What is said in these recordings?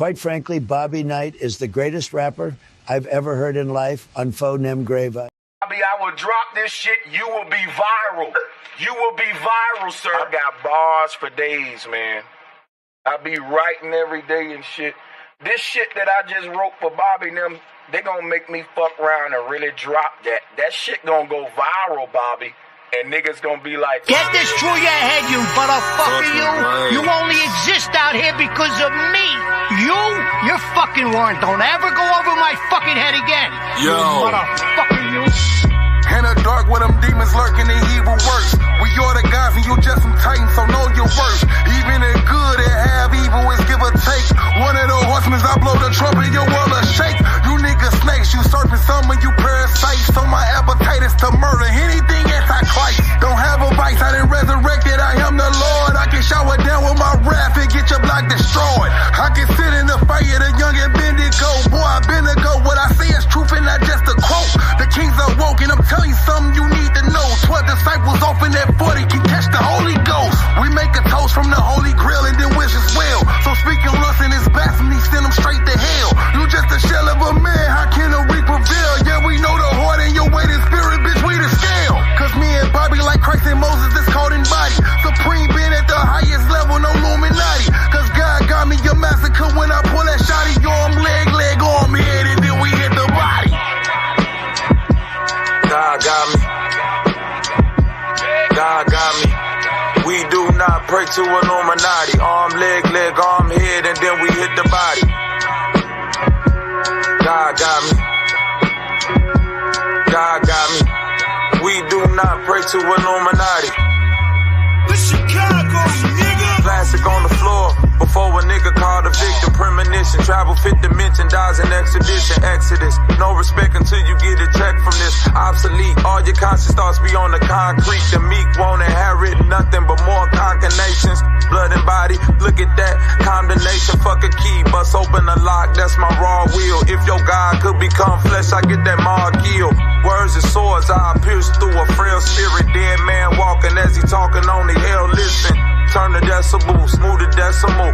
quite frankly, Bobby Knight is the greatest rapper I've ever heard in life on 𝘾𝙤𝙢. Bobby, I will drop this shit. You will be viral. You will be viral, sir. I got bars for days, man. I be writing every day and shit. This shit that I just wrote for Bobby and them, they gonna make me fuck around and really drop that. That shit gonna go viral, Bobby. And niggas gonna be like, get this through your head, you motherfucker, you. You only exist out here because of me. You're fucking warrant. Don't ever go over my fucking head again. Yo. You motherfucker, you. In the dark where them demons lurking and evil works. We are the guys and you just some titans, so know your worth. Even if good and have evil is give or take. One of those horsemen, I blow the trumpet, your world will shake. You niggas snakes, you serpent, some of you parasites. So my appetite is to murder anything anti-Christ. Don't have a vice, I done resurrected, I am the Lord. I can shower down with my wrath and get your block destroyed. I can sit in the fire, the young and bend it go. Boy, I been to go, what I say is truth and not just a quote. The kings are woke and I'm telling you something you need to know. 12 disciples off in that 40 can catch the Holy Ghost. We make a toast from the Holy Grail and then wish us well. So speaking lust and his blasphemy, send them straight to hell. You just a shell of a man, how can a reap prevail? Yeah, we know the heart and your weighted spirit, bitch, we the scale. Cause me and Bobby like Christ and Moses, this called in body. Supreme being at the highest level, no Illuminati. Cause God got me a massacre when I pull that shotty. Arm, leg, arm, head, and then we hit the body. God got me. God got me. We do not pray to Illuminati. Arm, leg, arm, head, and then we hit the body. God got me. God got me. We do not pray to Illuminati. The Chicago nigga. Plastic on the floor. Before a nigga called a victim, premonition. Travel 5th dimension, dies in expedition, exodus. No respect until you get a check from this. Obsolete, all your conscious thoughts be on the concrete. The meek won't inherit nothing but more concatenations. Blood and body, look at that condemnation. Fuck a key, bust open a lock, that's my raw will. If your God could become flesh, I get that mark kill. Words and swords, I pierce through a frail spirit. Dead man walking as he talking on the hell, listen. Turn the decibel, smooth the decimal.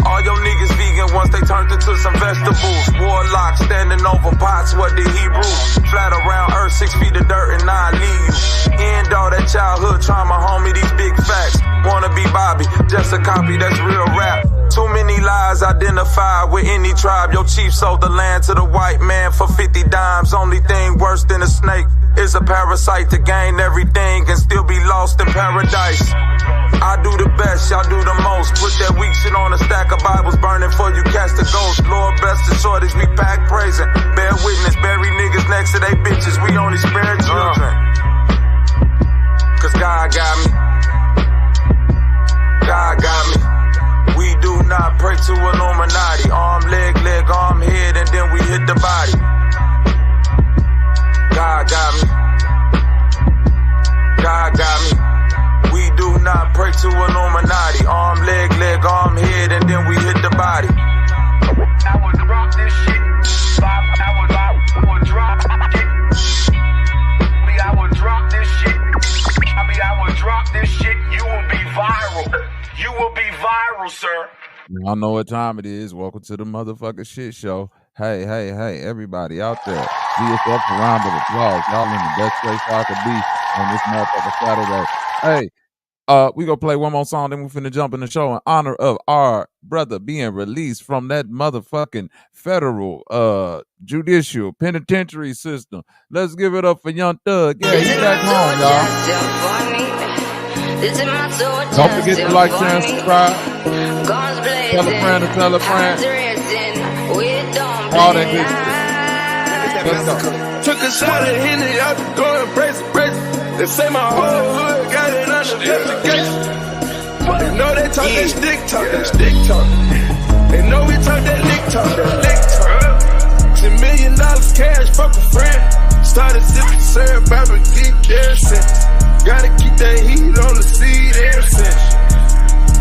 All your niggas vegan once they turned into some vegetables. Warlock standing over pots, what the Hebrew? Flat around earth, 6 feet of dirt and I leave you. End all that childhood trauma, homie, these big facts. Wanna be Bobby, just a copy, that's real rap. Too many lies identified with any tribe. Your chief sold the land to the white man for 50 dimes. Only thing worse than a snake is a parasite to gain everything and still be lost in paradise. I do the best, y'all do the most. Put that weak shit on a stack of Bibles burning for you catch the ghost. Lord bless the shorties, we pack praising. Bear witness, bury niggas next to they bitches. We only spare children. Cause God got me. God got me. We do not pray to Illuminati. Arm, leg, arm, head, and then we hit the body. God got me. God got me. We do not pray to Illuminati. Arm, leg, arm, head, and then we hit the body. I would drop this shit. I would drop it. I would drop this shit. I would drop this shit. You will be viral. You will be viral, sir. Y'all know what time it is. Welcome to the motherfucking shit show. Hey, everybody out there. Give yourself a round of applause. Y'all in the best place I could be on this motherfucking Saturday. Hey, we gonna play one more song, then we finna jump in the show in honor of our brother being released from that motherfucking federal judicial penitentiary system. Let's give it up for Young Thug. Yeah, he's back home, y'all. Don't forget to like, share, and subscribe. Tell a friend to tell a friend. All that good shit. Let's go. Took a shot at Henny, I was going crazy. They say my whole hood got it under investigation. They know they talk that stick talk, They know we talk that lick talk, $10 million cash, fuck a friend. Started sipping syrup, Bible geek, there since. Gotta keep that heat on the seed ever since.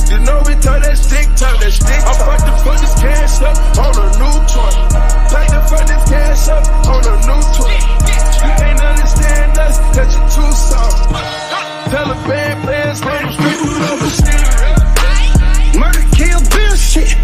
You know we talk that stick talk, I'm about to put this cash up on a new toy. Like to put this cash up on a new toy. You can't understand us, cause you're too soft. Taliban players, let them straight over shit. Murder, kill, bill shit.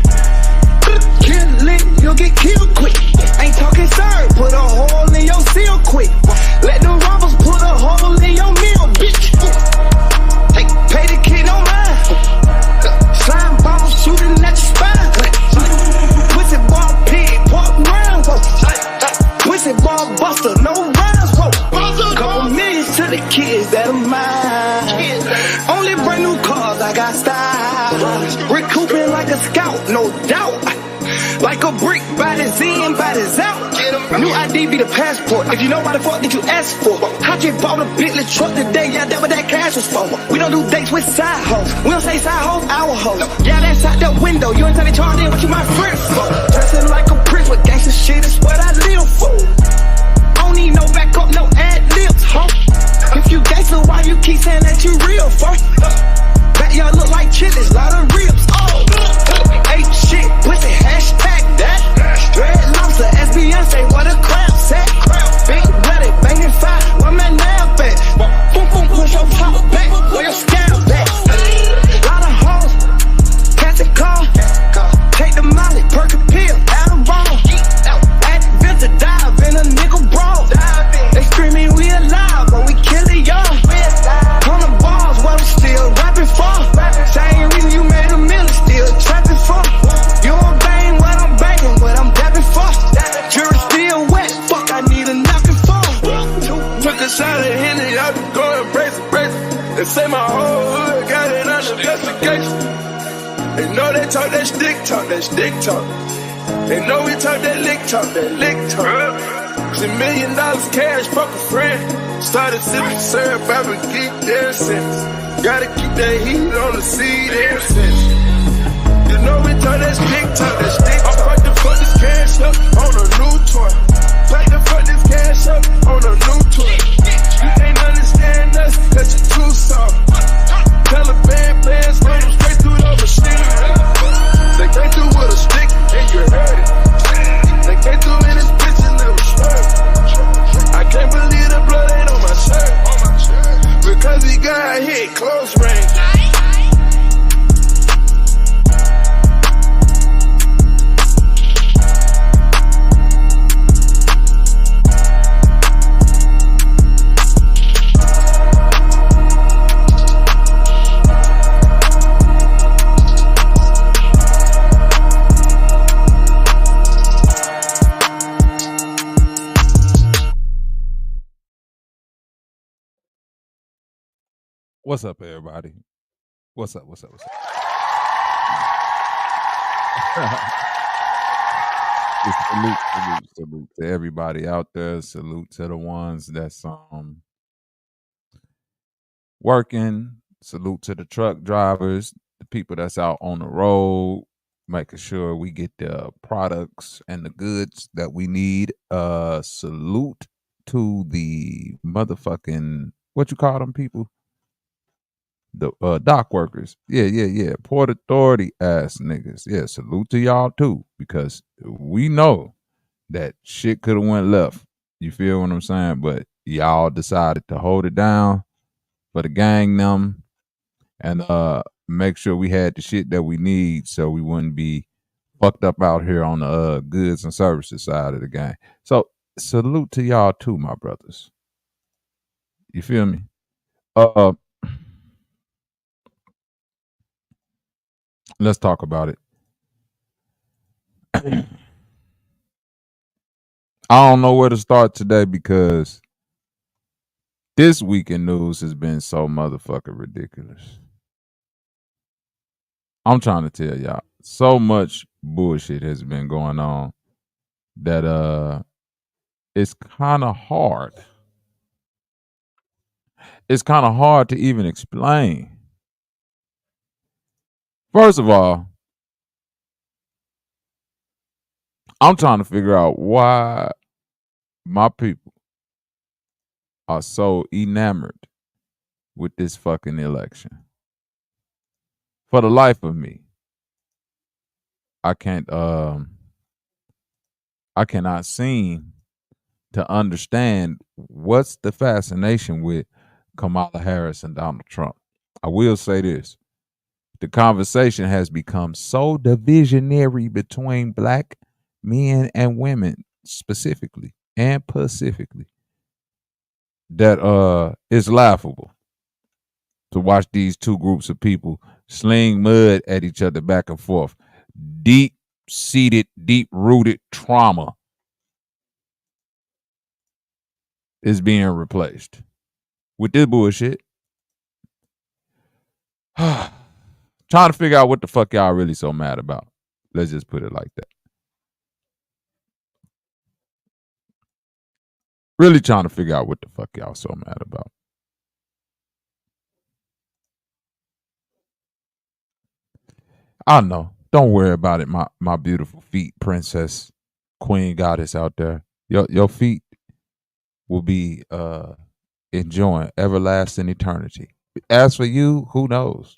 Like a brick, bodies in, bodies out. New ID be the passport. If you know why the fuck did you ask for? I just bought a Bentley truck today, yeah, that's what that cash was for. We don't do dates with side hoes. We don't say side hoes, our hoes. Yeah, that's out the window. You ain't tell the charge in what you my friend for. Dressing like a prince with gangsta shit is what I live for. I don't need no backup, no ad libs, huh? If you gangsta, why you keep saying that you real for? Backyard look like chilies, lot of ribs, oh. Ain't shit, pussy, hashtag that. Red lobster, as Beyonce, what a crap set. Big ready, banging fire, where my nap at? Boom, boom, push your top back, where your scalp at? Lot of hoes, catch a car, take the molly, perk a pill, Adderall. Advent to dive in a nigga brawl. They screaming we alive, but we killing y'all. On the balls, what I'm still rapping for. Same reason you made a million, still trapping for. You don't bang what I'm banging, what I'm dapping for. Jury still wet, fuck, I need a knocking for. Took a shot at Henny, I been going crazy, crazy. They say my whole hood got it under investigation. They know they talk that stick talk, that stick talk. They know we talk that lick talk, that lick talk. $1 million cash, fuck a friend. Started sipping syrup, I've been geeked ever since. Gotta keep that heat on the seat ever since. You know we talk that stick talk, that stick talk. I'm about to fuck this cash up on a new toy. Like to fuck this cash up on a new toy. You can't understand us, cause you're too soft. Taliban plans run them straight through the machine. They came through with a stick and you heard it. They came through in this bitch and it was swerve. I can't believe the blood ain't on my shirt. Because he got hit close range. What's up, everybody? What's up? Salute to everybody out there. Salute to the ones that's working. Salute to the truck drivers, the people that's out on the road, making sure we get the products and the goods that we need. Salute to the motherfucking, what you call them people? The dock workers. Yeah. Port Authority ass niggas. Yeah, salute to y'all too, because we know that shit could have went left. You feel what I'm saying? But y'all decided to hold it down for the gang them and make sure we had the shit that we need so we wouldn't be fucked up out here on the goods and services side of the gang. So salute to y'all too, my brothers. You feel me? Let's talk about it. I don't know where to start today because this weekend news has been so motherfucking ridiculous. I'm trying to tell y'all, so much bullshit has been going on that it's kind of hard. It's kind of hard to even explain. First of all, I'm trying to figure out why my people are so enamored with this fucking election. For the life of me, I cannot seem to understand what's the fascination with Kamala Harris and Donald Trump. I will say this. The conversation has become so divisionary between black men and women specifically and pacifically that it's laughable to watch these two groups of people sling mud at each other back and forth. Deep-seated, deep-rooted trauma is being replaced with this bullshit. Trying to figure out what the fuck y'all really so mad about. Let's just put it like that. Really trying to figure out what the fuck y'all so mad about. I know. Don't worry about it, my beautiful feet princess, queen goddess out there. Your feet will be enjoying everlasting eternity. As for you, who knows?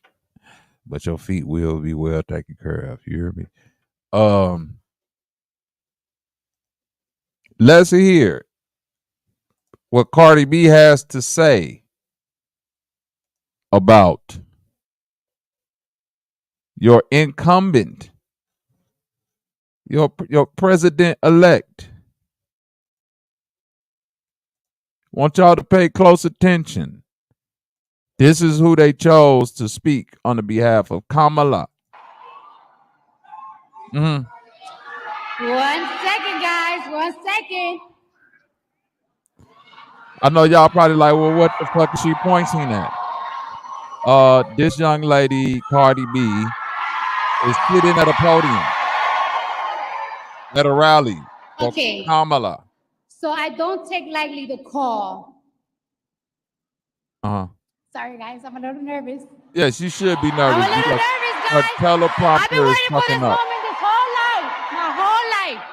But your feet will be well taken care of. You hear me? Let's hear what Cardi B has to say about your incumbent, your president-elect. Want y'all to pay close attention. This is who they chose to speak on the behalf of Kamala. 1 second, guys. 1 second. I know y'all probably like, well, what the fuck is she pointing at? This young lady, Cardi B, is sitting at a podium at a rally for Kamala. So I don't take lightly the call. Sorry, guys. I'm a little nervous. Yes, you should be nervous. I'm a little nervous, guys. Her teleprompter I've been waiting for this up. moment this whole life. My whole life.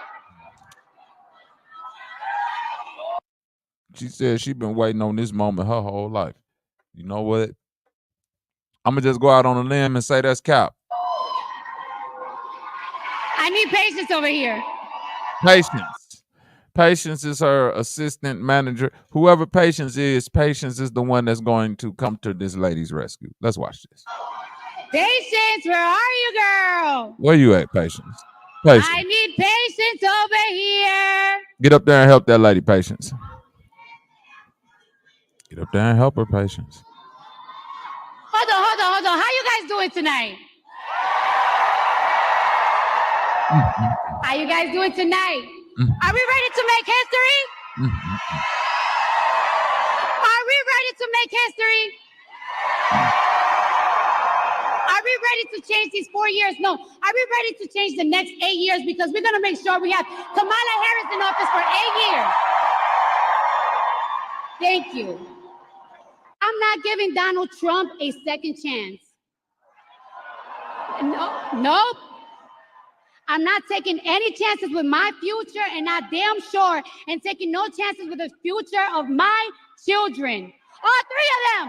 She said she's been waiting on this moment her whole life. You know what? I'm going to just go out on a limb and say that's cap. I need patience over here. Patience. Patience is her assistant manager. Whoever Patience is the one that's going to come to this lady's rescue. Let's watch this. Patience, where are you, girl? Where you at, Patience? Patience. I need patience over here. Get up there and help that lady, Patience. Get up there and help her, Patience. Hold on. How you guys doing tonight? How you guys doing tonight? Are we ready to make history? Are we ready to make history? Are we ready to change these 4 years? No. Are we ready to change the next 8 years? Because we're going to make sure we have Kamala Harris in office for 8 years. Thank you. I'm not giving Donald Trump a second chance. Nope. I'm not taking any chances with my future, and I damn sure and taking no chances with the future of my children. All 3 of them.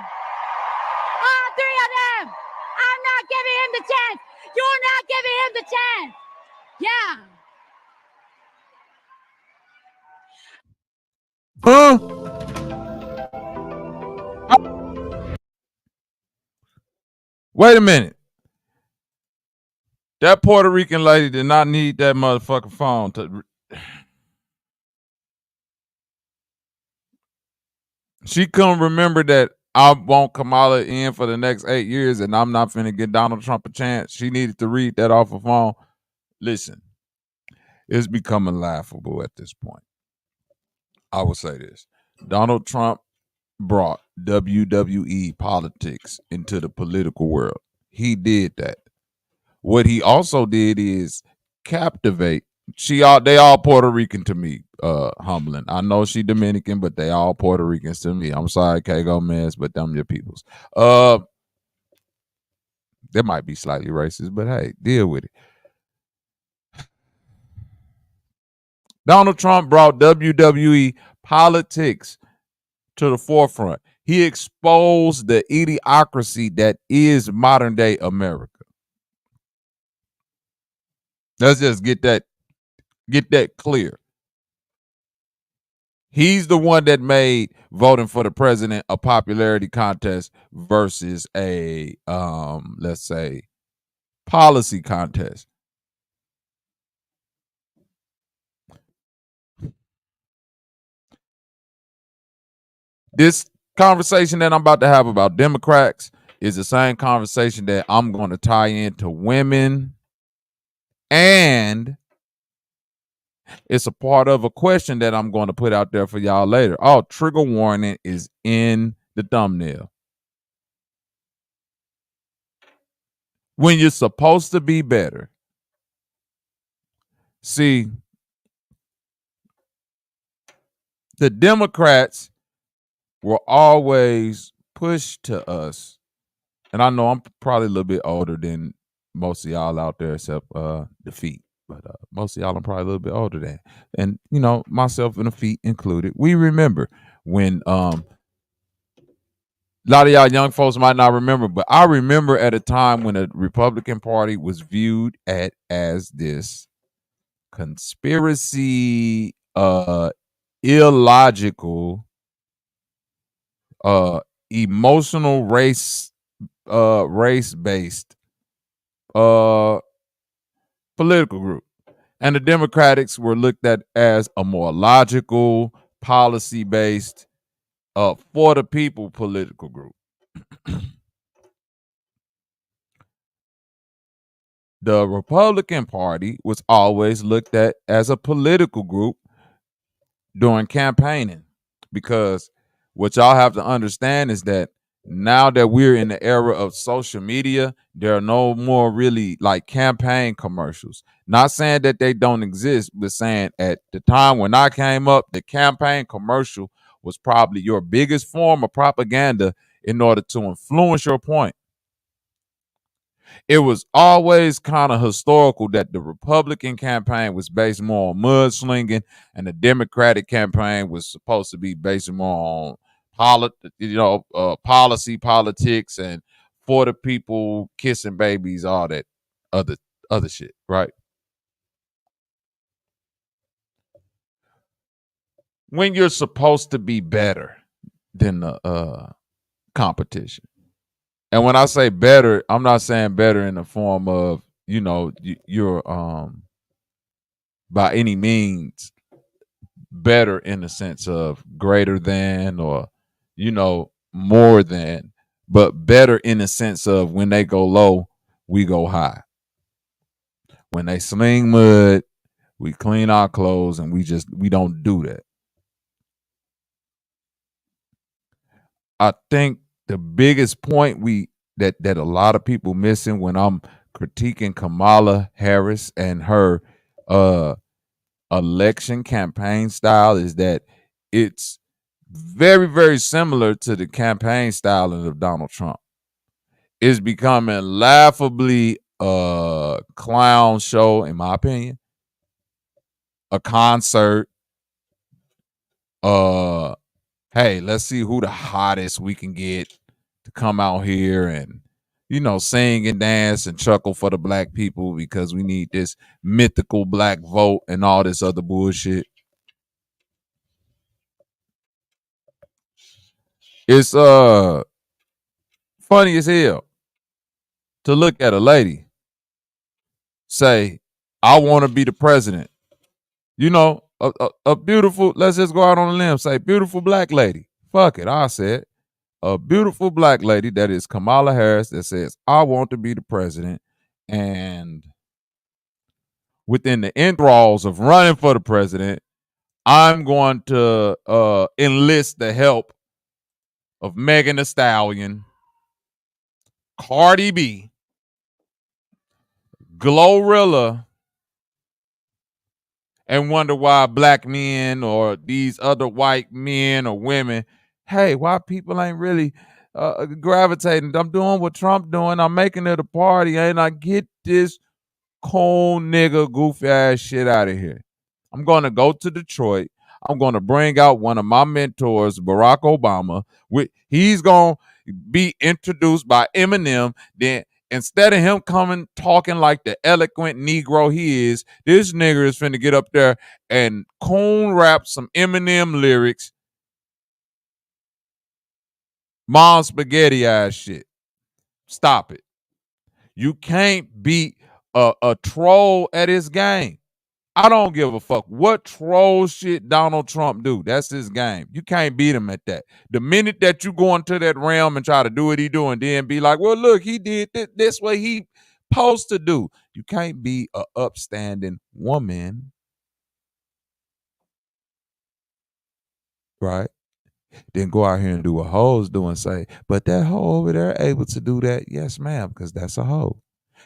All 3 of them. I'm not giving him the chance. You're not giving him the chance. Wait a minute. That Puerto Rican lady did not need that motherfucking phone to. She couldn't remember that I want Kamala in for the next 8 years and I'm not finna give Donald Trump a chance. She needed to read that off her phone. Listen, it's becoming laughable at this point. I will say this. Donald Trump brought WWE politics into the political world. He did that. What he also did is captivate. They all Puerto Rican to me, humbling. I know she Dominican, but they all Puerto Ricans to me. I'm sorry, K. Gomez, but them your peoples. They might be slightly racist, but hey, deal with it. Donald Trump brought WWE politics to the forefront. He exposed the idiocracy that is modern day America. Let's just get that clear. He's the one that made voting for the president a popularity contest versus a let's say policy contest. This conversation that I'm about to have about Democrats is the same conversation that I'm going to tie into women, and it's a part of a question that I'm going to put out there for y'all later. Oh, trigger warning is in the thumbnail. When you're supposed to be better. See, The Democrats were always pushed to us, and I know I'm probably a little bit older than most of y'all out there, except the feet. But most of y'all I'm probably a little bit older than, and you know, myself and the feet included. We remember when a lot of y'all young folks might not remember, but I remember at a time when the Republican Party was viewed as this conspiracy, illogical, emotional race-based political group. And the Democrats were looked at as a more logical, policy-based, for the people political group. The Republican Party was always looked at as a political group during campaigning, because what y'all have to understand is that now that we're in the era of social media, there are no more really like campaign commercials. Not saying that they don't exist, but saying at the time when I came up, the campaign commercial was probably your biggest form of propaganda in order to influence your point. It was always kind of historical that the Republican campaign was based more on mudslinging, and the Democratic campaign was supposed to be based more on policy, politics, and for the people, kissing babies, all that other shit, right? When you're supposed to be better than the competition. And when I say better, I'm not saying better in the form of, you know, you're by any means better in the sense of greater than, or, you know, more than, but better in the sense of when they go low, we go high. When they sling mud, we clean our clothes, and we don't do that. I think the biggest point that a lot of people missing when I'm critiquing Kamala Harris and her election campaign style is that it's very, very similar to the campaign style of Donald Trump. It's becoming laughably a clown show, in my opinion, a concert. Hey, let's see who the hottest we can get to come out here and, you know, sing and dance and chuckle for the black people because we need this mythical black vote and all this other bullshit. It's funny as hell to look at a lady say, I want to be the president. You know, a beautiful, let's just go out on a limb, say beautiful black lady. Fuck it, I said. A beautiful black lady that is Kamala Harris that says, I want to be the president. And within the enthralls of running for the president, I'm going to enlist the help of Megan Thee Stallion, Cardi B, Glorilla, and wonder why black men or these other white men or women, hey, why people ain't really gravitating. I'm doing what Trump doing. I'm making it a party, and I get this cool nigga goofy ass shit out of here. I'm going to go to Detroit. I'm going to bring out one of my mentors, Barack Obama. He's going to be introduced by Eminem. Then instead of him coming talking like the eloquent Negro he is, this nigga is finna get up there and coon rap some Eminem lyrics. Mom spaghetti ass shit. Stop it. You can't beat a troll at his game. I don't give a fuck what troll shit Donald Trump do. That's his game. You can't beat him at that. The minute that you go into that realm and try to do what he do and then be like, well, look, he did this way he supposed to do. You can't be a upstanding woman, right? Then go out here and do what hoes do and say, but that hoe over there able to do that. Yes, ma'am, because that's a hoe.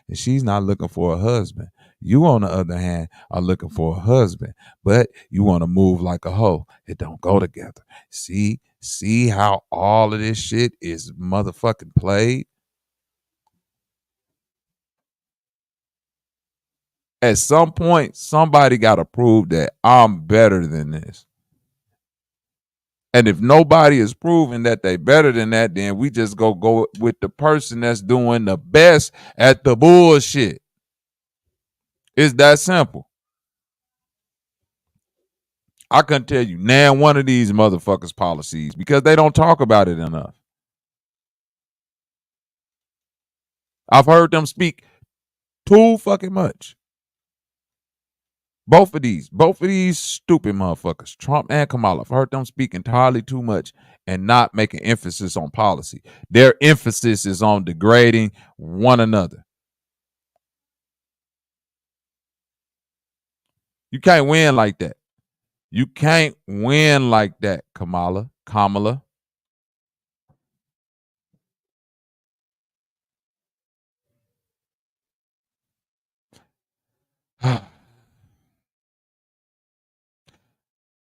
and she's not looking for a husband. You, on the other hand, are looking for a husband, but you want to move like a hoe. It don't go together. See how all of this shit is motherfucking played? At some point, somebody got to prove that I'm better than this. And if nobody is proving that they better than that, then we just go with the person that's doing the best at the bullshit. It's that simple. I couldn't tell you now one of these motherfuckers' policies because they don't talk about it enough. I've heard them speak too fucking much. Both of these stupid motherfuckers, Trump and Kamala, I've heard them speak entirely too much and not making emphasis on policy. Their emphasis is on degrading one another. You can't win like that. You can't win like that, Kamala.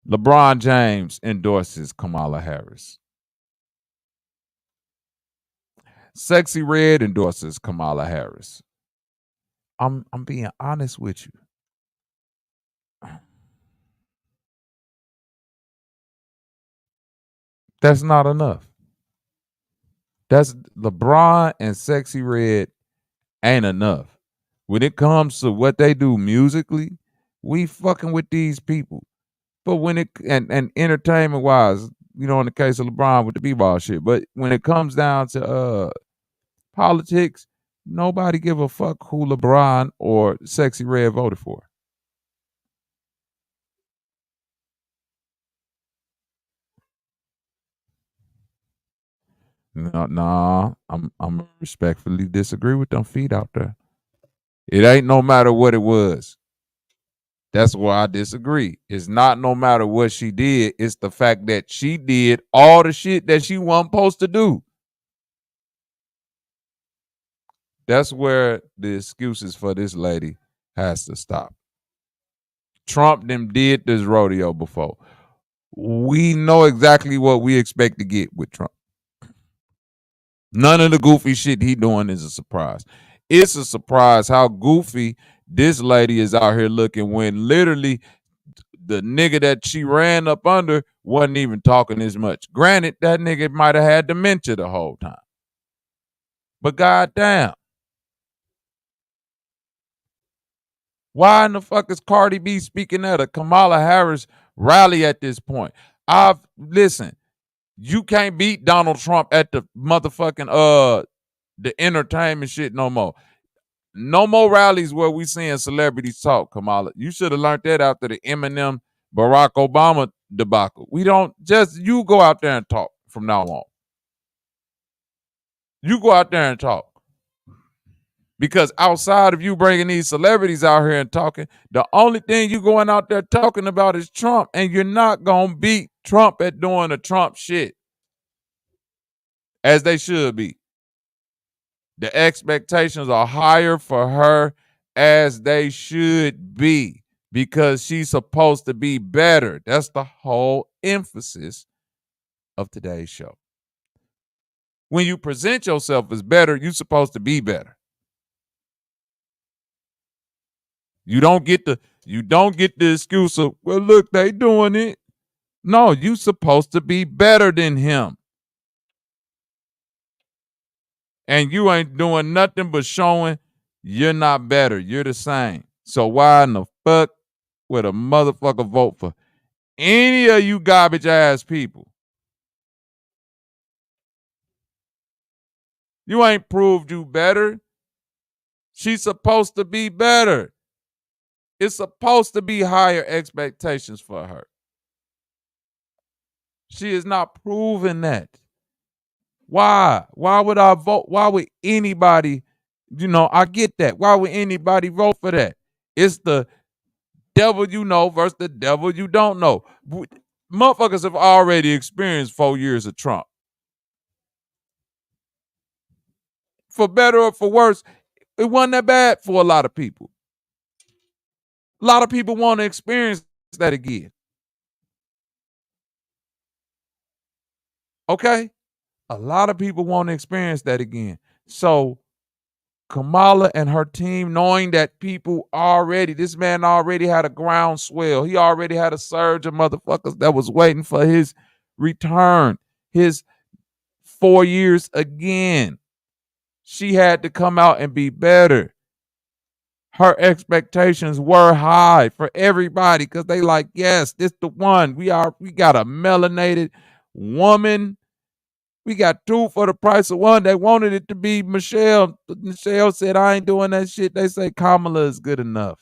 LeBron James endorses Kamala Harris. Sexy Red endorses Kamala Harris. I'm being honest with you. That's not enough. That's LeBron and Sexy Red ain't enough. When it comes to what they do musically, we fucking with these people. But when it and entertainment wise, you know, in the case of LeBron with the b-ball shit, but when it comes down to politics, nobody give a fuck who LeBron or Sexy Red voted for. No, I'm respectfully disagree with them feet out there. It ain't no matter what it was. That's why I disagree. It's not no matter what she did. It's the fact that she did all the shit that she wasn't supposed to do. That's where the excuses for this lady has to stop. Trump them did this rodeo before. We know exactly what we expect to get with Trump. None of the goofy shit he doing is a surprise. It's a surprise how goofy this lady is out here looking when literally the nigga that she ran up under wasn't even talking as much. Granted, that nigga might have had dementia the whole time. But goddamn. Why in the fuck is Cardi B speaking at a Kamala Harris rally at this point? Listen, you can't beat Donald Trump at the motherfucking the entertainment shit no more. No more rallies where we seeing celebrities talk, Kamala. You should have learned that after the Eminem Barack Obama debacle. We don't you go out there and talk from now on. You go out there and talk. Because outside of you bringing these celebrities out here and talking, the only thing you going out there talking about is Trump, and you're not going to beat Trump at doing the Trump shit. As they should be. The expectations are higher for her as they should be because she's supposed to be better. That's the whole emphasis of today's show. When you present yourself as better, you're supposed to be better. You don't get the excuse of, well, look, they doing it. No, you supposed to be better than him. And you ain't doing nothing but showing you're not better. You're the same. So why in the fuck would a motherfucker vote for any of you garbage ass people? You ain't proved you better. She's supposed to be better. It's supposed to be higher expectations for her. She is not proving that. Why? Why would I vote? Why would anybody, I get that. Why would anybody vote for that? It's the devil you know versus the devil you don't know. Motherfuckers have already experienced 4 years of Trump. For better or for worse, It wasn't that bad for a lot of people. A lot of people want to experience that again. Okay? A lot of people want to experience that again. So Kamala and her team, knowing that this man already had a groundswell. He already had a surge of motherfuckers that was waiting for his return, his 4 years again. She had to come out and be better. Her expectations were high for everybody because they like, yes, this the one. We got a melanated woman. We got two for the price of one. They wanted it to be Michelle. Michelle said, I ain't doing that shit. They say Kamala is good enough.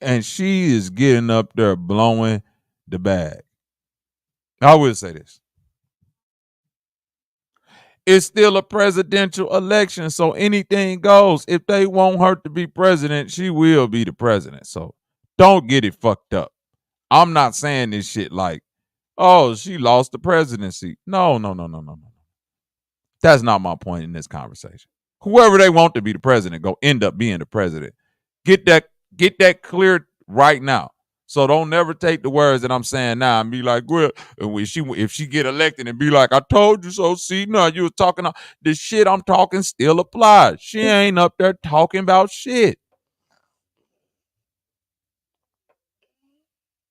And she is getting up there blowing the bag. I will say this. It's still a presidential election, so anything goes. If they want her to be president, she will be the president. So don't get it fucked up. I'm not saying this shit like, oh, she lost the presidency. No. That's not my point in this conversation. Whoever they want to be the president go end up being the president. Get that clear right now. So don't never take the words that I'm saying now and be like, well, if she get elected and be like, I told you so. See, no, you was talking. The shit I'm talking still applies. She ain't up there talking about shit.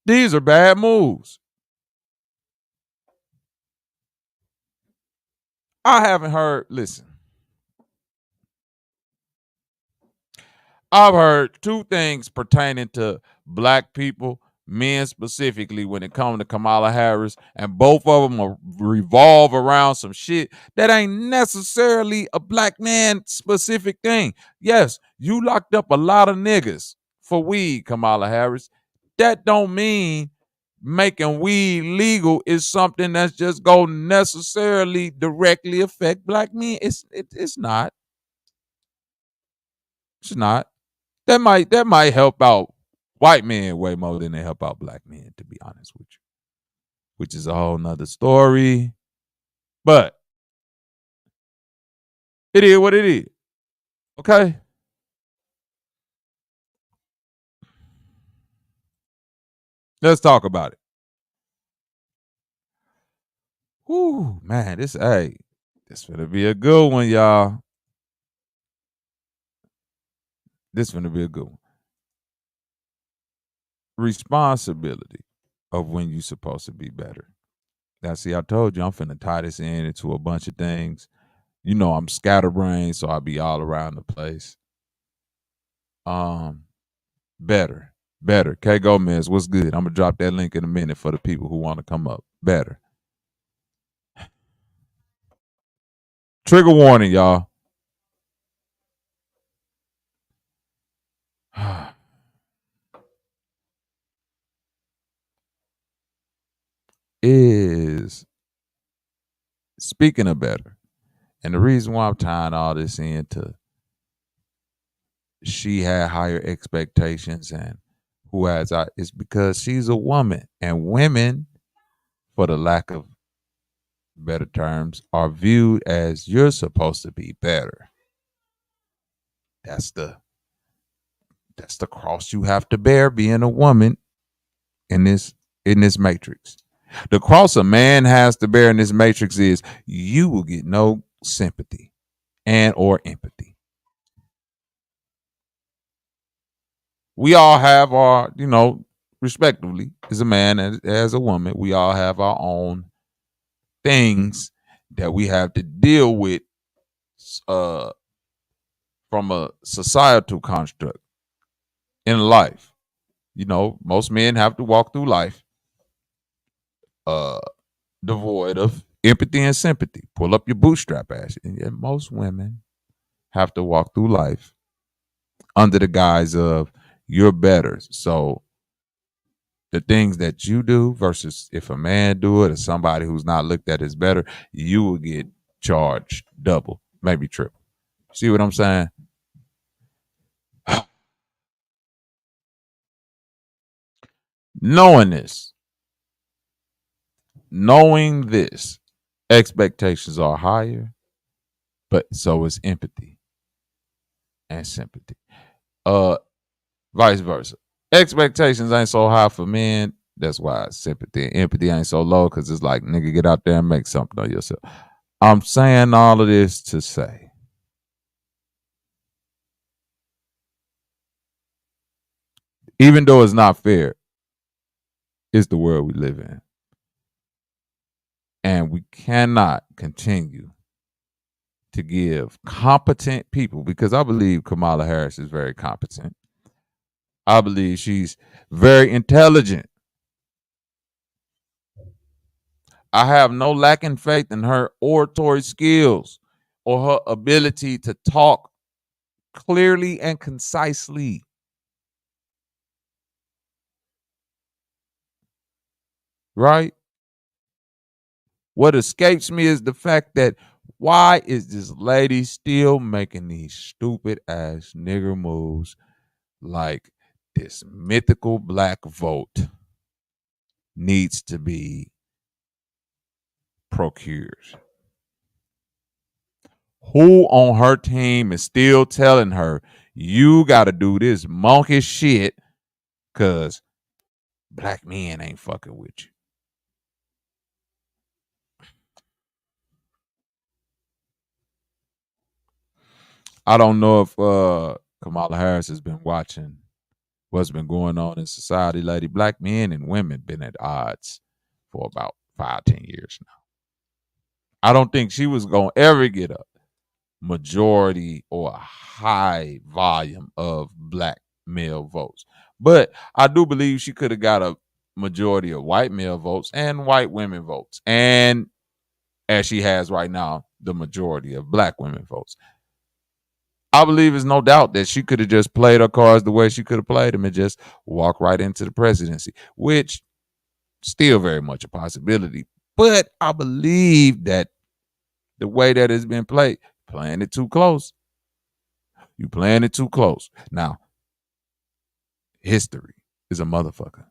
These are bad moves. I haven't heard, listen. I've heard two things pertaining to black people, men specifically, when it comes to Kamala Harris, and both of them revolve around some shit that ain't necessarily a black man specific thing. Yes, you locked up a lot of niggas for weed, Kamala Harris. That don't mean making weed legal is something that's just gonna necessarily directly affect black men. It's not. It's not. That might help out white men way more than they help out black men, to be honest with you, which is a whole nother story. But it is what it is. Okay? Let's talk about it. Whoo, man, this finna be a good one, y'all. This finna be a good one. Responsibility of when you're supposed to be better. Now, see, I told you I'm finna tie this into a bunch of things. You know, I'm scatterbrained, so I'll be all around the place. Better. K Gomez, what's good? I'm gonna drop that link in a minute for the people who want to come up. Better. Trigger warning, y'all. Is speaking of better, and the reason why I'm tying all this into she had higher expectations and who has is because she's a woman, and women, for the lack of better terms, are viewed as you're supposed to be better. That's the cross you have to bear being a woman in this matrix. The cross a man has to bear in this matrix is you will get no sympathy and or empathy. We all have our, respectively, as a man and as a woman, we all have our own things that we have to deal with from a societal construct in life. Most men have to walk through life devoid of empathy and sympathy. Pull up your bootstrap ass. And yet most women have to walk through life under the guise of you're better. So the things that you do versus if a man do it or somebody who's not looked at as better, you will get charged double, maybe triple. See what I'm saying? Knowing this, expectations are higher, but so is empathy and sympathy. Vice versa. Expectations ain't so high for men. That's why sympathy and empathy ain't so low, because it's like, nigga, get out there and make something of yourself. I'm saying all of this to say, even though it's not fair, it's the world we live in. And we cannot continue to give competent people, because I believe Kamala Harris is very competent. I believe she's very intelligent. I have no lacking faith in her oratory skills or her ability to talk clearly and concisely. Right? What escapes me is the fact that, why is this lady still making these stupid ass nigger moves like this mythical black vote needs to be procured? Who on her team is still telling her, you got to do this monkey shit because black men ain't fucking with you? I don't know if Kamala Harris has been watching what's been going on in society, lady. Black men and women been at odds for about 5-10 years now. I don't think she was going to ever get a majority or a high volume of black male votes. But I do believe she could have got a majority of white male votes and white women votes. And as she has right now, the majority of black women votes. I believe there's no doubt that she could have just played her cards the way she could have played them and just walk right into the presidency, which still very much a possibility. But I believe that the way that it's been played, playing it too close. You playing it too close. Now, history is a motherfucker.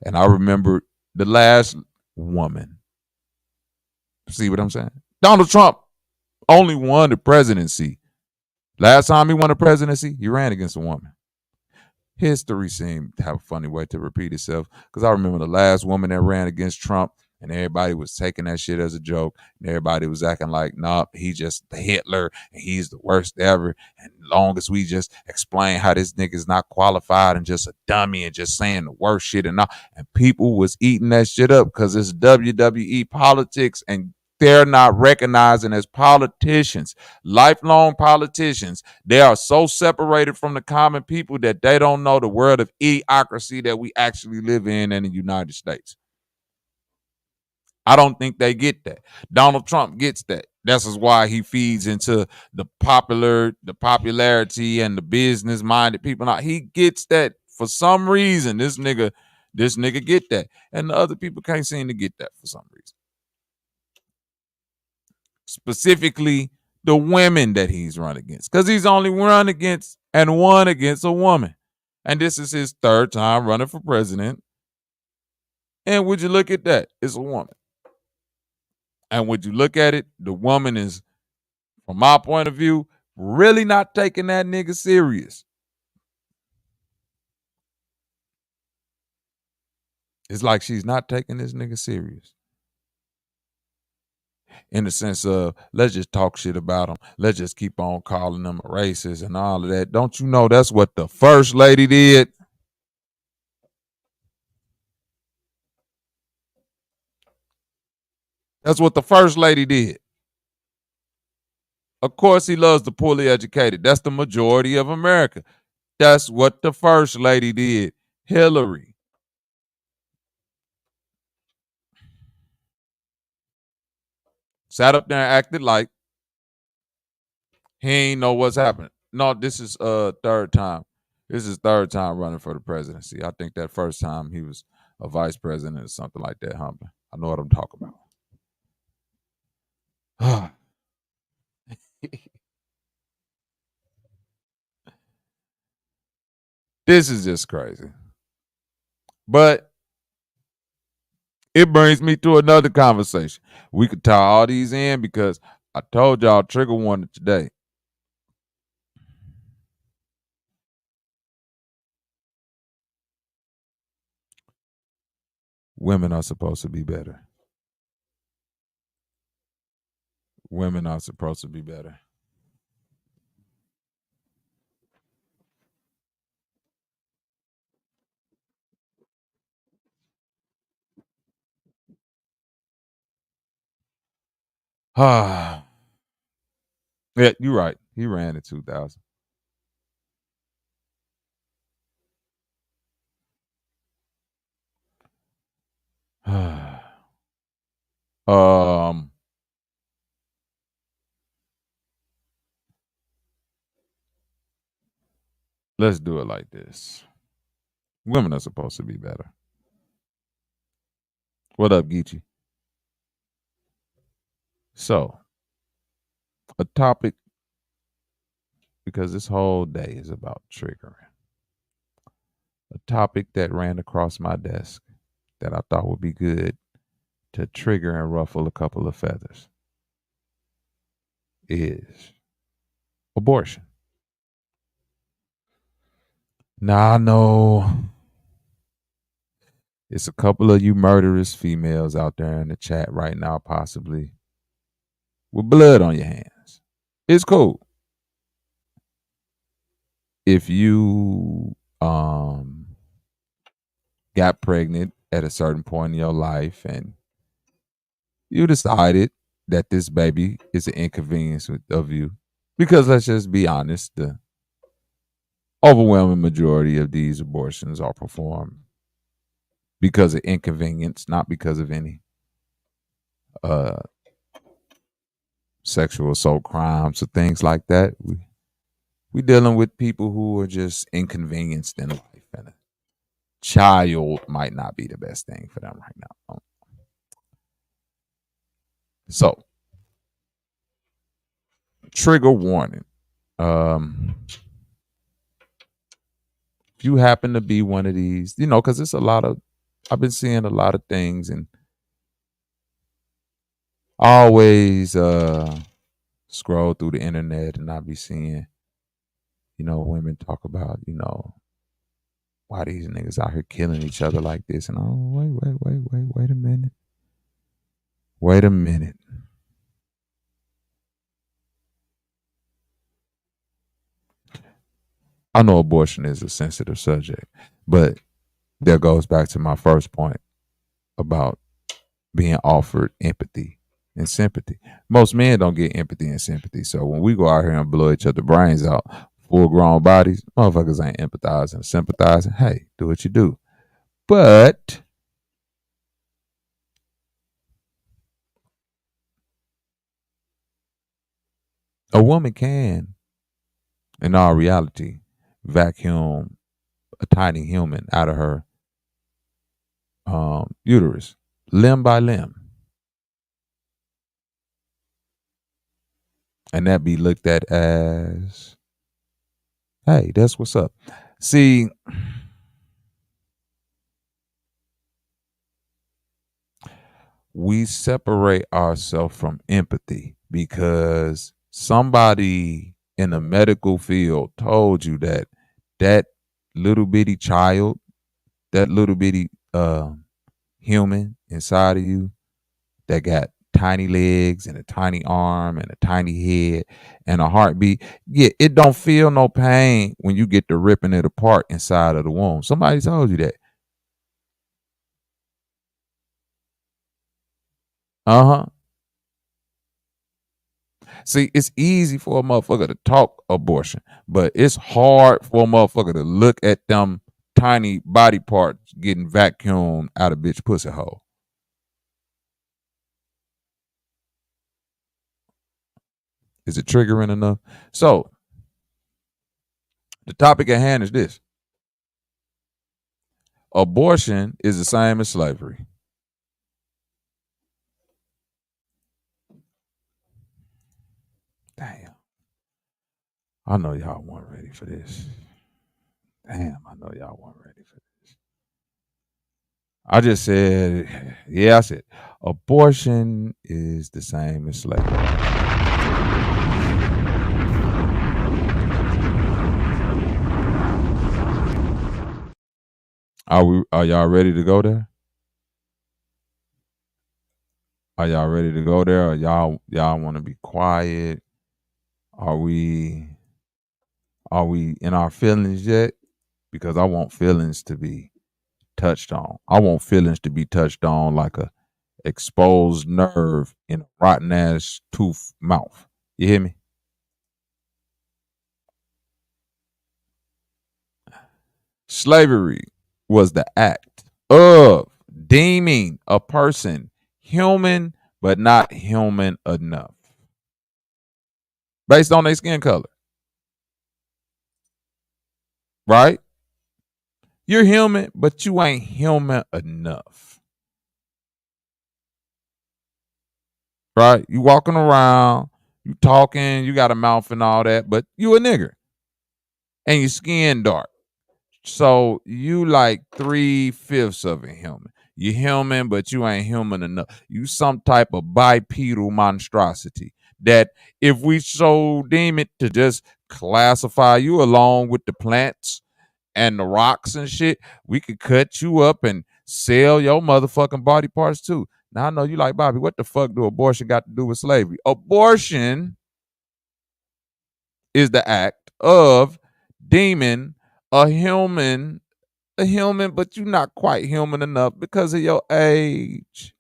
And I remember the last woman. See what I'm saying? Donald Trump only won the presidency. Last time he won the presidency, he ran against a woman. History seemed to have a funny way to repeat itself, because I remember the last woman that ran against Trump, and everybody was taking that shit as a joke, and everybody was acting like, nah, he's just the Hitler, and he's the worst ever, and long as we just explain how this nigga's not qualified and just a dummy and just saying the worst shit and all, and people was eating that shit up because it's WWE politics, and they're not recognizing as politicians, lifelong politicians. They are so separated from the common people that they don't know the world of idiocracy that we actually live in the United States. I don't think they get that. Donald Trump gets that. This is why he feeds into the popularity and the business-minded people. Now, he gets that for some reason. This nigga get that. And the other people can't seem to get that for some reason. Specifically the women that he's run against, because he's only run against and won against a woman, and this is his third time running for president. And would you look at that? It's a woman. And would you look at it, the woman is, from my point of view, really not taking that nigga serious. It's like she's not taking this nigga serious. In the sense of, let's just talk shit about them. Let's just keep on calling them a racist and all of that. Don't you know that's what the first lady did? That's what the first lady did. Of course, he loves the poorly educated. That's the majority of America. That's what the first lady did. Hillary. Sat up there and acted like he ain't know what's happening. No, this is third time. This is third time running for the presidency. I think that first time he was a vice president or something like that, Humble. I know what I'm talking about. This is just crazy. But It brings me to another conversation. We could tie all these in because I told y'all trigger warning today. Women are supposed to be better. Women are supposed to be better. Ah, yeah, you're right. He ran in 2000. um, let's do it like this. Women are supposed to be better. What up, Geechee? So, a topic, because this whole day is about triggering. A topic that ran across my desk that I thought would be good to trigger and ruffle a couple of feathers is abortion. Now, I know it's a couple of you murderous females out there in the chat right now, possibly with blood on your hands. It's cool. If you got pregnant at a certain point in your life and you decided that this baby is an inconvenience of you, because let's just be honest, the overwhelming majority of these abortions are performed because of inconvenience, not because of any sexual assault crimes or things like that. We dealing with people who are just inconvenienced in life, and a child might not be the best thing for them right now. So, trigger warning. If you happen to be one of these, because it's a lot of, I've been seeing a lot of things, and I always scroll through the internet and I be seeing, women talk about, why these niggas out here killing each other like this. And wait a minute. Wait a minute. I know abortion is a sensitive subject, but that goes back to my first point about being offered empathy and sympathy. Most men don't get empathy and sympathy. So when we go out here and blow each other brains out, full grown bodies, motherfuckers ain't empathizing and sympathizing. Hey, do what you do. But a woman can, in all reality, vacuum a tiny human out of her uterus, limb by limb. And that be looked at as, hey, that's what's up. See, we separate ourselves from empathy because somebody in the medical field told you that little bitty child, that little bitty human inside of you that got tiny legs and a tiny arm and a tiny head and a heartbeat, yeah, it don't feel no pain when you get to ripping it apart inside of the womb. Somebody told you that. See, it's easy for a motherfucker to talk abortion, but it's hard for a motherfucker to look at them tiny body parts getting vacuumed out of bitch pussy hole. Is it triggering enough? So, the topic at hand is this. Abortion is the same as slavery. Damn. I know y'all weren't ready for this. Damn, I know y'all weren't ready for this. I just said, yeah, I said, abortion is the same as slavery. Are y'all ready to go there? Are y'all ready to go there? Or y'all want to be quiet? Are we in our feelings yet? Because I want feelings to be touched on. I want feelings to be touched on like a exposed nerve in a rotten ass tooth mouth. You hear me? Slavery was the act of deeming a person human but not human enough based on their skin color. Right? You're human, but you ain't human enough. Right? You walking around, you talking, you got a mouth and all that, but you a nigger. And your skin dark. So you like 3/5 of a human. You human, but you ain't human enough. You some type of bipedal monstrosity that if we so deem it to just classify you along with the plants and the rocks and shit, we could cut you up and sell your motherfucking body parts too. Now I know you like, Bobby, what the fuck do abortion got to do with slavery? Abortion is the act of deeming a human, but you're not quite human enough because of your age.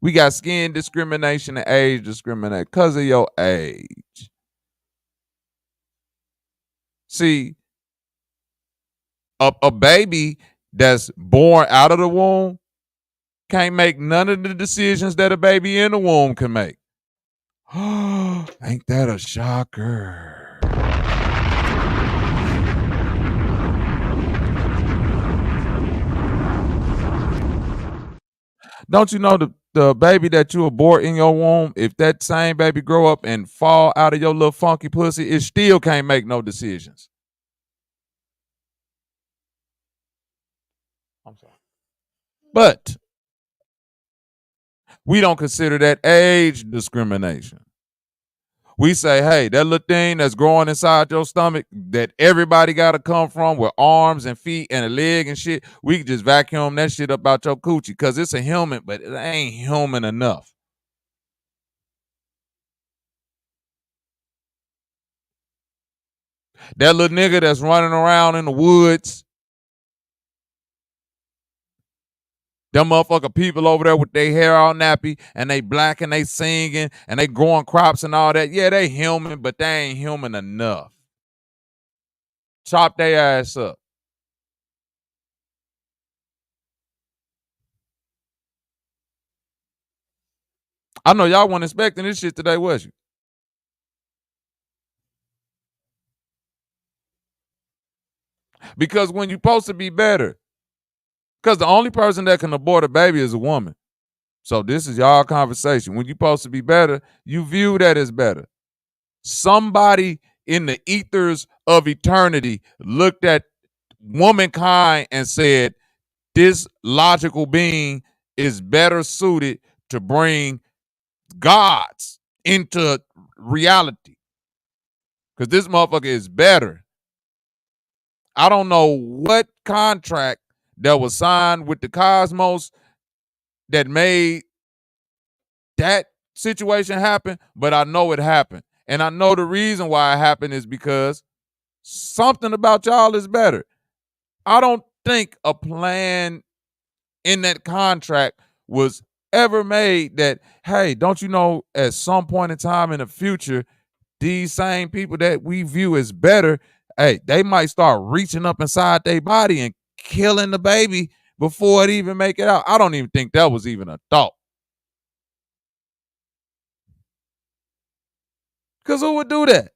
We got skin discrimination and age discrimination because of your age. See, a baby that's born out of the womb can't make none of the decisions that a baby in the womb can make. Ain't that a shocker? Don't you know the baby that you abort in your womb, if that same baby grow up and fall out of your little funky pussy, it still can't make no decisions. I'm sorry. But we don't consider that age discrimination. We say, hey, that little thing that's growing inside your stomach that everybody got to come from with arms and feet and a leg and shit, we can just vacuum that shit up out your coochie because it's a human, but it ain't human enough. That little nigga that's running around in the woods, them motherfucker people over there with their hair all nappy and they black and they singing and they growing crops and all that. Yeah, they human, but they ain't human enough. Chop their ass up. I know y'all weren't expecting this shit today, was you? Because when you're supposed to be better, because the only person that can abort a baby is a woman. So this is y'all conversation. When you're supposed to be better, you view that as better. Somebody in the ethers of eternity looked at womankind and said, this logical being is better suited to bring gods into reality. Because this motherfucker is better. I don't know what contract that was signed with the cosmos that made that situation happen, but I know it happened. And I know the reason why it happened is because something about y'all is better. I don't think a plan in that contract was ever made that, hey, don't you know at some point in time in the future, these same people that we view as better, hey, they might start reaching up inside their body and killing the baby before it even make it out. I don't even think that was even a thought. Because who would do that?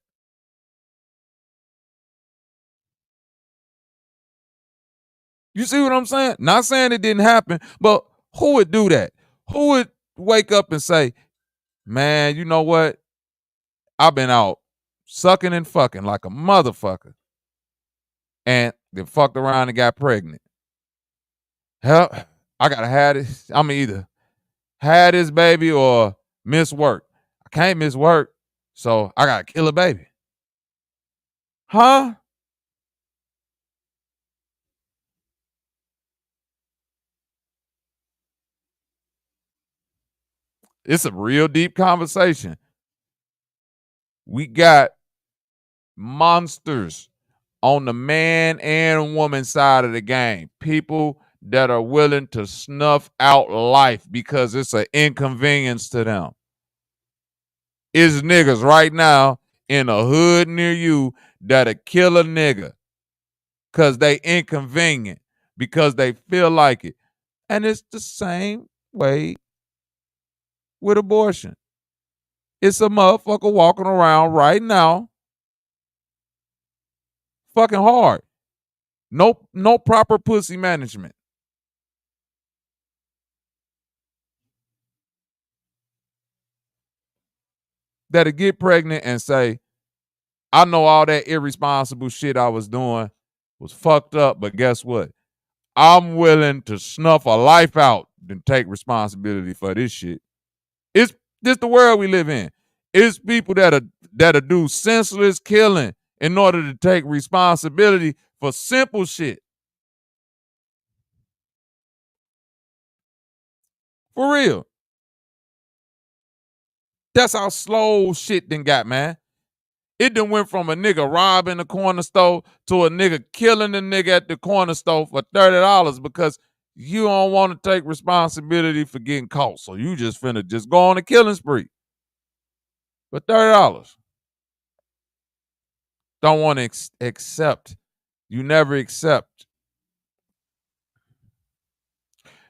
You see what I'm saying? Not saying it didn't happen, but who would do that? Who would wake up and say, man, you know what? I've been out sucking and fucking like a motherfucker and then fucked around and got pregnant. Hell, I gotta have this. I'm either have this baby or miss work. I can't miss work, so I gotta kill a baby. Huh? It's a real deep conversation. We got monsters on the man and woman side of the game. People that are willing to snuff out life because it's an inconvenience to them. Is niggas right now in a hood near you that'll kill a nigga because they inconvenient, because they feel like it. And it's the same way with abortion. It's a motherfucker walking around right now fucking hard. No proper pussy management. That'll get pregnant and say, I know all that irresponsible shit I was doing was fucked up, but guess what? I'm willing to snuff a life out and take responsibility for this shit. It's this the world we live in. It's people that'll do senseless killing in order to take responsibility for simple shit. For real. That's how slow shit done got, man. It done went from a nigga robbing the corner store to a nigga killing the nigga at the corner store for $30 because you don't want to take responsibility for getting caught. So you just finna just go on a killing spree for $30. Don't want to accept. You never accept.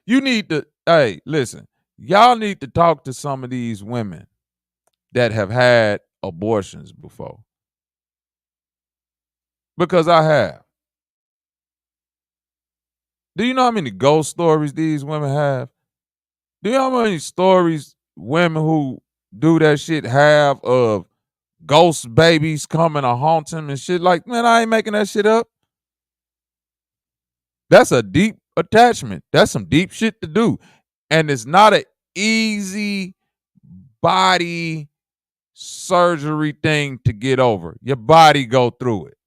You need to, hey, listen, y'all need to talk to some of these women that have had abortions before. Because I have. Do you know how many ghost stories these women have? Do you know how many stories women who do that shit have of ghost babies coming to haunt them and shit? Like, man, I ain't making that shit up. That's a deep attachment. That's some deep shit to do. And it's not an easy body surgery thing to get over. Your body go through it.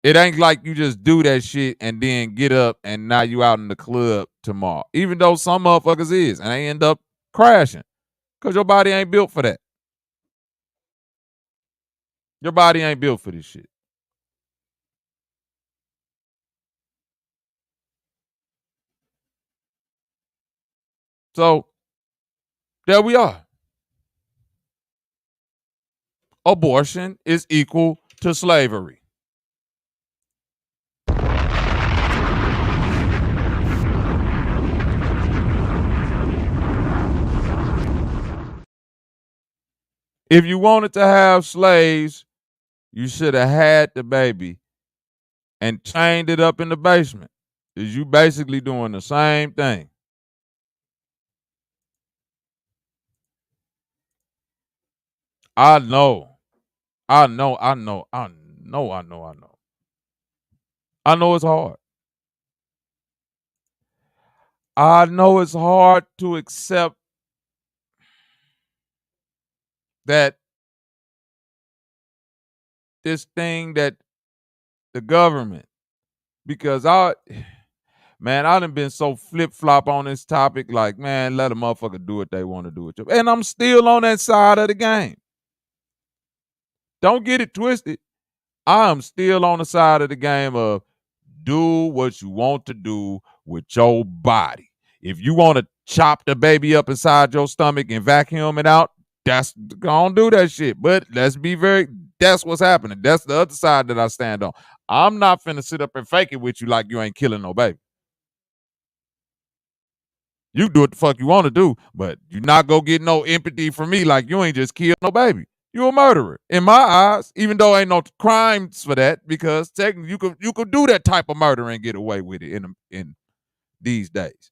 It ain't like you just do that shit and then get up and now you out in the club tomorrow. Even though some motherfuckers is and they end up crashing because your body ain't built for that. Your body ain't built for this shit. So there we are. Abortion is equal to slavery. If you wanted to have slaves, you should have had the baby and chained it up in the basement. Is you basically doing the same thing? I know. I know it's hard. I know it's hard to accept that this thing that the government, because I done been so flip-flop on this topic, like, man, let a motherfucker do what they want to do with you. And I'm still on that side of the game. Don't get it twisted. I'm still on the side of the game of do what you want to do with your body. If you want to chop the baby up inside your stomach and vacuum it out, that's gonna do that shit. But let's be that's what's happening. That's the other side that I stand on. I'm not finna sit up and fake it with you like you ain't killing no baby. You do what the fuck you want to do, but you're not gonna get no empathy from me like you ain't just killed no baby. You a murderer in my eyes, even though ain't no crimes for that, because technically you could do that type of murder and get away with it in these days.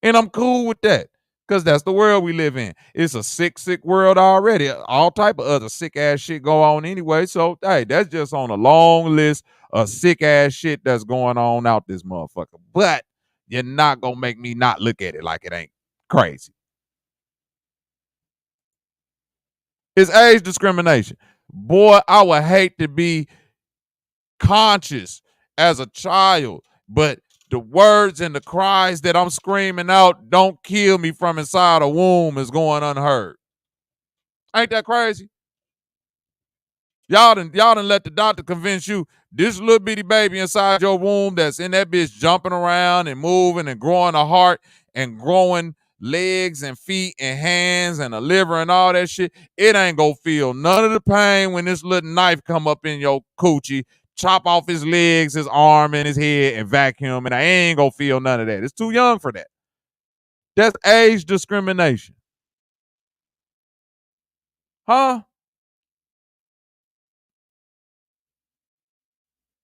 And I'm cool with that. Because that's the world we live in. It's a sick, sick world already. All type of other sick ass shit go on anyway. So, hey, that's just on a long list of sick ass shit that's going on out this motherfucker. But you're not gonna make me not look at it like it ain't crazy. It's age discrimination. Boy, I would hate to be conscious as a child, but the words and the cries that I'm screaming out, don't kill me from inside a womb, is going unheard. Ain't that crazy? Y'all done let the doctor convince you this little bitty baby inside your womb that's in that bitch jumping around and moving and growing a heart and growing legs and feet and hands and a liver and all that shit, it ain't gonna feel none of the pain when this little knife come up in your coochie, chop off his legs, his arm, and his head and vacuum, and I ain't gonna feel none of that. It's too young for that. That's age discrimination. Huh?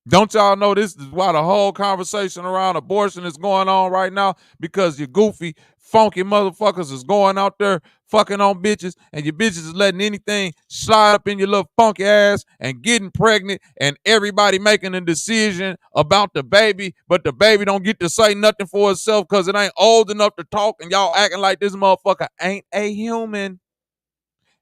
Don't y'all know this is why the whole conversation around abortion is going on right now? Because you goofy, funky motherfuckers is going out there fucking on bitches, and your bitches is letting anything slide up in your little funky ass and getting pregnant, and everybody making a decision about the baby, but the baby don't get to say nothing for itself because it ain't old enough to talk, and y'all acting like this motherfucker ain't a human.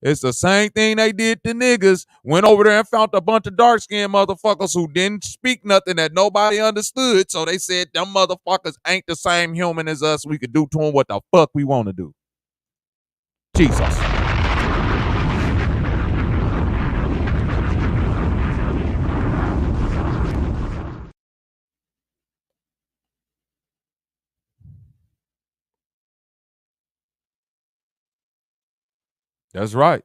It's the same thing they did to niggas. Went over there and found a bunch of dark-skinned motherfuckers who didn't speak nothing that nobody understood. So they said, them motherfuckers ain't the same human as us. We could do to them what the fuck we want to do. Jesus. That's right.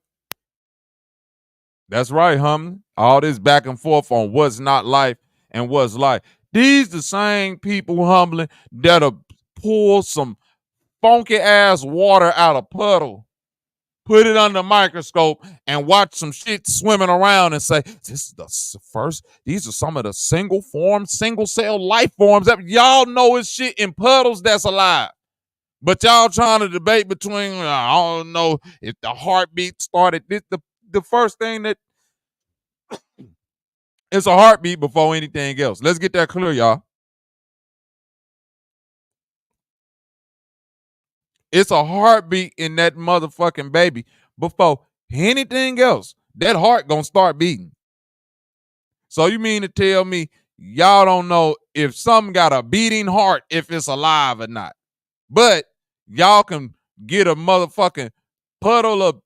That's right, Hum. All this back and forth on what's not life and what's life. These the same people, Humbling, that'll pull some funky ass water out of puddle, put it under a microscope, and watch some shit swimming around and say, this is the first, these are some of the single cell life forms that y'all know is shit in puddles that's alive. But y'all trying to debate between, I don't know if the heartbeat started. This the first thing that it's a heartbeat before anything else. Let's get that clear, y'all. It's a heartbeat in that motherfucking baby before anything else. That heart gonna start beating. So you mean to tell me y'all don't know if something got a beating heart, if it's alive or not? But y'all can get a motherfucking puddle of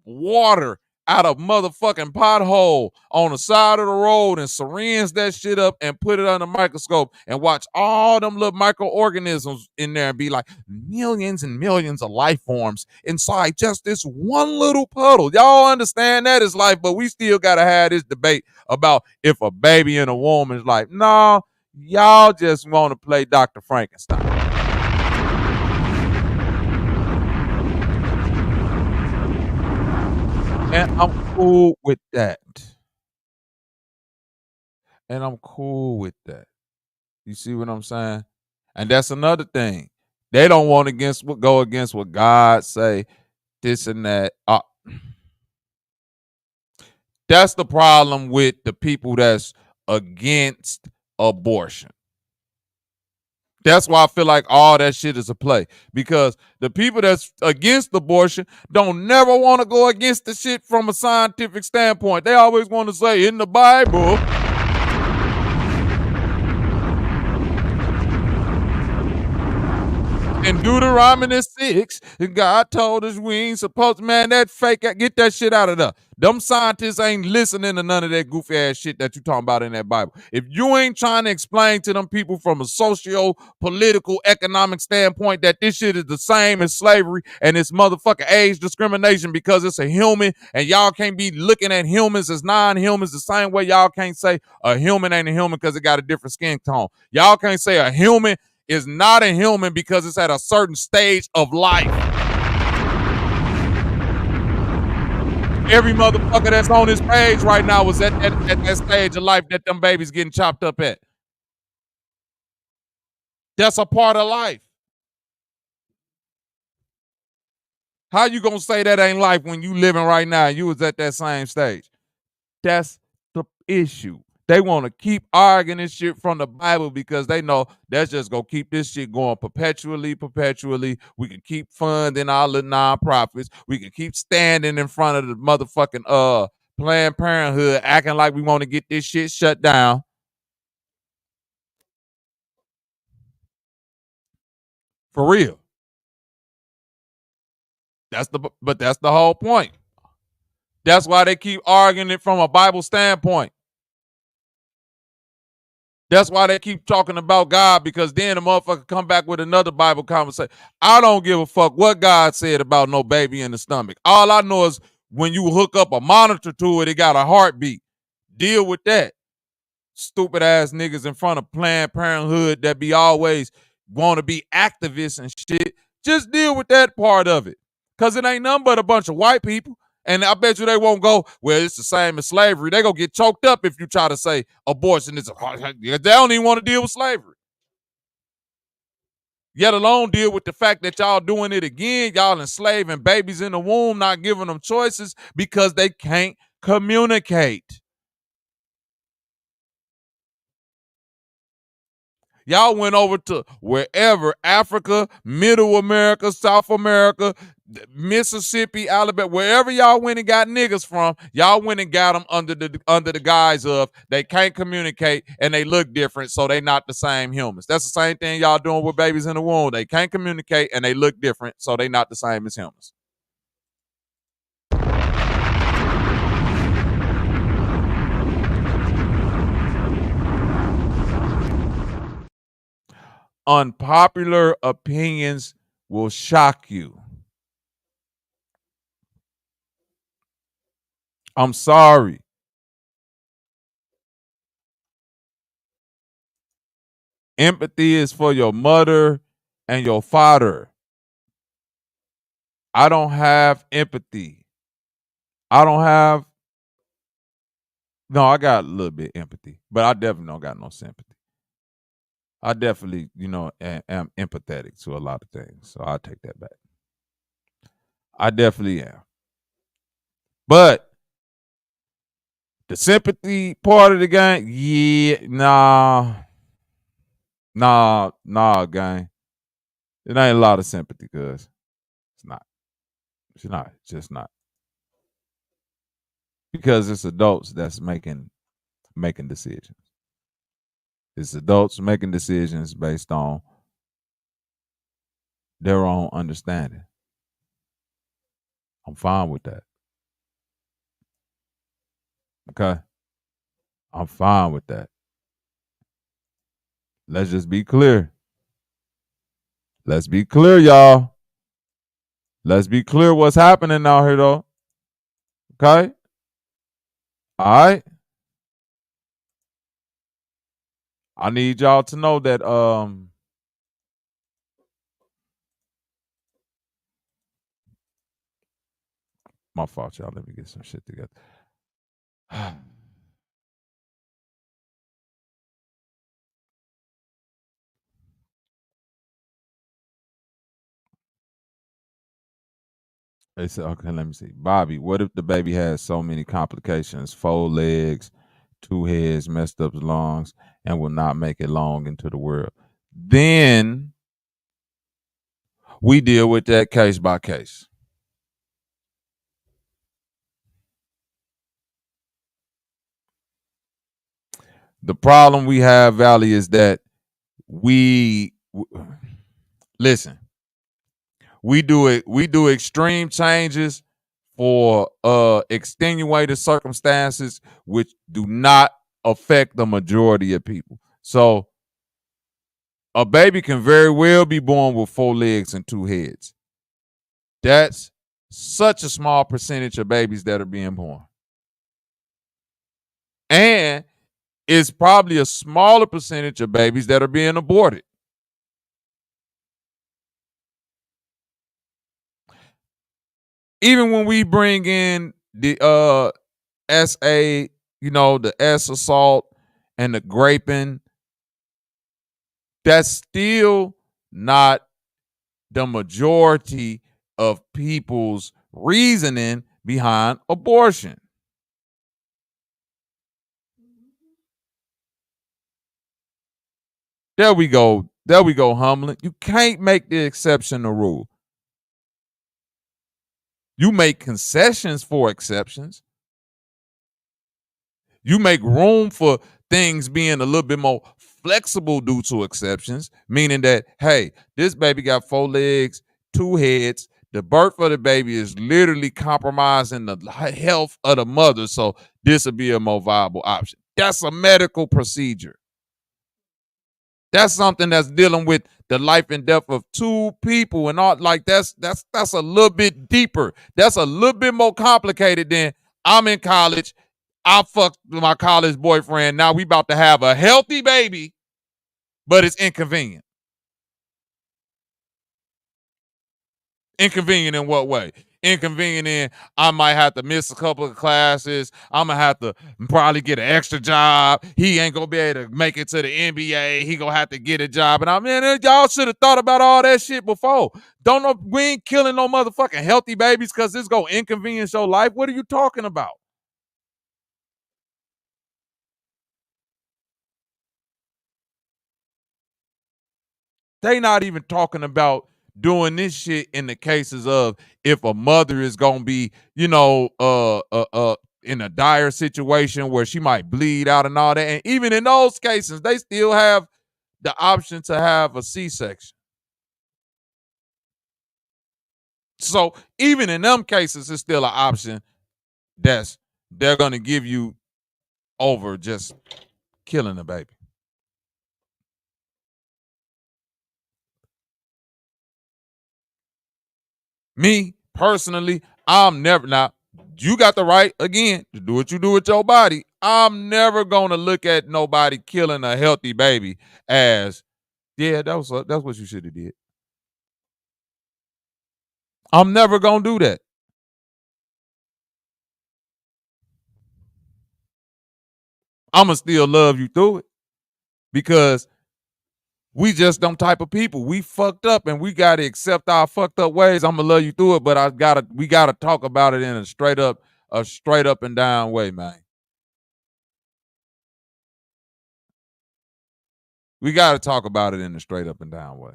water out of motherfucking pothole on the side of the road and syringe that shit up and put it under a microscope and watch all them little microorganisms in there and be like millions and millions of life forms inside just this one little puddle. Y'all understand that is life, but we still gotta have this debate about if a baby in a womb is like, no, y'all just want to play Dr. Frankenstein. And I'm cool with that. And I'm cool with that. You see what I'm saying? And that's another thing. They don't want go against what God say, this and that. That's the problem with the people that's against abortion. That's why I feel like all that shit is a play. Because the people that's against abortion don't never want to go against the shit from a scientific standpoint. They always want to say, in the Bible, in Deuteronomy 6, God told us we ain't supposed to, man, that fake, get that shit out of there. Them scientists ain't listening to none of that goofy ass shit that you talking about in that Bible. If you ain't trying to explain to them people from a socio-political, economic standpoint that this shit is the same as slavery and it's motherfucking age discrimination because it's a human and y'all can't be looking at humans as non-humans the same way y'all can't say a human ain't a human because it got a different skin tone. Y'all can't say a human is not a human because it's at a certain stage of life. Every motherfucker that's on this page right now was at that stage of life that them babies getting chopped up at. That's a part of life. How you gonna say that ain't life when you living right now and you was at that same stage? That's the issue. They want to keep arguing this shit from the Bible because they know that's just gonna keep this shit going perpetually. We can keep funding all the nonprofits. We can keep standing in front of the motherfucking Planned Parenthood acting like we want to get this shit shut down. For real. That's the whole point. That's why they keep arguing it from a Bible standpoint. That's why they keep talking about God, because then the motherfucker come back with another Bible conversation. I don't give a fuck what God said about no baby in the stomach. All I know is when you hook up a monitor to it, it got a heartbeat. Deal with that. Stupid ass niggas in front of Planned Parenthood that be always want to be activists and shit. Just deal with that part of it. Because it ain't nothing but a bunch of white people. And I bet you they won't go, well, it's the same as slavery. They gonna get choked up if you try to say abortion is they don't even want to deal with slavery. Yet alone deal with the fact that y'all doing it again. Y'all enslaving babies in the womb, not giving them choices because they can't communicate. Y'all went over to wherever, Africa, Middle America, South America, Mississippi, Alabama, wherever y'all went and got niggas from, y'all went and got them under the guise of they can't communicate and they look different, so they not the same humans. That's the same thing y'all doing with babies in the womb. They can't communicate and they look different, so they not the same as humans. Unpopular opinions will shock you. I'm sorry. Empathy is for your mother and your father. I don't have empathy. I got a little bit empathy, but I definitely don't got no sympathy. I definitely, am empathetic to a lot of things, so I'll take that back. I definitely am. But the sympathy part of the game, nah, gang. It ain't a lot of sympathy, cuz it's not. It's just not. Because it's adults that's making decisions. It's adults making decisions based on their own understanding. I'm fine with that. Okay? I'm fine with that. Let's just be clear. Let's be clear, y'all. Let's be clear what's happening out here, though. Okay? All right? I need y'all to know that my fault, y'all. Let me get some shit together. They said, okay, let me see. Bobby, what if the baby has so many complications? 4 legs, 2 heads, messed up lungs, and will not make it long into the world. Then we deal with that case by case. The problem we have, Valley, is that we do extreme changes for extenuated circumstances which do not affect the majority of people. So a baby can very well be born with 4 legs and 2 heads. That's such a small percentage of babies that are being born. And it's probably a smaller percentage of babies that are being aborted. Even when we bring in the SA, the S assault and the graping, that's still not the majority of people's reasoning behind abortion. There we go. There we go, Humlin. You can't make the exception the rule. You make concessions for exceptions. You make room for things being a little bit more flexible due to exceptions, meaning that, hey, this baby got 4 legs, 2 heads. The birth of the baby is literally compromising the health of the mother, so this would be a more viable option. That's a medical procedure. That's something that's dealing with the life and death of 2 people, and all like that's a little bit deeper. That's a little bit more complicated than I'm in college. I fucked my college boyfriend. Now we about to have a healthy baby, but it's inconvenient. Inconvenient in what way? Inconvenient in I might have to miss a couple of classes. I'm going to have to probably get an extra job. He ain't going to be able to make it to the NBA. He going to have to get a job. And I mean, y'all should have thought about all that shit before. Don't know, we ain't killing no motherfucking healthy babies because this going to inconvenience your life. What are you talking about? They not even talking about doing this shit in the cases of if a mother is gonna be, in a dire situation where she might bleed out and all that. And even in those cases, they still have the option to have a C-section. So even in them cases, it's still an option that's they're gonna give you over just killing the baby. Me, personally, I'm never, now, you got the right, again, to do what you do with your body. I'm never going to look at nobody killing a healthy baby as, yeah, that's what you should have did. I'm never going to do that. I'm going to still love you through it because we just them type of people. We fucked up and we got to accept our fucked up ways. I'm going to love you through it, but we got to talk about it in a straight up and down way, man. We got to talk about it in a straight up and down way.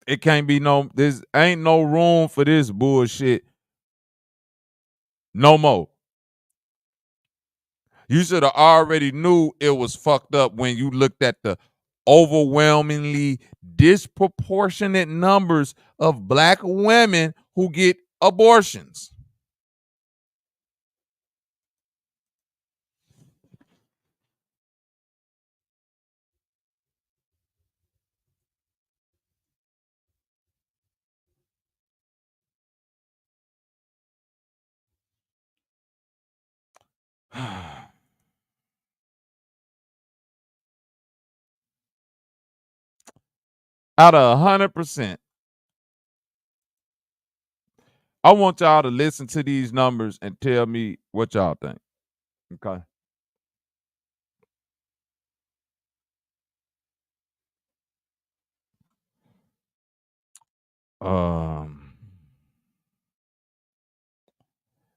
It can't be this ain't no room for this bullshit no more. You should have already knew it was fucked up when you looked at the overwhelmingly disproportionate numbers of black women who get abortions. Out of 100%, I want y'all to listen to these numbers and tell me what y'all think. Okay.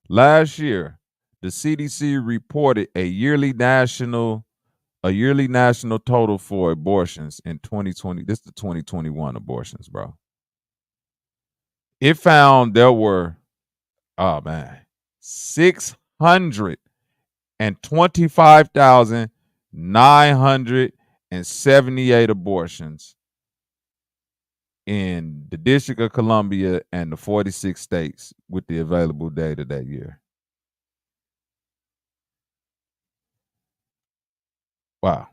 Last year, the CDC reported a yearly national total for abortions in 2020. This is the 2021 abortions, bro. It found there were, 625,978 abortions in the District of Columbia and the 46 states with the available data that year. Wow.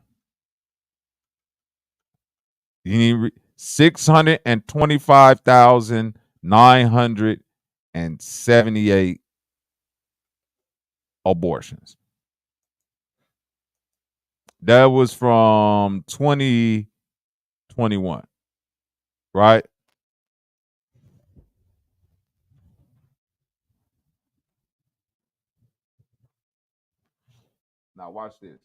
You need 625,978 abortions. That was from 2021, right? Now watch this.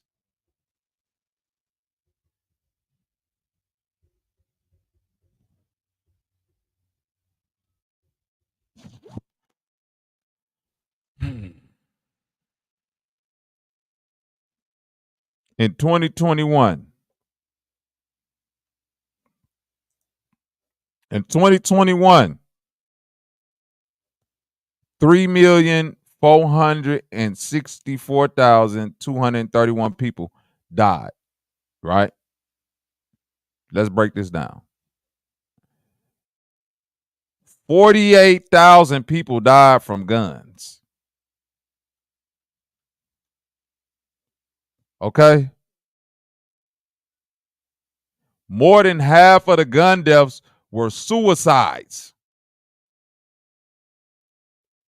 In 2021, 3,464,231 people died, right? Let's break this down. 48,000 people died from guns. Okay? More than half of the gun deaths were suicides.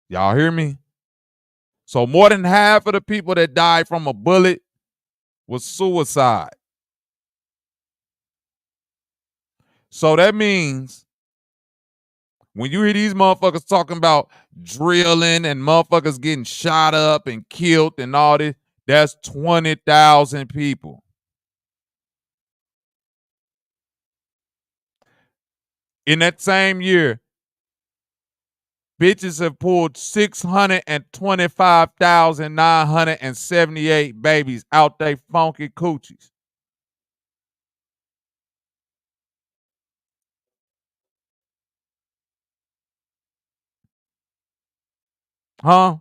Y'all hear me? So more than half of the people that died from a bullet was suicide. So that means when you hear these motherfuckers talking about drilling and motherfuckers getting shot up and killed and all this, that's 20,000 people. In that same year, bitches have pulled 625,978 babies out they funky coochies. Huh?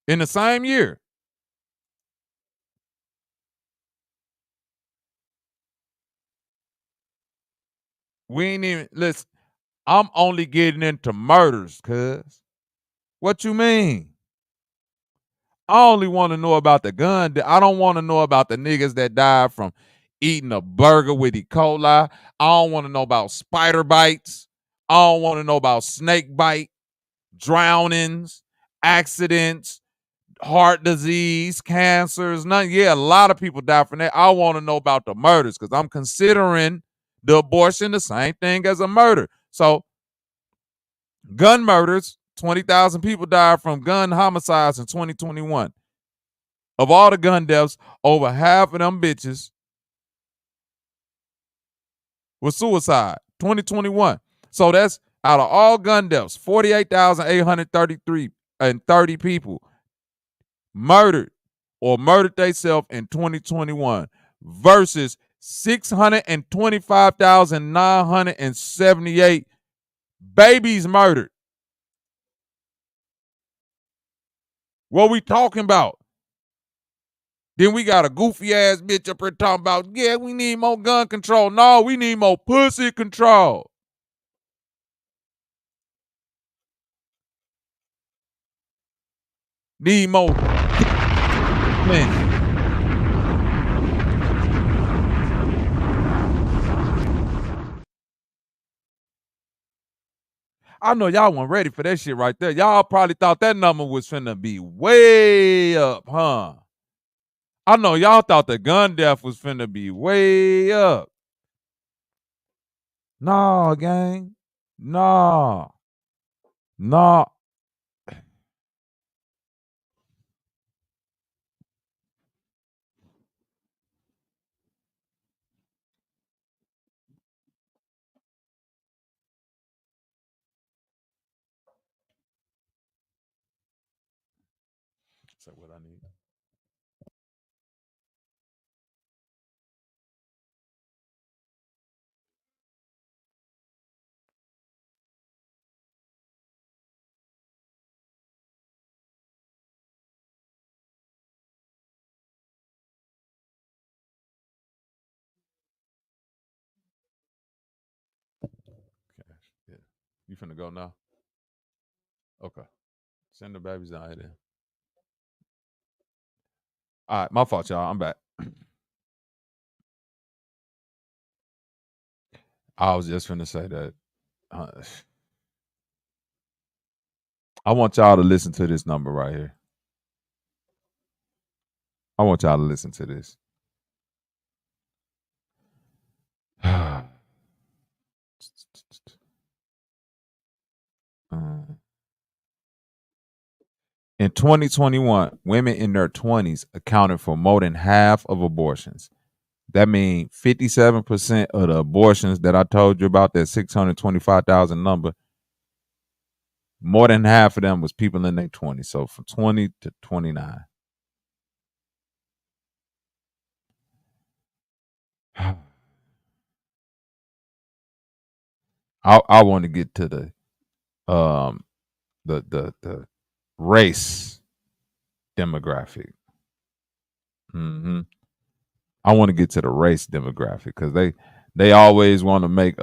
In the same year. We ain't even, listen, I'm only getting into murders, cuz. What you mean? I only want to know about the gun. I don't want to know about the niggas that died from eating a burger with E. coli. I don't want to know about spider bites. I don't want to know about snake bite, drownings, accidents, heart disease, cancers, none. Yeah, a lot of people die from that. I want to know about the murders because I'm considering the abortion the same thing as a murder. So gun murders, 20,000 people died from gun homicides in 2021. Of all the gun deaths, over half of them bitches was suicide, 2021. So that's out of all gun deaths, 48,833 and 30 people murdered or murdered themselves in 2021 versus 625,978 babies murdered. What we talking about? Then we got a goofy ass bitch up here talking about, yeah, we need more gun control. No, we need more pussy control. Need more. Man. I know y'all weren't ready for that shit right there. Y'all probably thought that number was finna be way up, huh? I know y'all thought the gun death was finna be way up. Nah, gang. Nah. Nah. Say what I need. Yeah. You finna go now? Okay. Send the babies out here then. All right, my fault, y'all. I'm back. I was just finna say that. I want y'all to listen to this number right here. I want y'all to listen to this. In 2021, women in their 20s accounted for more than half of abortions. That means 57% of the abortions that I told you about, that 625,000 number, more than half of them was people in their 20s. So from 20 to 29. I want to get to the race demographic. I want to get to the race demographic because they always want to make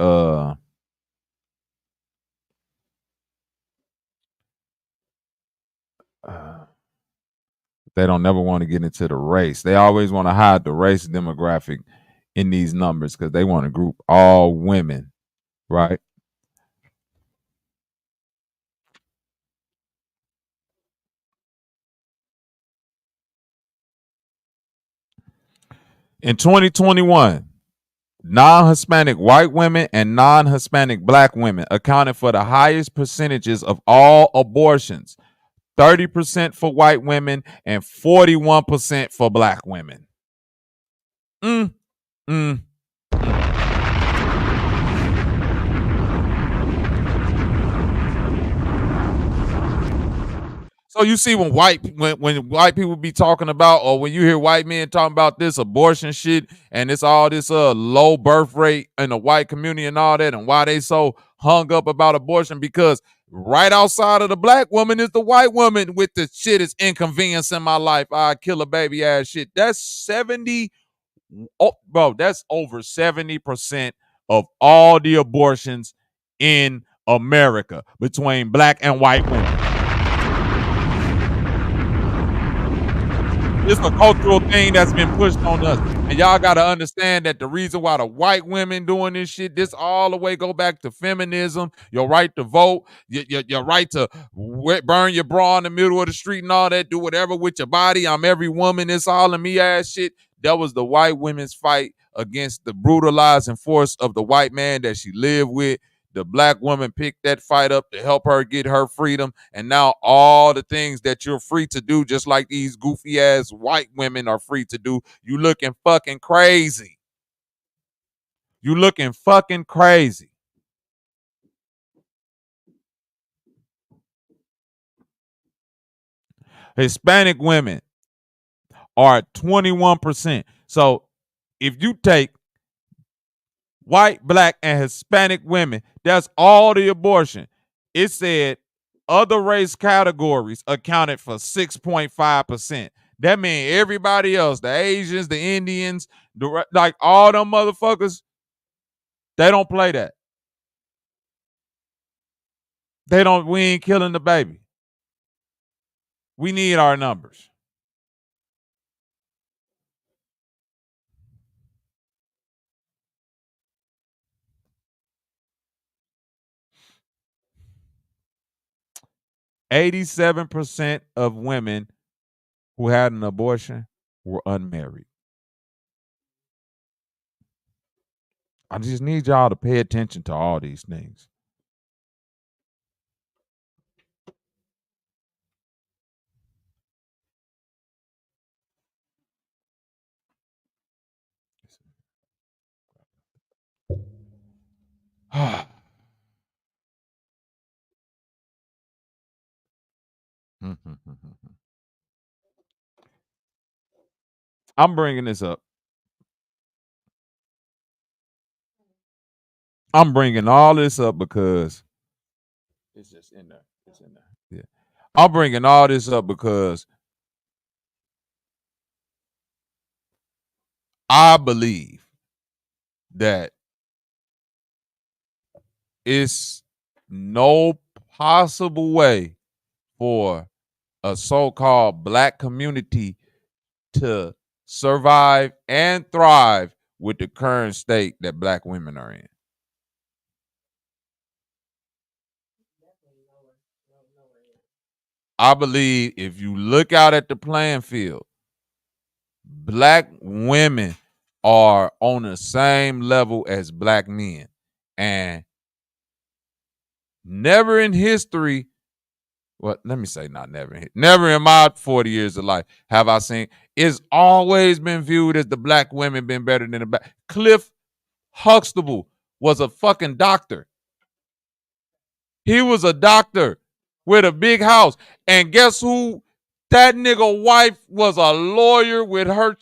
they don't never want to get into the race. They always want to hide the race demographic in these numbers because they want to group all women, right? In 2021, non-Hispanic white women and non-Hispanic black women accounted for the highest percentages of all abortions, 30% for white women and 41% for black women. So you see when white people be talking about, or when you hear white men talking about this abortion shit and it's all this low birth rate in the white community and all that, and why they so hung up about abortion, because right outside of the black woman is the white woman with the shit is inconvenience in my life. I kill a baby ass shit. That's 70. Oh, bro, that's over 70% of all the abortions in America between black and white women. It's a cultural thing that's been pushed on us. And y'all got to understand that the reason why the white women doing this shit, this all the way go back to feminism, your right to vote, your right to burn your bra in the middle of the street and all that, do whatever with your body. I'm every woman, it's all in me ass shit. That was the white women's fight against the brutalizing force of the white man that she lived with. The black woman picked that fight up to help her get her freedom. And now all the things that you're free to do, just like these goofy ass white women are free to do, you looking fucking crazy. You looking fucking crazy. Hispanic women are 21%. So if you take white, black, and Hispanic women, that's all the abortion. It said other race categories accounted for 6.5%. That means everybody else, the Asians, the Indians, like all them motherfuckers, they don't play that. We ain't killing the baby. We need our numbers. %87 of women who had an abortion were unmarried. I just need y'all to pay attention to all these things. I'm bringing this up. I'm bringing all this up because it's just in there. It's in there. Yeah. I'm bringing all this up because I believe that it's no possible way for a so-called black community to survive and thrive with the current state that black women are in. I believe if you look out at the playing field, black women are on the same level as black men. And never in history, well, let me say not never. Never in my 40 years of life have I seen, it's always been viewed as the black women been better than the black. Cliff Huxtable was a fucking doctor. He was a doctor with a big house. And guess who? That nigga wife was a lawyer with her.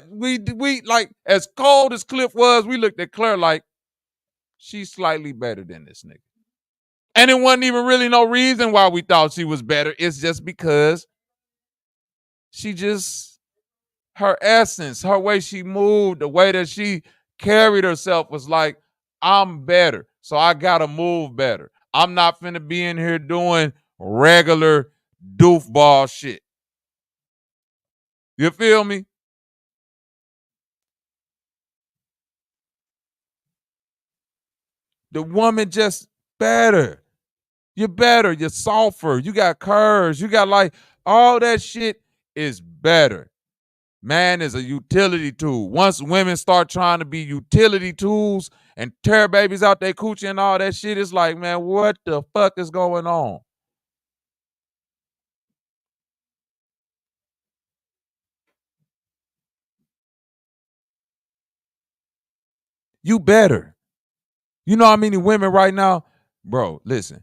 We like, as cold as Cliff was, we looked at Claire like, she's slightly better than this nigga. And it wasn't even really no reason why we thought she was better. It's just because she just, her essence, her way she moved, the way that she carried herself was like, I'm better, so I gotta move better. I'm not finna be in here doing regular doofball shit. You feel me? The woman just better. You're better. You're softer. You got curves. You got like all that shit is better. Man is a utility tool. Once women start trying to be utility tools and tear babies out their coochie and all that shit, it's like, man, what the fuck is going on? You better. You know how many women right now? Bro, listen,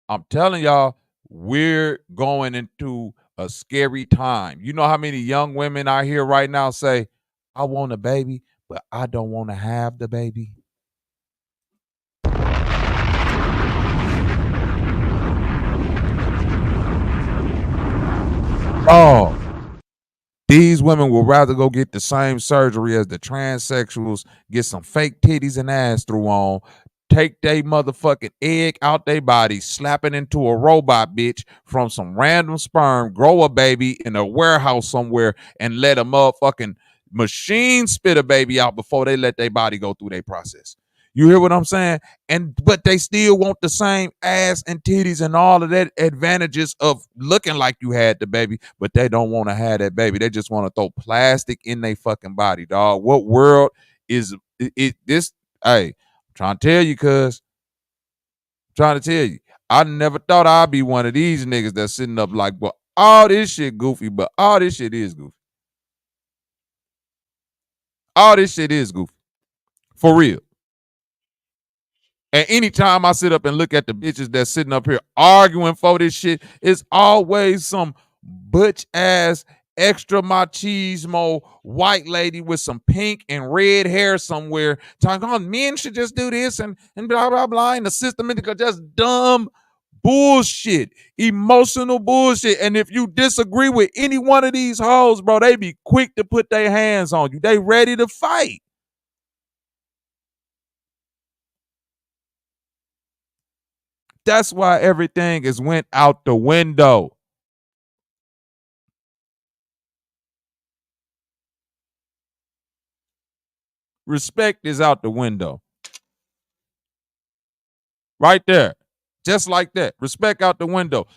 I'm telling y'all, we're going into a scary time. You know how many young women out here right now say, I want a baby, but I don't want to have the baby? Oh, these women will rather go get the same surgery as the transsexuals, get some fake titties and ass through on, take they motherfucking egg out their body, slap it into a robot bitch from some random sperm, grow a baby in a warehouse somewhere, and let a motherfucking machine spit a baby out before they let their body go through their process. You hear what I'm saying? But they still want the same ass and titties and all of that advantages of looking like you had the baby, but they don't want to have that baby. They just want to throw plastic in their fucking body, dog. What world is it this? Hey, I'm trying to tell you, cuz. I'm trying to tell you. I never thought I'd be one of these niggas that's sitting up like, well, all this shit goofy, but all this shit is goofy. All this shit is goofy. For real. And anytime I sit up and look at the bitches that's sitting up here arguing for this shit, it's always some butch ass extra machismo white lady with some pink and red hair somewhere talking, oh, men should just do this and blah, blah, blah. And the system is just dumb bullshit, emotional bullshit. And if you disagree with any one of these hoes, bro, they be quick to put their hands on you. They ready to fight. That's why everything is went out the window. Respect is out the window. Right there. Just like that. Respect out the window.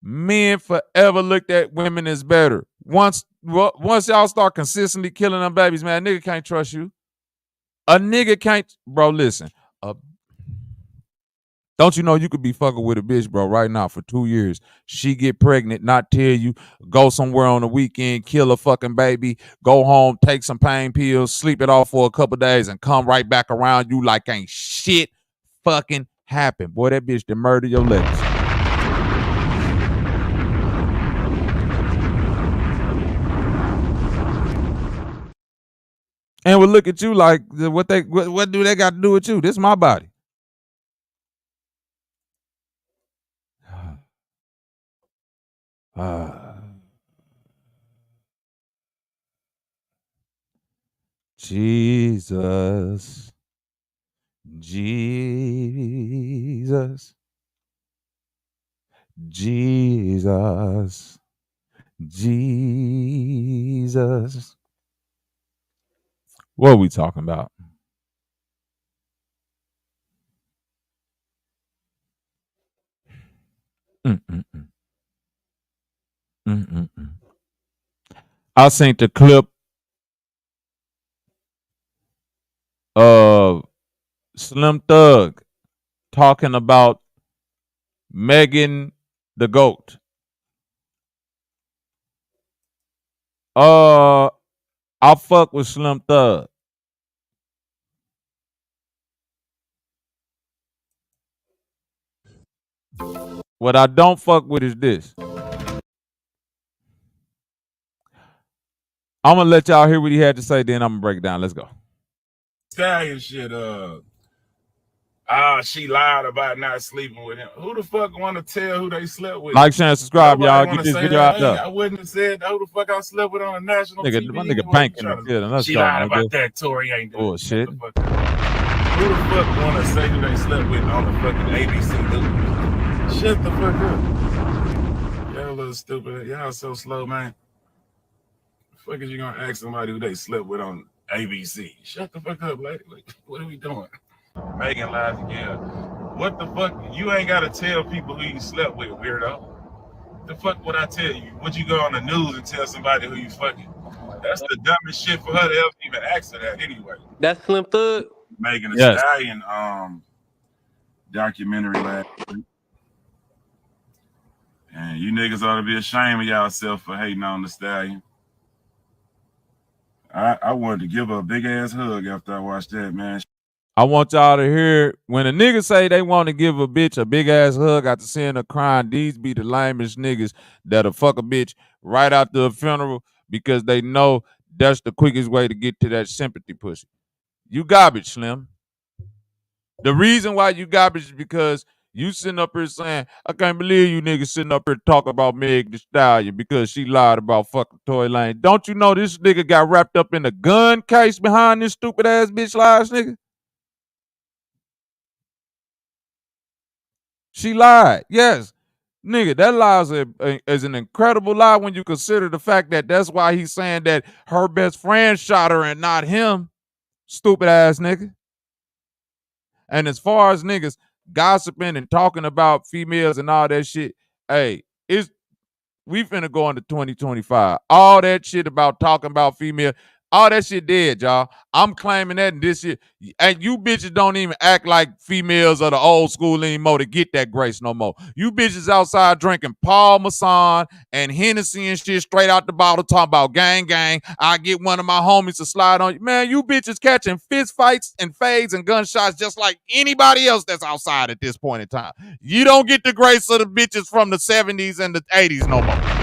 Men forever looked at women as better. Once y'all start consistently killing them babies, man, a nigga can't trust you. A nigga can't, bro, listen. Don't you know you could be fucking with a bitch, bro, right now for 2 years. She get pregnant, not tell you, go somewhere on the weekend, kill a fucking baby, go home, take some pain pills, sleep it off for a couple days, and come right back around you like ain't shit fucking happened. Boy, that bitch done murder your legacy. And we'll look at you like, what do they got to do with you? This is my body. Jesus, Jesus, Jesus, Jesus. What are we talking about? I seen the clip of Slim Thug talking about Megan the GOAT. I fuck with Slim Thug. What I don't fuck with is this. I'm gonna let y'all hear what he had to say, then I'm gonna break it down. Let's go. Stallion shit, She lied about not sleeping with him. Who the fuck want to tell who they slept with? Like, share, and subscribe, Nobody y'all. want Get to this say video that. out there. I wouldn't have said who the fuck I slept with on a national Nigga, TV. my nigga Anyway. banking the field. Let's She go, lied nigga. about that. Tory ain't doing bullshit. Who the fuck want to say who they slept with on the fucking ABC news? Shut the fuck up. Y'all little stupid. Y'all so slow, man. The fuck is you gonna ask somebody who they slept with on ABC? Shut the fuck up, lady. What are we doing? Megan lies again. What the fuck? You ain't gotta tell people who you slept with, weirdo. The fuck would I tell you? Would you go on the news and tell somebody who you fucking? That's the dumbest shit for her to ever even ask her that anyway. That's Slim Thug? Megan Thee Stallion documentary last week. And you niggas ought to be ashamed of yourself for hating on the Stallion. I wanted to give her a big ass hug after I watched that, man. I want y'all to hear when a nigga say they want to give a bitch a big ass hug after seeing her crying, these be the lamest niggas that'll fuck a bitch right after a funeral because they know that's the quickest way to get to that sympathy pussy. You garbage, Slim. The reason why you garbage is because you sitting up here saying, I can't believe you niggas sitting up here talking about Meg Thee Stallion because she lied about fucking Tory Lanez. Don't you know this nigga got wrapped up in a gun case behind this stupid ass bitch lies, nigga? She lied. Yes. Nigga, that lie is an incredible lie when you consider the fact that that's why he's saying that her best friend shot her and not him. Stupid ass nigga. And as far as niggas gossiping and talking about females and all that shit, hey, we finna go into 2025. All that shit about talking about female, all that shit dead, y'all. I'm claiming that in this shit. And you bitches don't even act like females of the old school anymore to get that grace no more. You bitches outside drinking Paul Masson and Hennessy and shit straight out the bottle talking about gang, gang. I get one of my homies to slide on you. Man, you bitches catching fist fights and fades and gunshots just like anybody else that's outside at this point in time. You don't get the grace of the bitches from the 70s and the 80s no more.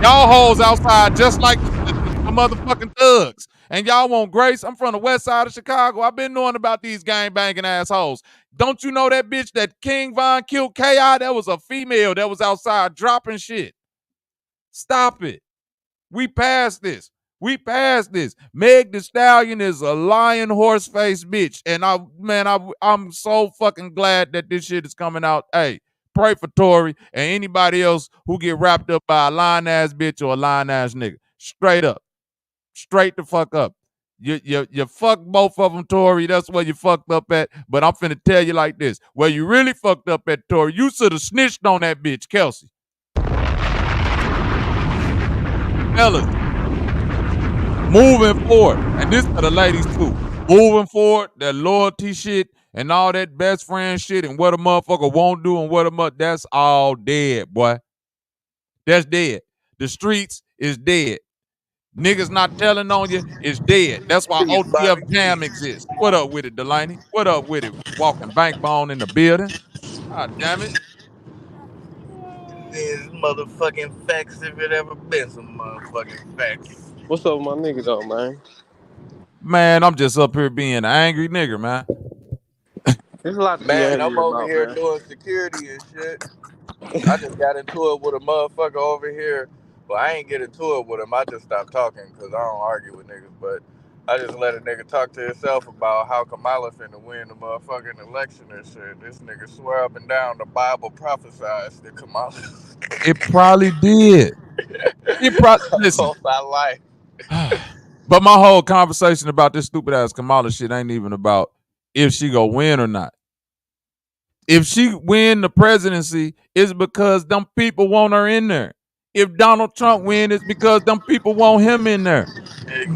Y'all hoes outside just like the motherfucking thugs. And y'all want grace? I'm from the west side of Chicago. I've been knowing about these gang banging assholes. Don't you know that bitch that King Von killed K.I.? That was a female that was outside dropping shit. Stop it. We passed this. We passed this. Meg Thee Stallion is a lying horse face bitch. And I'm so fucking glad that this shit is coming out. Hey, pray for Tory and anybody else who get wrapped up by a lying ass bitch or a lying ass nigga. Straight up. Straight the fuck up. You fuck both of them, Tory. That's where you fucked up at. But I'm finna tell you like this. Where you really fucked up at, Tory, you should have snitched on that bitch, Kelsey. Fellas, moving forward, and this for the ladies too. Moving forward, that loyalty shit and all that best friend shit and what a motherfucker won't do and what that's all dead, boy. That's dead. The streets is dead. Niggas not telling on you is dead. That's why OTF Jam exists. What up with it, Delaney? What up with it? Walking backbone in the building. God damn it. These motherfucking facts if it ever been some motherfucking facts. What's up with my nigga though, man? Man, I'm just up here being an angry nigga, man. There's a lot to be Man, angry I'm over about, here man. doing security and shit. I just got into it with a motherfucker over here. Well, I ain't get into it with him. I just stopped talking because I don't argue with niggas. But I just let a nigga talk to himself about how Kamala finna win the motherfucking election and shit. This nigga swear up and down the Bible prophesies that Kamala. It probably did. It probably listen. I like. But my whole conversation about this stupid ass Kamala shit ain't even about if she go win or not. If she win the presidency, it's because them people want her in there. If Donald Trump win, it's because them people want him in there. Exactly.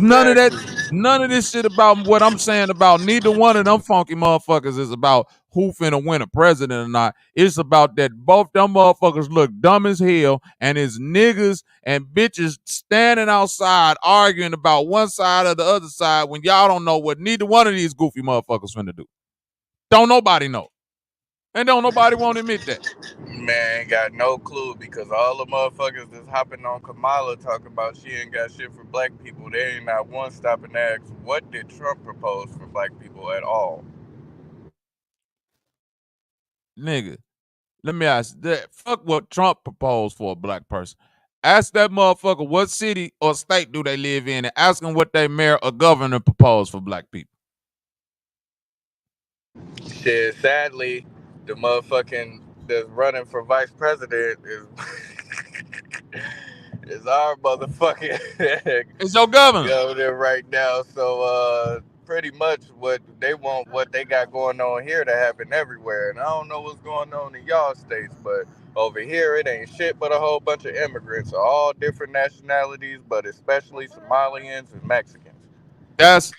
None of this shit about what I'm saying about neither one of them funky motherfuckers is about who finna win a president or not. It's about that both them motherfuckers look dumb as hell and it's niggas and bitches standing outside arguing about one side or the other side when y'all don't know what neither one of these goofy motherfuckers finna do. Don't nobody know. And don't nobody want to admit that. Man, ain't got no clue because all the motherfuckers that's hopping on Kamala talking about she ain't got shit for black people. They ain't not one stopping to ask what did Trump propose for black people at all. Nigga, let me ask that. Fuck what Trump proposed for a black person. Ask that motherfucker what city or state do they live in and ask them what their mayor or governor proposed for black people. Shit, sadly, the motherfucking that's running for vice president is is our motherfucking It's your governor. governor right now. So pretty much what they want, what they got going on here to happen everywhere. And I don't know what's going on in y'all states, but over here it ain't shit but a whole bunch of immigrants of all different nationalities, but especially Somalians and Mexicans. That's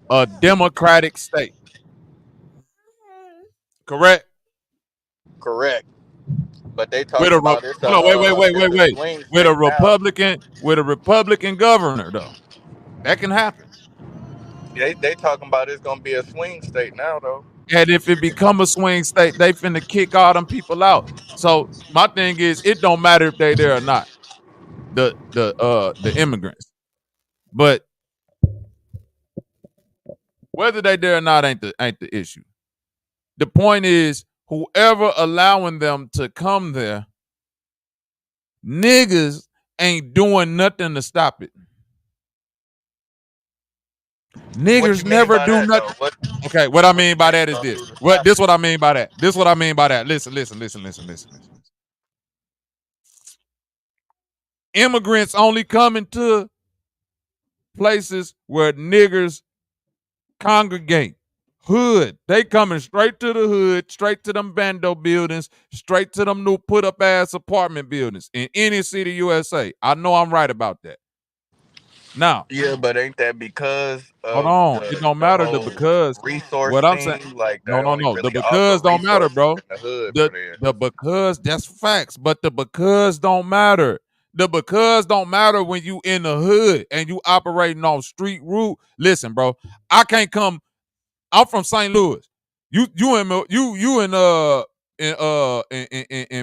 a democratic state. Correct? Correct. But they With talking a about it's hold on, wait. swing With a state Republican governor though. That can happen. now. They talking about it's gonna be a swing state now though. And if it become a swing state, they finna kick all them people out. So my thing is, it don't matter if they there or not. The immigrants, but whether they there or not ain't the issue. The point is, whoever allowing them to come there, niggas ain't doing nothing to stop it. Niggas never do nothing. Okay, what I mean by that is this. What I mean by that. This what I mean by that. Listen. Immigrants only coming to places where niggers congregate. Hood. They coming straight to the hood, straight to them bando buildings, straight to them new put up ass apartment buildings in any city USA. I know I'm right about that. Now, yeah, but ain't that because of hold on. It don't matter the because. resource What I'm thing? saying, Like no. only The really because don't matter, bro. in the hood The because, that's facts, but the because don't matter. The because don't matter when you in the hood and you operating on street route. Listen, bro, I can't come. I'm from St. Louis. You in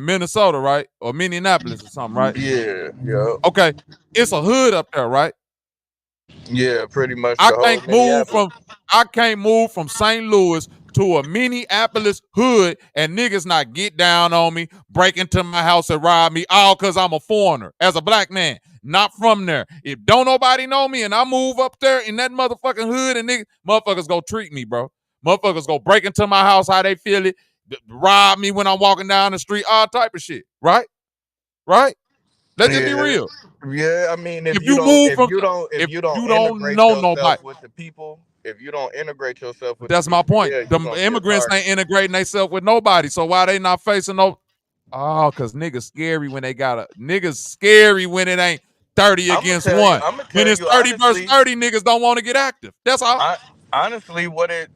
Minnesota, right? Or Minneapolis or something, right? Yeah. Okay, it's a hood up there, right? Yeah, pretty much I the whole can't move from St. Louis to a Minneapolis hood and niggas not get down on me, break into my house and rob me, all because I'm a foreigner as a black man, not from there. If don't nobody know me and I move up there in that motherfucking hood and motherfuckers go treat me, bro. Motherfuckers go break into my house how they feel it, rob me when I'm walking down the street, all type of shit, right? Right? Let's just be real. Yeah, I mean, if you don't integrate know yourself nobody with the people, if you don't integrate yourself with that's the my people, point. yeah, The immigrants ain't integrating themselves with nobody. So why they not facing no? Oh, cause niggas scary when they got niggas scary when it ain't 30 against 1. When it's 30 versus 30, niggas don't want to get active. That's all. Honestly, what it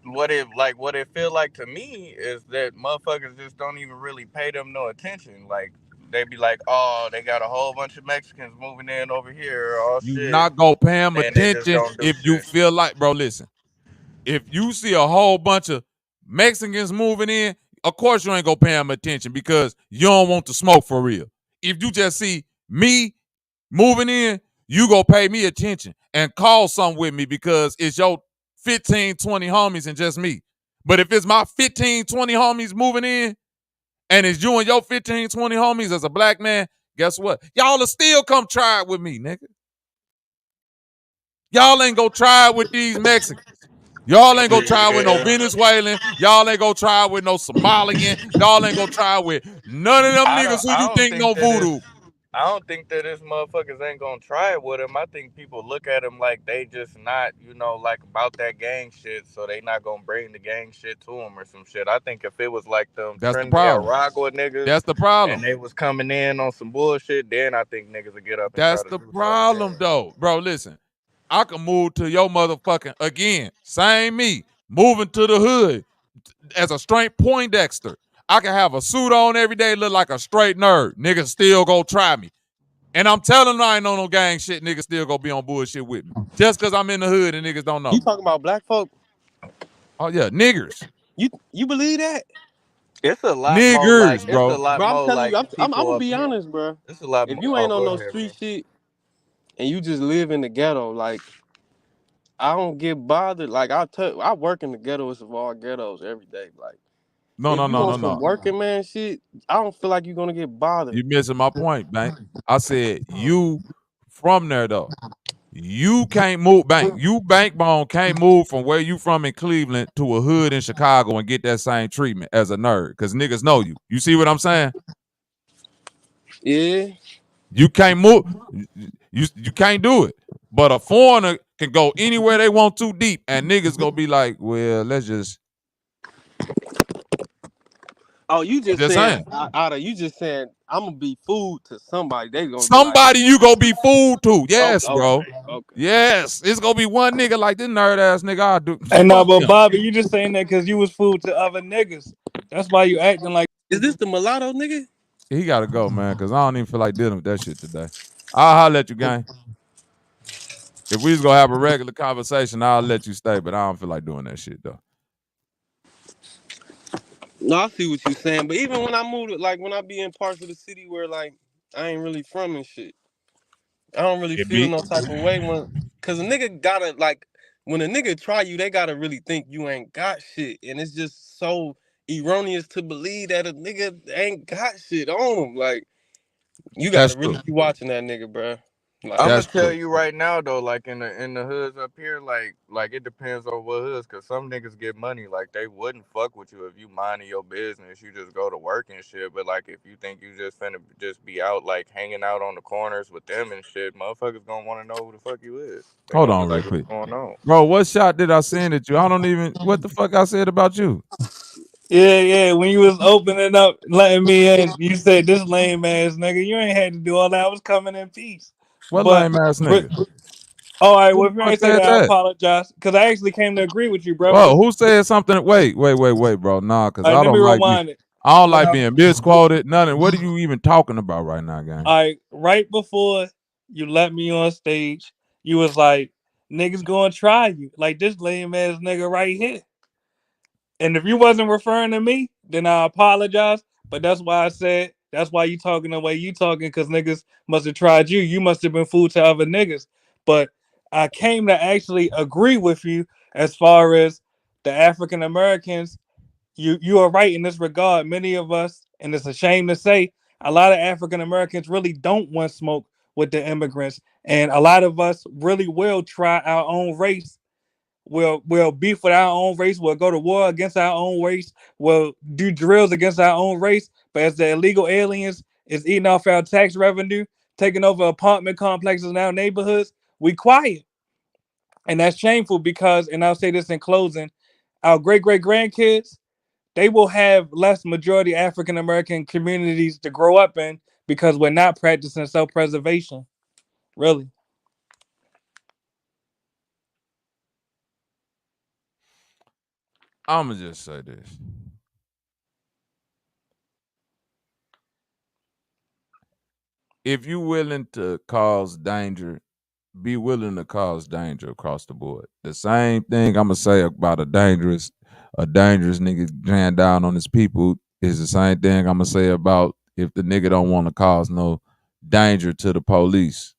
feel like to me is that motherfuckers just don't even really pay them no attention. Like they be like, oh, they got a whole bunch of Mexicans moving in over here. Oh You shit, not gonna pay them and they just attention don't do if shit. you feel like, bro. Listen, if you see a whole bunch of Mexicans moving in, of course you ain't gonna pay them attention because you don't want to smoke for real. If you just see me moving in, you go pay me attention and call something with me because it's your 15, 20 homies and just me. But if it's my 15, 20 homies moving in and it's you and your 15, 20 homies as a black man, guess what? Y'all will still come try it with me, nigga. Y'all ain't gonna try it with these Mexicans. Y'all ain't gonna try it with no Venezuelan. Y'all ain't gonna try it with no Somalian. Y'all ain't gonna try it with none of them niggas who you think know voodoo. I don't think that this motherfuckers ain't gonna try it with him. I think people look at him like they just not, like about that gang shit, so they not gonna bring the gang shit to him or some shit. I think if it was like them Trinidad-Aragua niggas, that's the problem, and they was coming in on some bullshit, then I think niggas would get up. That's the problem, though, bro. Listen, I can move to your motherfucking again, same me, moving to the hood as a straight Poindexter. I can have a suit on every day, look like a straight nerd. Niggas still go try me. And I'm telling them I ain't on no gang shit, niggas still go be on bullshit with me. Just because I'm in the hood and niggas don't know. You talking about black folk? Oh, yeah, niggers. You believe that? It's a lot more like Niggers, bro. Bro, I'm telling you, I'm people gonna up be here. honest, bro. It's a lot If more. you Oh, ain't on go no ahead, bro. street shit and you just live in the ghetto, like I don't get bothered. Like I work in the ghettos of all ghettos every day. Like No, if no, you no, on no, some no. working man shit, I don't feel like you're gonna get bothered. You missing my point, Bank. I said you from there though. You can't move, Bank. You Bankbone can't move from where you from in Cleveland to a hood in Chicago and get that same treatment as a nerd, because niggas know you. You see what I'm saying? Yeah. You can't move. You can't do it. But a foreigner can go anywhere they want to deep, and niggas gonna be like, well, let's just Oh, you just saying saying. you just saying I'm gonna be food to somebody. They gonna be like, Somebody you gonna be fooled to. Yes, bro. okay. Yes. It's gonna be one nigga like this nerd ass nigga. I'll do. And no, Fuck but him. Bobby, you just saying that because you was food to other niggas. That's why you acting like. Is this the mulatto nigga? He gotta go, man, because I don't even feel like dealing with that shit today. I'll holler at you, gang. If we was gonna have a regular conversation, I'll let you stay, but I don't feel like doing that shit though. No, I see what you're saying. But even when I moved, like when I be in parts of the city where like I ain't really from and shit, I don't really It feel be no type of way cause a nigga gotta like when a nigga try you, they gotta really think you ain't got shit. And it's just so erroneous to believe that a nigga ain't got shit on him. Like you gotta that's really true. be watching that nigga, bro. Like I'm gonna That's tell true. you right now though, like in the hoods up here, like it depends on what hoods, cause some niggas get money, like they wouldn't fuck with you if you minding your business, you just go to work and shit. But like if you think you just finna just be out like hanging out on the corners with them and shit, motherfuckers gonna want to know who the fuck you is. They Hold gonna on be real like, what's quick. going on? Bro, what shot did I send at you? I don't even what the fuck I said about you. Yeah. When you was opening up, letting me in, you said this lame ass nigga. You ain't had to do all that. I was coming in peace. What But, lame ass nigga? all right. Who Well, the if you fuck ain't say said that, I that? apologize. Cause I actually came to agree with you, bro. Bro, But who said something? Wait, bro. Nah, cause all right, I let me don't like rewind it. I don't When like I, being misquoted. Nothing. What are you even talking about right now, gang? all right, right before you let me on stage, you was like, niggas gonna try you. Like this lame ass nigga right here. And if you wasn't referring to me, then I apologize. But that's why I said that's why you talking the way you talking, because niggas must have tried you. You must have been fooled to other niggas. But I came to actually agree with you as far as the African Americans. You are right in this regard. Many of us, and it's a shame to say, a lot of African Americans really don't want smoke with the immigrants. And a lot of us really will try our own race. We'll beef with our own race. We'll go to war against our own race. We'll do drills against our own race. But as the illegal aliens is eating off our tax revenue, taking over apartment complexes in our neighborhoods, we quiet. And that's shameful because, and I'll say this in closing, our great grandkids, they will have less majority African American communities to grow up in because we're not practicing self-preservation. Really. I'ma just say this. If you willing to cause danger, be willing to cause danger across the board. The same thing I'ma say about a dangerous nigga ran down on his people is the same thing I'ma say about if the nigga don't want to cause no danger to the police.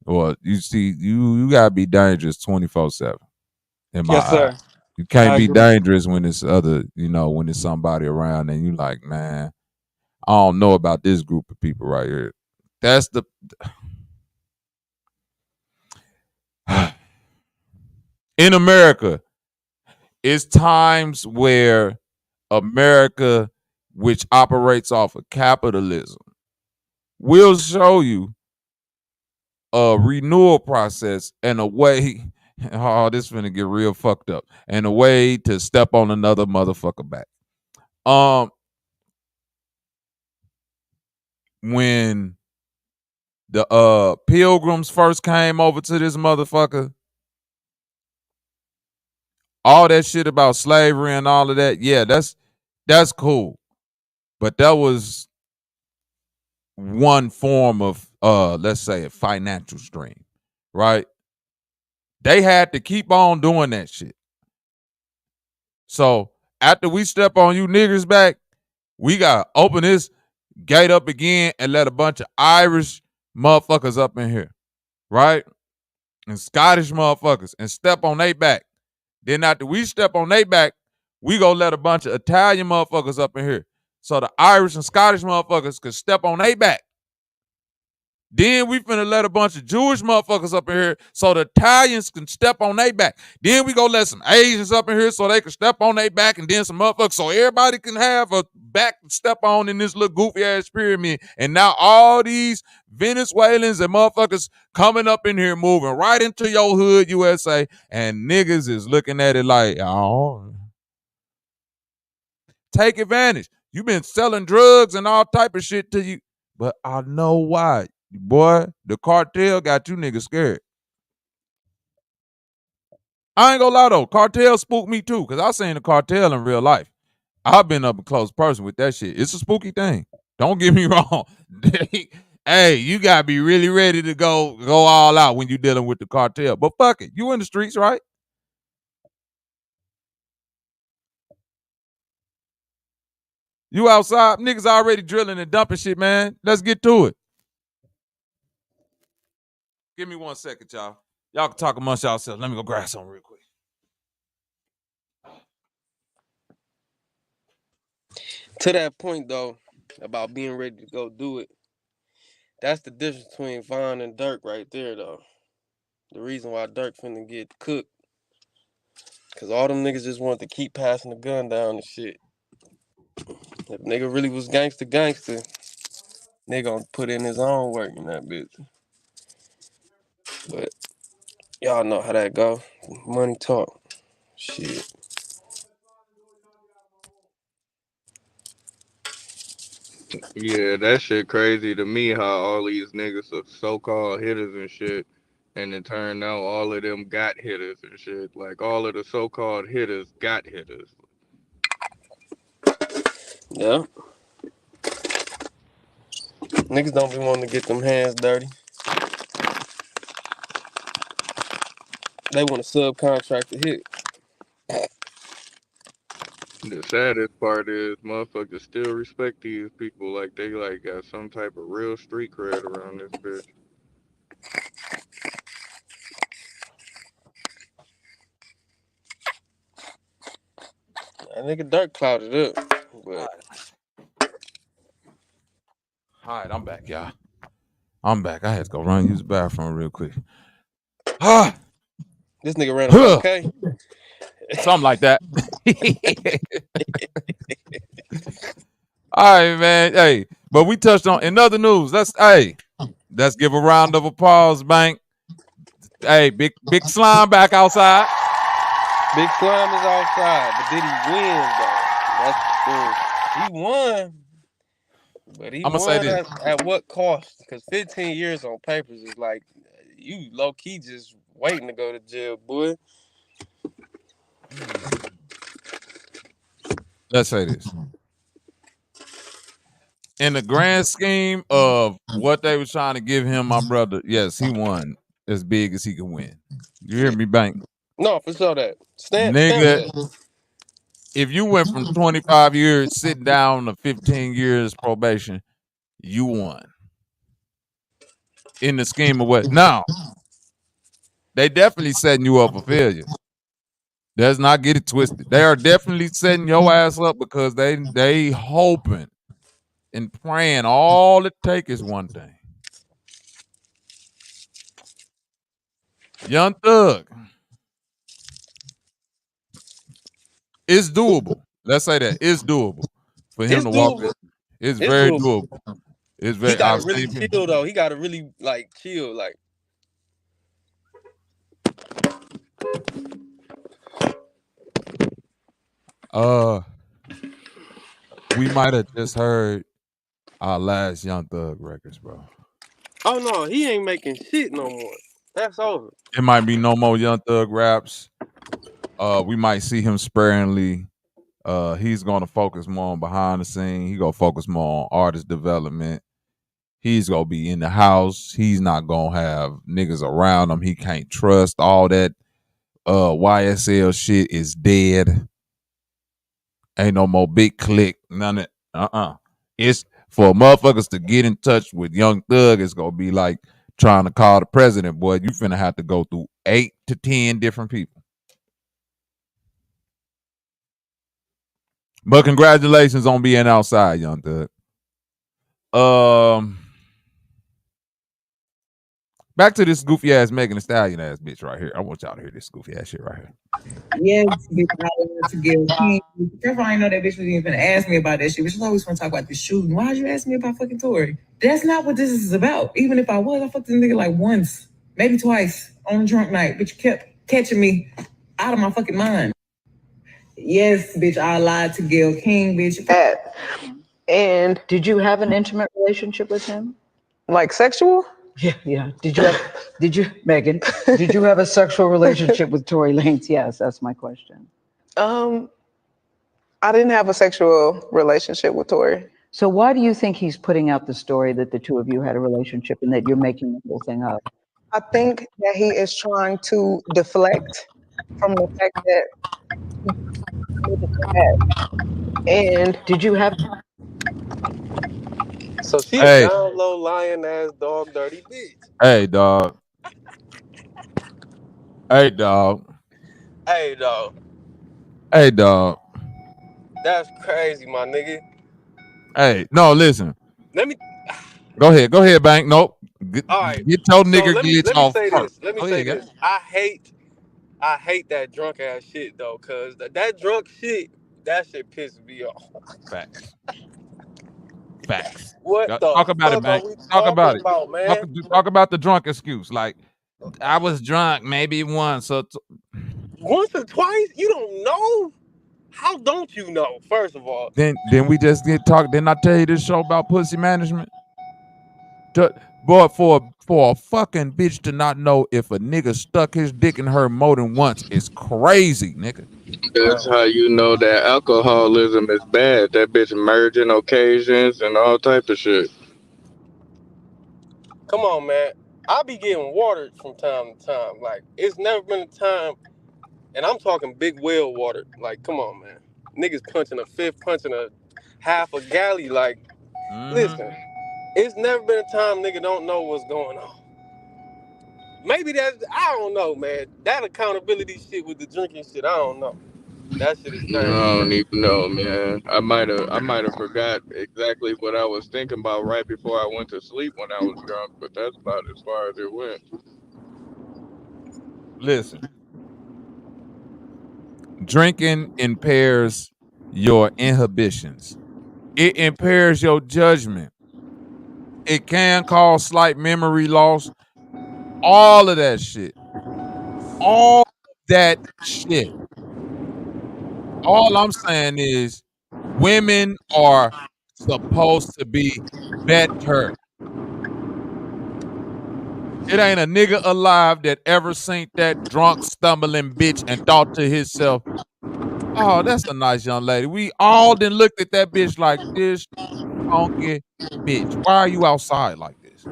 Or you see, you gotta be dangerous 24/7 in my Yes, eyes. sir. You can't I be agree. dangerous when it's other, when it's somebody around and you like, man, I don't know about this group of people right here. That's the in America, it's times where America, which operates off of capitalism, will show you a renewal process and a way. Oh, this finna get real fucked up. And a way to step on another motherfucker back. When the pilgrims first came over to this motherfucker, all that shit about slavery and all of that, yeah, that's cool. But that was one form of let's say a financial stream, right? They had to keep on doing that shit. So after we step on you niggers back, We gotta open this gate up again and let a bunch of Irish motherfuckers up in here, right? And Scottish motherfuckers and step on their back. Then after we step on their back, we gonna let a bunch of Italian motherfuckers up in here. So the Irish and Scottish motherfuckers could step on their back. Then we finna let a bunch of Jewish motherfuckers up in here so the Italians can step on their back. Then we gonna let some Asians up in here so they can step on their back, and then some motherfuckers so everybody can have a back to step on in this little goofy ass pyramid. And now all these Venezuelans and motherfuckers coming up in here moving right into your hood, USA, and niggas is looking at it like, oh, take advantage. You been selling drugs and all type of shit to you, but I know why. Boy, the cartel got you niggas scared. I ain't gonna lie though, cartel spooked me too, because I seen the cartel in real life. I've been up and close person with that shit. It's a spooky thing. Don't get me wrong. Hey, you gotta be really ready to go all out when you dealing with the cartel. But fuck it, you in the streets, right? You outside, niggas already drilling and dumping shit, man. Let's get to it. Give me 1 second, y'all. Y'all can talk amongst yourselves. Let me go grab something real quick. To that point, though, about being ready to go do it, that's the difference between Von and Dirk right there, though. The reason why Dirk finna get cooked, because all them niggas just wanted to keep passing the gun down and shit. If nigga really was gangster, nigga gonna put in his own work in that bitch. But y'all know how that go. Money talk. Shit. Yeah, that shit crazy to me how all these niggas are so-called hitters and shit, and it turned out all of them got hitters and shit. Like, all of the so-called hitters got hitters. Yeah. Niggas don't be wanting to get them hands dirty. They want to subcontract the hit. The saddest part is motherfuckers still respect these people like they like got some type of real street cred around this bitch. That nigga Dirk clouded up. But All right, I'm back, y'all. I'm back. I had to go run and use the bathroom real quick. Ah, this nigga ran a 5K. Something like that. All right, man. Hey, but we touched on in other news. Let's give a round of applause, Bank. Hey, big slime back outside. Big slime is outside, but did he win though? That's the thing. He won, but he won at what cost? Because 15 years on papers is like you low key just waiting to go to jail, boy. Let's say this. In the grand scheme of what they was trying to give him, my brother, yes, he won as big as he could win. You hear me, Bank? No, for sure that. Nigga, if you went from 25 years sitting down to 15 years probation, you won. In the scheme of what? Now, they definitely setting you up for failure. Let's not get it twisted. They are definitely setting your ass up because they hoping and praying all it takes is one thing. Young Thug. It's doable. Let's say that. It's doable. For him to walk this. It's very doable. It's very. He gotta really chill though. He gotta really like chill. Like we might have just heard our last Young Thug records, bro. Oh no, he ain't making shit no more. That's over. It might be no more Young Thug raps. We might see him sparingly. He's gonna focus more on behind the scene. He gonna focus more on artist development. He's gonna be in the house. He's not gonna have niggas around him he can't trust. All that YSL shit is dead. Ain't no more big click. None of It's for motherfuckers to get in touch with Young Thug. It's gonna be like trying to call the president. Boy, you finna have to go through 8 to 10 different people. But congratulations on being outside, Young Thug. Back to this goofy ass Megan Thee Stallion ass bitch right here. I want y'all to hear this goofy ass shit right here. Yes, bitch, I want to give King. First of all, I didn't know that bitch was even gonna ask me about that shit. But she's always want to talk about the shooting. Why'd you ask me about fucking Tory? That's not what this is about. Even if I was, I fucked this nigga like once, maybe twice on a drunk night. But you kept catching me out of my fucking mind. Yes, bitch, I lied to Gayle King, bitch. And did you have an intimate relationship with him? Like sexual? Yeah. Did you, Megan, did you have a sexual relationship with Tory Lanez? Yes, that's my question. I didn't have a sexual relationship with Tory. So why do you think he's putting out the story that the two of you had a relationship and that you're making the whole thing up? I think that he is trying to deflect from the fact that. And did you have? So she a down low lying ass dog dirty bitch. Hey dog. Hey dog. Hey dog. Hey dog. That's crazy, my nigga. Hey, no, listen. Let me go ahead, Bank. Nope. All right. Get your nigga glitch off first. Let me say this. I hate that drunk ass shit though, cause that drunk shit, that shit pisses me off. Facts. What the talk about fuck it, Bank. are we Talk about talking about, man? Talk about the drunk excuse. Like, I was drunk maybe once or once or twice. You don't know. How don't you know? First of all, then we just get talk. Didn't I tell you this show about pussy management? Boy, for a fucking bitch to not know if a nigga stuck his dick in her more than once is crazy, nigga. That's how you know that alcoholism is bad. That bitch merging occasions and all type of shit. Come on, man. I be getting watered from time to time. Like, it's never been a time, and I'm talking big whale water. Like, come on, man. Niggas punching a fifth, punching a half a galley. Like, listen, it's never been a time nigga don't know what's going on. Maybe that's, I don't know, man. That accountability shit with the drinking shit, I don't know. That shit is crazy. I don't even know, man. I might have forgot exactly what I was thinking about right before I went to sleep when I was drunk, but that's about as far as it went. Listen. Drinking impairs your inhibitions. It impairs your judgment. It can cause slight memory loss. All of that shit. All of that shit. All I'm saying is women are supposed to be better. It ain't a nigga alive that ever seen that drunk, stumbling bitch and thought to himself, oh, that's a nice young lady. We all then looked at that bitch like, this funky bitch. Why are you outside like this?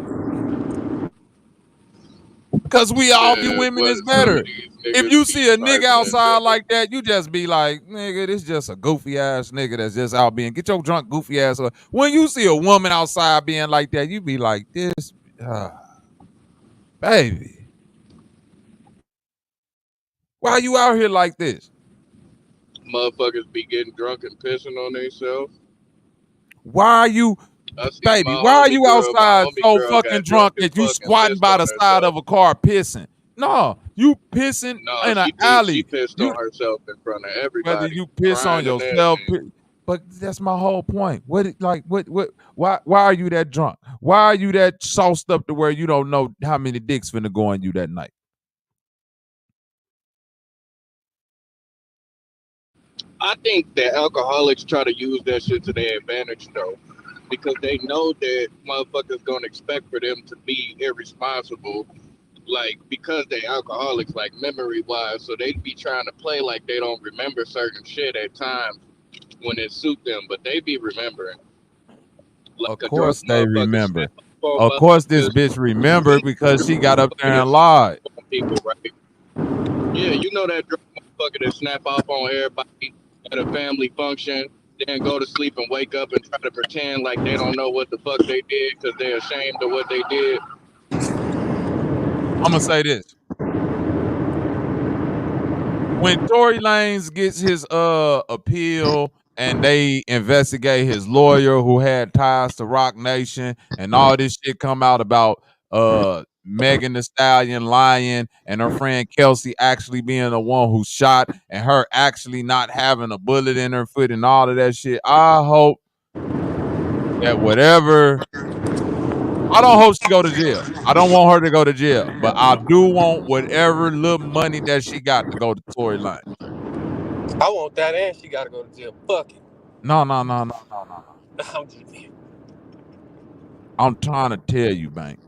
Because we all view women as better. If you see a nigga outside like that, you just be like, nigga, this just a goofy ass nigga that's just out being, get your drunk goofy ass. When you see a woman outside being like that, you be like, this, baby, why you out here like this? Motherfuckers be getting drunk and pissing on themselves. Why are you, baby, why are you outside so fucking drunk that you squatting by the side of a car pissing? No, you pissing in an alley. She pissed on herself in front of everybody. Whether you piss on yourself, but that's my whole point. Why are you that drunk? Why are you that sauced up to where you don't know how many dicks finna go on you that night? I think that alcoholics try to use that shit to their advantage though, because they know that motherfuckers gonna expect for them to be irresponsible, like because they alcoholics, like memory wise, so they be trying to play like they don't remember certain shit at times when it suit them, but they be remembering. Like of course they remember. Of course this bitch remembered because she got up there and lied. People, right? Yeah, you know that drunk motherfucker that snap off on everybody at a family function then go to sleep and wake up and try to pretend like they don't know what the fuck they did because they're ashamed of what they did. I'm gonna say this. When Tory Lanez gets his appeal and they investigate his lawyer who had ties to Rock Nation and all this shit come out about Megan Thee Stallion lying and her friend Kelsey actually being the one who shot and her actually not having a bullet in her foot and all of that shit, I hope that whatever, I don't hope she go to jail. I don't want her to go to jail, but I do want whatever little money that she got to go to Tory Lanez. I want that, and she gotta go to jail. Fuck it. No. I'm just kidding. I'm trying to tell you, Bank.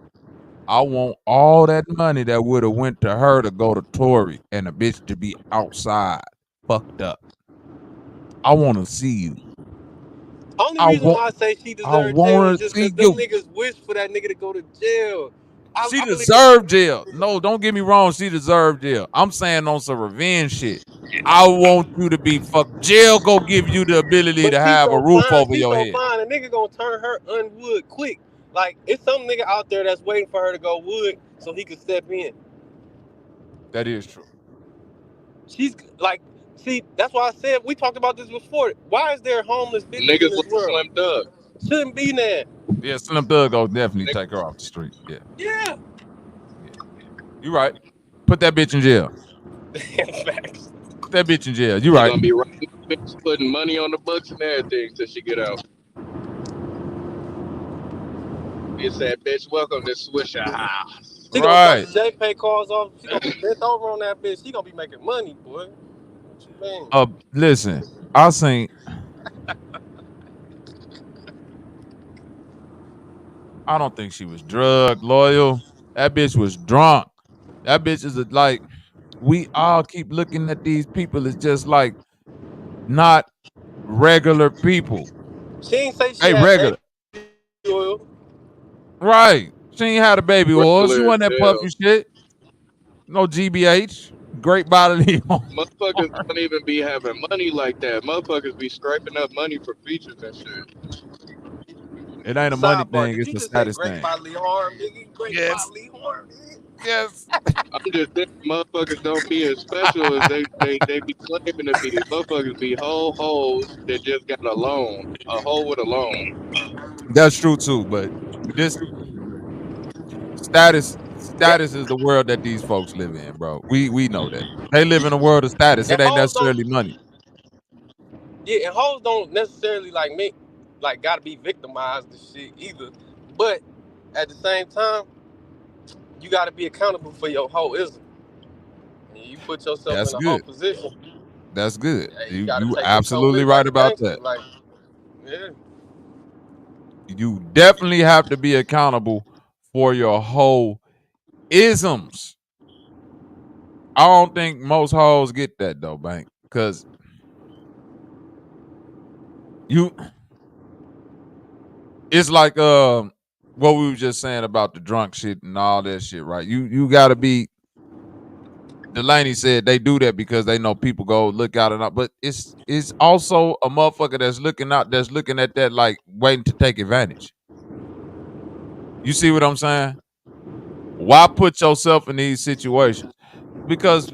I want all that money that would have went to her to go to Tory and the bitch to be outside, fucked up. I want to see you. Only reason why I say she deserves jail is just because them niggas wish for that nigga to go to jail. She deserved jail. No, don't get me wrong. She deserved jail. I'm saying on some revenge shit. I want you to be fucked. Jail go give you the ability to have a roof over your head. Fine. A nigga gonna turn her unwood quick. Like, it's some nigga out there that's waiting for her to go wood so he can step in. That is true. She's like, see, that's why I said, we talked about this before. Why is there homeless bitches in this world? Slim Thug. Shouldn't be there. Yeah, Slim Thug go definitely take her off the street. Yeah. You right. Put that bitch in jail. Facts. Put that bitch in jail. You right. Gonna be right, bitch, putting money on the books and everything till she get out. He said, "Bitch, welcome to Swisher House." She gonna pay calls off. She gonna be bent over on that bitch. She gonna be making money, boy. What you mean? Listen, I seen. I don't think she was drug loyal. That bitch was drunk. That bitch is like, we all keep looking at these people as just like not regular people. She ain't say she had regular. baby oil. Right. She ain't had a baby oil. She wasn't that puffy shit. No GBH. Great bodily. Motherfuckers don't even be having money like that. Motherfuckers be scraping up money for features and shit. It ain't a money thing, it's the status thing. Great bodily harm, nigga. Great bodily harm, nigga. Yes. I'm just saying, motherfuckers don't be as special as they be claiming to be. Motherfuckers be whole hoes that just got a loan, a hole with a loan. That's true too, but this status is the world that these folks live in, bro. We know that. They live in a world of status. It ain't necessarily money. Yeah, and hoes don't necessarily gotta be victimized and shit either. But at the same time, you gotta be accountable for your hoeism. And you put yourself in a whole position. That's good. You absolutely right about that. You definitely have to be accountable for your whole isms. I don't think most hoes get that though, Bank, because it's like what we were just saying about the drunk shit and all that shit, right? You gotta be. Delaney said they do that because they know people go look out and out, but it's also a motherfucker that's looking at that like waiting to take advantage. You see what I'm saying? Why put yourself in these situations? Because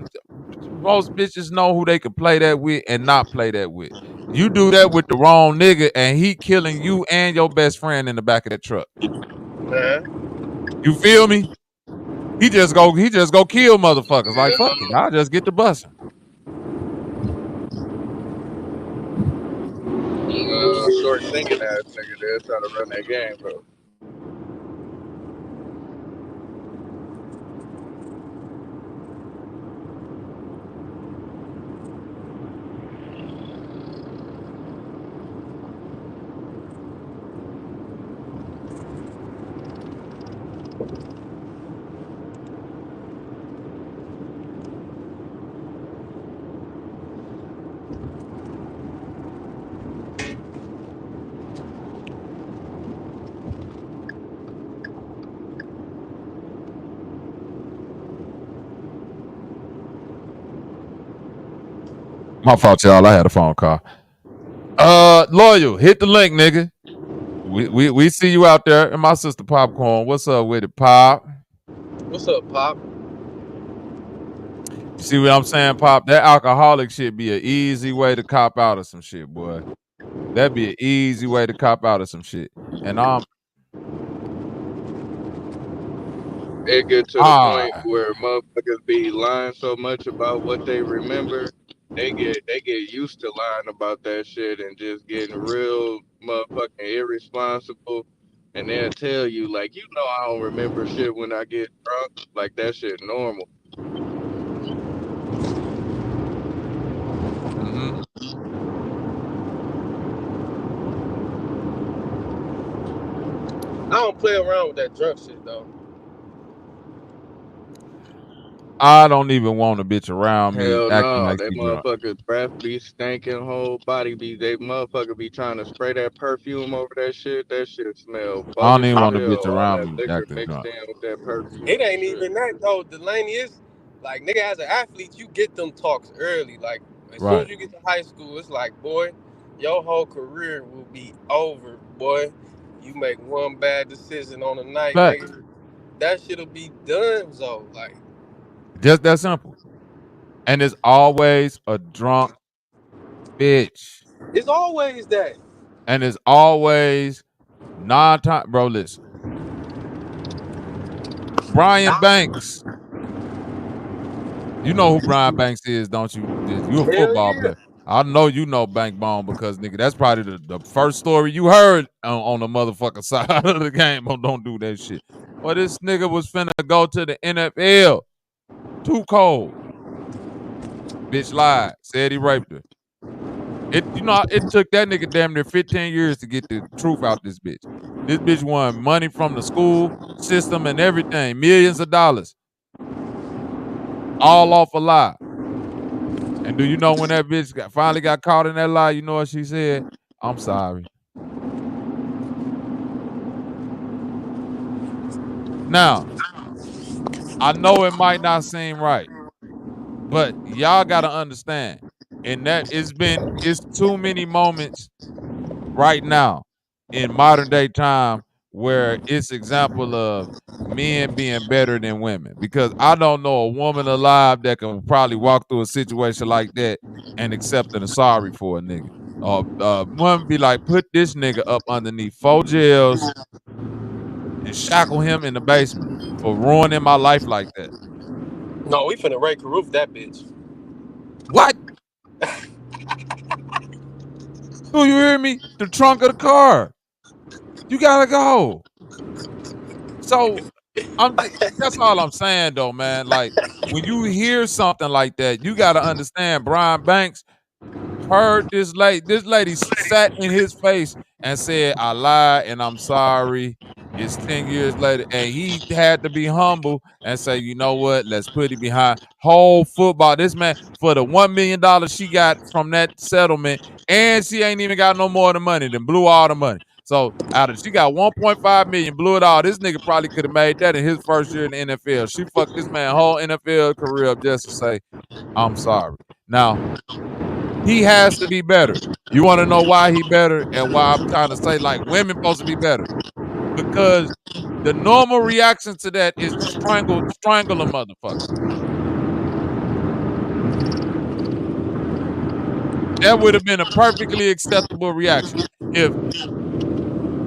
most bitches know who they can play that with and not play that with. You do that with the wrong nigga and he killing you and your best friend in the back of that truck. You feel me? He just go kill motherfuckers. Like, fuck it, I'll just get the busing. Short thinking ass nigga there trying to run that game, bro. My fault, y'all. I had a phone call. Loyal, hit the link, nigga. We see you out there. And my sister Popcorn. What's up with it, Pop? What's up, Pop? You see what I'm saying, Pop? That alcoholic shit be an easy way to cop out of some shit, boy. That'd be an easy way to cop out of some shit. And it get to the point where motherfuckers be lying so much about what they remember, they get used to lying about that shit and just getting real motherfucking irresponsible. And they'll tell you, like, you know, I don't remember shit when I get drunk. Like, that shit normal. Mm-hmm. I don't play around with that drunk shit though. I don't even want a bitch around me Hell acting no, like that you drunk. motherfucker's breath be stinking, whole body be, they motherfucker be trying to spray that perfume over that shit. That shit smell I don't bogus even as want a hell. bitch All around that me liquor acting mixed drunk. in with that perfume. It ain't even that though. Delaney is like, nigga, as an athlete, you get them talks early. Like as soon as you get to high school, it's like, boy, your whole career will be over, boy. You make one bad decision on the night, nigga. That shit'll be done, so like just that simple. And it's always a drunk bitch. It's always that. And it's always non-time. Bro, listen. Brian Banks. You know who Brian Banks is, don't you? You a football player. I know you know Bankbone because, nigga, that's probably the first story you heard on the motherfucking side of the game. Don't do that shit. Well, this nigga was finna go to the NFL. Too cold. Bitch lied. Said he raped her. It took that nigga damn near 15 years to get the truth out this bitch. This bitch won money from the school system and everything. Millions of dollars. All off a lie. And do you know when that bitch finally got caught in that lie, you know what she said? I'm sorry. Now, I know it might not seem right, but y'all gotta understand, and that it's too many moments right now in modern day time where it's example of men being better than women. Because I don't know a woman alive that can probably walk through a situation like that and accepting a sorry for a nigga. One be like, put this nigga up underneath 4 jails and shackle him in the basement for ruining my life like that. No, we finna rake roof that bitch. What? Do you hear me? The trunk of the car. You gotta go. So that's all I'm saying though, man. Like when you hear something like that, you gotta understand Brian Banks heard this lady sat in his face and said, I lied and I'm sorry. It's 10 years later, and he had to be humble and say, you know what? Let's put it behind whole football. This man, for the $1 million she got from that settlement, and she ain't even got no more of the money, then blew all the money. So she got 1.5 million, blew it all. This nigga probably could have made that in his first year in the NFL. She fucked this man whole NFL career up just to say, I'm sorry. Now, he has to be better. You want to know why he better and why I'm trying to say like women supposed to be better? Because the normal reaction to that is to strangle a motherfucker. That would have been a perfectly acceptable reaction. If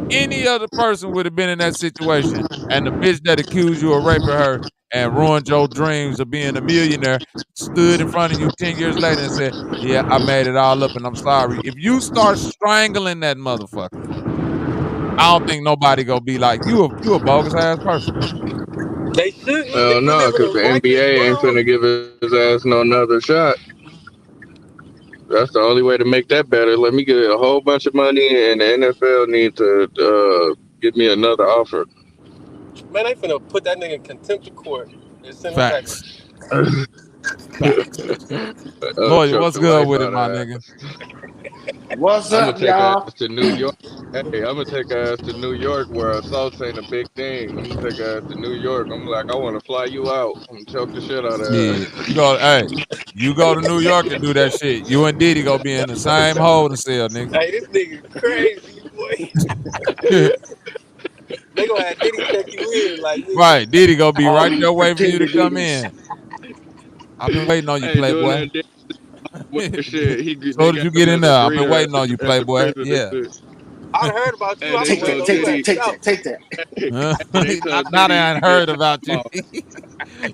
any other person would have been in that situation and the bitch that accused you of raping her and ruined your dreams of being a millionaire stood in front of you 10 years later and said, yeah, I made it all up and I'm sorry. If you start strangling that motherfucker, I don't think nobody gonna be like, you a bogus ass person. They shouldn't. Hell no, because the NBA ain't finna give his ass no another shot. That's the only way to make that better. Let me get a whole bunch of money, and the NFL need to give me another offer. Man, they finna put that nigga in contempt of court and send Facts. him back. Facts. Lawyer, what's good with it, my nigga? What's I'm gonna up, take her y'all? ass to New York. Hey, I'm gonna take her ass to New York where assaults ain't a big thing. I'm gonna take her ass to New York. I'm like, I want to fly you out. I'm gonna choke the shit out of her. Shit. You go to New York and do that shit. You and Diddy gonna be in the same holding cell, nigga. Hey, this nigga crazy, boy. They gonna have Diddy check you in, like, nigga. Right, Diddy gonna be All right these there waiting for you to pretending come niggas. in. I've been waiting on you, Hey, doing Playboy. that shit. So They did got you get him in as a there? I've been greeter waiting on you, at the Playboy. prison and Yeah. shit. I heard about you. And I they said, Take man, that, told go take your that, Diddy, ass take out. that, take that. they told Not Diddy I he ain't could get heard about time you. off.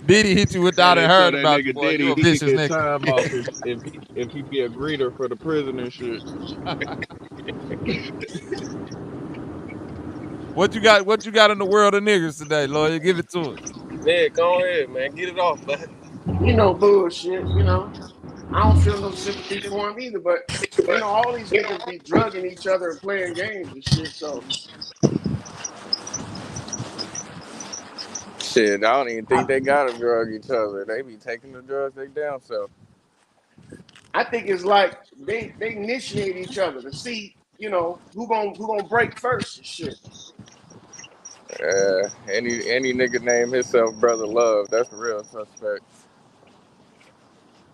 Diddy hit you And without I they heard told that about you, nigga boy. You Diddy a he could vicious get nigga. time off if he be a greeter for the prison and shit. What you got in the world of niggas today, lawyer? Give it to us. Yeah, go ahead, man. Get it off, bud. You know, bullshit. You know, I don't feel no sympathy for him either. But you know, all these niggas be drugging each other and playing games and shit. So Shit, I don't even think I, they gotta drug each other. They be taking the drugs they damn self. I think it's like they initiate each other to see, you know, who gonna break first and shit. Any nigga name himself Brother Love, that's the real suspect.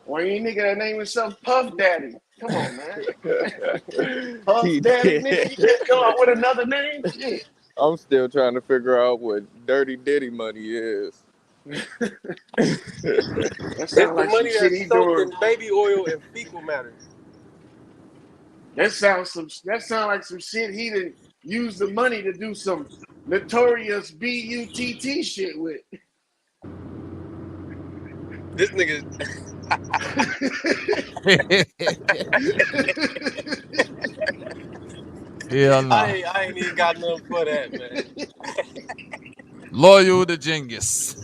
Or any nigga that name himself Puff Daddy. Come on, man. Puff He Daddy, did. nigga. You can't come up with another name? Shit. I'm still trying to figure out what Dirty Diddy money is. That It's sounds the like some money shit that's he soaked doing. in baby oil and fecal matter. That sounds like some shit he done use the money to do some notorious BUTT shit with. This nigga. Hell no. I ain't even got nothing for that, man. Loyal to Genghis.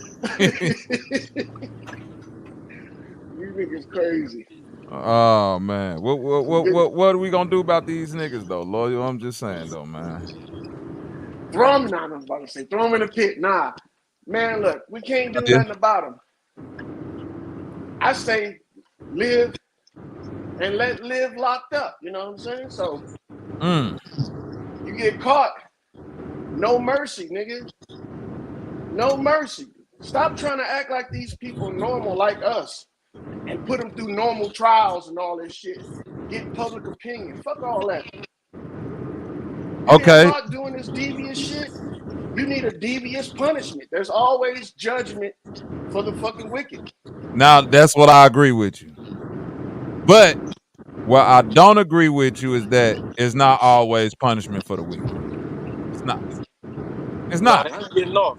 You niggas crazy. Oh man, what are we gonna do about these niggas though, Loyal? I'm just saying though, man. Throw him, I was about to say, throw him in the pit. Nah, man, look, we can't do Yeah. nothing about him. I say live and let live locked up. You know what I'm saying? So you get caught, no mercy, nigga. No mercy. Stop trying to act like these people normal like us and put them through normal trials and all this shit. Get public opinion. Fuck all that. You get Okay. caught doing this devious shit, you need a devious punishment. There's always judgment for the fucking wicked. Now that's what I agree with you. But what I don't agree with you is that it's not always punishment for the wicked. It's not. It's Nah, not. they be getting off.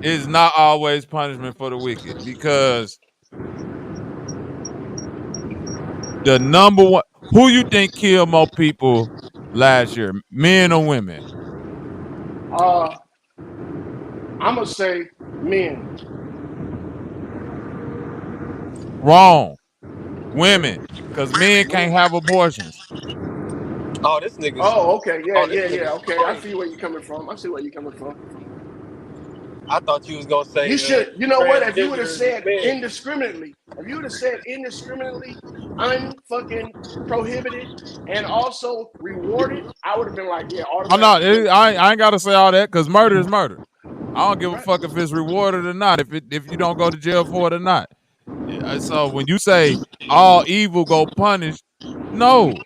It's not always punishment for the wicked because the number one, who you think killed more people last year, men or women? I'm gonna say men. Wrong. Women, because men can't have abortions. Oh, this nigga's. Oh, okay, yeah. Okay, I Crazy. see where you're coming from. I thought you was gonna say You should, you know what? If you would have transgenders is said men. indiscriminately, unfucking prohibited, and also rewarded, I would have been like, yeah, I'm not. automatically. I ain't got to say all that because murder is murder. I don't give a fuck if it's rewarded or not. If you don't go to jail for it or not. So when you say all evil go punished, no,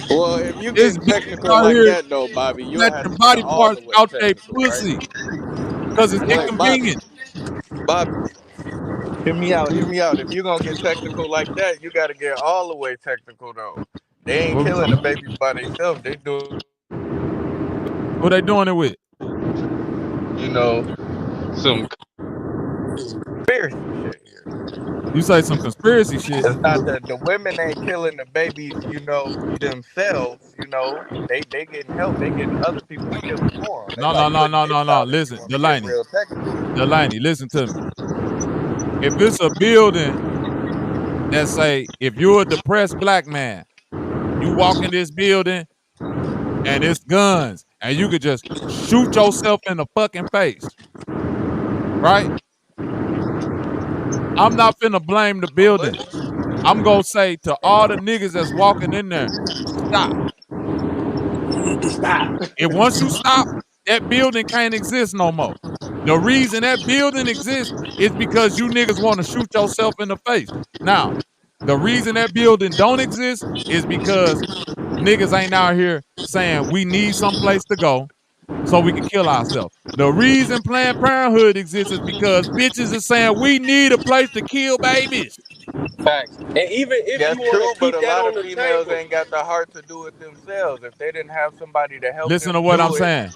Well, if you it's getting bitches technical out like here that though, Bobby, you'll let have your to get body all parts the way out their technical, right? pussy because it's Like inconvenient. Bobby, hear me out. If you're gonna get technical like that, you gotta get all the way technical though. They ain't What we killing talking the about? baby by themselves. They do, Who they doing it with? some conspiracy shit here. You say some conspiracy shit. It's not the women ain't killing the babies, themselves. They getting help. They getting other people to kill them for them. They No. like putting bits out if you Listen, want to get Delaney, real technical. listen to me. If it's a building that say, if you're a depressed black man, you walk in this building and it's guns and you could just shoot yourself in the fucking face, right? I'm not finna blame the building. I'm gonna say to all the niggas that's walking in there, stop. Stop. And once you stop, that building can't exist no more. The reason that building exists is because you niggas want to shoot yourself in the face. Now, the reason that building don't exist is because niggas ain't out here saying we need some place to go so we can kill ourselves. The reason Planned Parenthood exists is because bitches is saying we need a place to kill babies. Facts. And even if That's you true, want to but keep a that lot on of the females table, ain't got the heart to do it themselves. If they didn't have somebody to help Listen them to what I'm do it, saying.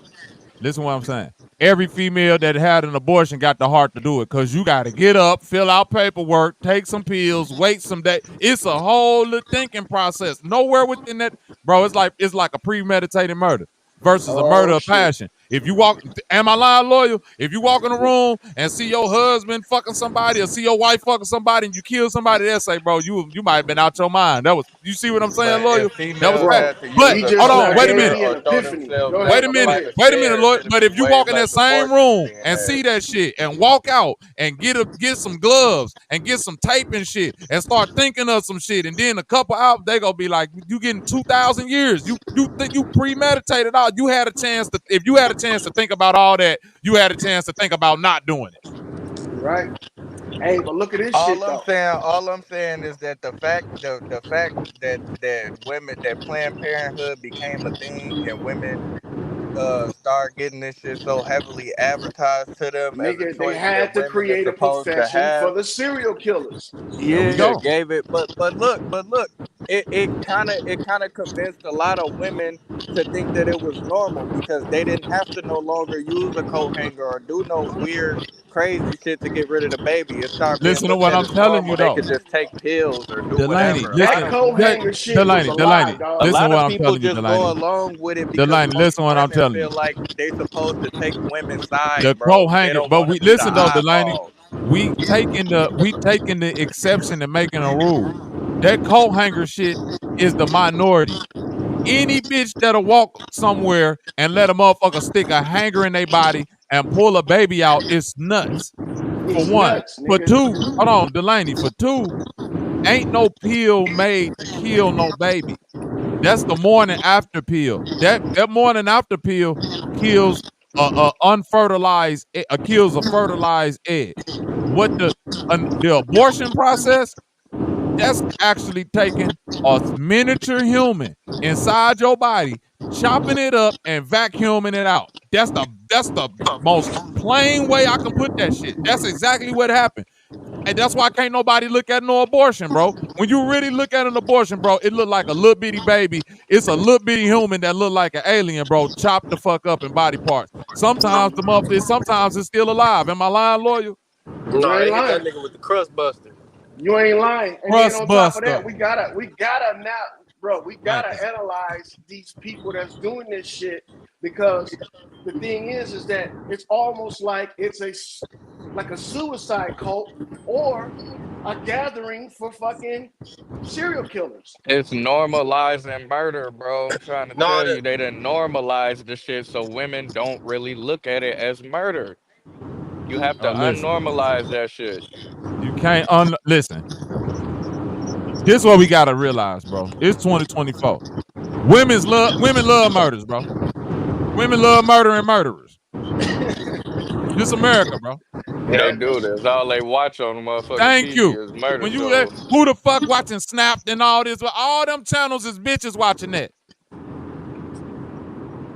Listen to what I'm saying. Every female that had an abortion got the heart to do it because you got to get up, fill out paperwork, take some pills, wait some days. It's a whole thinking process. Nowhere within that, bro, it's like a premeditated murder versus a murder Oh of shit. passion. If you walk, am I lying, loyal? If you walk in a room and see your husband fucking somebody or see your wife fucking somebody and you kill somebody, they'll say, bro, you might have been out your mind. You see what I'm saying, but loyal? if That was females fact. Bro, had to But use he a hold just on, now wait a gave minute. me an or throw epiphany. themselves Go down Wait ahead. a a Go minute, flight ahead. of wait a minute, stairs, Lord. it'd But be if you way walk in that less same abortions room being and had. see that shit and walk out and get some gloves and get some tape and shit and start thinking of some shit, and then a couple out, they gonna be like, you getting 2,000 years. You think you premeditated all. You had a chance to, if you had a chance to think about all that, you had a chance to think about not doing it. Right. Hey, but look at this shit though. All I'm saying is that the fact that women, that Planned Parenthood became a thing and women start getting this shit so heavily advertised to them as a Nigga, they choice that had to women are create a supposed to profession for have. the serial killers. There we Yeah, go. gave it, but look, it kind of convinced a lot of women to think that it was normal because they didn't have to no longer use a coat hanger or do no weird crazy shit to get rid of the baby. It started being Listen to looked what at I'm as telling you normal. They though. could just take pills or do Delaney, whatever. That listen. coat hanger shit was a lie, Delaney, A dog. listen to lot what of I'm people telling you, just go Delaney. along with it because Delaney, most listen to what I'm women telling feel you. like they supposed to take women's side, The coat bro. They hanger, don't but want we to be the listen though, Delaney. eyeball. We taking the exception and making a rule. That coat hanger shit is the minority. Any bitch that'll walk somewhere and let a motherfucker stick a hanger in their body and pull a baby out is nuts. For It's one. nuts, For nigga. two, hold on, Delaney. For two, ain't no pill made to kill no baby. That's the morning after pill. That morning after pill kills a unfertilized, kills a fertilized egg. What the abortion process? That's actually taking a miniature human inside your body, chopping it up and vacuuming it out. That's the most plain way I can put that shit. That's exactly what happened. And that's why can't nobody look at no abortion, bro. When you really look at an abortion, bro, it look like a little bitty baby. It's a little bitty human that look like an alien, bro, chopped the fuck up in body parts. Sometimes the motherfucker, sometimes it's still alive. Am I lying, loyal? You no, ain't they hit that lying. nigga with the crust buster. You ain't lying. And then Crust on top of that, buster. we gotta now, bro, we Man, gotta analyze these people that's doing this shit, because the thing is that it's almost like it's like a suicide cult or a gathering for fucking serial killers. It's normalizing murder, bro. I'm trying to No, tell you, they done normalize the shit so women don't really look at it as murder. You have to listen. unnormalize that shit. You can't listen. This is what we gotta realize, bro. It's 2024. Women love murders, bro. Women love murdering murderers. This America, bro. They yeah. do this. All they watch on the motherfucking Thank you. TV is murder When you shows. who the fuck watching Snapped and all this? All them channels is bitches watching that.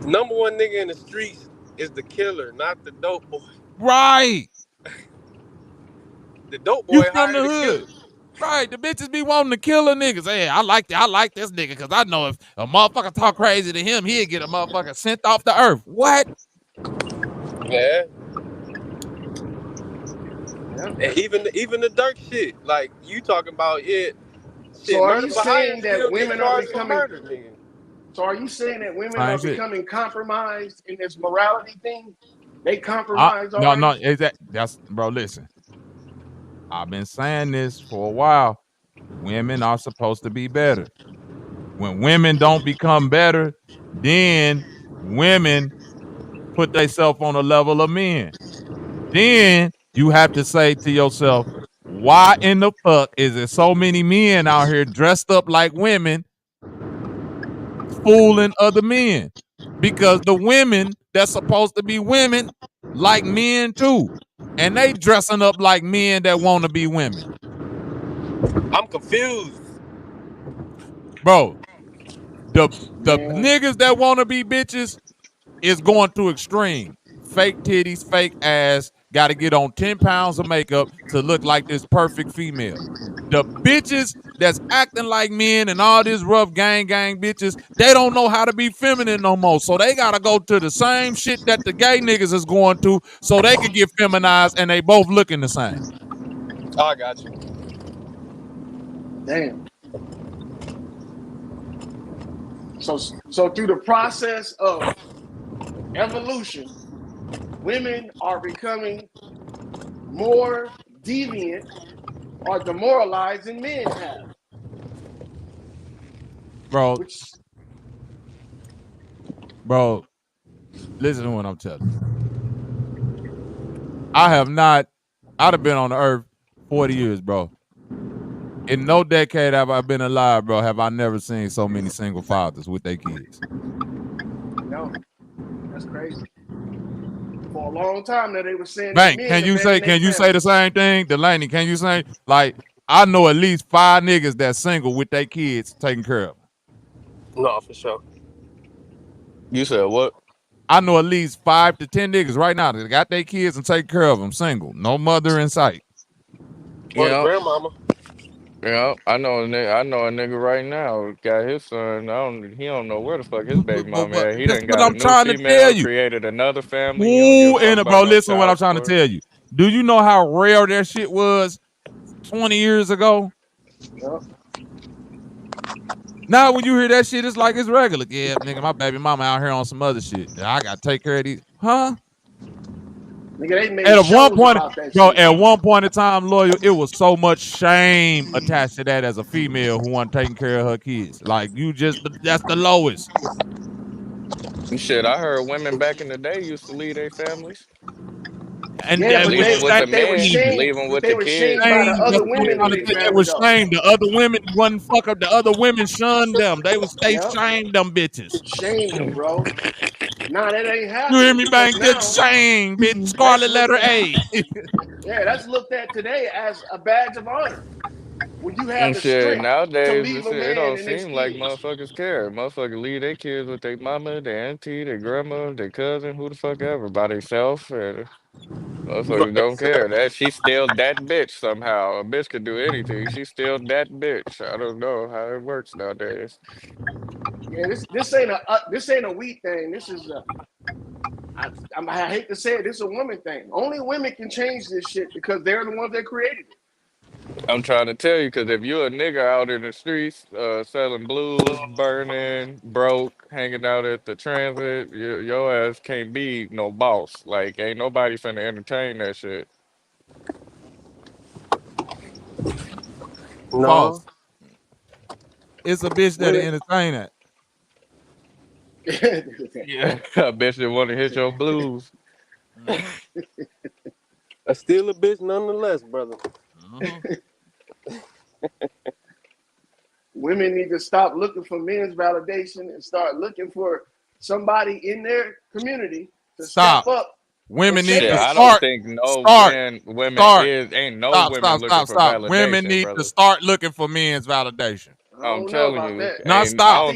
The number one nigga in the streets is the killer, not the dope boy. Right. The dope You boy from the hired the killer. hood. Right. The bitches be wanting to kill the niggas. Hey, I like this nigga because I know if a motherfucker talk crazy to him, he'll get a motherfucker sent off the earth. What? Yeah. And even the dark shit, like you talking about it. Shit, So are murder you for hire saying still that get women are charged for becoming murder, nigga. so are you saying that women Same are shit. becoming compromised in this morality thing? They compromised already? No, that's bro, listen. I've been saying this for a while. Women are supposed to be better. When women don't become better, then women put themselves on a level of men. Then you have to say to yourself, why in the fuck is there so many men out here dressed up like women fooling other men? Because the women that's supposed to be women like men too. And they dressing up like men that want to be women. I'm confused. Bro, the niggas that want to be bitches is going to extreme. Fake titties, fake ass, got to get on 10 pounds of makeup to look like this perfect female. The bitches that's acting like men and all this rough gang bitches, they don't know how to be feminine no more. So they got to go to the same shit that the gay niggas is going to so they can get feminized and they both looking the same. I got you. Damn. So through the process of evolution, women are becoming more deviant or demoralized than men have. Bro, listen to what I'm telling you. I'd have been on the earth 40 years, bro. In no decade have I been alive, bro, have I never seen so many single fathers with their kids. No, that's crazy. For a long time now, they were saying. Bank, can you say the same thing? Delaney, can you say, like, I know at least 5 niggas that's single with their kids taking care of them. No, for sure. You said what? I know at least 5 to 10 niggas right now that got their kids and take care of them, single, no mother in sight. Or the grandmama. Yeah, I know a nigga right now got his son. He don't know where the fuck his baby mama at. He done got a new female, created another family. Ooh, and bro, listen to what I'm trying to tell you. Do you know how rare that shit was 20 years ago? Yep. Now when you hear that shit, it's like it's regular. Yeah, nigga, my baby mama out here on some other shit. I gotta take care of these. Huh? Nigga, they made at one point in time, Loyal, it was so much shame attached to that as a female who wasn't taking care of her kids. Like, that's the lowest. Shit, I heard women back in the day used to leave their families. And they were shamed by the other women. They were shamed. The other women wasn't fuck up. The other women shunned them. They shamed them bitches. Shamed them, bro. Nah, that ain't happening. You hear me, bang? Good shame, bitch. Scarlet letter A. Yeah, that's looked at today as a badge of honor. When you have the shit, strength nowadays, to leave a man it don't and seem like motherfuckers care. Motherfuckers leave their kids with their mama, their auntie, their grandma, their cousin, who the fuck ever, by themselves. And motherfuckers don't care. That she's still that bitch somehow. A bitch can do anything. She's still that bitch. I don't know how it works nowadays. Yeah, this ain't a weak thing. This is I hate to say it, this is a woman thing. Only women can change this shit because they're the ones that created it. I'm trying to tell you, because if you're a nigga out in the streets selling blues, burning, broke, hanging out at the transit, your ass can't be no boss. Like, ain't nobody finna entertain that shit. No. False. It's a bitch that'll entertain that. Yeah, a bitch that want to hit your blues. I still a bitch nonetheless, brother. Women need to stop looking for men's validation and start looking for somebody in their community to step up. Women need to start. I don't think ain't no women looking for validation. Women need to start looking for men's validation. I'm telling you. Not stop.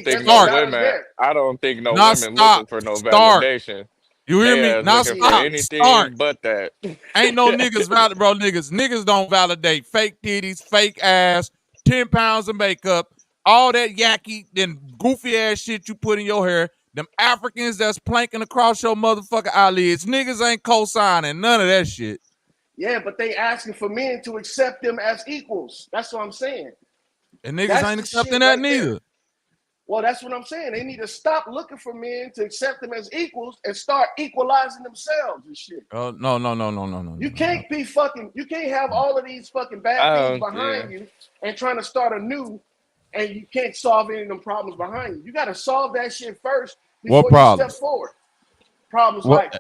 I don't think no women looking for no validation. You hear me? Now stop. Anything but that. Ain't no niggas validate, bro. Niggas don't validate fake titties, fake ass, 10 pounds of makeup, all that yucky, then goofy ass shit you put in your hair. Them Africans that's planking across your motherfucking eyelids. Niggas ain't co-signing none of that shit. Yeah, but they asking for men to accept them as equals. That's what I'm saying. And niggas ain't accepting that neither. There. Well, that's what I'm saying. They need to stop looking for men to accept them as equals and start equalizing themselves and shit. Oh, no. You can't be fucking, you can't have all of these fucking bad things behind you and trying to start anew, and you can't solve any of them problems behind you. You got to solve that shit first before you step forward. Problems like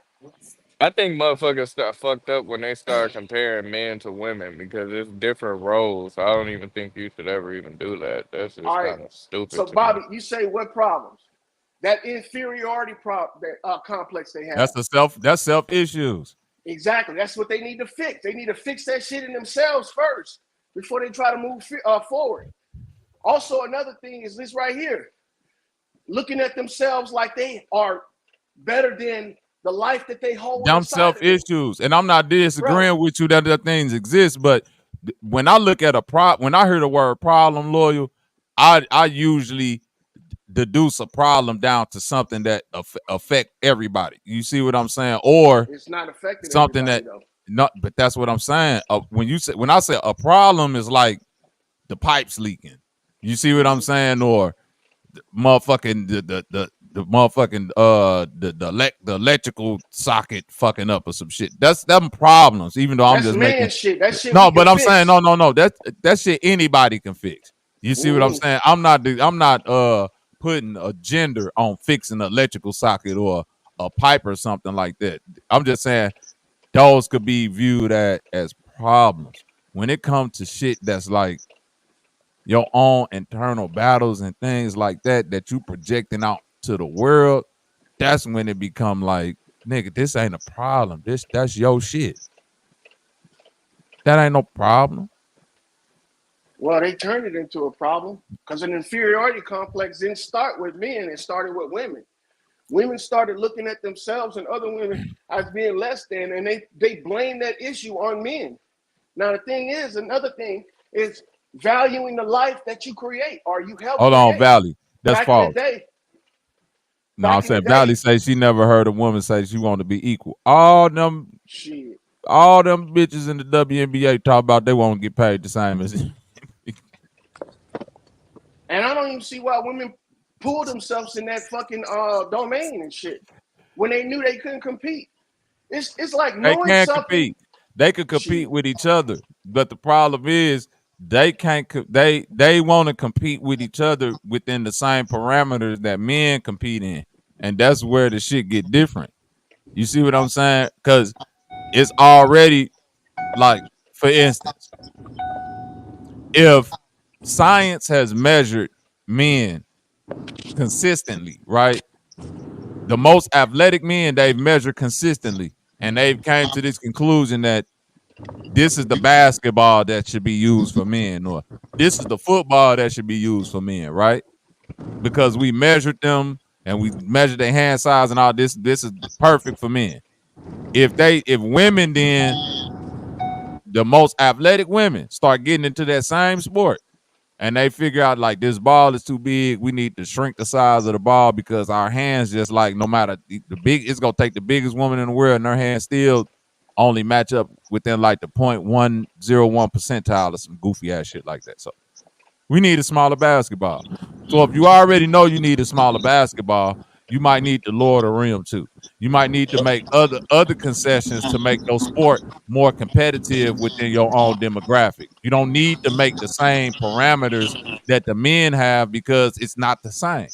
I think motherfuckers start fucked up when they start comparing men to women because it's different roles. I don't even think you should ever even do that. That's All just right. kind of stupid So to me. Bobby, you say what problems? That inferiority complex they have. That's self issues. Exactly. That's what they need to fix. They need to fix that shit in themselves first before they try to move forward. Also, another thing is this right here. Looking at themselves like they are better than the life that they hold Them inside self of them. issues. And I'm not disagreeing Bro. with you that things exist, but when I look at when I hear the word problem, loyal, I usually deduce a problem down to something that affect everybody. You see what I'm saying? Or It's not affecting something everybody that though. not, but that's what I'm saying. When I say a problem is like the pipes leaking. You see what I'm saying? Or motherfucking the motherfucking the electrical socket fucking up or some shit. That's them problems. Even though I'm That's just man making shit. That shit no, we can but I'm saying fix. no. That shit anybody can fix. You see what I'm saying? I'm not putting a gender on fixing an electrical socket or a pipe or something like that. I'm just saying those could be viewed as problems. When it comes to shit that's like your own internal battles and things like that you projecting out to the world, that's when it become like, nigga, this ain't a problem. That's your shit. That ain't no problem. Well, they turned it into a problem because an inferiority complex didn't start with men, it started with women. Women started looking at themselves and other women as being less than, and they blame that issue on men. Now, the thing is, another thing is valuing the life that you create or you help Hold on, create. Valley. That's Back in the false. day, No, I'm saying Valley say she never heard a woman say she want to be equal. All them bitches in the WNBA talk about they won't get paid the same as. And I don't even see why women pull themselves in that fucking domain and shit when they knew they couldn't compete. It's like They knowing can't something. compete. They could compete with each other, but the problem is they can't. They want to compete with each other within the same parameters that men compete in, and that's where the shit get different. You see what I'm saying? Because it's already like, for instance, if science has measured men consistently, right? The most athletic men they've measured consistently, and they've came to this conclusion that this is the basketball that should be used for men, or this is the football that should be used for men, right? Because we measured them and we measured their hand size and all this. This is perfect for men. If women then, the most athletic women start getting into that same sport, and they figure out like this ball is too big, we need to shrink the size of the ball because our hands just like no matter the big, it's gonna take the biggest woman in the world and her hands still only match up within like the 0.101 percentile or some goofy ass shit like that. So we need a smaller basketball. So if you already know you need a smaller basketball, you might need to lower the rim too. You might need to make other concessions to make your sport more competitive within your own demographic. You don't need to make the same parameters that the men have because it's not the same.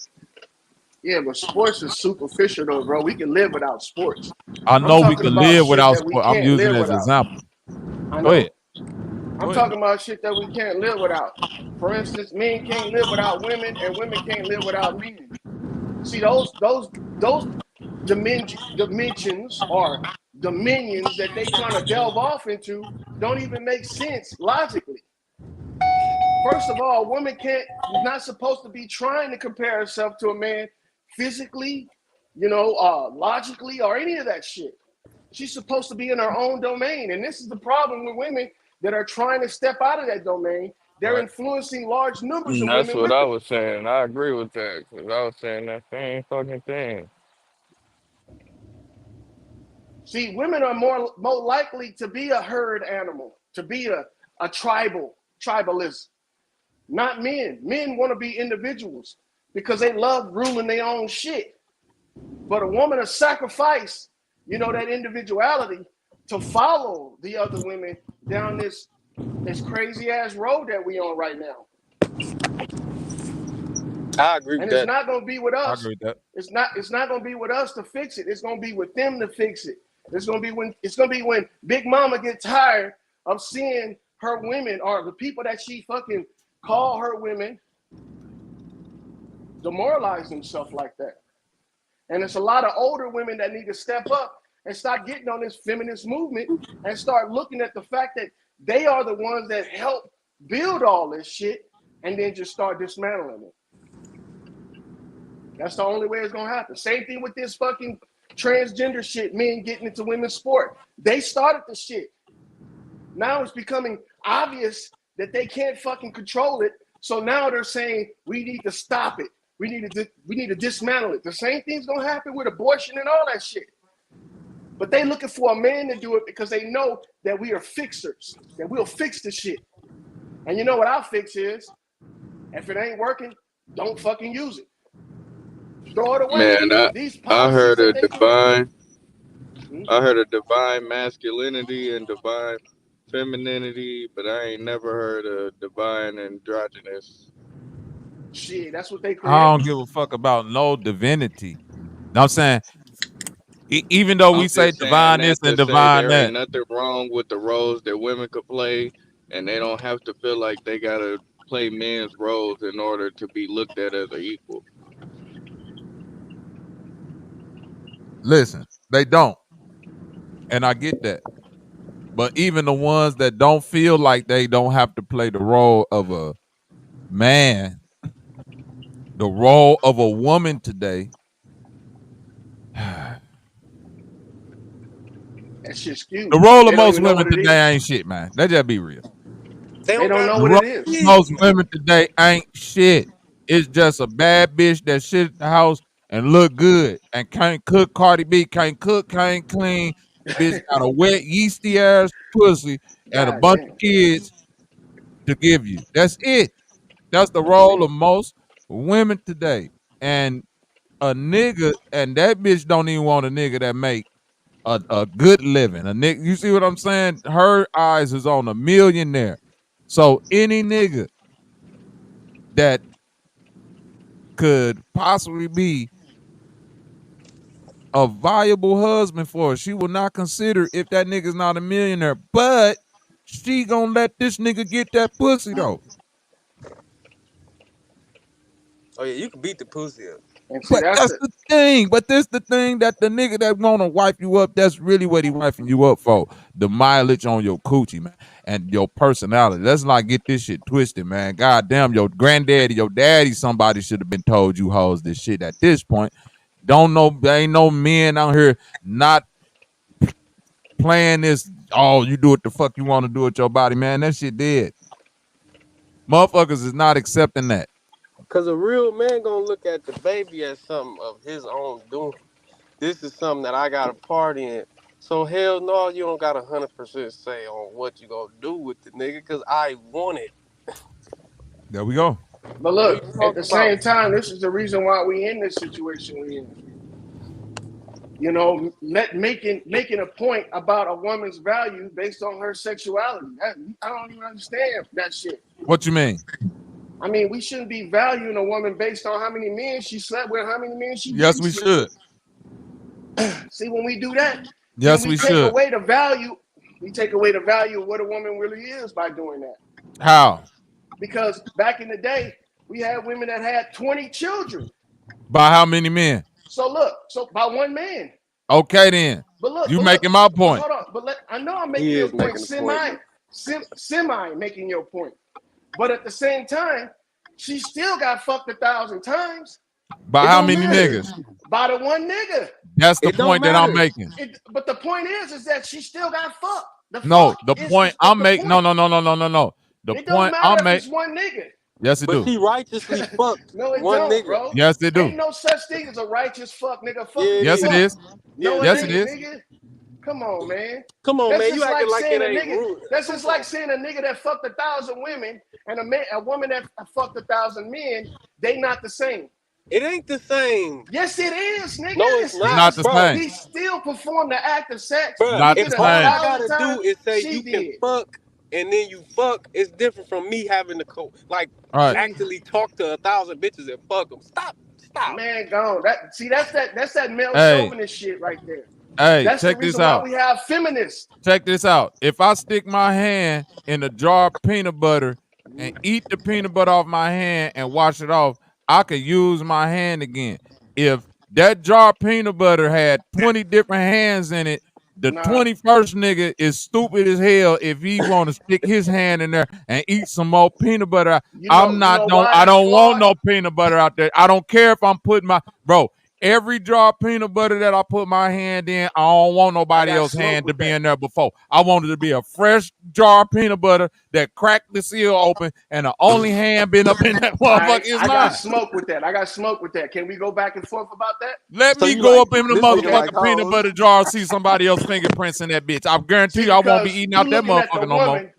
Yeah, but sports is superficial though, bro. We can live without sports. I I'm know we talking can about live shit without that we sport. I'm can't using live it as an without. example. I Go know. ahead. I'm talking about shit that we can't live without. For instance, men can't live without women, and women can't live without men. See, those dimensions or dominions that they trying to delve off into don't even make sense logically. First of all, a woman is not supposed to be trying to compare herself to a man physically, logically, or any of that shit. She's supposed to be in her own domain. And this is the problem with women that are trying to step out of that domain. They're Right. influencing large numbers of That's women what with I them. was saying. I agree with that because I was saying that same fucking thing. See, women are more likely to be a herd animal, to be a tribalist. Not men. Men want to be individuals because they love ruling their own shit. But a woman will sacrifice, that individuality to follow the other women down this crazy ass road that we on right now. I agree And with it's that. not gonna be with I us. agree with that. It's not gonna be with us to fix it. It's gonna be with them to fix it. It's gonna be when Big Mama gets tired of seeing her women or the people that she fucking call her women demoralize themselves like that. And it's a lot of older women that need to step up and start getting on this feminist movement and start looking at the fact that they are the ones that help build all this shit and then just start dismantling it. That's the only way it's gonna happen. Same thing with this fucking transgender shit, men getting into women's sport. They started the shit. Now it's becoming obvious that they can't fucking control it. So now they're saying we need to stop it. We need to dismantle it. The same thing's gonna happen with abortion and all that shit. But they looking for a man to do it because they know that we are fixers, that we'll fix the shit. And you know what our fix is? If it ain't working, don't fucking use it. Throw it away. Man, I heard a divine masculinity and divine femininity, but I ain't never heard of divine androgynous. Shit, that's what they create. I don't give a fuck about no divinity. Know what I'm saying? Even though we say divine this and divine there that. ain't nothing wrong with the roles that women could play, and they don't have to feel like they gotta play men's roles in order to be looked at as an equal. Listen, they don't. And I get that. But even the ones that don't feel like they don't have to play the role of a man, the role of a woman today, that shit's skewed. The role of most women today ain't shit, man. Let's just be real. They don't know what it is. Most women today ain't shit. It's just a bad bitch that shit at the house and look good and can't cook. Cardi B can't cook, can't clean. Bitch got a wet, yeasty ass pussy and a bunch of kids to give you. That's it. That's the role of most women today. And a nigga, and that bitch don't even want a nigga that make a good living. A nigga, you see what I'm saying? Her eyes is on a millionaire. So any nigga that could possibly be a viable husband for her, she will not consider if that nigga's not a millionaire. But she gonna let this nigga get that pussy though. Oh yeah, you can beat the pussy up. But that's the thing. But this the thing that the nigga that wanna wipe you up, that's really what he wiping you up for. The mileage on your coochie, man, and your personality. Let's not get this shit twisted, man. God damn, your granddaddy, your daddy, somebody should have been told you hoes this shit at this point. Don't know, there ain't no men out here not playing this, oh, you do what the fuck you want to do with your body, man. That shit dead. Motherfuckers is not accepting that. Cause a real man gonna look at the baby as something of his own doing. This is something that I got a part in. So hell no, you don't got 100% say on what you gonna do with the nigga, cause I want it. There we go. But look, at the same time, this is the reason why we in this situation we in. You know, making a point about a woman's value based on her sexuality. I don't even understand that shit. What you mean? I mean, we shouldn't be valuing a woman based on how many men she slept with, how many men she Yes, we should. See, when we do that, yes, we should. Away the value. We take away the value of what a woman really is by doing that. How? Because back in the day, we had women that had 20 children. By how many men? So by one man. Okay, then. But look, you making my point. Hold on, I know I'm making your point. Semi making your point. But at the same time, she still got fucked 1,000 times. By how many niggas? By the one nigga. That's the point that I'm making. But the point is that she still got fucked. The point I'm making. No. The point I'm making. It's one nigga. Yes, it do. But she righteously fucked one nigga. Bro. Yes, they do. Ain't no such thing as a righteous fuck, nigga. Fuck yes, it is. No, yes, it is. Nigga. Come on, man. Come on, man. You acting like it ain't rude. That's just like saying a nigga that fucked 1,000 women and a woman that fucked 1,000 men, they not the same. It ain't the same. Yes, it is, nigga. No, it's not the same. He still performed the act of sex. Bro, not if the all same. I gotta do is say you can fuck and then you fuck, it's different from me having to actually talk to 1,000 bitches and fuck them. Stop. Man, gone. That's that male chauvinist shit right there. Hey, That's the check this reason why out. we have feminists. Check this out. If I stick my hand in a jar of peanut butter and eat the peanut butter off my hand and wash it off, I could use my hand again. If that jar of peanut butter had 20 different hands in it, the 21st nigga is stupid as hell if he want to stick his hand in there and eat some more peanut butter. I don't want no peanut butter out there. I don't care if I'm putting every jar of peanut butter that I put my hand in, I don't want nobody else's hand to be in there before. I want it to be a fresh jar of peanut butter that cracked the seal open and the only hand been up in that motherfucker is mine. I got smoke with that. Can we go back and forth about that? Let me go up in the motherfucking peanut butter jar and see somebody else's fingerprints in that bitch. I guarantee you I won't be eating out that motherfucker no more.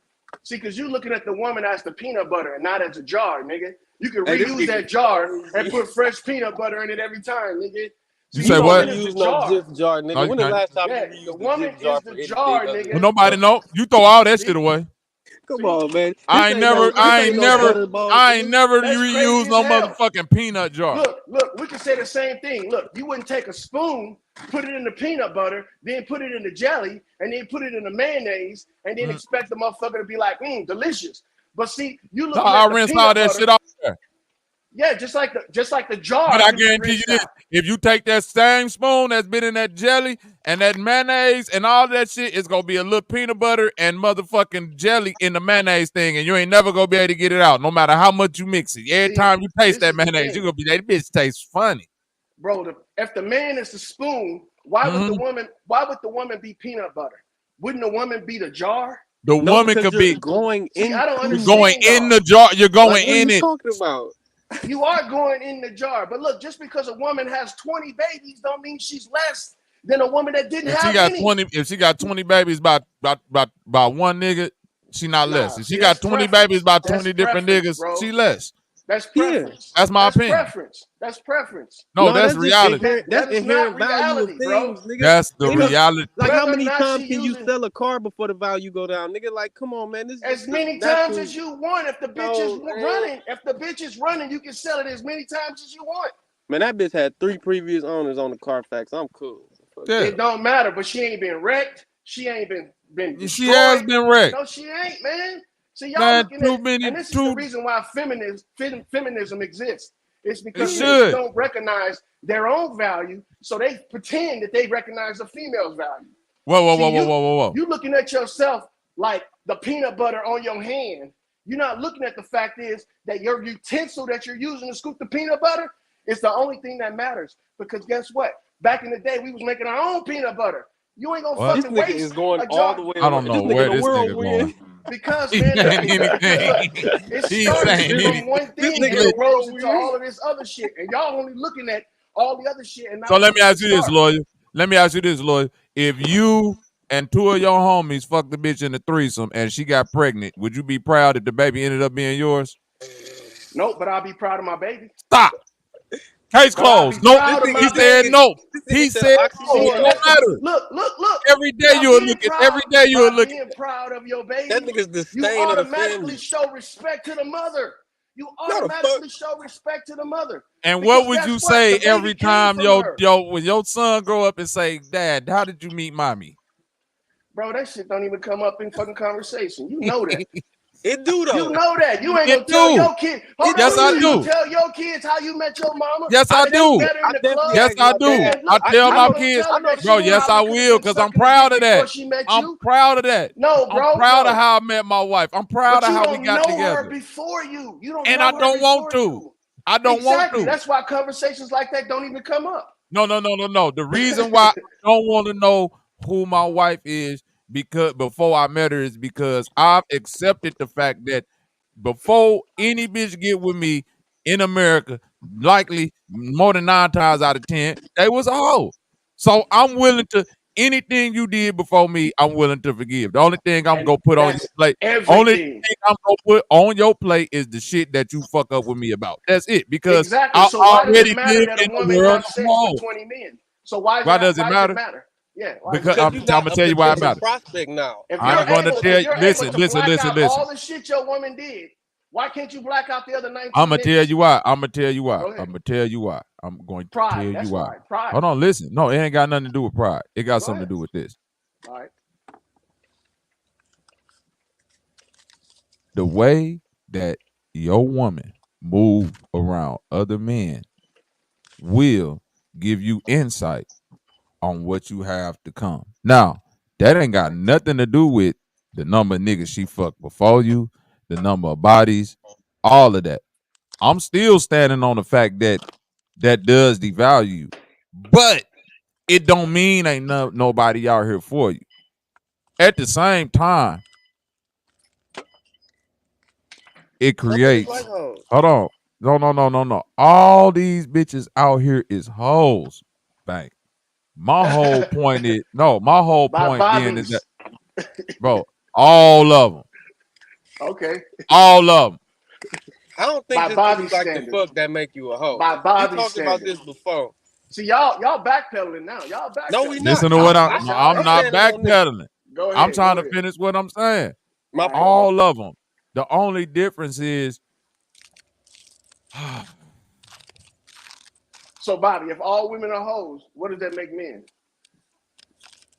See, because you looking at the woman as the peanut butter and not as a jar, nigga. You can reuse that jar and put fresh peanut butter in it every time, nigga. You say what? Use no Jif jar, nigga. When the last time you the woman is the jar, nigga. Well, nobody know. You throw all that shit away. Come on, man. I ain't never reused no motherfucking peanut jar. Look, we can say the same thing. Look, you wouldn't take a spoon, put it in the peanut butter, then put it in the jelly, and then put it in the mayonnaise, and then expect the motherfucker to be like, delicious. But see, you look. I rinse all that shit off there. Yeah, just like the jar. But I guarantee you this: if you take that same spoon that's been in that jelly and that mayonnaise and all that shit, it's gonna be a little peanut butter and motherfucking jelly in the mayonnaise thing, and you ain't never gonna be able to get it out, no matter how much you mix it. Every time you taste that mayonnaise, you're gonna be that bitch tastes funny. Bro, if the man is the spoon, why would the woman be peanut butter? Wouldn't the woman be the jar? The woman could be going in. You're going in the jar. You're going in it. What are you talking about? You are going in the jar, but look, just because a woman has 20 babies, don't mean she's less than a woman that didn't have any. If she got 20 babies by one nigga, she not less. If she got 20 babies by 20 different niggas, she less. That's preference. That's my opinion. That's preference. No, that's reality. That's inherent value of things, nigga. That's the reality. Like, how many times can you sell a car before the value go down, nigga? Like, come on, man. As many times as you want. If the bitch is running, you can sell it as many times as you want. Man, that bitch had 3 previous owners on the Carfax. I'm cool. Yeah. It don't matter, but she ain't been wrecked. She ain't been destroyed. She has been wrecked. No, she ain't, man. See, y'all looking at, and this is the reason why feminism exists. It's because they don't recognize their own value, so they pretend that they recognize the female's value. Whoa. You looking at yourself like the peanut butter on your hand. You're not looking at the fact is that your utensil that you're using to scoop the peanut butter is the only thing that matters. Because guess what? Back in the day, we was making our own peanut butter. You ain't gonna fucking waste. This nigga is going all the way. I don't know where this nigga going. Because man, it started from one thing and it rose into all of this other shit, and y'all only looking at all the other shit. And so let me ask you this, lawyer. If you and 2 of your homies fucked the bitch in a threesome and she got pregnant, would you be proud that the baby ended up being yours? Nope, but I'll be proud of my baby. Stop. Case closed. No, he said no. He said no. Matter. Look. Every day you will look at. Every day you will look at. Proud of your baby. That nigga's the stain you of the automatically family. show respect to the mother. You automatically show respect to the mother. And what would you say every time when your son grow up and say, "Dad, how did you meet mommy?" Bro, that shit don't even come up in fucking conversation. You know that. It do though. You know that. You ain't gonna tell your kid. Yes, I do. Tell your kids how you met your mama. Yes, I do. Yes, I do. I tell my kids, bro. Yes, I will, because I'm proud of that. I'm proud of that. No, bro. I'm proud of how I met my wife. I'm proud of how we got together. You don't know her before you. You don't. And I don't want to. I don't want to. That's why conversations like that don't even come up. No. The reason why I don't want to know who my wife is because before I met her is because I've accepted the fact that before any bitch get with me in America, likely more than 9 times out of 10, they was a hoe. So I'm willing to anything you did before me, I'm willing to forgive. The only thing I'm gonna put on your plate, only thing I'm gonna put on your plate is the shit that you fuck up with me about. That's it. Because I already lived in the world. So why does it matter? Yeah, because I'm gonna tell you why it matters. Prospect now. I'm gonna tell you. Listen. All the shit your woman did, Why can't you black out the other 19 I'm gonna niggas? tell you why. I'm gonna tell you why. Go ahead. I'm gonna tell you why. I'm going to Pride. tell That's you why. right. Pride. Hold on, listen. No, it ain't got nothing to do with pride. It got something to do with this. All right. The way that your woman move around other men will give you insight on what you have to come. Now, that ain't got nothing to do with the number of niggas she fucked before you, the number of bodies, all of that. I'm still standing on the fact that that does devalue you, but it don't mean ain't nobody out here for you. At the same time, it creates. Hold on, no. All these bitches out here is hoes, bang. My whole point is My whole point being is that, bro, all of them. Okay. All of them. I don't think this is like the fuck that make you a hoe. By Bobby's We talked about this before. See, y'all backpedaling now. Y'all backpedaling. No, we not. Listen to what I'm not backpedaling. Go ahead, I'm trying to finish what I'm saying. All of them. The only difference is. So, Bobby, if all women are hoes, what does that make men?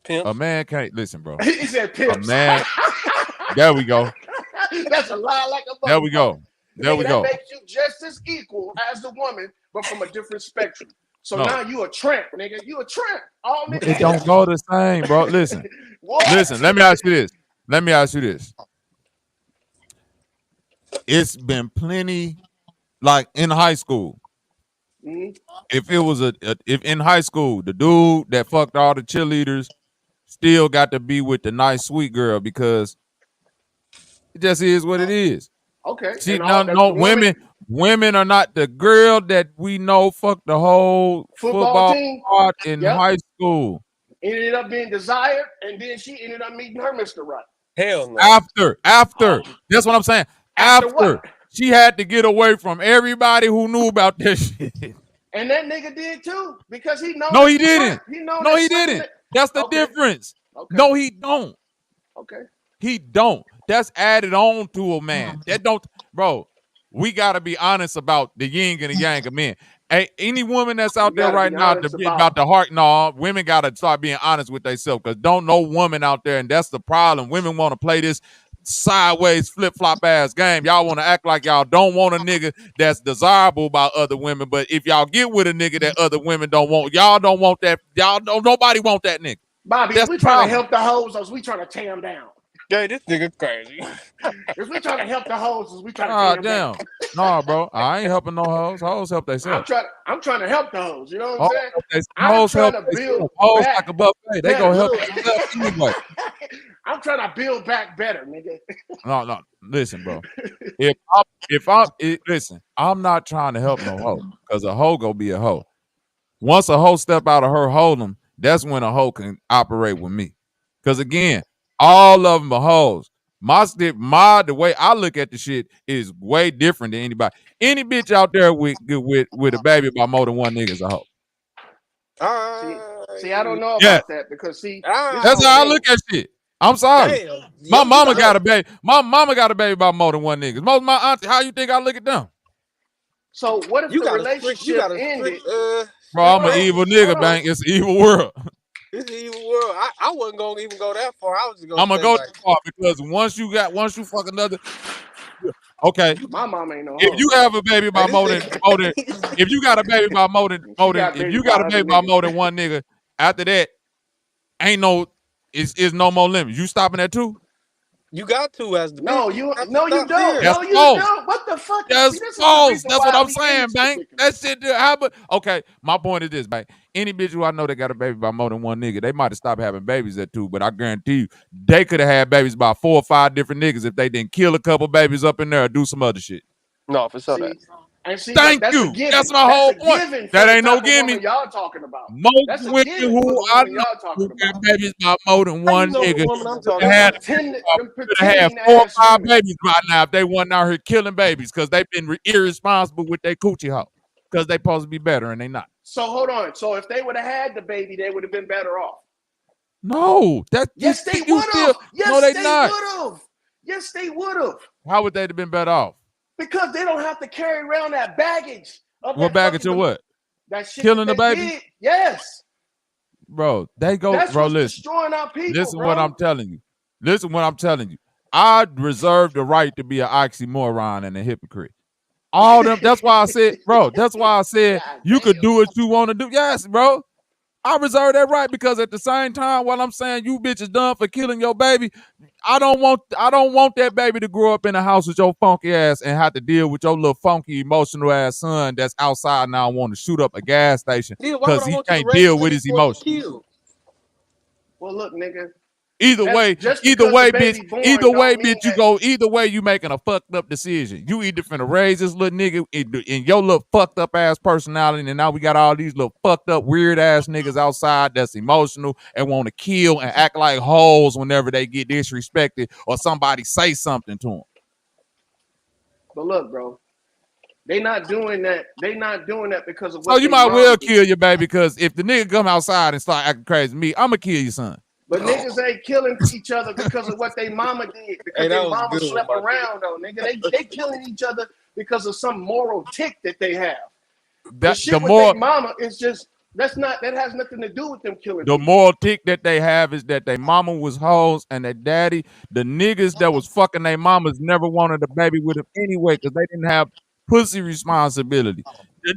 Pimps. A man can't listen, bro. He said pimps. A man. There we go. That's a lie like a There we go. There we go. That makes you just as equal as the woman, but from a different spectrum. So No. now you a tramp, nigga. You a tramp. All niggas. It don't go the same, bro. Listen. Listen, let me ask you this. It's been plenty, like in high school. Mm-hmm. If it was if in high school, the dude that fucked all the cheerleaders still got to be with the nice sweet girl because it just is what it is. Okay. See, no, women are not the girl that we know fucked the whole football team squad in high school. Ended up being desired, and then she ended up meeting her Mr. Right. Hell no. After. That's what I'm saying. After. She had to get away from everybody who knew about this shit. And that nigga did too, because he knows. No, he didn't. No, he didn't. That's the difference. Okay. No, he don't. Okay. He don't. That's added on to a man. That don't, bro. We gotta be honest about the yin and the yang of men. Hey, any woman that's out there right now about the heart, women gotta start being honest with themselves, because don't no woman out there, and that's the problem. Women want to play this sideways flip-flop ass game. Y'all want to act like y'all don't want a nigga that's desirable by other women, but if y'all get with a nigga that other women don't want, y'all don't want that. Y'all don't. Nobody want that nigga. Bobby, if we trying to help the hoes, or we trying to tear them down? Yeah, this nigga crazy. If we trying to help the hoes, we trying to tear them down. No, bro, I ain't helping no hoes. Hoes help themselves. I'm trying to help the hoes. You know what I'm saying? Hoes help themselves. Hoes like a buffet. They gonna help themselves anyway. I'm trying to build back better, nigga. No. Listen, bro. Listen, I'm not trying to help no hoe, because a hoe gonna be a hoe. Once a hoe step out of her hold'em, that's when a hoe can operate with me. Because again, all of them are hoes. The way I look at the shit is way different than anybody. Any bitch out there with a baby by more than one nigga is a hoe. See, I don't know about that, because that's how I look at shit. I'm sorry. Damn. My mama got a baby. My mama got a baby by more than one nigga. Most of my auntie, how you think I look at them? So what if the relationship ended? Bro, I'm an evil nigga, bang. It's an evil world. It's an evil world. I wasn't gonna even go that far. I was just gonna. I'm gonna go that far, because once you fuck another. Okay. My mom ain't no. If you have a baby by more than if you got a baby by more than if you got a baby by more than one nigga, after that, ain't no. Is no more limit. You stopping that too? You got to as the no, you don't. No, you don't. What the fuck? That's false. That's what I'm saying, bang. That shit. Okay, my point is this, bang. Any bitch who I know that got a baby by more than one nigga, they might have stopped having babies at two, but I guarantee you, they could have had babies by 4 or 5 different niggas if they didn't kill a couple babies up in there or do some other shit. No, for sure. Thank you. That's my whole point. That ain't no gimme. Y'all talking about most women who I know who got babies by more than one nigga had 4 or 5 babies by now if they wasn't out here killing babies, because they've been irresponsible with their coochie hole, because they supposed to be better and they not. So hold on. So if they would have had the baby, they would have been better off. No, yes, they would have. No, they not. Yes, they would have. How would they have been better off? Because they don't have to carry around that baggage. What baggage of what? That shit Killing that the they baby? did. Yes. Bro, they go, That's bro, what's listen. destroying our people, Listen bro. what I'm telling you. Listen what I'm telling you. I reserve the right to be an oxymoron and a hypocrite. All them, that's why I said, bro, that's why I said you could do what you want to do. Yes, bro. I reserve that right because at the same time, while I'm saying you bitches done for killing your baby, I don't want that baby to grow up in a house with your funky ass and have to deal with your little funky emotional ass son that's outside now want to shoot up a gas station because he can't deal with his emotions. Well, look, nigga. Either way, bitch, either way, you making a fucked up decision. You either finna raise this little nigga in your little fucked up ass personality, and now we got all these little fucked up weird ass niggas outside that's emotional and want to kill and act like hoes whenever they get disrespected or somebody say something to them. But look, bro, they not doing that. They not doing that because of what. So you might well kill your baby because if the nigga come outside and start acting crazy to me, I'ma kill your son. But niggas ain't killing each other because of what they mama did. Because their mama slept around, though, nigga. They killing each other because of some moral tick that they have. The shit with their mama is just that has nothing to do with them killing. The moral tick that they have is that their mama was hoes and their daddy, the niggas that was fucking their mamas never wanted a baby with them anyway because they didn't have pussy responsibility.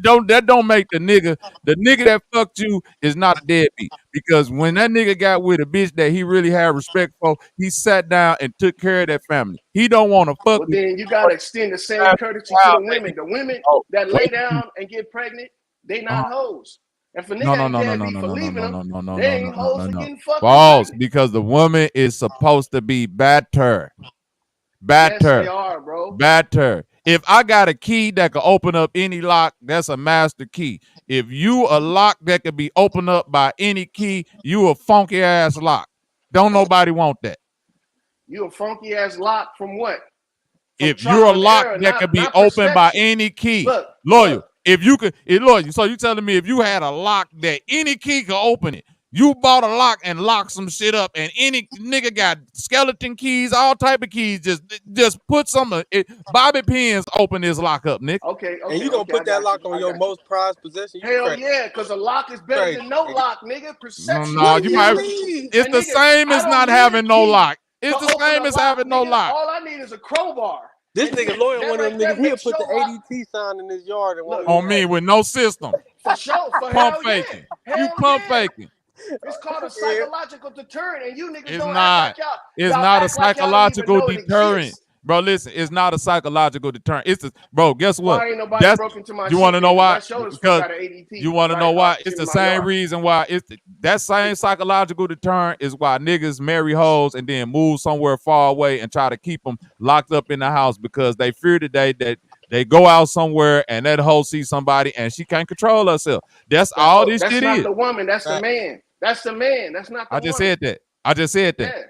That don't make the nigga that fucked you is not a deadbeat because when that nigga got with a bitch that he really had respect for, he sat down and took care of that family. He don't want to fuck. Well, then you gotta extend the same courtesy to the women. The women that lay down and get pregnant, they not hoes. And for niggas they ain't hoes for getting fucked. False, because the woman is supposed to be better. Yes, they are, bro. Better. If I got a key that can open up any lock, that's a master key. If you a lock that can be opened up by any key, you a funky ass lock. Don't nobody want that. You a funky ass lock from what? From if you're a lock that can be opened by any key, loyal. If you could, loyal. So you telling me if you had a lock that any key could open it, you bought a lock and locked some shit up, and any nigga got skeleton keys, all type of keys. Just put some bobby pins. Open this lock up, Nick. Okay. And you gonna put that lock on your most prized possession? Hell yeah, because a lock is better than no lock, nigga. Perception. No, you might. It's the same as not having no lock. It's the same as having no lock. All I need is a crowbar. This nigga loyal one of them niggas. He'll put the ADT sign in his yard and on me with no system. For sure. Pump faking. You pump faking. It's called a psychological deterrent, and you niggas don't act like y'all. It's not a psychological deterrent. Bro, listen, it's not a psychological deterrent. It's bro, guess what? Why ain't nobody broke into my you want to know why? Because you want to know why? It's the same reason why that same psychological deterrent is why niggas marry hoes and then move somewhere far away and try to keep them locked up in the house because they fear today that they go out somewhere and that hoe sees somebody and she can't control herself. That's all this shit is. That's not the woman. That's the man. That's the man. That's not the woman. I just said that. I just said that. Yeah.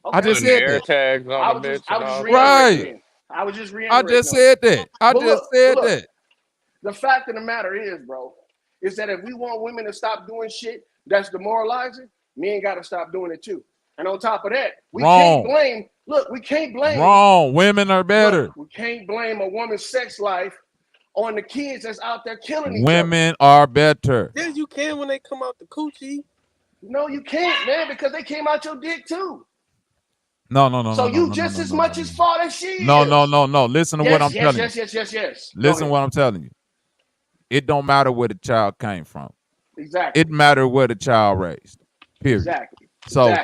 Okay. I just said that. Tags on the bitch. Right. I was just reiterating. I just said that. I just said that. The fact of the matter is, bro, is that if we want women to stop doing shit that's demoralizing, men got to stop doing it too. And on top of that, we can't blame. Look, we can't blame. Wrong. Women are better. Look, we can't blame a woman's sex life on the kids that's out there killing each other. Women are better. Yes, you can when they come out the coochie. No, you can't, man, because they came out your dick too. No. So you just as much as fault as she is. No. Listen to what I'm telling you. Yes. Listen to what I'm telling you. It don't matter where the child came from. Exactly. It matters where the child raised. Period. Exactly. So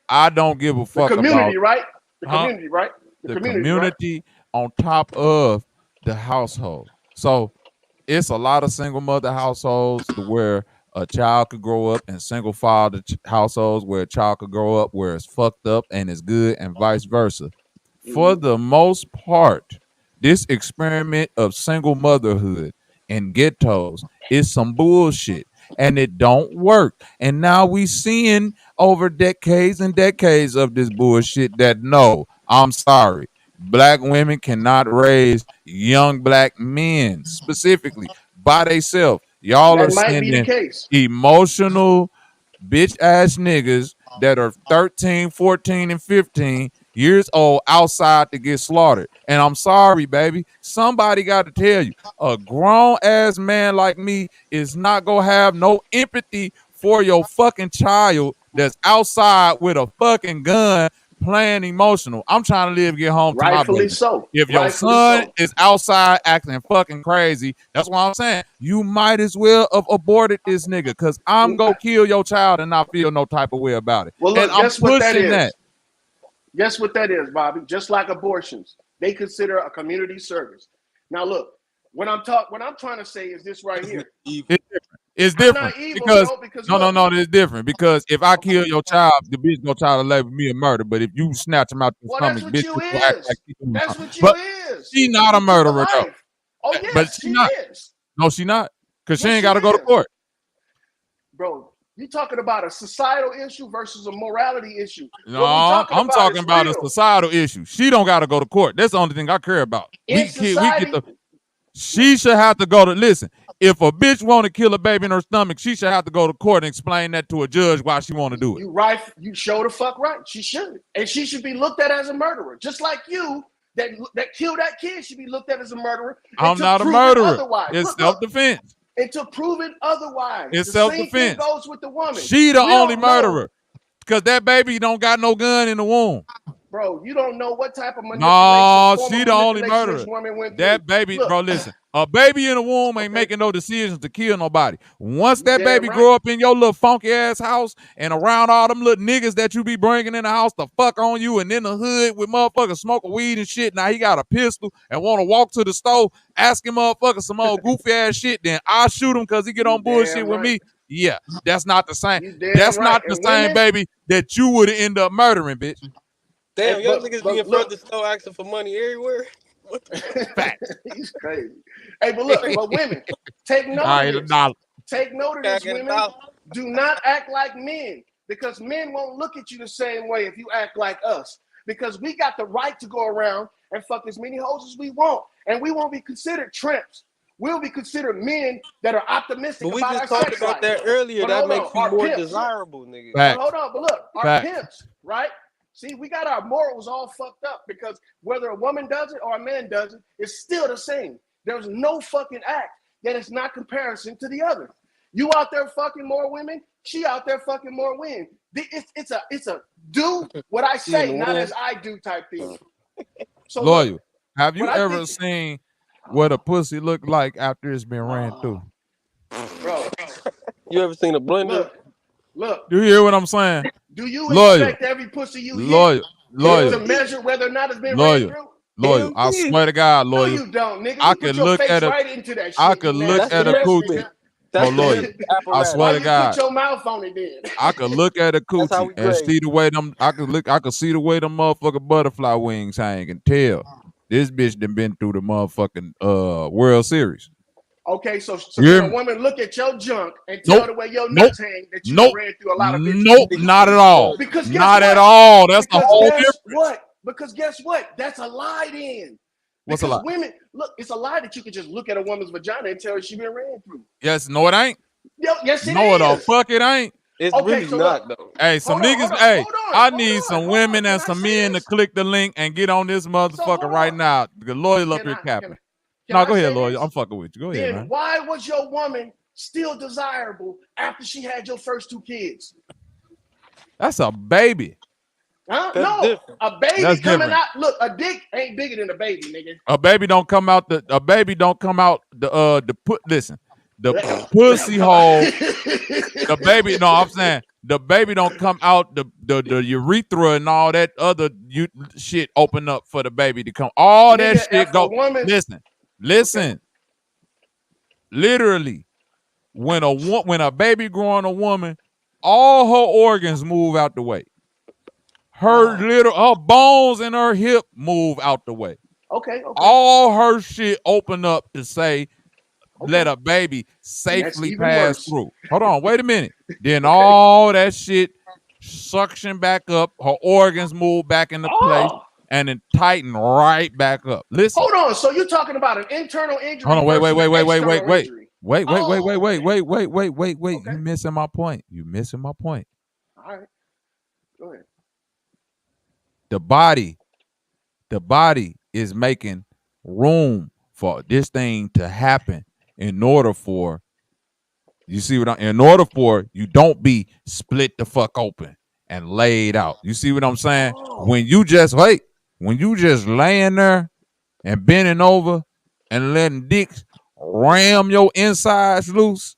I don't give a fuck the community, about right? The community, right? The community on top of the household. So it's a lot of single mother households where a child could grow up in single father households where a child could grow up where it's fucked up and it's good and vice versa. For the most part, this experiment of single motherhood in ghettos is some bullshit and it don't work. And now we seeing over decades and decades of this bullshit that no, I'm sorry. Black women cannot raise young black men specifically by themselves. Y'all are sending emotional bitch ass niggas that are 13, 14, and 15 years old outside to get slaughtered. And I'm sorry, baby. Somebody got to tell you, a grown ass man like me is not gonna have no empathy for your fucking child that's outside with a fucking gun playing emotional. I'm trying to live, get home to my Rightfully baby. so. If your Rightfully son so. is outside acting fucking crazy, that's what I'm saying. You might as well have aborted this nigga, because I'm gonna kill your child and not feel no type of way about it. Well, look, and I'm guess what that pushing is? that. Guess what that is, Bobby? Just like abortions, they consider a community service. Now, look, what I'm trying to say is this right here. It's different. I'm not evil, because bro, because no, it's different. Because if I kill your child, the bitch gonna try to label me a murder. But if you snatch him out your stomach, bitch, you gonna act like she doing That's something. what you But is. she not a You took murderer though. life. Oh yes, But she not. is. No, she not. Because she Yes, ain't got to go to is. court. Bro, you talking about a societal issue versus a morality issue. No, I'm talking about a societal issue. She don't got to go to court. That's the only thing I care about. We get the. She should have to go to listen. If a bitch want to kill a baby in her stomach, she should have to go to court and explain that to a judge why she want to do it. You right. You show the fuck right. She should, and she should be looked at as a murderer, just like you that killed that kid should be looked at as a murderer. I'm not a murderer. It's Look, self-defense. And to prove it otherwise, It's the self-defense. same thing goes with the woman. She the only murderer, because that baby don't got no gun in the womb. Bro, you don't know what type of manipulation. No, she the only murderer. This woman went That through. baby, Look, bro, listen. A baby in the womb ain't making no decisions to kill nobody. Once that baby grow up in your little funky ass house and around all them little niggas that you be bringing in the house to fuck on you, and in the hood with motherfuckers smoking weed and shit, now he got a pistol and want to walk to the store asking motherfuckers some old goofy ass shit, then I shoot him because he get on bullshit with me. Yeah, that's not the same. That's not the same baby that you would end up murdering, bitch. Damn, y'all niggas be in front of the store asking for money everywhere. What the Facts. He's crazy. Hey, but look, but women, take note of this. Take note of this, women. Do not act like men, because men won't look at you the same way if you act like us. Because we got the right to go around and fuck as many hoes as we want, and we won't be considered tramps. We'll be considered men that are optimistic But we about just our talked sex about life. that earlier. But That hold makes on, you our more pimps. desirable, nigga. But hold on, but look, our Facts. pimps, right? See, we got our morals all fucked up, because whether a woman does it or a man does it, it's still the same. There's no fucking act that is not comparison to the other. You out there fucking more women, she out there fucking more women. It's a do what I say, not as I do type thing. So Loyal, look, have you what I ever think- seen what a pussy look like after it's been ran through? Bro, you ever seen a blender? Look. You hear what I'm saying? Do you Loyal. expect every pussy you Loyal. hit to measure whether or not it's been ran through? Loyal. I swear to God, loyal. No, you don't, nigga. I You could put your look face at a. right into that shit. I could you look nasty at a ass coochie. nigga. Oh, loyal. I swear Why to you God. put your mouth on it then? I could look at a coochie and see the way them. I could see the way them motherfucking butterfly wings hang and tell this bitch done been through the motherfucking World Series. Okay, so can a woman look at your junk and tell the way your nuts hang that you ran through a lot of bitches? Nope, not at all. Because not at all. That's the whole difference. What? Because guess what? That's a lie then. What's a lie? Women, look, it's a lie that you can just look at a woman's vagina and tell her she been ran through. Yes, no, it ain't. Yes, it no, is. the fuck it ain't. It's really not though. Hey, some niggas. I need some women and some men to click the link and get on this motherfucker right now. The Loyal up here capping. No, go ahead, Loyal. I'm fucking with you. Go ahead, man. Why was your woman still desirable after she had your first 2 kids? That's a baby. Huh? No, different. A baby That's coming different. out. Look, a dick ain't bigger than a baby, nigga. A baby don't come out the. A baby don't come out the put. Listen, the pussy hole. The baby. No, I'm saying the baby don't come out the urethra and all that other shit open up for the baby to come. All that shit go. Listen. Literally, when a baby growing a woman, all her organs move out the way. Her bones and her hip move out the way. Okay. All her shit open up to say, let a baby safely pass through. Hold on, wait a minute. Then all that shit suction back up. Her organs move back into place and then tighten right back up. Listen. Hold on. So you're talking about an internal injury? Hold on. Wait. Okay. You missing my point. All right. Go ahead. the body is making room for this thing to happen in order for you don't be split the fuck open and laid out. You see what I'm saying? When you just laying there and bending over and letting dicks ram your insides loose.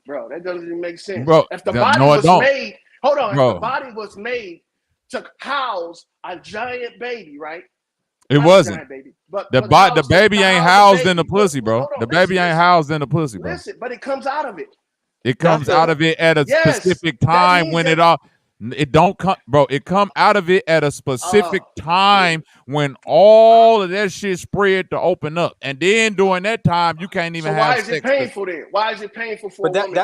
Bro, that doesn't even make sense. Bro, if the body was made, hold on, bro. If the body was made to house a giant baby, right? It wasn't. Baby, but the baby ain't housed in the pussy, bro. The baby ain't housed in the pussy, bro. Listen, but it comes out of it. It comes out of it at a specific time when it don't come, bro. It come out of it at a specific time when all of that shit spread to open up, and then during that time you can't even have sex. So why is it painful then? Why is it painful for a woman?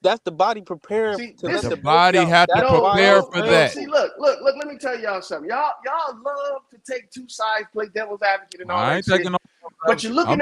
That's the body preparing. See, the body have to prepare for that. See, look. Let me tell y'all something. Y'all love to take two sides, play devil's advocate, and all that shit. But you're looking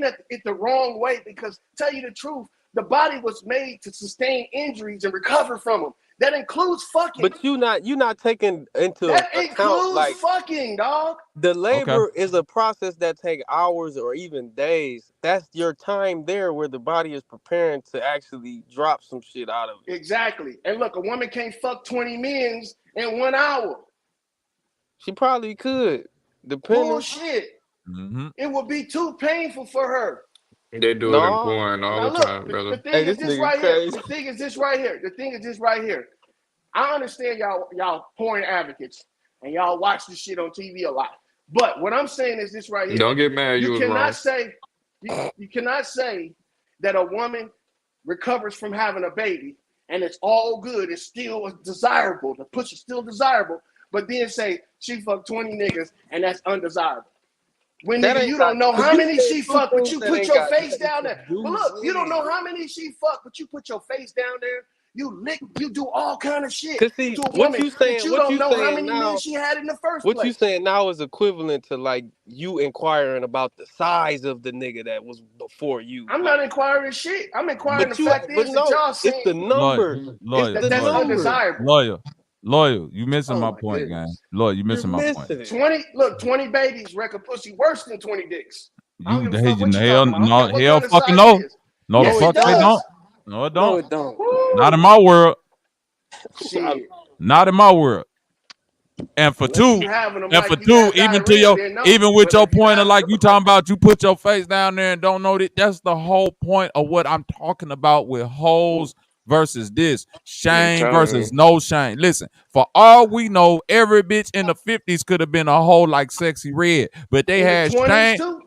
at it the wrong way, because tell you the truth, the body was made to sustain injuries and recover from them. That includes fucking. But you're not taking into account like fucking, dog. The labor is a process that takes hours or even days. That's your time there where the body is preparing to actually drop some shit out of it. Exactly. And look, a woman can't fuck 20 men in 1 hour. She probably could. Depending. Bullshit. Mm-hmm. It would be too painful for her. They do it in porn all the time, brother. The thing is this right here. I understand y'all porn advocates and y'all watch this shit on TV a lot. But what I'm saying is this right here. Don't get mad. You cannot say that a woman recovers from having a baby and it's all good. It's still desirable. The pussy's still desirable. But then say she fucked 20 niggas and that's undesirable. When nigga, you don't know how many she fucked, but you put your face down there. But look, you don't know how many she fucked, but you put your face down there. You do all kind of shit. See, to a woman, you don't know how many men she had in the first place. What you saying now is equivalent to like you inquiring about the size of the nigga that was before you. I'm not inquiring shit. I'm inquiring the fact that y'all saying it's the numbers. That's undesirable. Loyal, you missing my point, guys. Loyal, you missing my point. 20 babies wreck a pussy worse than 20 dicks. Hell fucking no. No, the fuck they don't. No, it don't. Not in my world. Shit. Not in my world. And for two, even with your point of like you talking about, you put your face down there and don't know that. That's the whole point of what I'm talking about with hoes versus this shame versus no shame. Listen, for all we know, every bitch in the 50s could have been a hoe like Sexy Red, but they had shame.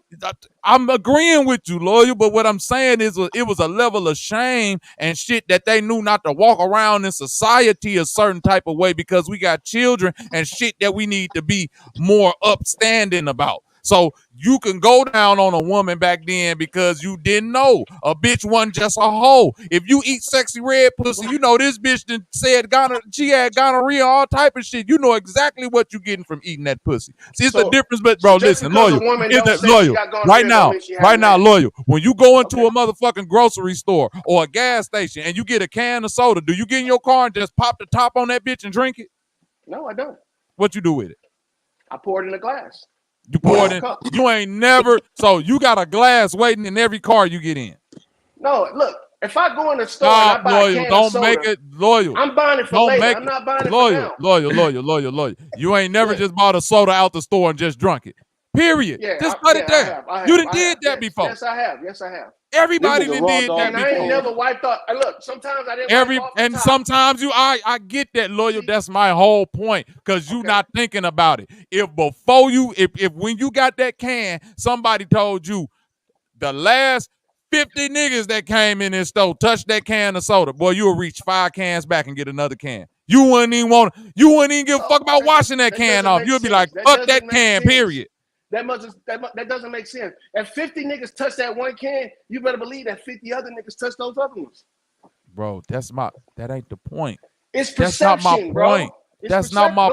I'm agreeing with you, Loyal, but what I'm saying is it was a level of shame and shit that they knew not to walk around in society a certain type of way because we got children and shit that we need to be more upstanding about. So you can go down on a woman back then because you didn't know. A bitch wasn't just a hoe. If you eat Sexy Red pussy, you know this bitch done said she had gonorrhea, all type of shit. You know exactly what you're getting from eating that pussy. See, it's the difference, but bro, listen, Loyal. Right now, Loyal. When you go into a motherfucking grocery store or a gas station and you get a can of soda, do you get in your car and just pop the top on that bitch and drink it? No, I don't. What you do with it? I pour it in a glass. You pour it in. You ain't never. So you got a glass waiting in every car you get in. No, look. If I go in the store and I buy a can of soda, make it Loyal. I'm buying it for later. I'm not buying it for now. Loyal. You ain't never just bought a soda out the store and just drunk it. Period. Yeah, just put it there. You done did that before. Yes, I have. Everybody done did that before. I ain't never wiped up. Look, sometimes I didn't wipe off the top. Sometimes I get that, Loyal. That's my whole point, because you not thinking about it. If when you got that can, somebody told you the last 50 niggas that came in this store touched that can of soda, boy, you'll reach 5 cans back and get another can. You wouldn't even give a fuck about washing that can off. You'll be like, fuck that can, period. That doesn't make sense. If 50 niggas touch that one can, you better believe that 50 other niggas touch those other ones. Bro, that ain't the point. It's perception, bro. That's not my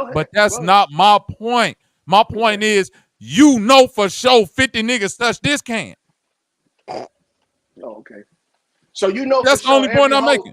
point. My point is, you know for sure 50 niggas touch this can. Oh, okay. So you know that's the only point I'm making.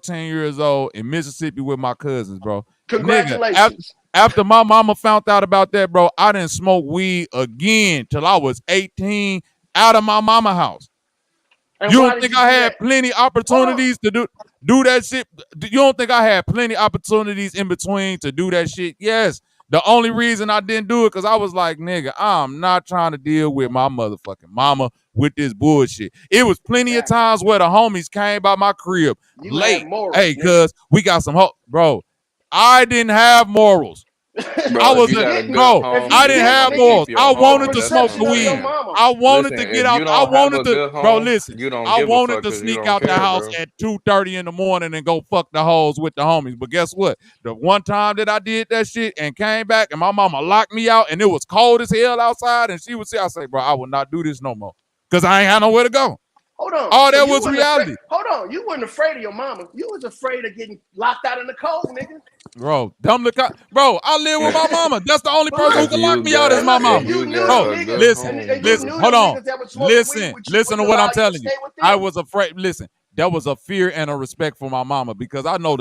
14 years old in Mississippi with my cousins, bro. Congratulations. After my mama found out about that, bro, I didn't smoke weed again till I was 18 out of my mama house. And you why don't did think you I do had that? plenty opportunities to do that shit? You don't think I had plenty opportunities in between to do that shit? Yes. The only reason I didn't do it because I was like, nigga, I'm not trying to deal with my motherfucking mama with this bullshit. It was plenty of times where the homies came by my crib late. Hey, cuz we got some bro. I didn't have morals. Bro, I was I didn't have morals. I wanted to smoke the weed. I wanted to get out. I wanted to, bro. Listen, I wanted to sneak out the house at 2:30 in the morning and go fuck the hoes with the homies. But guess what? The one time that I did that shit and came back and my mama locked me out and it was cold as hell outside and she would say, I say, bro, I will not do this no more because I ain't had nowhere to go. Hold on. All that was reality. Hold on. You weren't afraid of your mama. You was afraid of getting locked out in the cold, nigga. Bro, bro, I live with my mama. That's the only person who can lock me out is my mama. Bro, listen, hold on. Listen to what I'm telling you. I was afraid. Listen, there was a fear and a respect for my mama because I know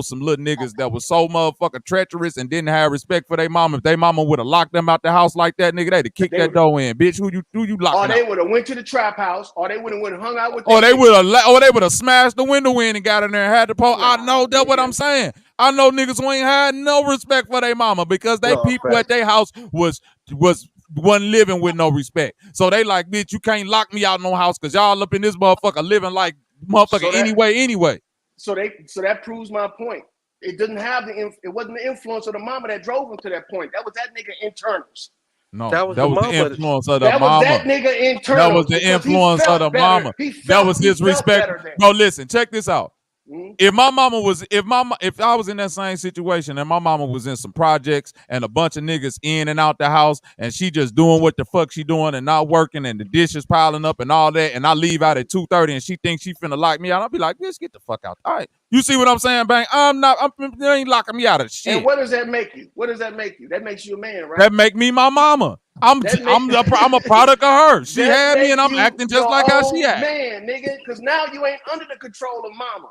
some little niggas that was so motherfucking treacherous and didn't have respect for their mama. If their mama would have locked them out the house like that, nigga, they'd have kicked that door in. Bitch, who you locking out? Or they would have went to the trap house, or they would have hung out with or they would have smashed the window in and got in there and had the pole. I know that's what I'm saying. I know niggas who ain't had no respect for their mama because they people at their house wasn't living with no respect. So they like, bitch, you can't lock me out in no house because y'all up in this motherfucker living like motherfucker anyway. So that proves my point. It didn't have it wasn't the influence of the mama that drove him to that point. That was that nigga internals. No, that was the influence of the mama. Was that nigga internal. That was the influence of the mama. That was his respect. Bro, listen, check this out. If I was in that same situation and my mama was in some projects and a bunch of niggas in and out the house and she just doing what the fuck she doing and not working and the dishes piling up and all that and I leave out at 2:30 and she thinks she finna lock me out, I'll be like, bitch, get the fuck out. All right. You see what I'm saying, Bang? They ain't locking me out of shit. And what does that make you? What does that make you? That makes you a man, right? That make me my mama. I'm a product of her. She had me and I'm acting just like how she act. Man, nigga, because now you ain't under the control of mama.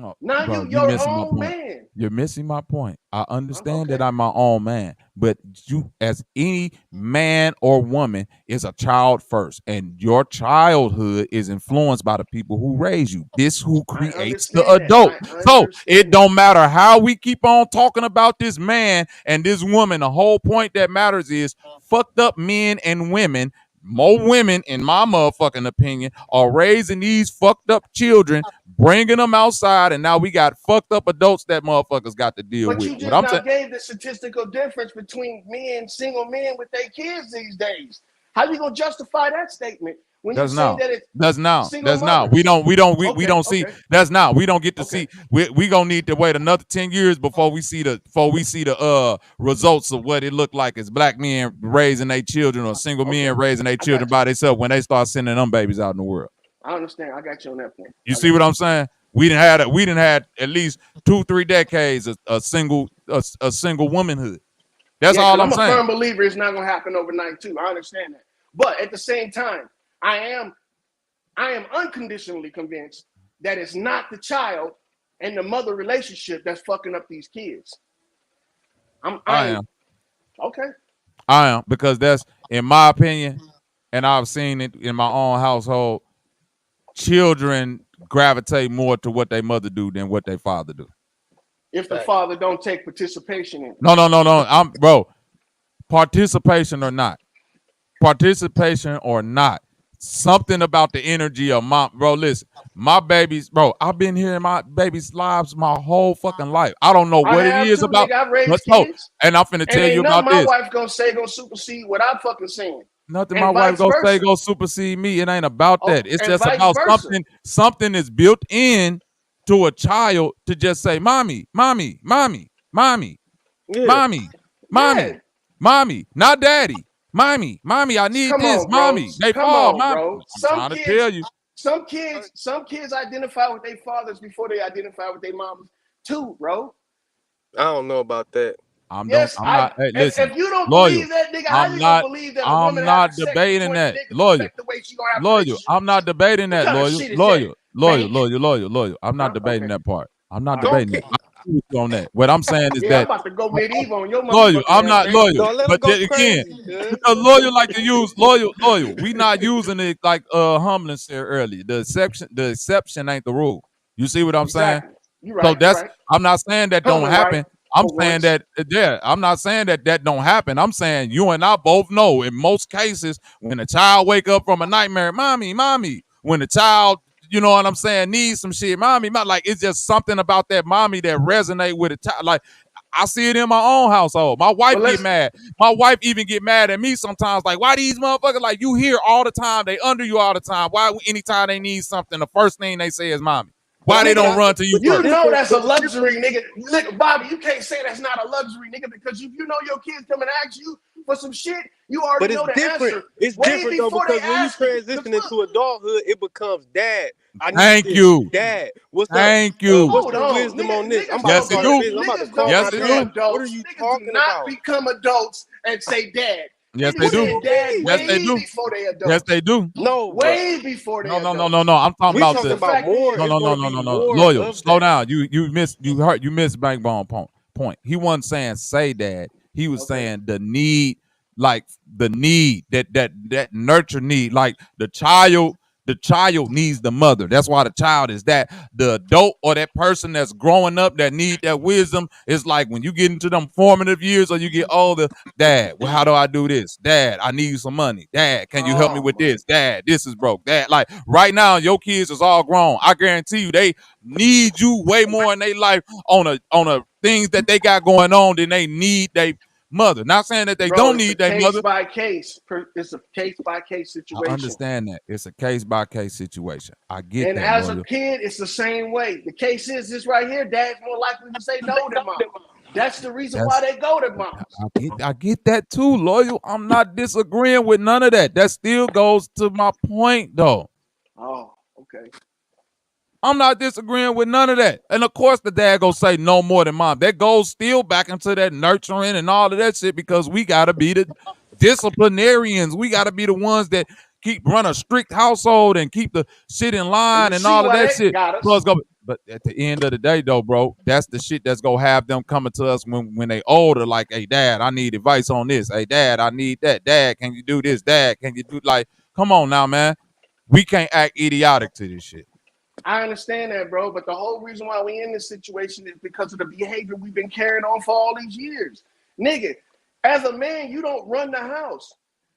Oh, now bro, you're your own man. You're missing my point. I understand that I'm my own man, but you, as any man or woman, is a child first, and your childhood is influenced by the people who raise you. This who creates the adult. So it don't matter how we keep on talking about this man and this woman. The whole point that matters is fucked up men and women. More women, in my motherfucking opinion, are raising these fucked up children, bringing them outside, and now we got fucked up adults that motherfuckers got to deal with. But you just gave the statistical difference between single men with their kids these days. How you gonna justify that statement? When you say that it's that's now. We don't see. That's now. We don't get to see. We gonna need to wait another 10 years before we see the results of what it looked like as black men raising their children or single men raising their children by themselves when they start sending them babies out in the world. I understand. I got you on that point. You see what I'm saying? We didn't had at least 2-3 decades of a single womanhood. That's all I'm saying. I'm a firm believer it's not gonna happen overnight too. I understand that, but at the same time, I am unconditionally convinced that it's not the child and the mother relationship that's fucking up these kids. I am. Okay. I am, because that's, in my opinion, and I've seen it in my own household, children gravitate more to what their mother do than what their father do. If the father don't take participation in it. No. Bro, participation or not. Something about the energy of my, bro, listen, my babies, bro, I've been here in my babies' lives my whole fucking life. I don't know what it is about. And I'm finna tell you about this. My wife gonna supersede what I'm fucking saying. Nothing my wife gonna say gonna supersede me. It ain't about that. It's just about something is built in to a child to just say, mommy, mommy, mommy, mommy, mommy, mommy, mommy, not daddy. Mommy, I need this. Mommy, they fall, mommy. I'm trying to tell you. Some kids identify with their fathers before they identify with their mamas too, bro. I don't know about that. I'm not. Hey, listen, if you don't believe that, nigga, how you gonna believe that? I'm not debating that. Loyal. I'm not debating that. Loyal. I'm not debating that part. I'm not debating it. On that. What I'm saying is that I'm about to go medieval on your loyal. I'm not loyal. But again, because loyal like to use loyal. We not using it like Humlin said earlier. The exception ain't the rule. You see what I'm saying? You're right, so that's I'm not saying that don't happen. I'm saying that, yeah, I'm not saying that that don't happen. I'm saying you and I both know in most cases when a child wake up from a nightmare, mommy, when the child, you know what I'm saying, needs some shit, mommy, like it's just something about that mommy that resonate with a child. Like I see it in my own household. My wife get mad. My wife even get mad at me sometimes. Like, why these motherfuckers, like you hear all the time, they under you all the time. Why anytime they need something, the first thing they say is mommy. Why they don't run to you You first? know that's a luxury, nigga. Look, Bobby, you can't say that's not a luxury, nigga, because if you know your kids come and ask you for some shit, you already know the answer. It's different though, because when you transition into adulthood, it becomes dad. I need Thank this. you. Dad, what's Thank up? you. What's the wisdom on this? I'm about Yes, to they start a do. business. I'm about to call Yes, my they parents. do. What are you talking do not about? become adults and say dad. Yes, Niggas they do. said dad Yes, they way do. before they adults. Yes, they do. No, way before they No. adults. I'm talking We about talking the about more. No, It's no. gonna be more Loyal, of slow that. down. You missed Bankbone point. He wasn't saying say dad. He was saying the need, like the need that nurture need, like the child needs the mother. That's why the child is that. The adult or that person that's growing up that need that wisdom is like when you get into them formative years or you get older, dad, well, how do I do this? Dad, I need some money. Dad, can you help me with this? Dad, this is broke. Dad, like right now, your kids is all grown. I guarantee you they need you way more in their life on a things that they got going on than they need they mother. Not saying that they don't need their mother. It's a case by case situation. I understand that. It's a case by case situation. I get and that. And as Loyal. a kid, it's the same way. The case is this right here. Dad's more likely to say no than mom. That's the reason why they go to moms. I get that too, Loyal. I'm not disagreeing with none of that. That still goes to my point, though. Oh, okay. I'm not disagreeing with none of that. And of course the dad gonna say no more than mom. That goes still back into that nurturing and all of that shit because we gotta be the disciplinarians. We gotta be the ones that run a strict household and keep the shit in line and all of that shit. But at the end of the day though, bro, that's the shit that's gonna have them coming to us when they older, like, hey dad, I need advice on this. Hey dad, I need that. Dad, can you do this? Dad, can you do, like, come on now, man. We can't act idiotic to this shit. I understand that, bro, but the whole reason why we in this situation is because of the behavior we've been carrying on for all these years. Nigga, as a man, you don't run the house.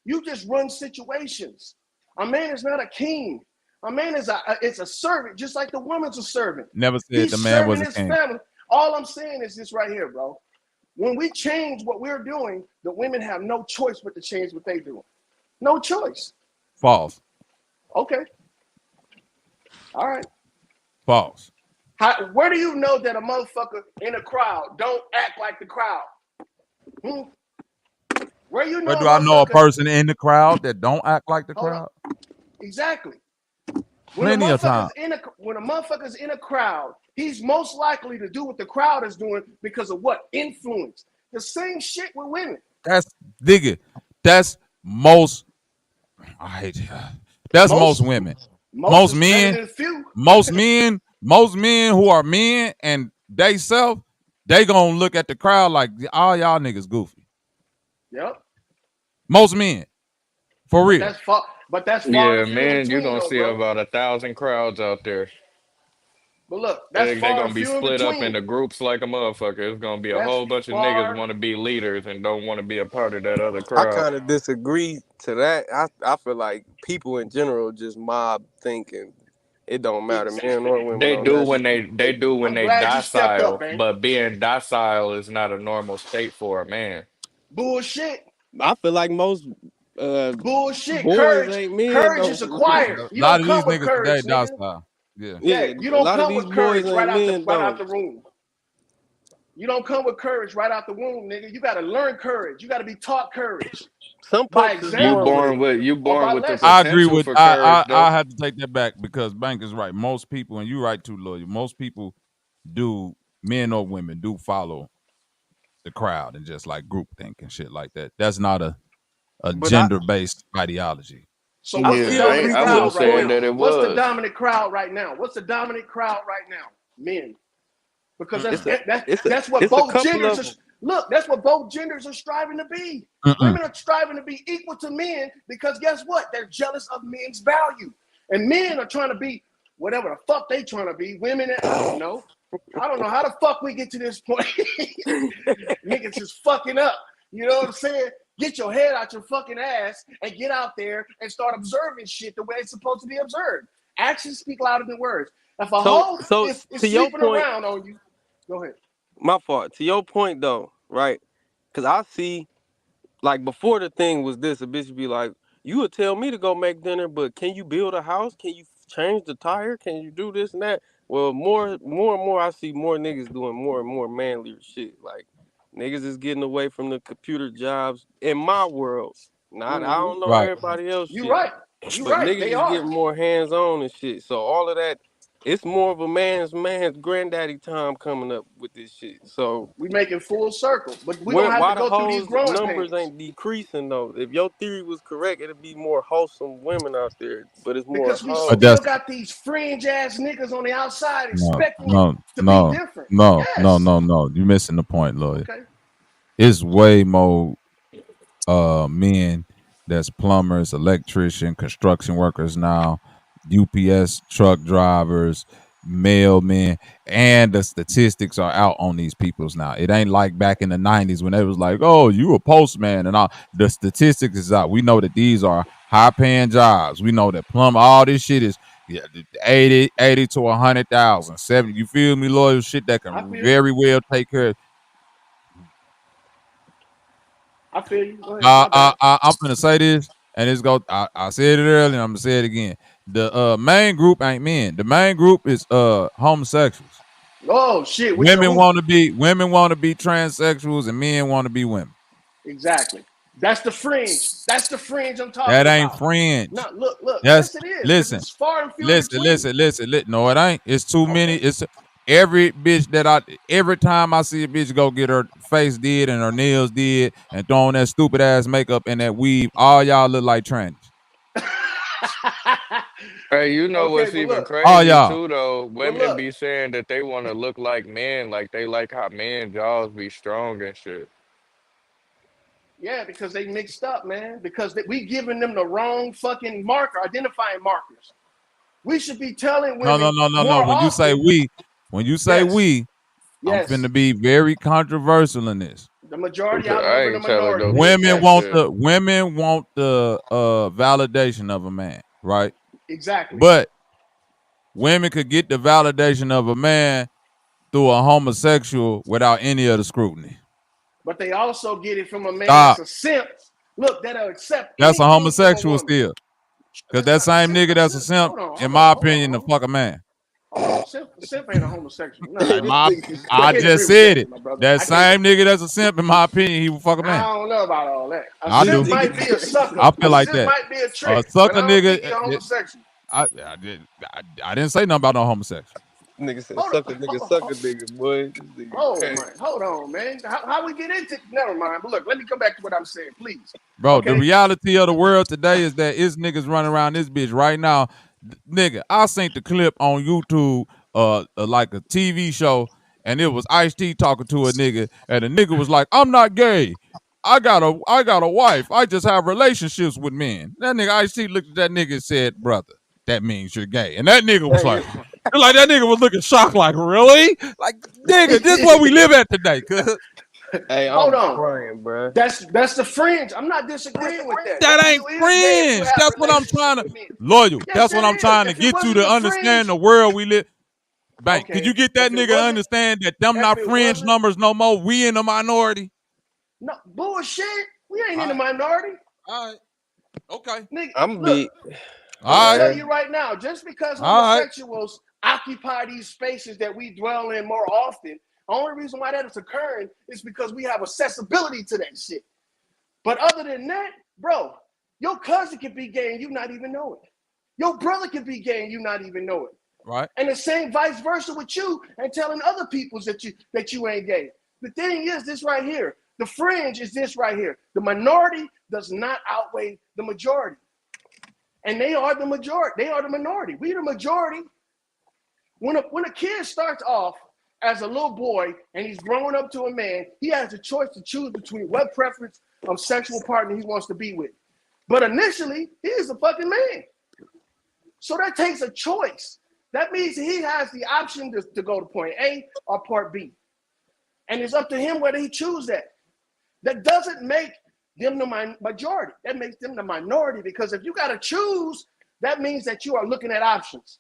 You just run situations. A man is not a king. A man is a servant, just like the woman's a servant. Never said the man was a king. Family. All I'm saying is this right here, bro. When we change what we're doing, the women have no choice but to change what they do. No choice. False. Okay. All right. False. Where do you know that a motherfucker in a crowd don't act like the crowd? Where you know? Where do I know a person in the crowd that don't act like the crowd? Exactly. Plenty of time. When a motherfucker's in a crowd, he's most likely to do what the crowd is doing because of what? Influence. The same shit with women. That's most. I hate you. That's most women. Most men who are men and they self, they gonna look at the crowd like all y'all niggas goofy. Yep. Most men, for real. But that's yeah, man. You're gonna see about 1,000 crowds out there. But look, they're gonna be split up into groups like a motherfucker. It's gonna be a whole bunch of niggas want to be leaders and don't want to be a part of that other crowd. I kind of disagree to that. I feel like people in general just mob thinking. It don't matter, men or women. They do when they docile, but being docile is not a normal state for a man. Bullshit. I feel like most bullshit. Boys ain't men. Courage is acquired. A lot of these niggas today docile. Yeah, you don't come with courage right out the room. You don't come with courage right out the womb, nigga. You got to learn courage. You got to be taught courage. By example, you born with the potential. I agree with. For courage, I have to take that back because Bank is right. Most people, and you right too, Loyal. Most people do, men or women, do follow the crowd and just like group think and shit like that. That's not a gender-based ideology. So what's the dominant crowd right now? What's the dominant crowd right now? What's the dominant crowd right now? Men. Because that's what both genders are. Look, that's what both genders are striving to be. Women are striving to be equal to men because guess what? They're jealous of men's value. And men are trying to be whatever the fuck they trying to be. Women, I don't know. I don't know how the fuck we get to this point. Niggas is fucking up. You know what I'm saying? Get your head out your fucking ass and get out there and start observing shit the way it's supposed to be observed. Actions speak louder than words. If a hoe is sleeping around on you, go ahead. My fault. To your point though, right? Because I see, like before the thing was this, a bitch would be like, you would tell me to go make dinner, but can you build a house? Can you change the tire? Can you do this and that? Well, more and more, I see more niggas doing more and more manlier shit. Like niggas is getting away from the computer jobs in my world. Not, I don't know everybody else. You shit. right. You But right. niggas They is are getting more hands on and shit. So all of that, it's more of a man's granddaddy time coming up with this shit. So we making full circle, but we don't have why to go the through these growing numbers pains. ain't decreasing though? If your theory was correct, it'd be more wholesome women out there. But it's more Because we hoes. still got these fringe ass niggas on the outside expecting it to be different. No. Yes. You're missing the point, Lloyd. Okay. It's way more men that's plumbers, electrician, construction workers now, UPS truck drivers, mailmen, and the statistics are out on these peoples now. It ain't like back in the 90s when they was like, oh, you a postman and all. The statistics is out. We know that these are high-paying jobs. We know that plumber, all this shit is 80 to 100,000, 70. You feel me, loyal shit that can very well take care of. I feel you. Go ahead. I'm gonna say this, and it's go. I said it earlier, and I'm gonna say it again. The main group ain't men. The main group is homosexuals. Oh shit! Women want to be transsexuals, and men want to be women. Exactly. That's the fringe. That's the fringe I'm talking about. That ain't fringe. No, look. Yes, it is. Listen. It's far and few between. Listen. No, it ain't. It's too many. It's every bitch every time I see a bitch go get her face did and her nails did and throwing that stupid ass makeup and that weave, all y'all look like trannies. Hey, you know what's even crazy too though? Women be saying that they want to look like men, like they like how men jaws be strong and shit. Yeah, because they mixed up, man. Because we giving them the wrong fucking identifying markers. We should be telling women. No. When you say we, I'm finna be very controversial in this. The majority outnumber the minority. Women want the validation of a man, right? Exactly. But women could get the validation of a man through a homosexual without any of the scrutiny. But they also get it from a man that's a simp. Look, that'll accept. That's a homosexual still. Because that same nigga that's a simp, in my opinion, the fuck a man. Simp ain't a homosexual. No, I just said it. That same nigga that's a simp, in my opinion, he will fuck a man. I don't know about all that. I do. Might be a sucker. I feel like that. Might be a trick. A sucker nigga. Think homosexual. I didn't say nothing about no homosexual. Nigga said sucker nigga, boy. Hold on, man. How we get into? Never mind. But look, let me come back to what I'm saying, please. Bro, the reality of the world today is that it's niggas running around this bitch right now. Nigga, I seen the clip on YouTube, like a TV show, and it was Ice-T talking to a nigga, and the nigga was like, "I'm not gay. I got a wife. I just have relationships with men." That nigga Ice-T looked at that nigga and said, "Brother, that means you're gay." And that nigga was like that nigga was looking shocked, like, really? Like, nigga, this is what we live at today, cuz. Hey, hold on, crying, bro. That's the fringe. I'm not disagreeing with that. That ain't fringe. That's what I'm trying to loyal. That's what I'm trying to get you to understand the world we live. Bank, could you get that nigga to understand that them not fringe numbers no more? We in the minority. No bullshit. We ain't in the minority. All right. Okay. Nigga, I'm beat. I'll tell you right now, just because homosexuals occupy these spaces that we dwell in more often, the only reason why that is occurring is because we have accessibility to that shit. But other than that, bro, your cousin can be gay and you not even know it. Your brother can be gay and you not even know it. Right. And the same vice versa with you and telling other people that you ain't gay. The thing is this right here. The fringe is this right here. The minority does not outweigh the majority. And they are the majority. They are the minority. We the majority. When a kid starts off as a little boy and he's growing up to a man, he has a choice to choose between what preference of sexual partner he wants to be with. But initially, he is a fucking man. So that takes a choice. That means he has the option to go to point A or part B. And it's up to him whether he chooses that. That doesn't make them the majority. That makes them the minority, because if you got to choose, that means that you are looking at options.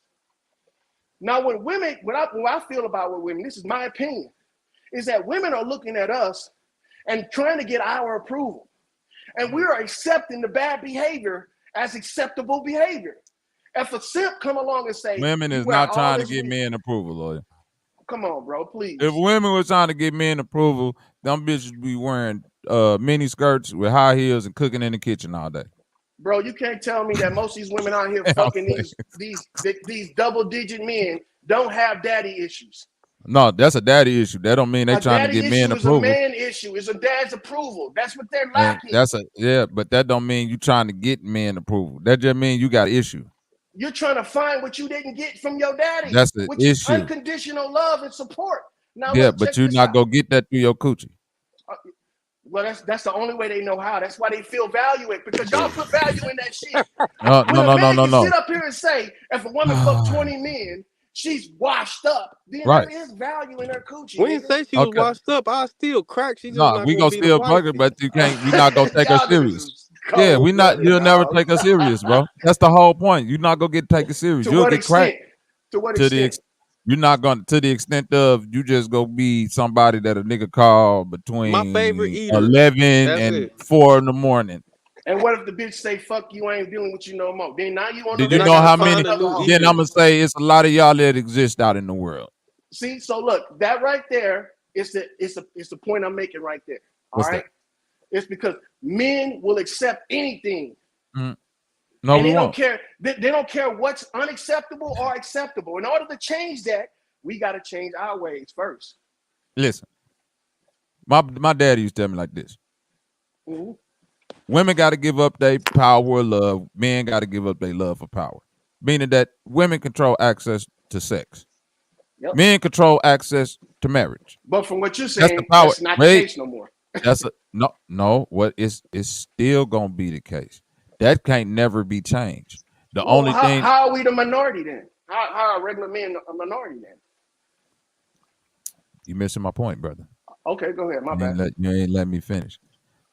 Now, when women, what I feel about with women, this is my opinion, is that women are looking at us and trying to get our approval. And we are accepting the bad behavior as acceptable behavior. If a simp come along and say, women is not trying to get men approval, lawyer. Come on, bro, please. If women were trying to get men approval, them bitches be wearing mini skirts with high heels and cooking in the kitchen all day. Bro, you can't tell me that most of these women out here fucking these double-digit men don't have daddy issues. No, that's a daddy issue. That don't mean they trying to get men approval. It's a man issue. It's a dad's approval. That's what they're lacking. But that don't mean you trying to get men approval. That just means you got an issue. You're trying to find what you didn't get from your daddy. That's the which issue. Is unconditional love and support. Now, yeah, but you're not gonna get that through your coochie. Well, that's the only way they know how. That's why they feel value it, because y'all put value in that shit. No. Sit up here and say, if a woman fuck 20 men, she's washed up. Then right. There is value in her coochie. We didn't say she was washed up. I still crack. She just no, we gonna still fuck her, but you can't. We not gonna take her serious. Yeah, we not. You'll never take her serious, bro. That's the whole point. You're not gonna take her serious. You'll get cracked. To what extent? You're not going to the extent of you just go be somebody that a nigga call between my favorite eater. 11 and 4 in the morning. And what if the bitch say, fuck you, I ain't dealing with you no more? Then now you want to know. Did you know how many? Then I'm going to say it's a lot of y'all that exist out in the world. See, so look, that right there is the point I'm making right there. All right? It's because men will accept anything. Mm. No, and they don't care. They don't care what's unacceptable or acceptable. In order to change that, we got to change our ways first. Listen, my daddy used to tell me like this: women got to give up their power of love. Men got to give up their love for power. Meaning that women control access to sex. Yep. Men control access to marriage. But from what you're saying, that's not the case no more. No. What it's still gonna be the case. That can't never be changed. How are we the minority then? How are regular men a minority then? You missing my point, brother. Okay, go ahead. My bad. You ain't let me finish.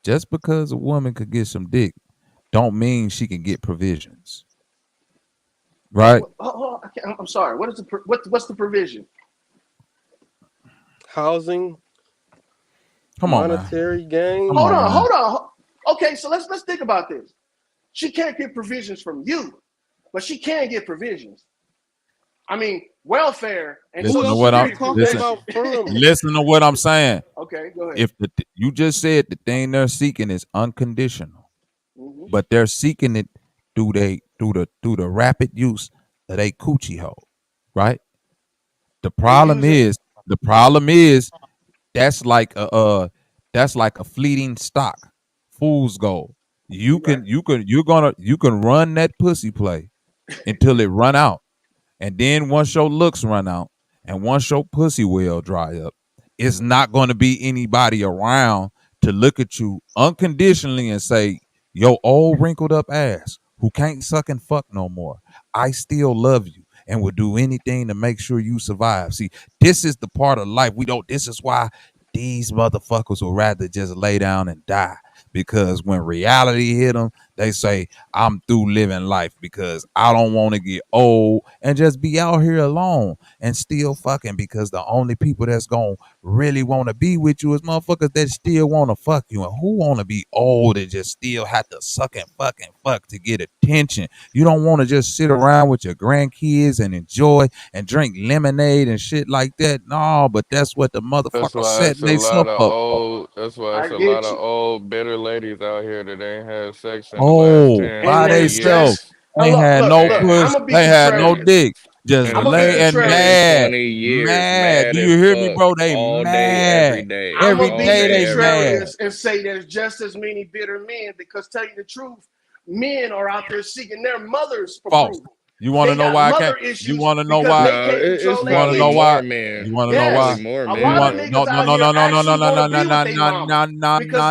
Just because a woman could get some dick, don't mean she can get provisions. Right? I'm sorry. What's the provision? Housing. Come on, monetary gain. Hold on. Okay, so let's think about this. She can't get provisions from you, but she can get provisions. I mean, welfare and listen to what I'm saying. Okay, go ahead. If you just said the thing they're seeking is unconditional, but they're seeking it through the rapid use of they coochie hole, right? The problem is that's like a fleeting stock, fool's gold. You can run that pussy play until it run out. And then once your looks run out and once your pussy well dry up, it's not going to be anybody around to look at you unconditionally and say, yo, old wrinkled up ass who can't suck and fuck no more, I still love you and will do anything to make sure you survive. See, this is the part of life this is why these motherfuckers would rather just lay down and die. Because when reality hit them, they say, I'm through living life because I don't want to get old and just be out here alone and still fucking, because the only people that's going to really want to be with you is motherfuckers that still want to fuck you. And who want to be old and just still have to suck and fuck to get attention? You don't want to just sit around with your grandkids and enjoy and drink lemonade and shit like that. No, but that's what the motherfucker said. That's why it's a lot of old bitter ladies out here that ain't had sex in the last 10 by themselves. They had no puss. They had no dick. Just lay and mad. 20 years, mad. Do you hear me, bro? They all mad. Day, every day. Every day they mad. And say there's just as many bitter men, because tell you the truth, men are out there seeking their mothers for approval. You want to know why I can't? You want to know why? You want to know why? You want to know why?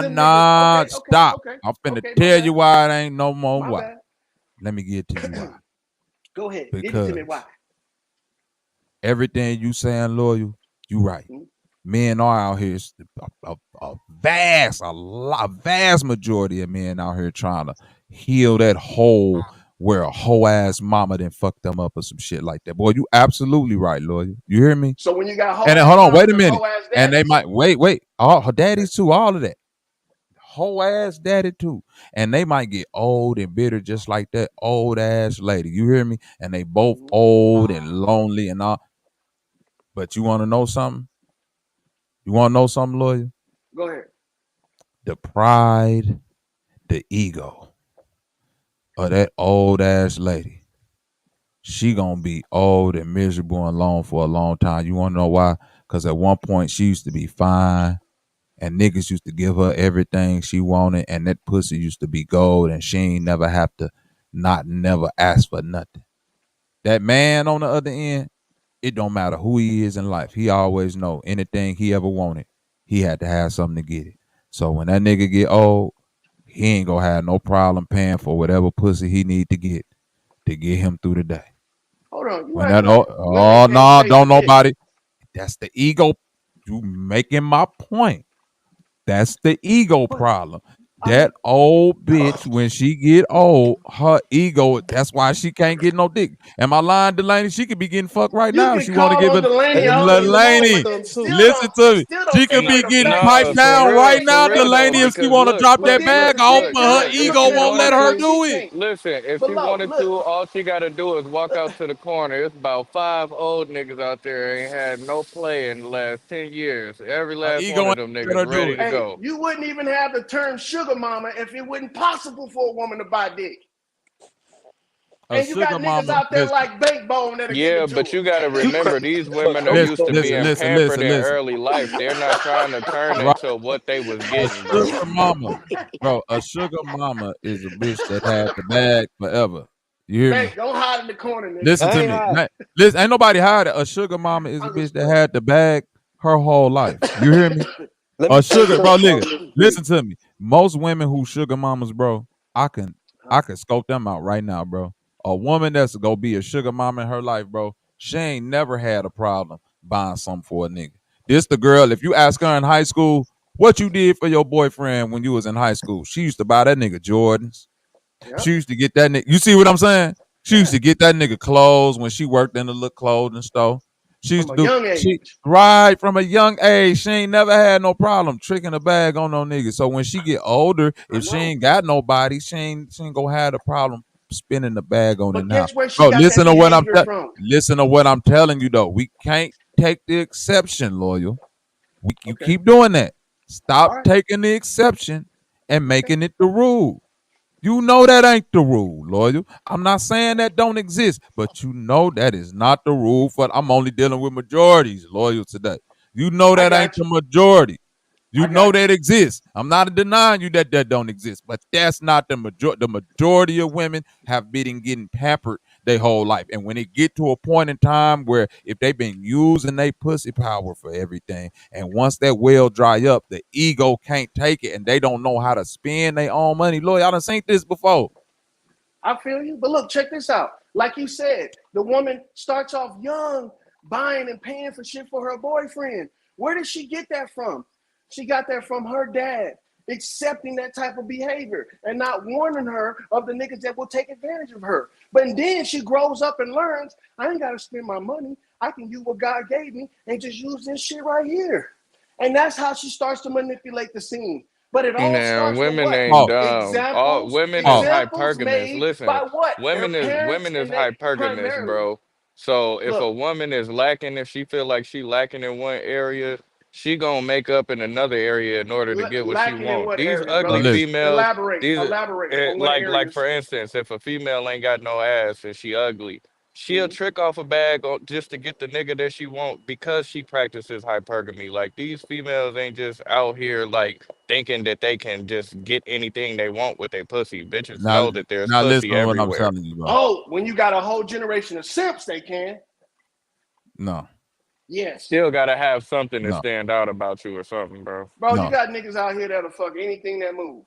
No. Stop. I'm finna tell you why it ain't no more why. Let me get to you why. Go ahead. Because me why. everything you saying, loyal, you right. Men are out here, a vast majority of men out here trying to heal that hole where a whole ass mama done fucked them up or some shit like that. Boy, you absolutely right, loyal. You hear me? So when you got And then, hold on, wait a minute. And they might wait. All her daddies too, all of that. Whole ass daddy too. And they might get old and bitter just like that old ass lady. You hear me? And they both old and lonely and all. But you want to know something? You want to know something, lawyer? Go ahead. The pride, the ego of that old ass lady. She gonna be old and miserable and alone for a long time. You want to know why? Because at one point she used to be fine. And niggas used to give her everything she wanted, and that pussy used to be gold, and she ain't never have to never ask for nothing. That man on the other end, it don't matter who he is in life. He always know anything he ever wanted, he had to have something to get it. So when that nigga get old, he ain't gonna have no problem paying for whatever pussy he need to get him through the day. Hold on. When that no, don't nobody. That's the ego. You making my point. That's the ego problem. That old bitch, when she get old, her ego, that's why she can't get no dick. Am I lying, Delaney? She could be getting fucked right now if she want to give it. Delaney, listen to me. She could be getting piped down right now, Delaney, if she want to drop that bag off, but her ego won't let her do it. Listen, if she wanted to, all she got to do is walk out to the corner. It's about 5 old niggas out there ain't had no play in the last 10 years. Every last one of them niggas ready to go. You wouldn't even have the term sugar mama if it wasn't possible for a woman to buy dick. And you got niggas out there like Bankbone that'll give it to but you got to remember, these women are used to being pampered in early life. They're not trying to turn into what they was getting, bro. Sugar mama, bro, a sugar mama is a bitch that had the bag forever. You hear me? Don't hide in the corner, nigga. Listen to me. Listen, ain't nobody hiding. A sugar mama is a bitch that had the bag her whole life. You hear me? A sugar, bro, nigga. Listen to me. Most women who sugar mamas, bro, I can scope them out right now, bro. A woman that's gonna be a sugar mama in her life, bro, she ain't never had a problem buying something for a nigga. This the girl, if you ask her in high school what you did for your boyfriend when you was in high school, she used to buy that nigga Jordans. Yep. She used to get that nigga, you see what I'm saying? She used to get that nigga clothes when she worked in the little clothing store. She used to do right from a young age. She ain't never had no problem tricking a bag on no nigga. So when she get older, if she ain't got nobody, she ain't gonna have the problem spinning the bag on it now. Bro, listen to what I'm telling you though. We can't take the exception, loyal. You keep doing that. Stop taking the exception and making it the rule. You know that ain't the rule, loyal. I'm not saying that don't exist, but you know that is not the rule. I'm only dealing with majorities, loyal, today. You know that ain't the majority. You know that exists. I'm not denying you that don't exist, but that's not the majority. The majority of women have been getting pampered their whole life. And when it get to a point in time where if they've been using their pussy power for everything, and once that well dry up, the ego can't take it and they don't know how to spend their own money. Lord, I done seen this before. I feel you. But look, check this out. Like you said, the woman starts off young, buying and paying for shit for her boyfriend. Where did she get that from? She got that from her dad, accepting that type of behavior and not warning her of the niggas that will take advantage of her. But then she grows up and learns, I ain't got to spend my money. I can use what God gave me and just use this shit right here. And that's how she starts to manipulate the scene. But it all starts women with ain't dumb. All women is hypergamous. Listen, women is hypergamous, bro. So if a woman is lacking, if she feel like she lacking in one area, she gonna make up in another area in order to get what she wants. These ugly females, elaborate. Like for instance, if a female ain't got no ass and she ugly, she'll trick off a bag just to get the nigga that she want because she practices hypergamy. Like these females ain't just out here like thinking that they can just get anything they want with their pussy. Bitches know that there's pussy everywhere. What I'm telling you, bro. Oh, when you got a whole generation of simps, they can. No. Yes. Still gotta have something to stand out about you or something, bro. Bro, you got niggas out here that'll fuck anything that moves.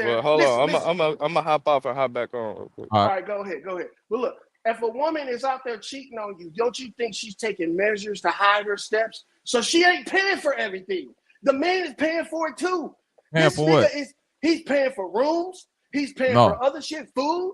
there. Well, hold on. Listen. I'm gonna hop off and hop back on real quick. All right, go ahead. Well, look, if a woman is out there cheating on you, don't you think she's taking measures to hide her steps? So she ain't paying for everything. The man is paying for it too. Paying for what? He's paying for rooms. He's paying for other shit, food.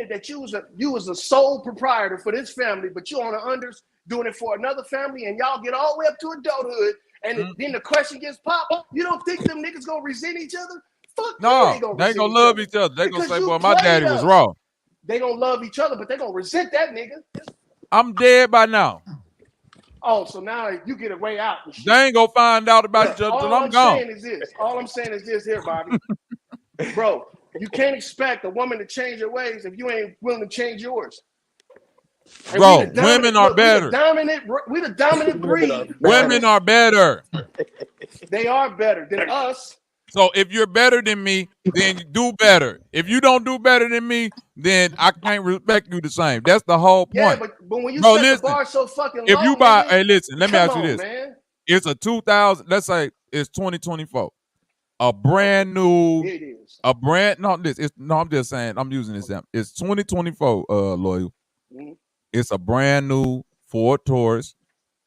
pretended that you was a sole proprietor for this family, but you on the unders doing it for another family, and y'all get all the way up to adulthood, and then the question gets popped, you don't think them niggas gonna resent each other? Fuck you, No, they gonna they ain't resent gonna love each each other. They gonna because say, you boy, my daddy played was us. wrong. They gonna love each other, but they gonna resent that nigga. I'm dead by now. Oh, so now you get a way out and shit. They ain't gonna find out about each other till All I'm I'm gone. saying is this. All I'm saying is this here, Bobby. Bro, you can't expect a woman to change her ways if you ain't willing to change yours. And bro, women are better. We the dominant breed. Women are better. They are better than us. So if you're better than me, then you do better. If you don't do better than me, then I can't respect you the same. That's the whole point. Yeah, but when you bro, set listen, the bar so fucking if low, you buy, nigga, hey, listen, let me ask you on, this. Man. It's a 2000, let's say it's 2024. A brand new, it is. I'm just saying, I'm using this example. It's 2024, Loyal. Mm-hmm. It's a brand new Ford Taurus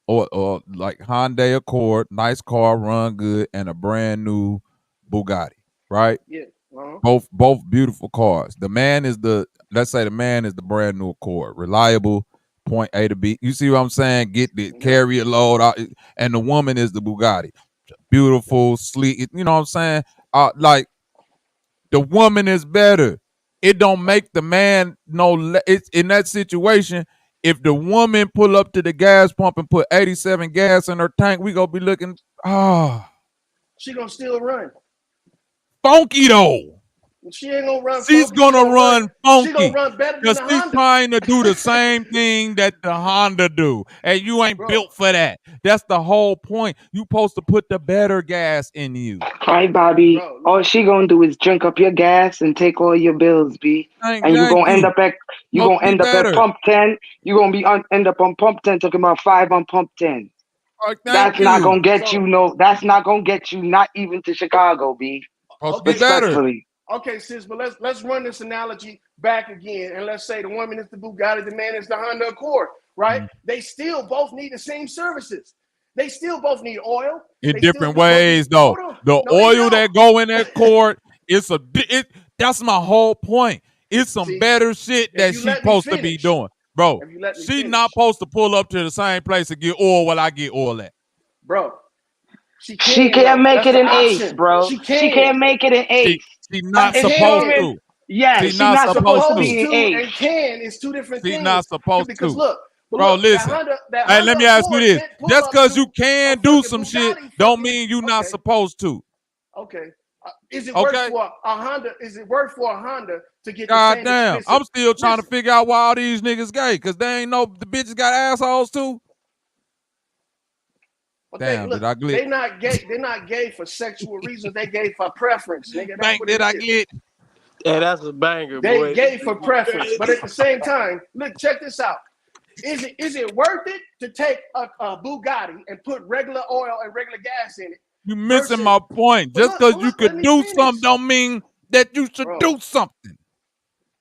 or like Hyundai Accord, nice car, run good, and a brand new Bugatti, right? Yeah. Uh-huh. Both beautiful cars. Let's say the man is the brand new Accord, reliable, point A to B. You see what I'm saying? Carry a load out, and the woman is the Bugatti. Beautiful, sleek, you know what I'm saying? Like the woman is better. It don't make the man it's in that situation. If the woman pull up to the gas pump and put 87 gas in her tank, we gonna be looking, she gonna still run. Funky though. She ain't gonna run. She's gonna run funky. She gonna run better than the Honda. She's trying to do the same thing that the Honda do, and you ain't built for that. That's the whole point. You supposed to put the better gas in you. All right, Bobby. All she gonna do is drink up your gas and take all your bills, B. And you gonna end up at pump 10. You gonna be end up on pump 10, talking about 5 on pump 10. That's not gonna get you. That's not gonna get you. Not even to Chicago, B. Respectfully. Okay, sis, but let's run this analogy back again, and let's say the woman is the Bugatti, the man is the Honda Accord, right? Mm-hmm. They still both need the same services. They still both need oil in different ways, though. Oil that go in that Accord, that's my whole point. It's some better shit that she's supposed to be doing, bro. She not supposed to pull up to the same place and get oil while I get oil at, bro. She can't make it an ace, bro. She can't make it an ace. She's not supposed to. Yeah, she's not supposed to be an ace. And can is two different things. She's not supposed to. Because look, bro, listen. Hey, let me ask you this. Just because you can do some shit don't mean you're not supposed to. Okay. Is it worth for a Honda? Is it worth for a Honda to get God the same damn. expensive? I'm still trying to figure out why all these niggas gay, because they ain't know the bitches got assholes too. Damn, did I glitch? They're not gay. They're not gay for sexual reasons. They gay for preference, nigga. Did I glitch? Yeah, that's a banger, they boy. They gay for preference, but at the same time, look, check this out. Is it worth it to take a Bugatti and put regular oil and regular gas in it? You missing my point. Just because you could do something don't mean that you should do something.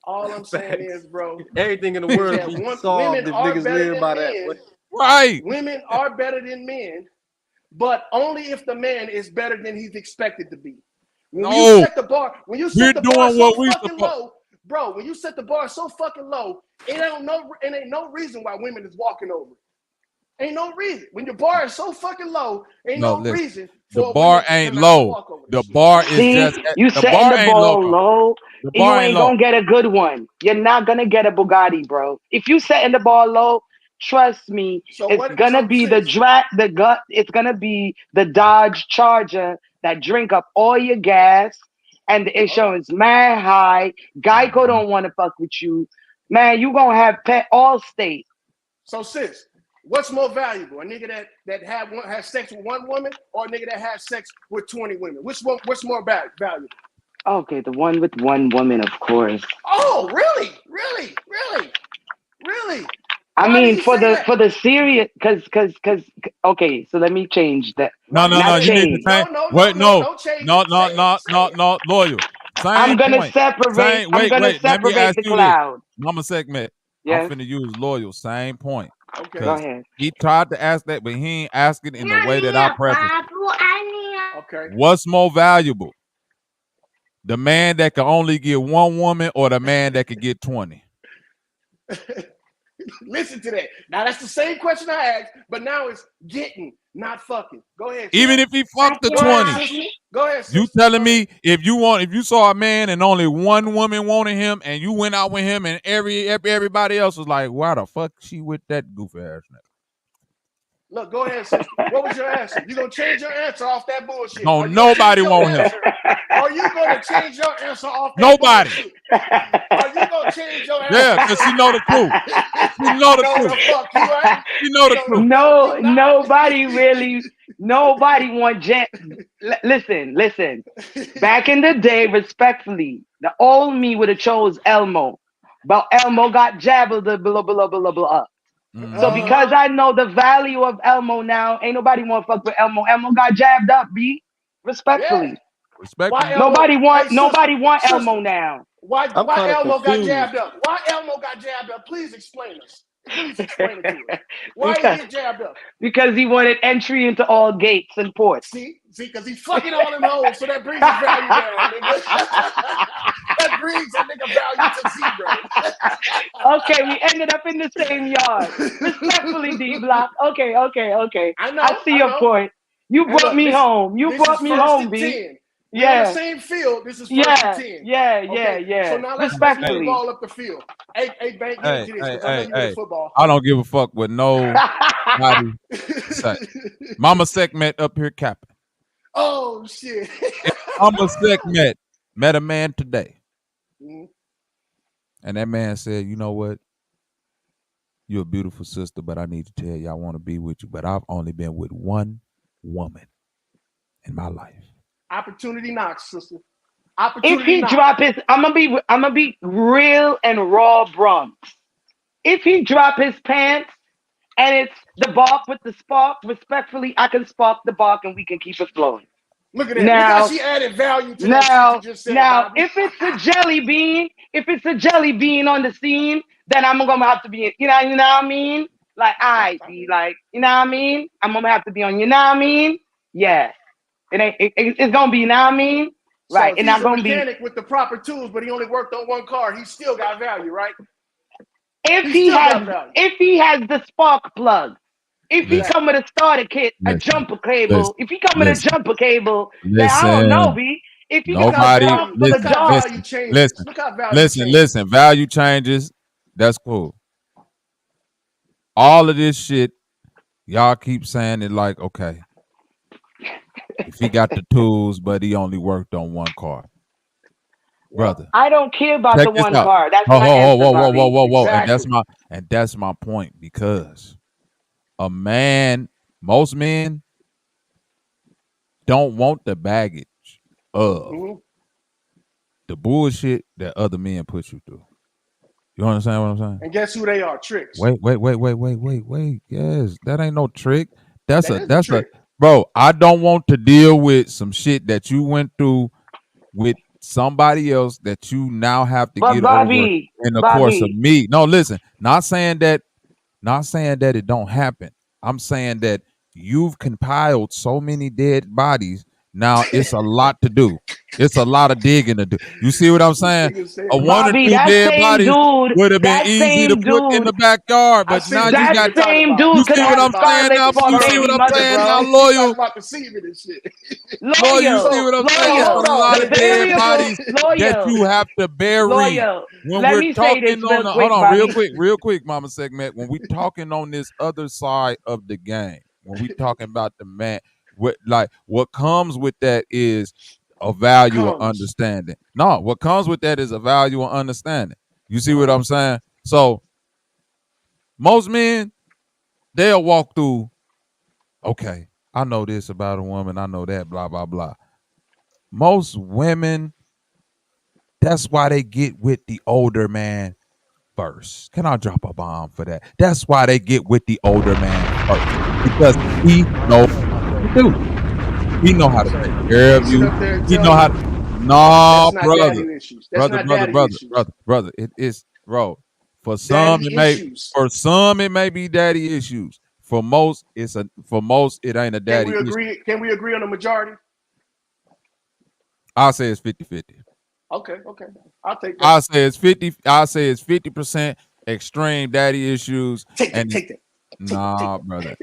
All I'm saying is, bro, everything in the world be solved if niggas live by that. Right. Women are better than men, but only if the man is better than he's expected to be. When you set the bar so fucking low, bro, when you set the bar so fucking low, it ain't no reason why women is walking over it. Ain't no reason. When your bar is so fucking low, ain't no reason. The bar ain't low. The bar is just you setting the bar low. You ain't gonna get a good one. You're not gonna get a Bugatti, bro. If you setting the bar low, trust me, it's gonna be it's gonna be the Dodge Charger that drink up all your gas and the insurance mad high. Geico don't want to fuck with you. Man, you gonna have Allstate. So sis, what's more valuable? A nigga that has sex with one woman or a nigga that has sex with 20 women? What's more valuable? Okay, the one with one woman, of course. Oh, really? I mean, for the serious, cause. Okay, so let me change that. No, you need to change. No, Loyal. I'm gonna separate. I'm gonna separate the cloud. I'm a segment. Yes. I'm finna use Loyal. Same point. Okay. Go ahead. He tried to ask that, but he ain't asking in the way that I preface. Okay. What's more valuable? The man that can only get one woman or the man that could get 20? Listen to that. Now that's the same question I asked, but now it's getting, not fucking. Go ahead. Even if he fucked the 20. Go ahead, You telling me if you saw a man and only one woman wanted him and you went out with him and everybody else was like, why the fuck she with that goofy ass nigga? Look, go ahead, sister. What was your answer? You gonna change your answer off that bullshit? No, nobody want him. Are you gonna change your answer off that Nobody. bullshit? Are you gonna change your answer? Yeah, because she know the truth. She know the truth. She know the truth. No, nobody want Listen. Back in the day, respectfully, the old me would have chose Elmo. But Elmo got jabbed, blah, blah, blah, blah, blah. So because I know the value of Elmo now, ain't nobody want to fuck with Elmo. Elmo got jabbed up, B. Respectfully. Yeah. Respectfully. Nobody want Elmo now. Why Elmo got jabbed up? Why Elmo got jabbed up? Please explain us. Please explain it to us. Why did he get jabbed up? Because he wanted entry into all gates and ports. See, because he's fucking all them hoes, so that brings his value down, nigga. That brings a nigga value to zero. Okay, we ended up in the same yard. Respectfully, D-Block. Okay. I see your point. You brought me home. You brought me home, B. Yeah. On the same field. This is first and 10. Yeah. So now let's move all up the field. Hey, Bank, get into this because I know you play football. I don't give a fuck what nobody say. Mama Sekhmet up here capping. Oh shit. Mama Sekhmet met a man today. Mm-hmm. And that man said, you know what? You're a beautiful sister, but I need to tell you I want to be with you. But I've only been with one woman in my life. Opportunity knocks, sister. If he drop his, I'm gonna be real and raw Bronx. If he drop his pants and it's the bark with the spark, respectfully, I can spark the bark and we can keep it flowing. Look at that. Now, she added value to that shit you just said. Now, if it's a jelly bean on the scene, then I'm gonna have to be, you know what I mean? Like, you know what I mean? I'm gonna have to be on, you know what I mean? Yeah. It's gonna be, you know what I mean? Right. So and I'm gonna be mechanic with the proper tools, but he only worked on one car. He still got value, right? If he has the spark plug, if he come with a starter kit, a jumper cable, if he come with a jumper cable, then I don't know, B. If he listen, value changes. That's cool. All of this shit, y'all keep saying it like, okay, if he got the tools, but he only worked on one car. Brother, I don't care about the one car. That's my answer, whoa. Exactly. And that's my point, because most men don't want the baggage of the bullshit that other men put you through. You understand what I'm saying? And guess who they are? Tricks. Wait. Yes, that ain't no trick. That's a bro. I don't want to deal with some shit that you went through with somebody else that you now have to get over in the course of me. No, listen, not saying that it don't happen. I'm saying that you've compiled so many dead bodies. Now it's a lot to do. It's a lot of digging to do. You see what I'm saying? A one or two dead bodies would have been easy to put in the backyard, but now you got. You see what I'm saying now? You see what I'm saying now, loyal? About deceiving and shit. Loyal, you see what I'm saying? It's a lot of dead bodies that you have to bury. When we're talking on hold on, real quick, Mama Segment. When we talking on this other side of the game, when we talking about the man. What comes with that is a value of understanding. No, what comes with that is a value of understanding. You see what I'm saying? So most men, they'll walk through, okay, I know this about a woman, I know that, blah, blah, blah. Most women, that's why they get with the older man first. Can I drop a bomb for that? That's why they get with the older man first. Because he knows do. He know how to take care of you. He know how to. No, brother. It is, bro. For some, it may be daddy issues. For most, it ain't a daddy issue. Can we agree on the majority? I'll say it's 50-50. Okay. I'll take that. I'll say it's 50%, extreme daddy issues. Take that. Nah, brother.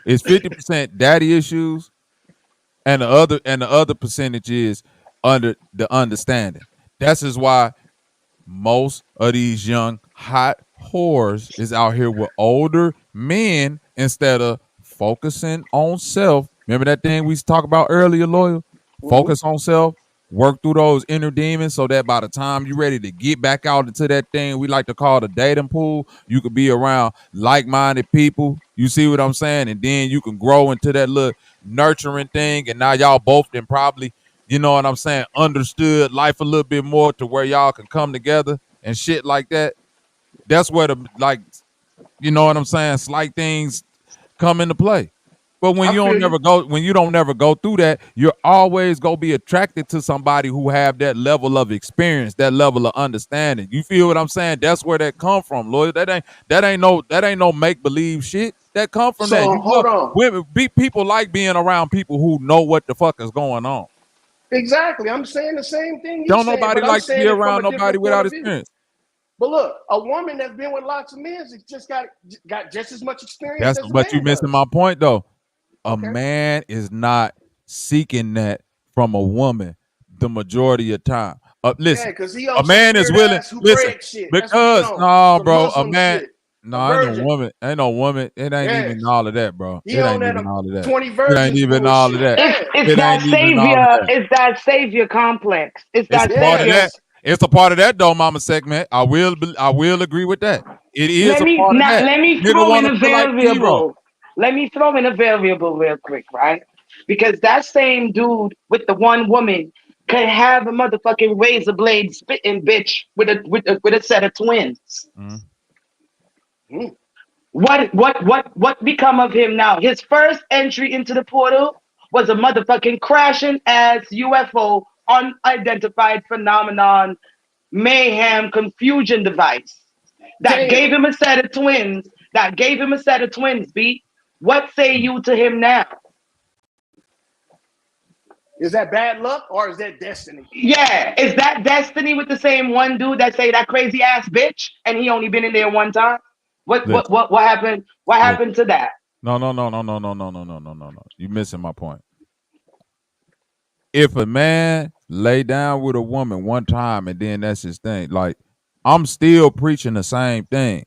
It's 50% daddy issues, and the other percentage is under the understanding. That's just why most of these young hot whores is out here with older men instead of focusing on self. Remember that thing we talked about earlier, Loyal? Focus on self, work through those inner demons so that by the time you're ready to get back out into that thing we like to call the dating pool, you could be around like-minded people. You see what I'm saying? And then you can grow into that little nurturing thing, and now y'all both then probably, you know what I'm saying, understood life a little bit more to where y'all can come together and shit like that. That's where the, like, you know what I'm saying, slight things come into play. But when you don't never go through that, you're always gonna be attracted to somebody who have that level of experience, that level of understanding. You feel what I'm saying? That's where that come from, Lloyd. That ain't no make believe shit. That come from that. You hold on. Women, people like being around people who know what the fuck is going on. Exactly. I'm saying the same thing. Don't nobody like to be around nobody without experience. But look, a woman that's been with lots of men has just got just as much experience as a But man you missing does. my point though. A man is not seeking that from a woman the majority of time. Listen, because he a man is willing. Listen, shit. because no, bro, a man. Shit. No, ain't no woman. It ain't even all of that, bro. He It on ain't that even all of that. 20 It ain't even bullshit. all of that. It's that savior. It's that savior complex. It's that a part of savior. that. It's a part of that, though, Mama segment. I will agree with that. It is Let me a part of that. let me Nigga throw in wanna a feel like the hero. variable. Let me throw in a variable real quick, right? Because that same dude with the one woman could have a motherfucking razor blade spitting bitch with a set of twins. What become of him now? His first entry into the portal was a motherfucking crashing ass UFO unidentified phenomenon mayhem confusion device that gave him a set of twins. B. What say you to him now? Is that bad luck or is that destiny? Yeah, is that destiny with the same one dude that say that crazy ass bitch and he only been in there one time? What happened? What happened to that? No. You missing my point. If a man lay down with a woman one time and then that's his thing, like, I'm still preaching the same thing.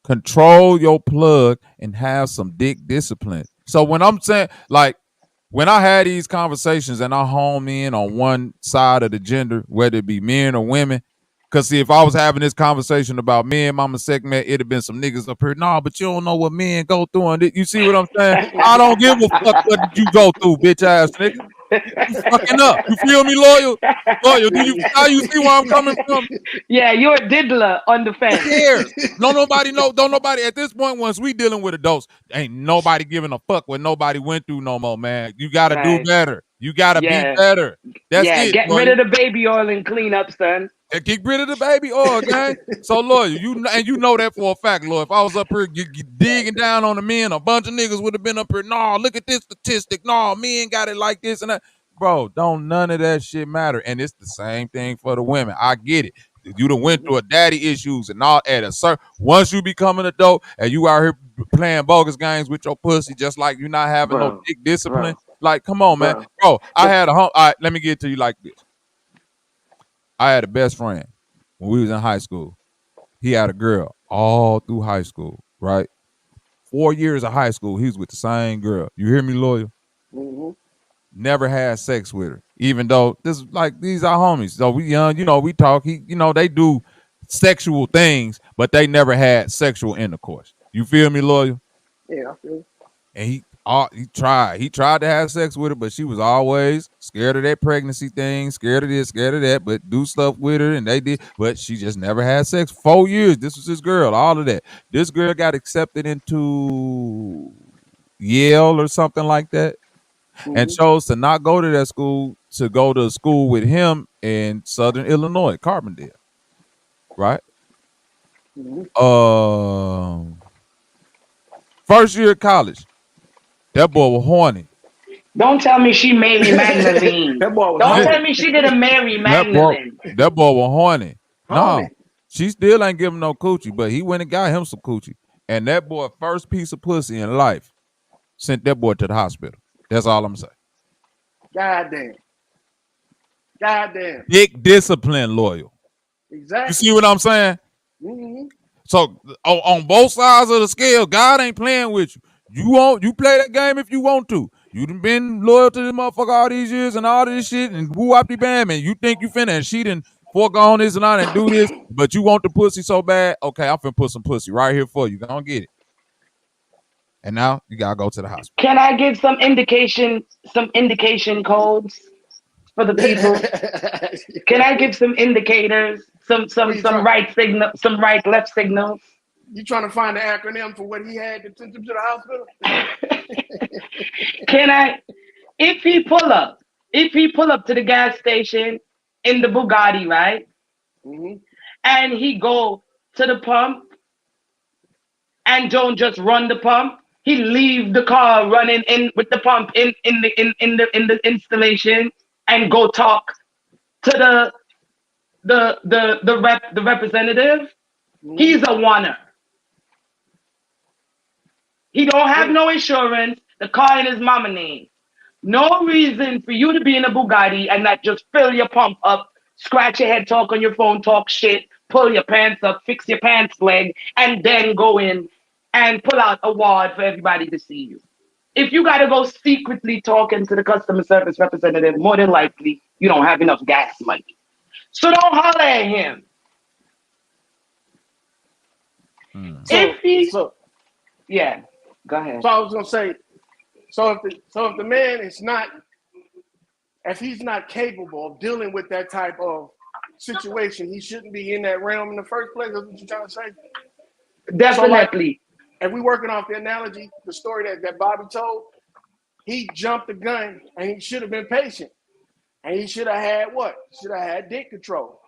Control your plug and have some dick discipline. So when I'm saying, like, when I had these conversations and I home in on one side of the gender, whether it be men or women, because see, if I was having this conversation about men, Mama segment, it'd have been some niggas up here. No, but you don't know what men go through. And you see what I'm saying? I don't give a fuck what you go through, bitch ass nigga. You fucking up. You feel me, Loyal? Do you see where I'm coming from? Yeah, you're a diddler on the fence. Who cares? Don't nobody at this point, once we dealing with adults, ain't nobody giving a fuck what nobody went through no more, man. You gotta do better. You gotta be better. That's it. Get rid of the baby oil and clean up, son. Get rid of the baby oil, gang. So, Loyal, you know that for a fact, Lord. If I was up here digging down on the men, a bunch of niggas would have been up here. No, look at this statistic. No, men got it like this and that. Bro, don't none of that shit matter. And it's the same thing for the women. I get it. You done went through a daddy issues and all at a certain. Once you become an adult and you out here playing bogus games with your pussy, just like you not having no dick discipline. Like, come on, man. Bro, I had all right, let me get to you like this. I had a best friend when we was in high school. He had a girl all through high school, right? 4 years of high school, he was with the same girl. You hear me, Loyal? Mm-hmm. Never had sex with her, even though these are homies. So we young, we talk. They do sexual things, but they never had sexual intercourse. You feel me, Loyal? Yeah, I feel. And he tried to have sex with her, but she was always scared of that pregnancy thing, scared of this, scared of that, but do stuff with her, and they did, but she just never had sex. 4 years, this was his girl, all of that. This girl got accepted into Yale or something like that, and chose to not go to that school, to go to school with him in Southern Illinois, Carbondale, right? First year of college, that boy was horny. Don't tell me she Mary Magdalene. That boy was Don't horny. tell me she did a Mary That boy, Magdalene. that boy was horny. Horny. No, she still ain't giving no coochie, but he went and got him some coochie. And that boy, first piece of pussy in life, sent that boy to the hospital. That's all I'm saying. Goddamn. Goddamn. Big discipline loyal. Exactly. You see what I'm saying? Mm-hmm. So on both sides of the scale, God ain't playing with you. You play that game if you want to. You done been loyal to this motherfucker all these years and all this shit and woo-wop bam, and you think you finna and she done foregone this and all and do this, but you want the pussy so bad. Okay, I'm finna put some pussy right here for you. Go and get it. And now you gotta go to the hospital. Can I give some indication codes for the people? Can I give some indicators, some right signal, some right left signals? You trying to find the acronym for what he had to send him to the hospital? Can I, if he pull up to the gas station in the Bugatti, right? Mm-hmm. And he go to the pump and don't just run the pump. He leave the car running in with the pump in the installation and go talk to the representative. Mm-hmm. He's a wanner. He don't have no insurance. The car in his mama name. No reason for you to be in a Bugatti and not just fill your pump up, scratch your head, talk on your phone, talk shit, pull your pants up, fix your pants leg, and then go in and pull out a wad for everybody to see you. If you got to go secretly talking to the customer service representative, more than likely you don't have enough gas money. So don't holler at him. Yeah, go ahead. So I was gonna say, so if the man is not, if he's not capable of dealing with that type of situation, he shouldn't be in that realm in the first place. That's what you're trying to say? Definitely. So if we working off the analogy, the story that Bobby told, he jumped the gun and he should have been patient. And he should have had what? Should have had dick control.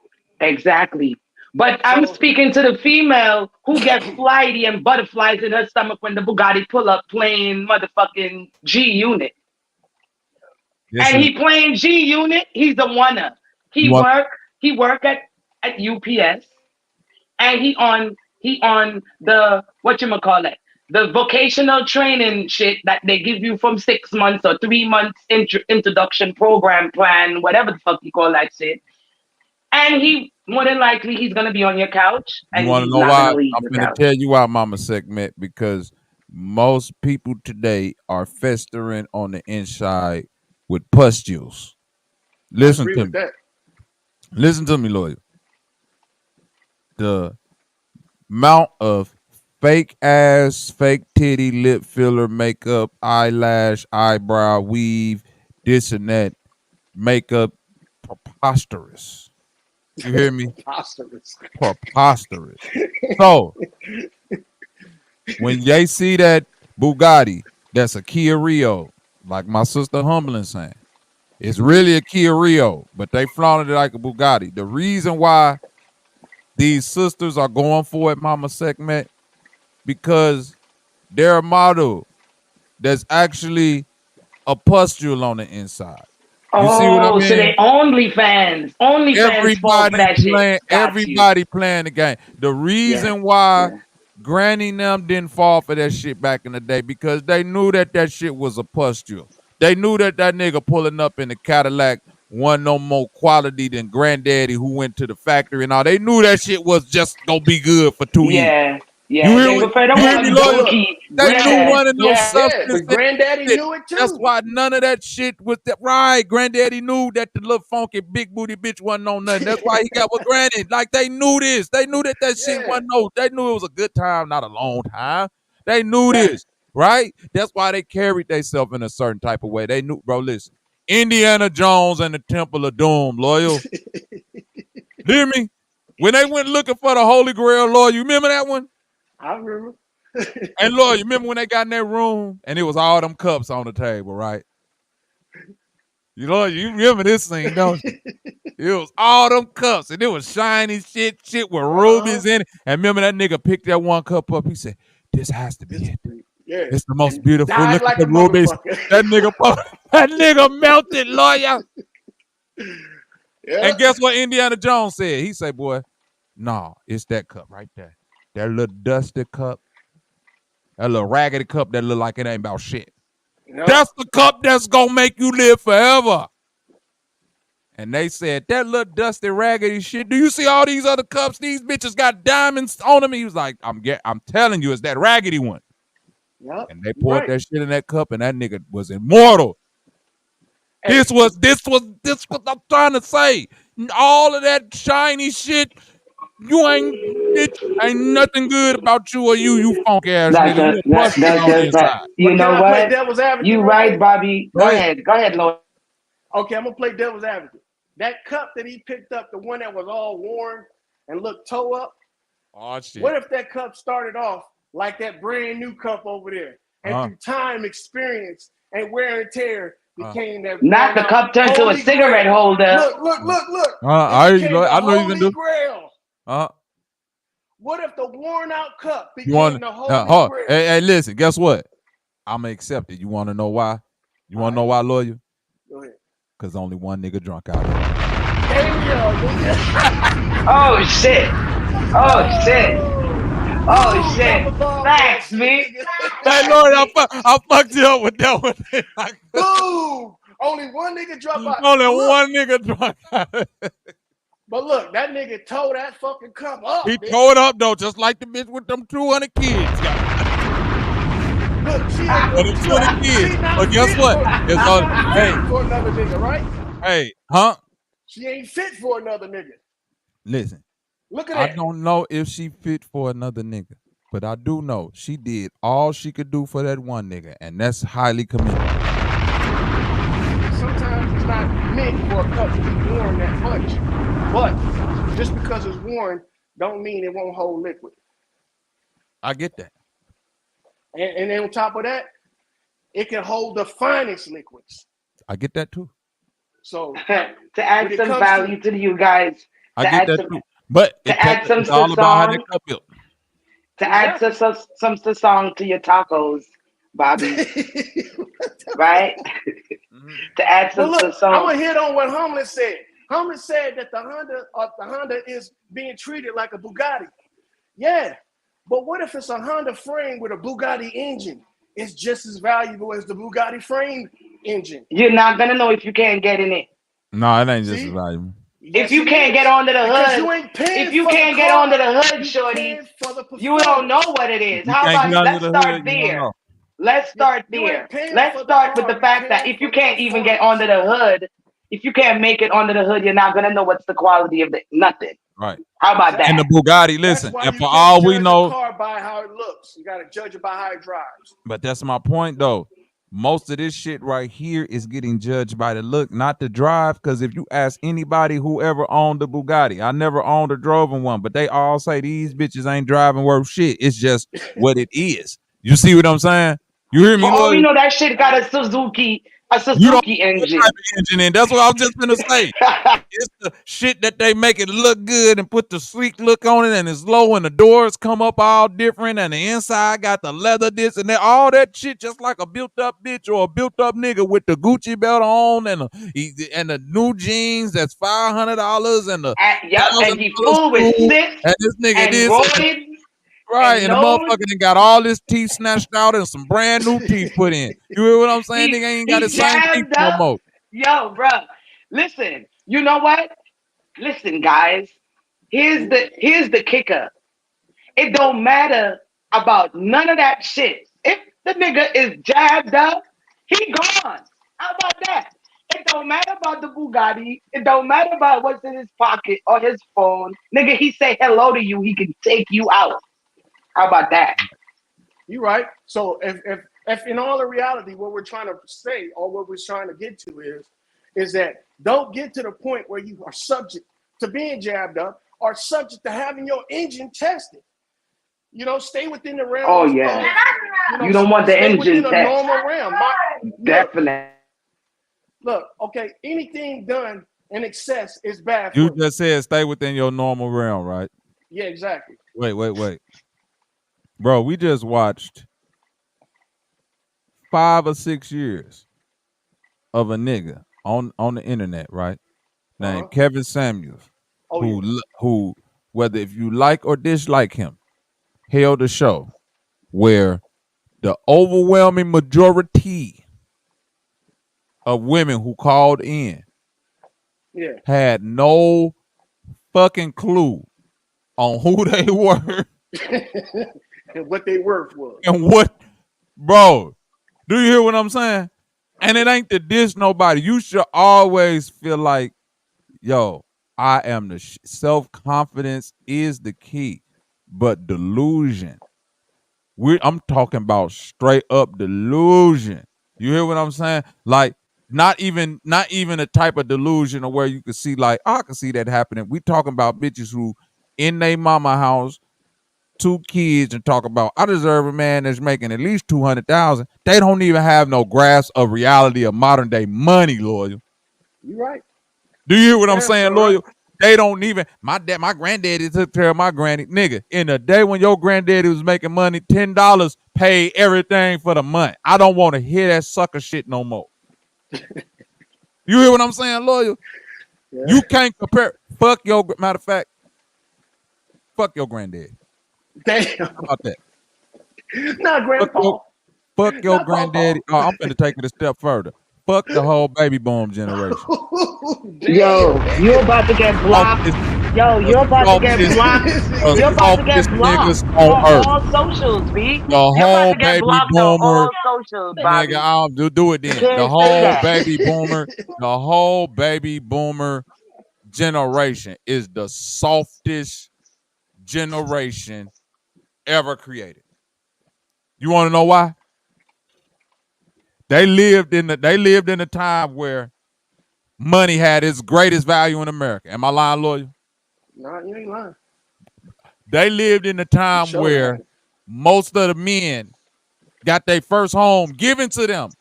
Exactly. But I'm speaking to the female who gets flighty and butterflies in her stomach when the Bugatti pull up playing motherfucking G Unit. And he playing G Unit, he's the oneer. He work at UPS and he on the whatchamacallit, the vocational training shit that they give you from 6 months or 3 months introduction program plan, whatever the fuck you call that shit. And he more than likely he's gonna be on your couch. And you want to know why? I'm gonna tell you why, Mama Segment, because most people today are festering on the inside with pustules. Listen to me. Listen to me, lawyer. The amount of fake ass, fake titty, lip filler, makeup, eyelash, eyebrow, weave, this and that, makeup, preposterous. You hear me? Preposterous. So, when they see that Bugatti, that's a Kia Rio, like my sister Humbling saying, it's really a Kia Rio, but they flaunted it like a Bugatti. The reason why these sisters are going for it, Mama Segment, because they're a model that's actually a pustule on the inside. You see what I mean? So they OnlyFans fall for that shit. Everybody playing the game. The reason why Granny and them didn't fall for that shit back in the day, because they knew that shit was a pustule. They knew that nigga pulling up in the Cadillac wasn't no more quality than Granddaddy who went to the factory and all. They knew that shit was just gonna be good for 2 years. Yeah, you hear me, lawyer? They knew one of those substances. But Granddaddy knew it too. That's why none of that shit was that right. Granddaddy knew that the little funky big booty bitch wasn't on nothing. That's why he got with Granny. Like they knew this. They knew that shit wasn't no. They knew it was a good time, not a long time. They knew this, right? That's why they carried themselves in a certain type of way. They knew, bro. Listen, Indiana Jones and the Temple of Doom, loyal. Hear me? When they went looking for the Holy Grail, Lord, you remember that one? I remember. And Lord, you remember when they got in that room and it was all them cups on the table, right? You know, you remember this scene, don't you? It was all them cups and it was shiny shit with rubies in it. And remember that nigga picked that one cup up. He said, "This has to be it. Yeah. It's the most beautiful. Died Look like at the a rubies. motherfucker. That nigga melted, lawyer. Yeah. And guess what Indiana Jones said? He said, boy, no, it's that cup right there. That little dusty cup. That little raggedy cup that look like it ain't about shit. Yep. That's the cup that's gonna make you live forever. And they said, that little dusty, raggedy shit. Do you see all these other cups? These bitches got diamonds on them. He was like, I'm telling you, it's that raggedy one. Yep. And they poured that shit in that cup, and that nigga was immortal. Hey. This was I'm trying to say. All of that shiny shit, ain't nothing good about you or you funky ass nigga. That's just that. You know what? You right, Bobby. Go ahead, Lord. Okay, I'm gonna play devil's advocate. That cup that he picked up, the one that was all worn and looked toe up. Oh shit. What if that cup started off like that brand new cup over there, and through time, experience, and wear and tear became that? Not the cup turned to a cigarette holder. Look. I know you can do. Grail. What if the worn out cup became the holy grail? Hey, listen. Guess what? I'm gonna accept it. You want to know why? You want to know why, lawyer? Go ahead. Cause only one nigga drunk out there. Oh shit! Thanks, me. Hey, Lord, I fucked you up with that one. Boom! Only one nigga drunk out. Only one nigga drunk out. But look, that nigga tore that fucking cup up. He tore it up though, just like the bitch with them 200 kids. Look, she ain't 200 kids. But guess what? It's on. Hey, for another nigga, right? Hey, huh? She ain't fit for another nigga. Listen. Look at that. I don't know if she fit for another nigga, but I do know she did all she could do for that one nigga, and that's highly commendable. Sometimes it's not meant for a cup to be worn that much, but just because it's worn don't mean it won't hold liquid. I get that. And then on top of that, it can hold the finest liquids. I get that too. So to add some value to you guys, I get that too. But to add some it's all about how that cup built. To add some song to your tacos, Bobby. Right? To add some song. I'm gonna hit on what Hamlet said. Hamlet said that the Honda is being treated like a Bugatti. Yeah, but what if it's a Honda frame with a Bugatti engine? It's just as valuable as the Bugatti frame engine. You're not gonna know if you can't get in it. No, it ain't just as valuable. If you can't get onto the hood, if you can't get onto the hood, shorty, you don't know what it is. How about let's start there? Let's start there. Let's start with the fact that if you can't even get onto the hood, if you can't make it onto the hood, you're not gonna know what's the quality of nothing. Right. How about that? And the Bugatti, listen, and for all we know, car by how it looks. You gotta judge it by how it drives. But that's my point, though. Most of this shit right here is getting judged by the look, not the drive. Because if you ask anybody who ever owned the Bugatti, I never owned or drove in one, but they all say these bitches ain't driving worth shit. It's just what it is. You see what I'm saying? You hear me? Oh, you know that shit got a Suzuki engine. And that's what I was just gonna say. It's the shit that they make it look good and put the sleek look on it, and it's low, and the doors come up all different, and the inside got the leather this and that, all that shit, just like a built up bitch or a built up nigga with the Gucci belt on and the new jeans that's $500 and the and he full with slips and this nigga and this. Right, and the motherfucker done got all his teeth snatched out and some brand new teeth put in. You hear what I'm saying? Nigga ain't got his same teeth no more. Yo, bro, listen. You know what? Listen, guys. Here's the kicker. It don't matter about none of that shit. If the nigga is jabbed up, he gone. How about that? It don't matter about the Bugatti. It don't matter about what's in his pocket or his phone. Nigga, he say hello to you. He can take you out. How about that? You're right. So if in all the reality, what we're trying to say or what we're trying to get to is that don't get to the point where you are subject to being jabbed up or subject to having your engine tested. You know, stay within the realm. Oh yeah. You don't want the engine test. Normal realm. Definitely. Look, okay, anything done in excess is bad. You just said stay within your normal realm, right? Yeah, exactly. Wait. Bro, we just watched 5 or 6 years of a nigga on the internet, right? Named Kevin Samuels, who whether if you like or dislike him, held a show where the overwhelming majority of women who called in had no fucking clue on who they were and what they worth was. and what, bro, do you hear what I'm saying? And it ain't to diss nobody. You should always feel like, yo, I am the self-confidence is the key, but delusion. I'm talking about straight up delusion. You hear what I'm saying? Like not even a type of delusion of where you can see like, I can see that happening. We talking about bitches who in their mama house, 2 kids, and talk about I deserve a man that's making at least 200,000. They don't even have no grasp of reality of modern day money, Loyal. You right. Do you hear what I'm saying, Loyal? Right. They don't even, my granddaddy took care of my granny. Nigga, in the day when your granddaddy was making money, $10 paid everything for the month. I don't want to hear that sucker shit no more. You hear what I'm saying, Loyal? Yeah. You can't compare. Fuck your, matter of fact, fuck your granddaddy. Damn. How about that? Not grandpa. Fuck your granddaddy. Oh, I'm finna take it a step further. Fuck the whole baby boom generation. Yo, you're about to get blocked. Yo, you're about to get blocked. You're about to get blocked on all socials, B. The whole baby boomer. All socials, Bobby. Nigga, I'll do it then. The whole baby boomer generation is the softest generation ever created. You want to know why? They lived in a time where money had its greatest value in America. Am I lying, Loyal? No, you ain't lying. They lived in a time where most of the men got their first home given to them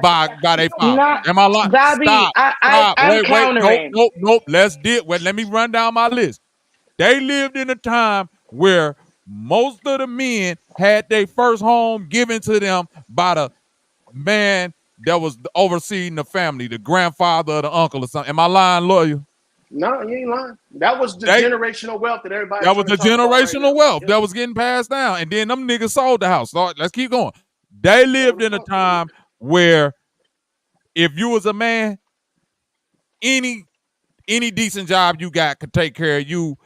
by their father. Am I lying? Bobby, Stop. I'm countering. Nope. Let me run down my list. They lived in a time where most of the men had their first home given to them by the man that was overseeing the family, the grandfather or the uncle or something. Am I lying, Loyal? No, you ain't lying. That was the generational wealth that everybody. That was the generational wealth that was getting passed down, and then them niggas sold the house. So let's keep going. They lived in a time where if you was a man, any decent job you got could take care of you,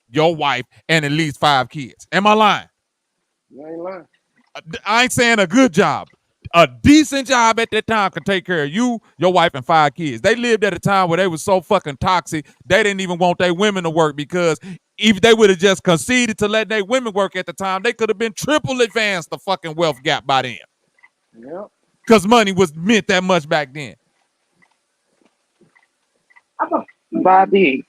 your wife, and at least 5 kids. Am I lying? You ain't lying. I ain't saying a good job. A decent job at that time could take care of you, your wife, and 5 kids. They lived at a time where they was so fucking toxic, they didn't even want their women to work, because if they would have just conceded to let their women work at the time, they could have been triple advanced the fucking wealth gap by then. Yep. Because money was meant that much back then. Bobby.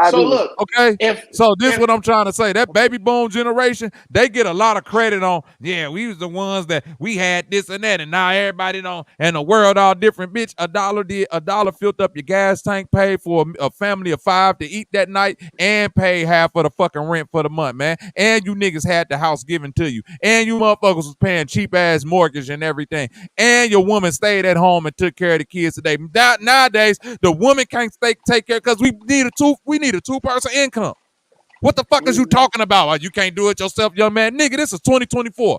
So look, okay. So this is what I'm trying to say. That baby boom generation, they get a lot of credit on. Yeah, we was the ones that we had this and that, and now everybody don't. And the world all different, bitch. $1 filled up your gas tank, paid for a family of 5 to eat that night, and paid half of the fucking rent for the month, man. And you niggas had the house given to you, and you motherfuckers was paying cheap ass mortgage and everything, and your woman stayed at home and took care of the kids today. Nowadays, the woman can't take care because we need a 2-person income. What the fuck is you talking about? You can't do it yourself, young man. Nigga, this is 2024.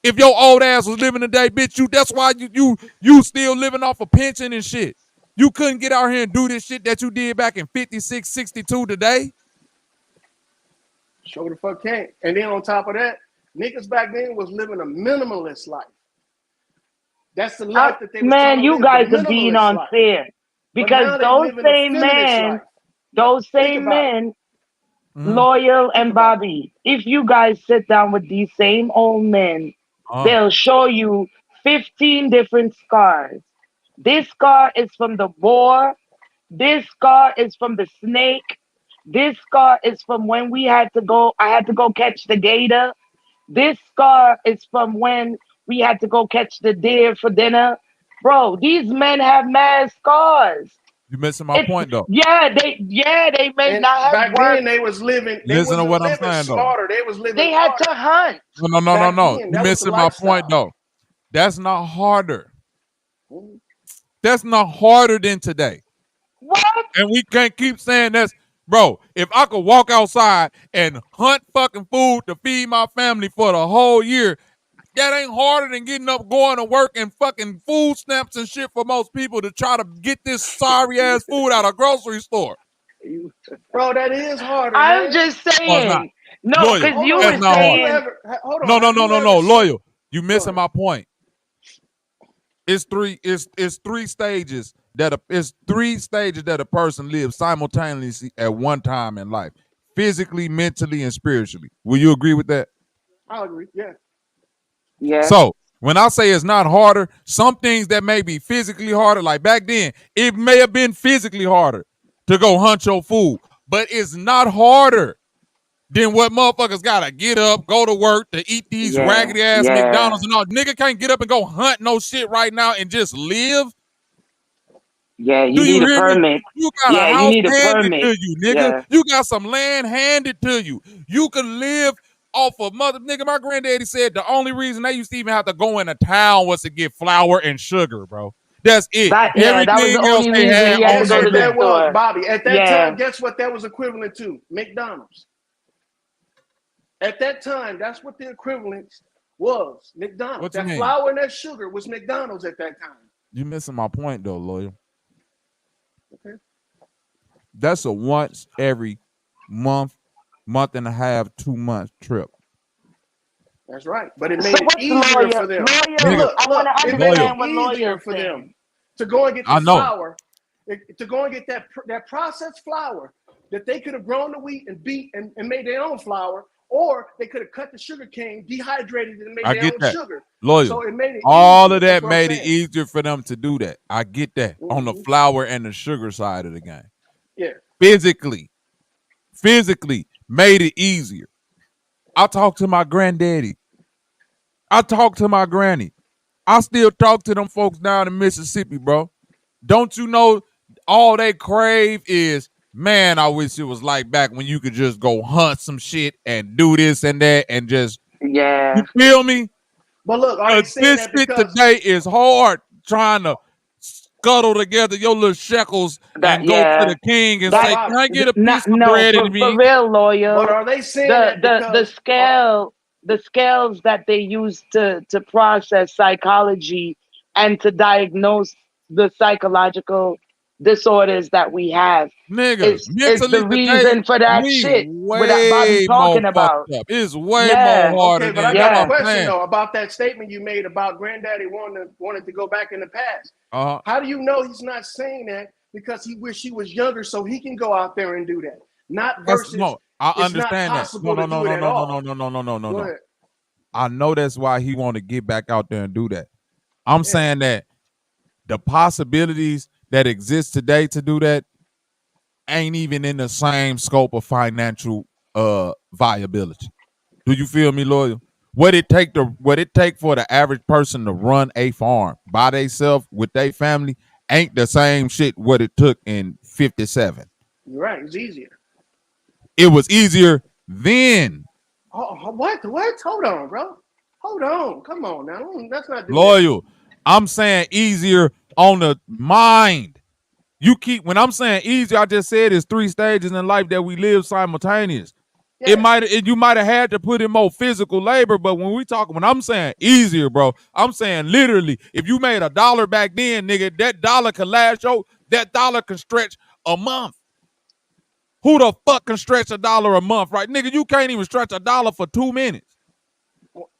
If your old ass was living today, bitch, that's why you still living off a pension and shit. You couldn't get out here and do this shit that you did back in 56, 62 today. Sure the fuck can't. And then on top of that, niggas back then was living a minimalist life. That's the life that they was man, you live, guys are being unfair. Because those same men, Loyal and Bobby, if you guys sit down with these same old men, they'll show you 15 different scars. This scar is from the boar. This scar is from the snake. This scar is from when I had to go catch the gator. This scar is from when we had to go catch the deer for dinner. Bro, these men have mad scars. You missing my point though. Yeah, they may not have back worked. then they was living. Listen to what I'm saying smarter. though. They was living. They had to hunt. No. You missing my point though. That's not harder. That's not harder than today. What? And we can't keep saying that's, bro, if I could walk outside and hunt fucking food to feed my family for the whole year, that ain't harder than getting up, going to work, and fucking food stamps and shit for most people to try to get this sorry ass food out of a grocery store. Bro, that is harder. I'm just saying. No, because you That's were not saying. No, loyal. You missing my point. It's three stages that a person lives simultaneously at one time in life. Physically, mentally, and spiritually. Will you agree with that? I'll agree, yeah. Yeah. So when I say it's not harder, some things that may be physically harder, like back then, it may have been physically harder to go hunt your food, but it's not harder than what motherfuckers gotta get up, go to work to eat these raggedy ass McDonald's and all. Nigga can't get up and go hunt no shit right now and just live. Yeah, you need a permit. You got a house you need a handed permit. to you, nigga. Yeah. You got some land handed to you. You can live off of nigga. My granddaddy said the only reason they used to even have to go into town was to get flour and sugar, bro. That's it. That was the only reason he had to go to the store. Bobby, at that time, guess what that was equivalent to? McDonald's. At that time, that's what the equivalent was. McDonald's. What you that mean? flour and that sugar was McDonald's at that time. You missing my point though, loyal. Okay. That's a once every month and a half, 2 month trip. That's right. But it made it easier for them. Look, I want to understand what easier for them to go and get the flour, to go and get that processed flour that they could have grown the wheat and beat and made their own flour, or they could have cut the sugar cane, dehydrated it, and made their own sugar. Loyal. So it made it all easier. of that made it easier for them to do that. I get that on the flour and the sugar side of the game. Yeah. Physically made it easier. I talked to my granddaddy. I talked to my granny. I still talk to them folks down in Mississippi, bro. Don't you know all they crave is, man, I wish it was like back when you could just go hunt some shit and do this and that and just, you feel me? But look, this shit today is hard trying to scuttle together your little shekels and go to the king and say, can I get a piece of bread and meat? For real, lawyer. But are they saying the scales that they use to process psychology and to diagnose the psychological disorders that we have is the reason for that shit that Bobby's talking about. It's way more harder. Okay, but I got a question though about that statement you made about granddaddy wanted to go back in the past. How do you know he's not saying that because he wish he was younger so he can go out there and do that? Not versus I understand that. No. I know that's why he want to get back out there and do that. I'm saying that the possibilities that exist today to do that ain't even in the same scope of financial viability. Do you feel me, loyal? What it take for the average person to run a farm by themselves with their family ain't the same shit what it took in 57. You're right, it's easier. It was easier then. Oh, what? Hold on, bro. Hold on. Come on now. That's not loyal. I'm saying easier on the mind. When I'm saying easier, I just said it's 3 stages in life that we live simultaneous. Yeah. You might have had to put in more physical labor, but when I'm saying easier, bro, I'm saying literally, if you made $1 back then, nigga, that dollar can last that dollar can stretch a month. Who the fuck can stretch $1 a month, right? Nigga, you can't even stretch $1 for 2 minutes.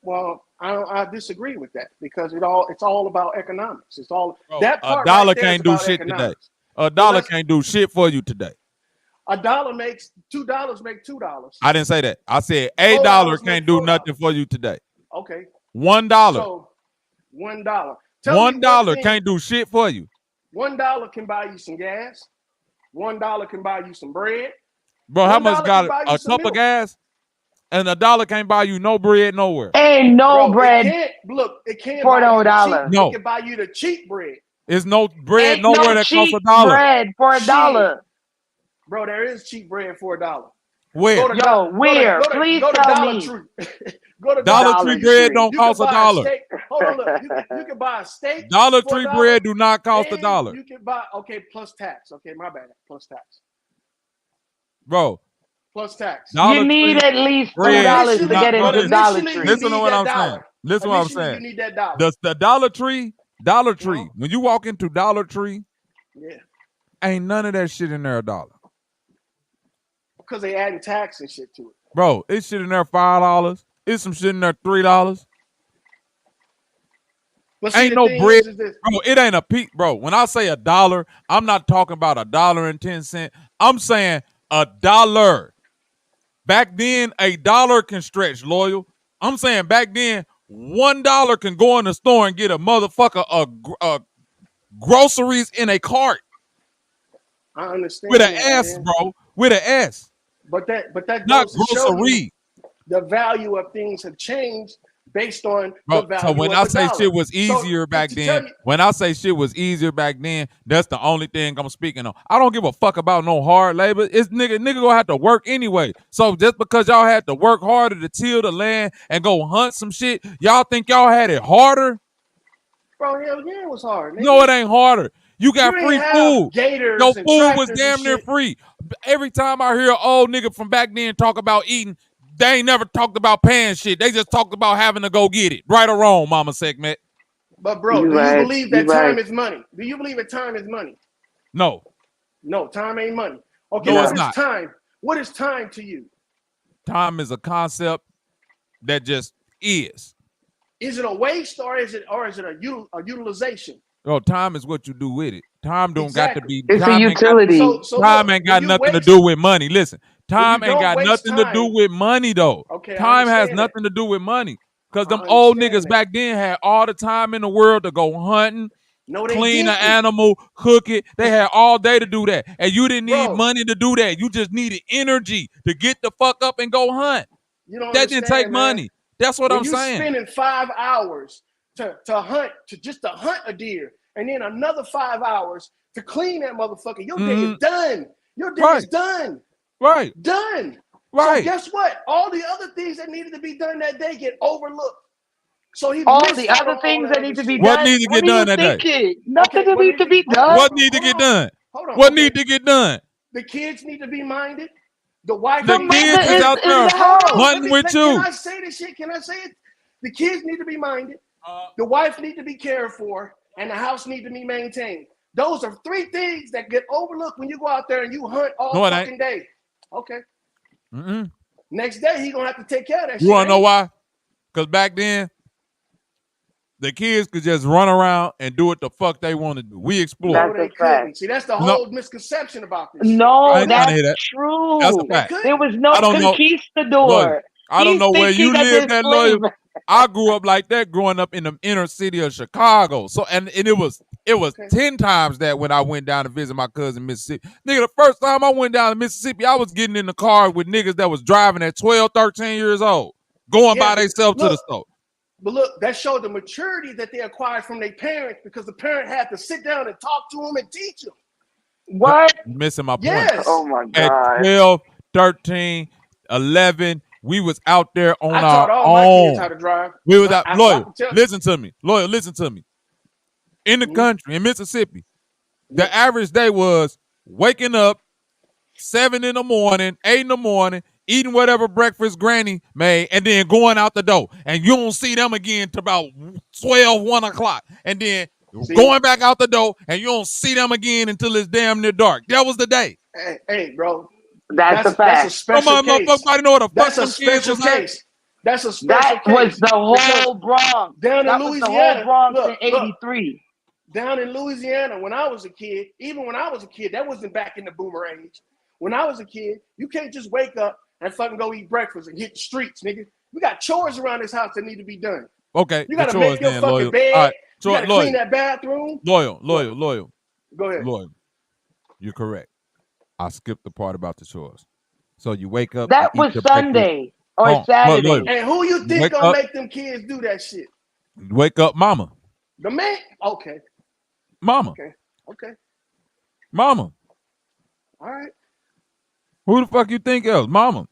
Well, I disagree with that because it's all about economics. It's all that part. $1 can't do shit today. $1 can't do shit for you today. $1 makes $2 make $2. I didn't say that. I said $8 can't do nothing for you today. Okay. $1. So $1. $1 can't do shit for you. $1 can buy you some gas. $1 can buy you some bread. Bro, how much got a cup of gas? And $1 can't buy you no bread nowhere. Ain't no bread. It can't for no $1. No. It can buy you the cheap bread. There's no bread nowhere that costs $1. Bread for $1. Bro, there is cheap bread for $1. Where? Where? Please go to tell Dollar me. Tree. Go to Dollar Tree bread don't cost $1. Hold on, look. You can buy a steak. Dollar for Tree $1, bread do not cost and $1. You can buy plus tax. Okay, my bad. Plus tax. Bro. Plus tax. You need at least $2 to get into Dollar Tree. Listen to what I'm saying. Listen to what I'm saying. You need that dollar. The Dollar Tree, when you walk into Dollar Tree, ain't none of that shit in there $1. Because they adding tax and shit to it. Bro, it's shit in there $5. It's some shit in there $3. But ain't no bread. Bro, it ain't a peak, bro. When I say $1, I'm not talking about $1.10. I'm saying $1. Back then, $1 can stretch, loyal. I'm saying back then, $1 can go in the store and get a motherfucker groceries in a cart. I understand. With an S, bro. With an S. But that not goes to show grocery. You the value of things have changed based on Bro, the value so when of I the say dollar. shit was easier back then, that's the only thing I'm speaking on. I don't give a fuck about no hard labor. It's nigga gonna have to work anyway. So just because y'all had to work harder to till the land and go hunt some shit, y'all think y'all had it harder? Bro, hell yeah, it was hard. Nigga. No, it ain't harder. You got free food. Gators Your and food was tractors damn near free. Every time I hear an old nigga from back then talk about eating, they ain't never talked about paying shit. They just talked about having to go get it. Right or wrong, Mama Segment. But bro, do you believe that time is money? Do you believe that time is money? No. No, time ain't money. Okay, no, what it's is not. time? What is time to you? Time is a concept that just is. Is it a waste or is it a utilization? Oh, time is what you do with it. Time don't got to be. It's a utility. Time ain't got nothing to do with money. Listen, time ain't got nothing to do with money though. Okay, time has nothing to do with money. Because them old niggas back then had all the time in the world to go hunting, clean an animal, cook it. They had all day to do that. And you didn't need money to do that. You just needed energy to get the fuck up and go hunt. That didn't take money. That's what I'm saying. When you spending 5 hours to hunt a deer, and then another 5 hours to clean that motherfucker, your day is done. Your day is done. Right. Done. Right. So guess what? All the other things that needed to be done that day get overlooked. So all the other things that need to be done. What need to get done that day? Nothing need to be done. What need to get done? What need to get done? The kids need to be minded. The wife. The kids is out there hunting with you. Can I say this shit? Can I say it? The kids need to be minded. The wife need to be cared for, and the house need to be maintained. Those are 3 things that get overlooked when you go out there and you hunt all fucking day. Okay. Next day he gonna have to take care of that shit. You wanna know why? Because back then, the kids could just run around and do what the fuck they want to do. We explore. No, they couldn't. See, that's the whole misconception about this. No, that's true. That's a fact. There was no conquistador. I don't know where you live at, lawyer. I grew up like that growing up in the inner city of Chicago. So and it was 10 times that when I went down to visit my cousin in Mississippi. Nigga, the first time I went down to Mississippi, I was getting in the car with niggas that was driving at 12, 13 years old, going by themselves to the store. But look, that showed the maturity that they acquired from their parents because the parent had to sit down and talk to them and teach them. What? You're missing my point. Yes. Oh my God. At 12, 13, 11, we was out there on I our taught all my own. kids how to drive. We was out. Lawyer, listen to me. Lawyer, listen to me. In the country, in Mississippi, the average day was waking up 7 in the morning, 8 in the morning, eating whatever breakfast granny made, and then going out the door. And you don't see them again till about 12, 1 o'clock. And then going back out the door, and you don't see them again until it's damn near dark. That was the day. Hey, bro. That's a fact. That's a special case. Know what the That's fuck a special case. That's a special case. That was the whole Bronx. Down in Louisiana. The whole Bronx in 83. Down in Louisiana, when I was a kid, even when I was a kid, that wasn't back in the boomer age. When I was a kid, you can't just wake up and fucking go eat breakfast and hit the streets, nigga. We got chores around this house that need to be done. Okay. You gotta make your fucking bed. All right. You gotta clean that bathroom. Loyal. Go ahead. Loyal. You're correct. I skipped the part about the chores. So you wake up. That was Sunday or Saturday. And who you think gonna make them kids do that shit? Wake up, mama. The man? Okay. Mama. Okay. Mama. All right. Who the fuck you think else? Mama.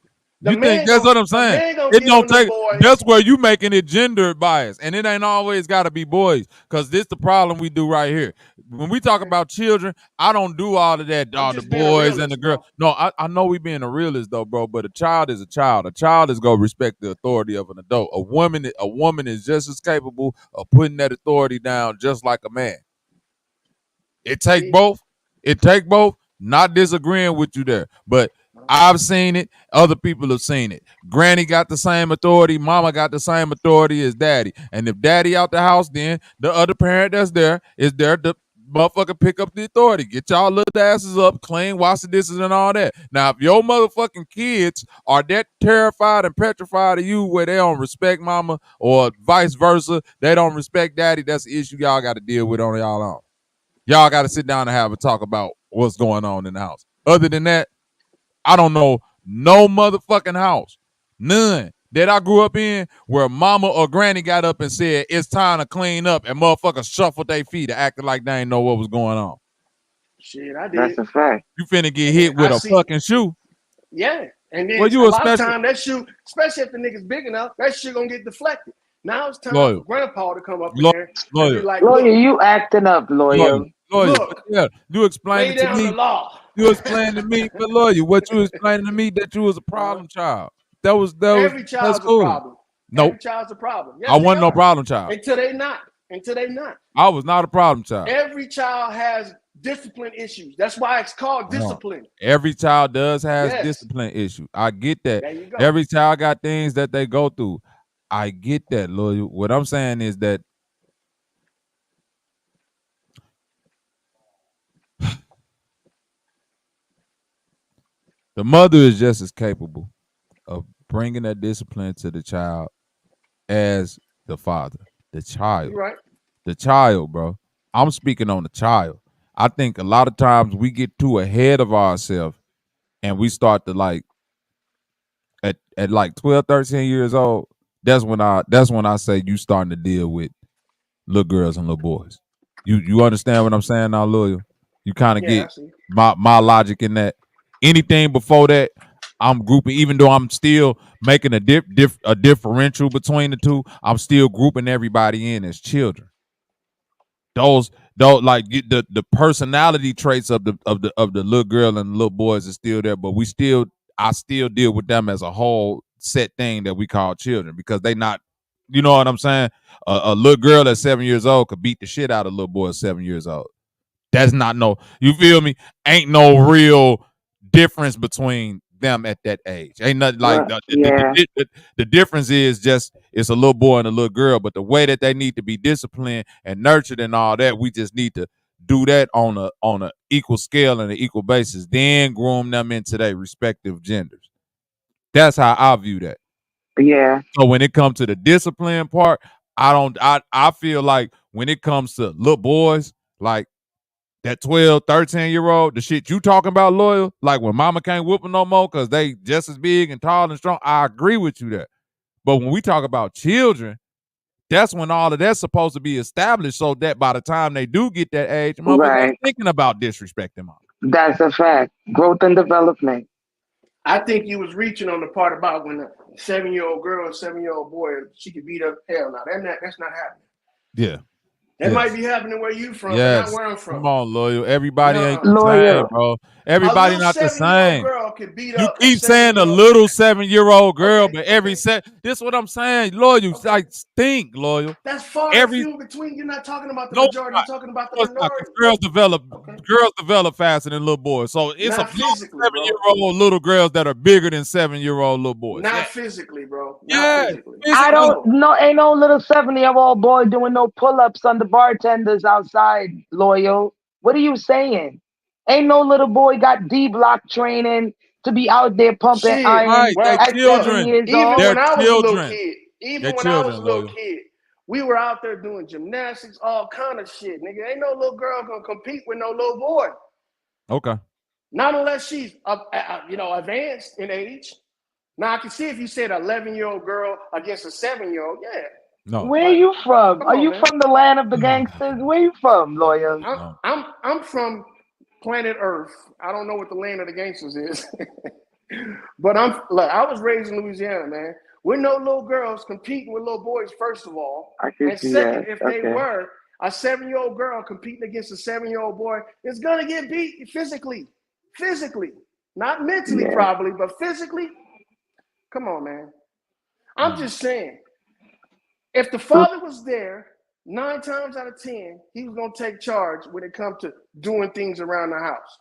You think that's what I'm saying? It don't take. That's where you making it gender bias, and it ain't always got to be boys. Because this the problem we do right here. When we talk about children, I don't do all of that. All the boys and the girls. No, I know we being a realist though, bro. But a child is a child. A child is gonna respect the authority of an adult. A woman is just as capable of putting that authority down, just like a man. It take both. It take both. Not disagreeing with you there, but I've seen it. Other people have seen it. Granny got the same authority. Mama got the same authority as daddy. And if daddy out the house, then the other parent that's there is there to motherfucker pick up the authority. Get y'all little asses up, clean, wash the dishes and all that. Now, if your motherfucking kids are that terrified and petrified of you where they don't respect mama or vice versa, they don't respect daddy, that's the issue y'all got to deal with on y'all own. Y'all got to sit down and have a talk about what's going on in the house. Other than that, I don't know no motherfucking house, none, that I grew up in where mama or granny got up and said, it's time to clean up, and motherfuckers shuffled their feet and acted like they ain't know what was going on. Shit, I did. That's a fact. You finna get hit with a fucking shoe. Yeah. And then well, a lot of time that shoe, especially if the nigga's big enough, that shit gonna get deflected. Now it's time for grandpa to come up in there and be like, lawyer, you acting up, lawyer. Look, yeah, you explain it to me. You explain to me, but lawyer, what you explaining to me that you was a problem child. That was every child's cool. a problem. Nope. Every child's a problem. Yes, I wasn't no problem child. Until they not. I was not a problem child. Every child has discipline issues. That's why it's called discipline. Every child does has discipline issues. I get that. There you go. Every child got things that they go through. I get that, lawyer. What I'm saying is that the mother is just as capable of bringing that discipline to the child as the father. The child. You're right. The child, bro. I'm speaking on the child. I think a lot of times we get too ahead of ourselves and we start to like at like 12, 13 years old, that's when I say you starting to deal with little girls and little boys. You understand what I'm saying now, lawyer? You kind of get my logic in that. Anything before that, I'm grouping, even though I'm still making a differential between the two, I'm still grouping everybody in as children. Those like the personality traits of the little girl and the little boys is still there, but I still deal with them as a whole set thing that we call children because they not, you know what I'm saying? A little girl at 7 years old could beat the shit out of a little boy at 7 years old. That's not you feel me? Ain't no real difference between them at that age. Ain't nothing like the difference is just it's a little boy and a little girl, but the way that they need to be disciplined and nurtured and all that, we just need to do that on a equal scale and an equal basis, then groom them into their respective genders. That's how I view that. Yeah. So when it comes to the discipline part, I feel like when it comes to little boys, like that 12, 13-year-old, the shit you talking about, loyal, like when mama can't whoop them no more because they just as big and tall and strong, I agree with you there. But when we talk about children, that's when all of that's supposed to be established so that by the time they do get that age, motherfuckers ain't thinking about disrespecting mom. That's a fact. Growth and development. I think you was reaching on the part about when a 7-year-old girl, 7-year-old boy, she could beat up. Hell no, that's not happening. Yeah. That might be happening where you from, not where I'm from. Come on, loyal. Everybody ain't the same, bro. Everybody not the same. Girl can beat you up keep saying a little 7-year-old girl, but every set. This is what I'm saying, loyal. Like stink, loyal. That's far and few between. You're not talking about the majority. You're talking about the minority. Girls develop faster than little boys. So it's not a 7-year-old little girls that are bigger than 7-year-old little boys. Not physically, bro. Yeah. I don't know. Ain't no little 7-year-old boy doing no pull-ups on the bartenders outside, loyal. What are you saying? Ain't no little boy got D-block training to be out there pumping iron at 7 years old. When I was a little kid, we were out there doing gymnastics, all kind of shit. Nigga, ain't no little girl gonna compete with no little boy. Okay. Not unless she's advanced in age. Now I can see if you said an 11-year-old girl against a 7-year-old, yeah. No. Where are you from? Are you from the land of the gangsters? Where you from, lawyer? I'm from planet Earth. I don't know what the land of the gangsters is. But I was raised in Louisiana, man. We're no little girls competing with little boys, first of all. I can And see second, that. if Okay. they were, a 7-year-old girl competing against a 7-year-old boy is going to get beat physically. Physically. Not mentally, probably, but physically. Come on, man. I'm just saying, if the father was there, 9 times out of 10, he was going to take charge when it comes to doing things around the house.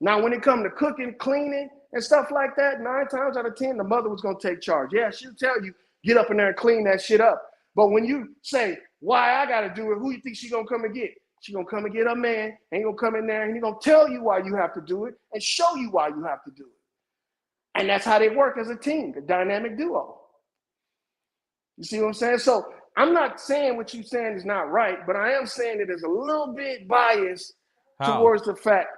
Now, when it comes to cooking, cleaning, and stuff like that, 9 times out of 10, the mother was going to take charge. Yeah, she'll tell you, get up in there and clean that shit up. But when you say, why I got to do it, who you think she going to come and get? She going to come and get a man, and he going to come in there, and he going to tell you why you have to do it, and show you why you have to do it. And that's how they work as a team, a dynamic duo. You see what I'm saying? So I'm not saying what you're saying is not right, but I am saying it is a little bit biased towards the fact.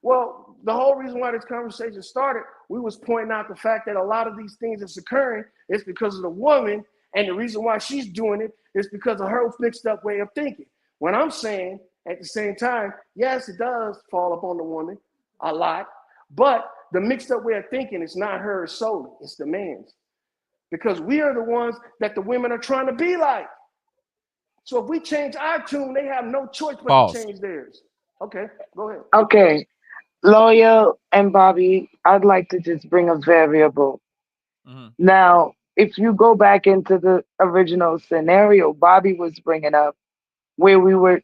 Well, the whole reason why this conversation started, we was pointing out the fact that a lot of these things that's occurring is because of the woman, and the reason why she's doing it is because of her mixed up way of thinking. When I'm saying at the same time, yes, it does fall upon the woman a lot, but the mixed up way of thinking is not hers solely, it's the man's. Because we are the ones that the women are trying to be like. So if we change our tune, they have no choice but to change theirs. Okay, go ahead. Okay. Loyal and Bobby, I'd like to just bring a variable. Now, if you go back into the original scenario Bobby was bringing up, where we were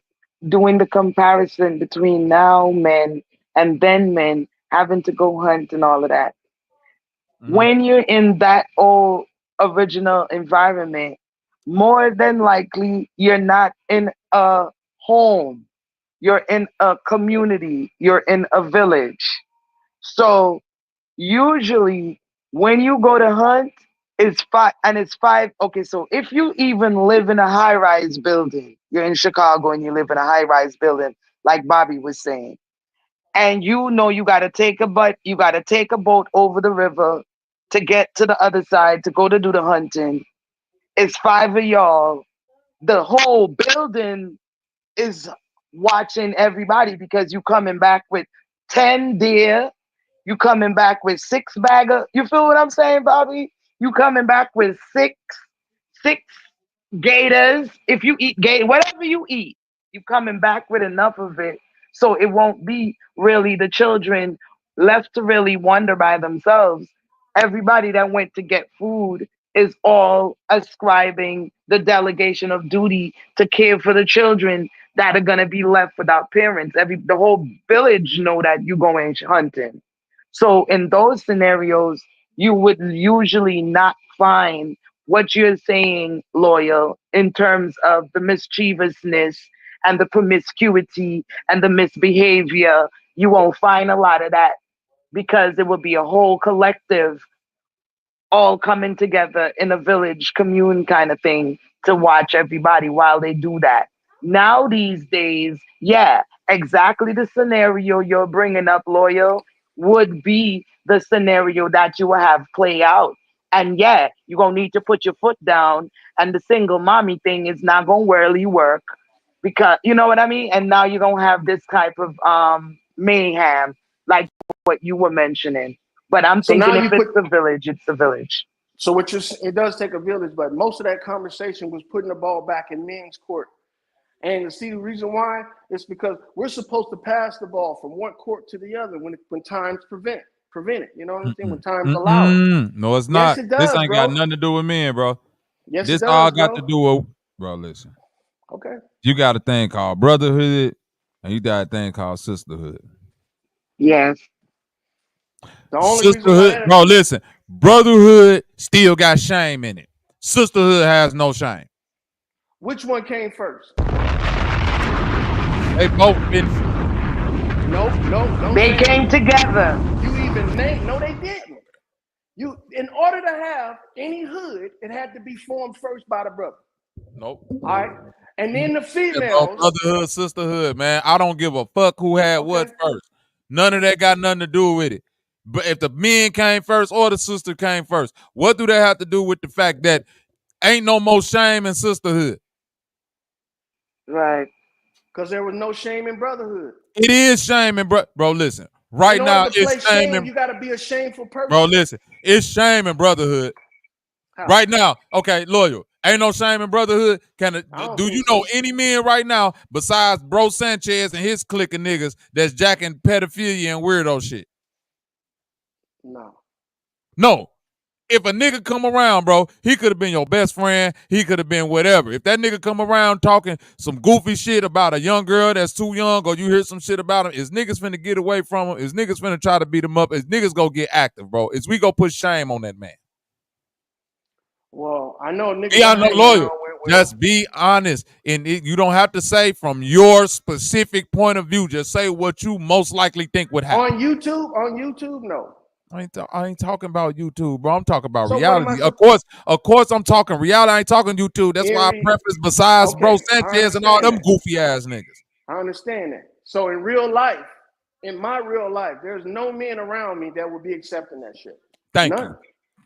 doing the comparison between now men and then men having to go hunt and all of that. When you're in that old original environment, more than likely you're not in a home. You're in a community. You're in a village. So usually when you go to hunt, it's 5, and it's 5. Okay, so if you even live in a high-rise building, you're in Chicago and you live in a high-rise building, like Bobby was saying, and you know you got to take a boat over the river to get to the other side to go to do the hunting. It's 5 of y'all. The whole building is watching everybody because you coming back with 10 deer. You coming back with 6 bagger. You feel what I'm saying, Bobby? You coming back with six gators. If you eat gator, whatever you eat, you coming back with enough of it. So it won't be really the children left to really wonder by themselves. Everybody that went to get food is all ascribing the delegation of duty to care for the children that are going to be left without parents. The whole village know that you going hunting. So in those scenarios, you would usually not find what you're saying, Loyal, in terms of the mischievousness and the promiscuity and the misbehavior. You won't find a lot of that because it will be a whole collective all coming together in a village commune kind of thing to watch everybody while they do that. Now these days, yeah, exactly the scenario you're bringing up, Loyal, would be the scenario that you will have play out. And yeah, you're going to need to put your foot down, and the single mommy thing is not going to really work because, you know what I mean? And now you're going to have this type of mayhem like what you were mentioning. But I'm thinking if it's the village, it's the village. So it does take a village, but most of that conversation was putting the ball back in men's court. And to see the reason why, it's because we're supposed to pass the ball from one court to the other when times prevent it. You know what I'm saying? When times allow it. No, it's not. Yes, it does, this ain't got nothing to do with men, bro. Yes, this it does, all got bro. to do with, bro, listen. Okay. You got a thing called brotherhood, and you got a thing called sisterhood. Yes. The only sisterhood, bro, listen. Brotherhood still got shame in it. Sisterhood has no shame. Which one came first? They both been. No. They came together. You even named. No, they didn't. In order to have any hood, it had to be formed first by the brother. Nope. All right. And then the females. Brotherhood, sisterhood, man. I don't give a fuck who had what first. None of that got nothing to do with it. But if the men came first or the sister came first, what do they have to do with the fact that ain't no more shame in sisterhood? Right. Because there was no shame in brotherhood. It is shame in bro, listen. Right In now, order to play it's shame shame, and you got to be a shameful person. bro. Listen, it's shame and brotherhood. How? Right now, okay, loyal. Ain't no shame and brotherhood. Do you know any men right now besides Bro Sanchez and his clique of niggas that's jacking pedophilia and weirdo shit? No. No. If a nigga come around, bro, he could have been your best friend. He could have been whatever. If that nigga come around talking some goofy shit about a young girl that's too young, or you hear some shit about him, is niggas finna get away from him? Is niggas finna try to beat him up? Is niggas gonna get active, bro? Is we gonna put shame on that man? Well, I know niggas. Be loyal. Just be honest, and you don't have to say from your specific point of view. Just say what you most likely think would happen. On YouTube, no. I ain't talking about YouTube, bro. I'm talking about So reality. Of course, I'm talking reality. I ain't talking YouTube. That's why I preface besides Bro Sanchez and all them goofy ass niggas. I understand that. So in real life, in my real life, there's no men around me that would be accepting that shit.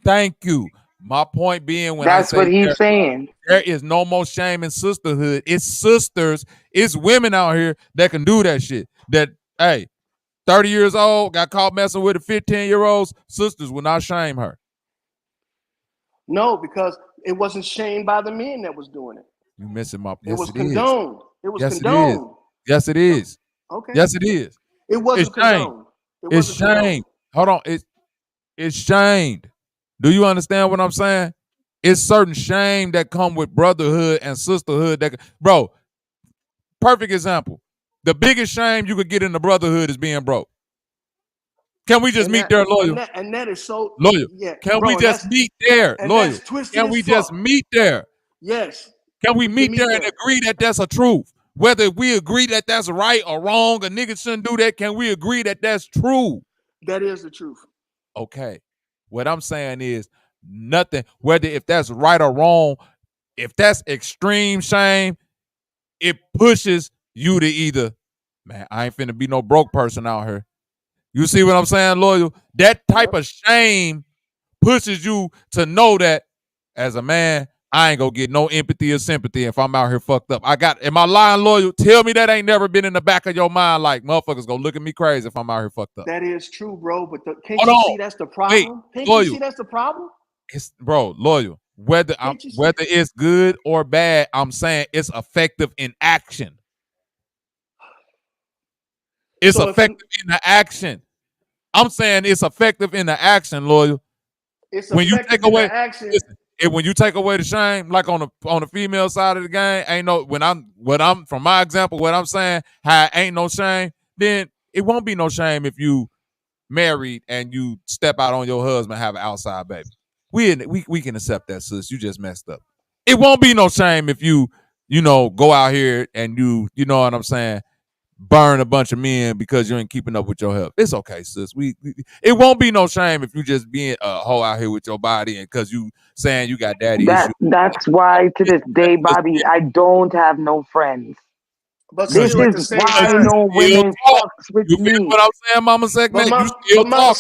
Thank you. My point being, when that's I say what he's saying, there is no more shame in sisterhood. It's sisters, it's women out here that can do that shit. That, hey, 30 years old, got caught messing with a 15-year-old, sisters will not shame her. No, because it wasn't shamed by the men that was doing it. You missing my. Yes, it was condoned. It was yes, condoned. Yes, it is. Okay. Yes, it is. It wasn't condoned. It's shamed. Hold on. It's shamed. Do you understand what I'm saying? It's certain shame that come with brotherhood and sisterhood. Bro, perfect example. The biggest shame you could get in the brotherhood is being broke. Can we just meet there, loyal? And that is so loyal. Yeah, Can we just meet there, loyal? Can we just meet there? Yes. Can we meet there and agree that that's a truth? Whether we agree that that's right or wrong, a nigga shouldn't do that, can we agree that that's true? That is the truth. Okay. What I'm saying is nothing, whether if that's right or wrong, if that's extreme shame, it pushes you to either, man, I ain't finna be no broke person out here. You see what I'm saying, loyal? That type of shame pushes you to know that as a man, I ain't gonna get no empathy or sympathy if I'm out here fucked up. Am I lying, loyal? Tell me that ain't never been in the back of your mind like motherfuckers gonna look at me crazy if I'm out here fucked up. That is true, bro. But can't you see that's the problem? Can't you see that's the problem? It's loyal. Whether it's good or bad, I'm saying it's effective in action. It's effective in the action. I'm saying it's effective in the action, loyal. It's when you take away action. Listen, when you take away the shame, like on the female side of the game, ain't no from my example, what I'm saying, how ain't no shame, then it won't be no shame if you married and you step out on your husband, have an outside baby. We can accept that, sis. You just messed up. It won't be no shame if you go out here and you know what I'm saying, burn a bunch of men because you ain't keeping up with your health. It's okay, sis. It won't be no shame if you just being a hoe out here with your body and because you saying you got daddy issues. That's why to this day, Bobby, I don't have no friends. But this is why no women fucks with you me. You feel what I'm saying, Mama Segment? You still talk.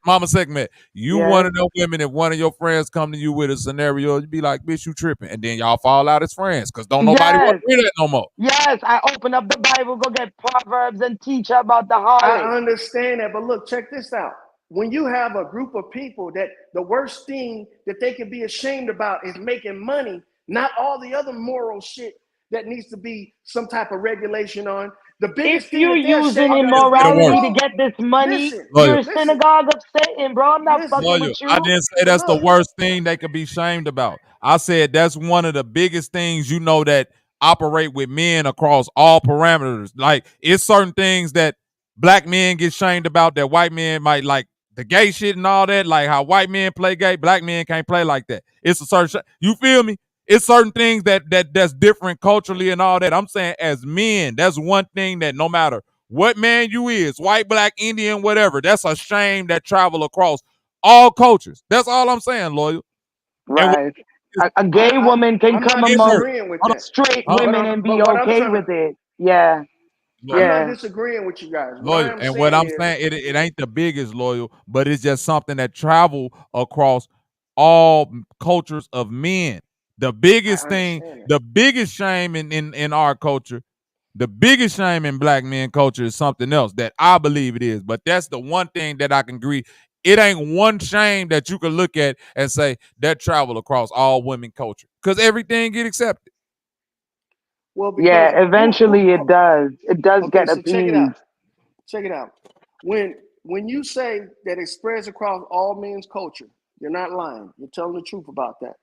Mama Segment. You one of them women, if one of your friends come to you with a scenario, you be like, bitch, you tripping. And then y'all fall out as friends because don't nobody want to hear that no more. Yes, I open up the Bible, go get Proverbs and teach her about the harlot. I understand that, but look, check this out. When you have a group of people that the worst thing that they can be ashamed about is making money, not all the other moral shit that needs to be some type of regulation on. The biggest if you're using immorality to get this money, you're a synagogue of Satan, bro. I'm not fucking with you. I didn't say that's the worst thing they could be shamed about. I said that's one of the biggest things that operate with men across all parameters. Like, it's certain things that black men get shamed about that white men might like. The gay shit and all that, like how white men play gay, black men can't play like that. It's a certain you feel me? It's certain things that's different culturally and all that. I'm saying as men, that's one thing that no matter what man you is, white, black, Indian, whatever, that's a shame that travel across all cultures. That's all I'm saying, loyal. Right. A gay woman can come among straight women and be okay with it. Yeah. I'm not disagreeing with you guys. Loyal. And what I'm saying, it ain't the biggest, loyal, but it's just something that travel across all cultures of men. The biggest thing, the biggest shame in our culture The biggest shame in black men culture is something else that I believe it is. But that's the one thing that I can agree. It ain't one shame that you can look at and say that travel across all women culture. Because everything get accepted. Well, because yeah, eventually it does. It does get so check it out. appeased. Check it out. When you say that it spreads across all men's culture, you're not lying. You're telling the truth about that.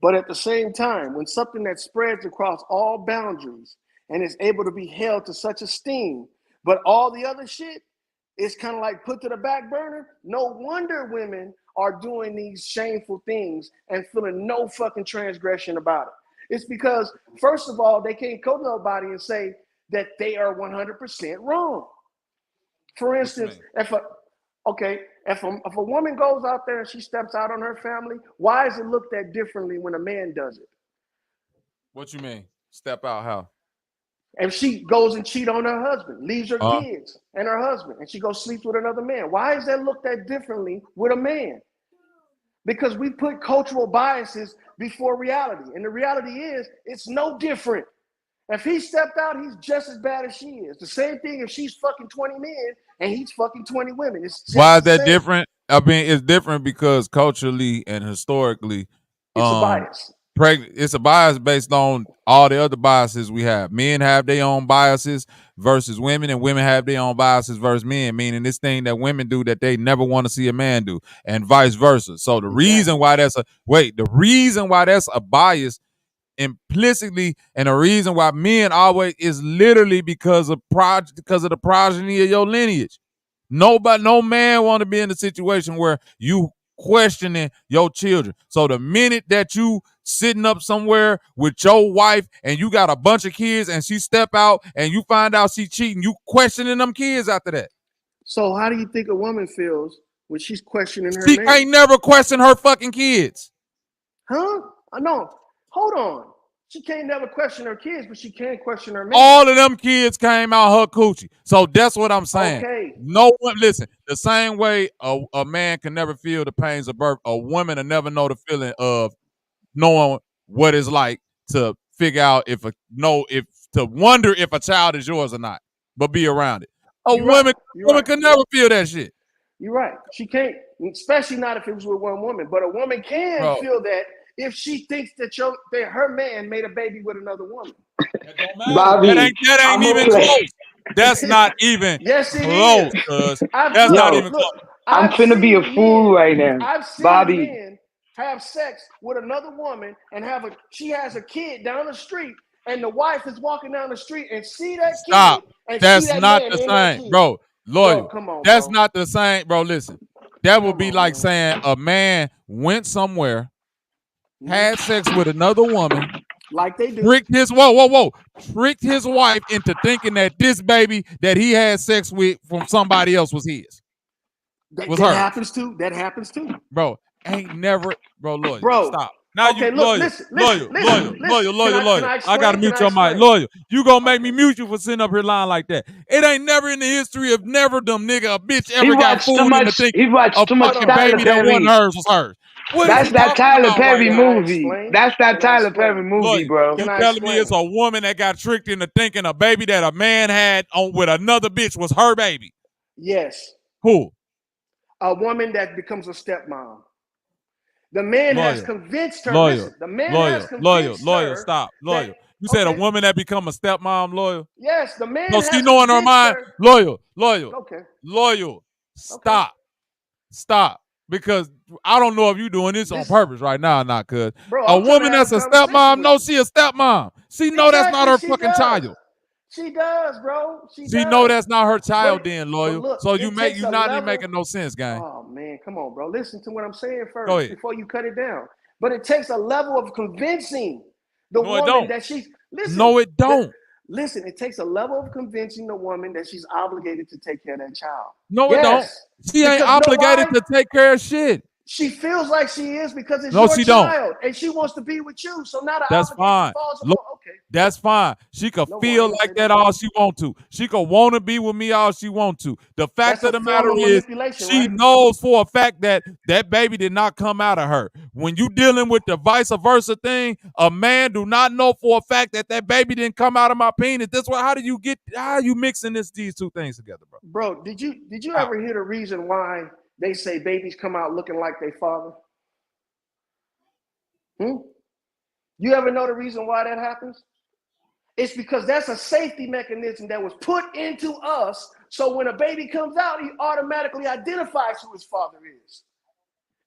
But at the same time, when something that spreads across all boundaries and is able to be held to such esteem, but all the other shit is kind of like put to the back burner, no wonder women are doing these shameful things and feeling no fucking transgression about it. It's because, first of all, they can't go to nobody and say that they are 100% wrong. For instance, if a woman goes out there and she steps out on her family, why is it looked at differently when a man does it? What you mean? Step out how? If she goes and cheat on her husband, leaves her kids and her husband, and she goes sleep with another man, why is that looked at differently with a man? Because we put cultural biases before reality. And the reality is, it's no different. If he stepped out, he's just as bad as she is. The same thing if she's fucking 20 men and he's fucking 20 women. It's just why is that different? I mean, it's different because culturally and historically, it's a bias. It's a bias based on all the other biases we have. Men have their own biases versus women, and women have their own biases versus men, meaning this thing that women do that they never want to see a man do, and vice versa. So the reason why that's a bias implicitly, and the reason why men always is literally because of the progeny of your lineage. No man want to be in a situation where you questioning your children. So the minute that you sitting up somewhere with your wife and you got a bunch of kids and she step out and you find out she cheating, you questioning them kids after that. So how do you think a woman feels when she's questioning her She man? can't never question her fucking kids. Huh? No. Hold on. She can't never question her kids, but she can question her man. All of them kids came out her coochie. So that's what I'm saying. Okay. No one, listen, the same way a man can never feel the pains of birth, a woman will never know the feeling of knowing what it's like to figure out to wonder if a child is yours or not, but be around it. A woman can never feel that shit. You're right. She can't, especially not if it was with one woman. But a woman can feel that if she thinks that her man made a baby with another woman. Bobby, that ain't even close. That's not even yes, it close, is. That's not even close. I'm finna be a fool right now. I've seen Bobby. men have sex with another woman and she has a kid down the street, and the wife is walking down the street and see that kid. Stop. And That's see that not man the in that same, kid. bro. Loyal. Bro, come on, that's bro. not the same, bro. Listen, that would be like saying a man went somewhere, had sex with another woman, like they do, tricked his wife into thinking that this baby that he had sex with from somebody else was his. That happens too. That happens too. Bro, ain't never, bro. Loyal, bro, stop. Now okay, you look, loyal. I gotta mute your mic. Loyal, you gonna make me mute you for sitting up here lying like that. It ain't never in the history of never them nigga a bitch ever got fooled into thinking he watched too much fucking baby that wasn't hers was hers. That's that Tyler Perry movie. That's that Tyler Perry movie, bro. You telling me it's a woman that got tricked into thinking a baby that a man had with another bitch was her baby? Yes. Who? A woman that becomes a stepmom. The man has convinced her. Loyal. Stop. Loyal. You said a woman that become a stepmom, Loyal? Yes, the man so has she know in her mind, Loyal. Okay. Loyal. Stop. Because I don't know if you're doing this on purpose right now or not, cuz. A woman that's a stepmom, no, she a stepmom. She know that's not her fucking child. She does, bro. She know that's not her child then, Loyal. Look, so you not even making no sense, gang. Oh, man, come on, bro. Listen to what I'm saying first before you cut it down. But it takes a level of convincing the woman that she's... Listen, no, it don't. Listen, it takes a level of convincing the woman that she's obligated to take care of that child. No, it don't. She ain't obligated to take care of shit. She feels like she is because it's No, your she don't. child, and she wants to be with you. So now the That's obligation fine. falls Look, upon. Okay. that's fine. She could No, I feel didn't like say that that. all she want to. She could want to be with me all she want to. The fact That's of a the form matter of is, manipulation, she right? knows for a fact that that baby did not come out of her. When you dealing with the vice versa thing, a man do not know for a fact that that baby didn't come out of my penis. That's why. How are you mixing these two things together, bro? Bro, did you ever hear the reason why they say babies come out looking like their father? You ever know the reason why that happens? It's because that's a safety mechanism that was put into us, so when a baby comes out, he automatically identifies who his father is.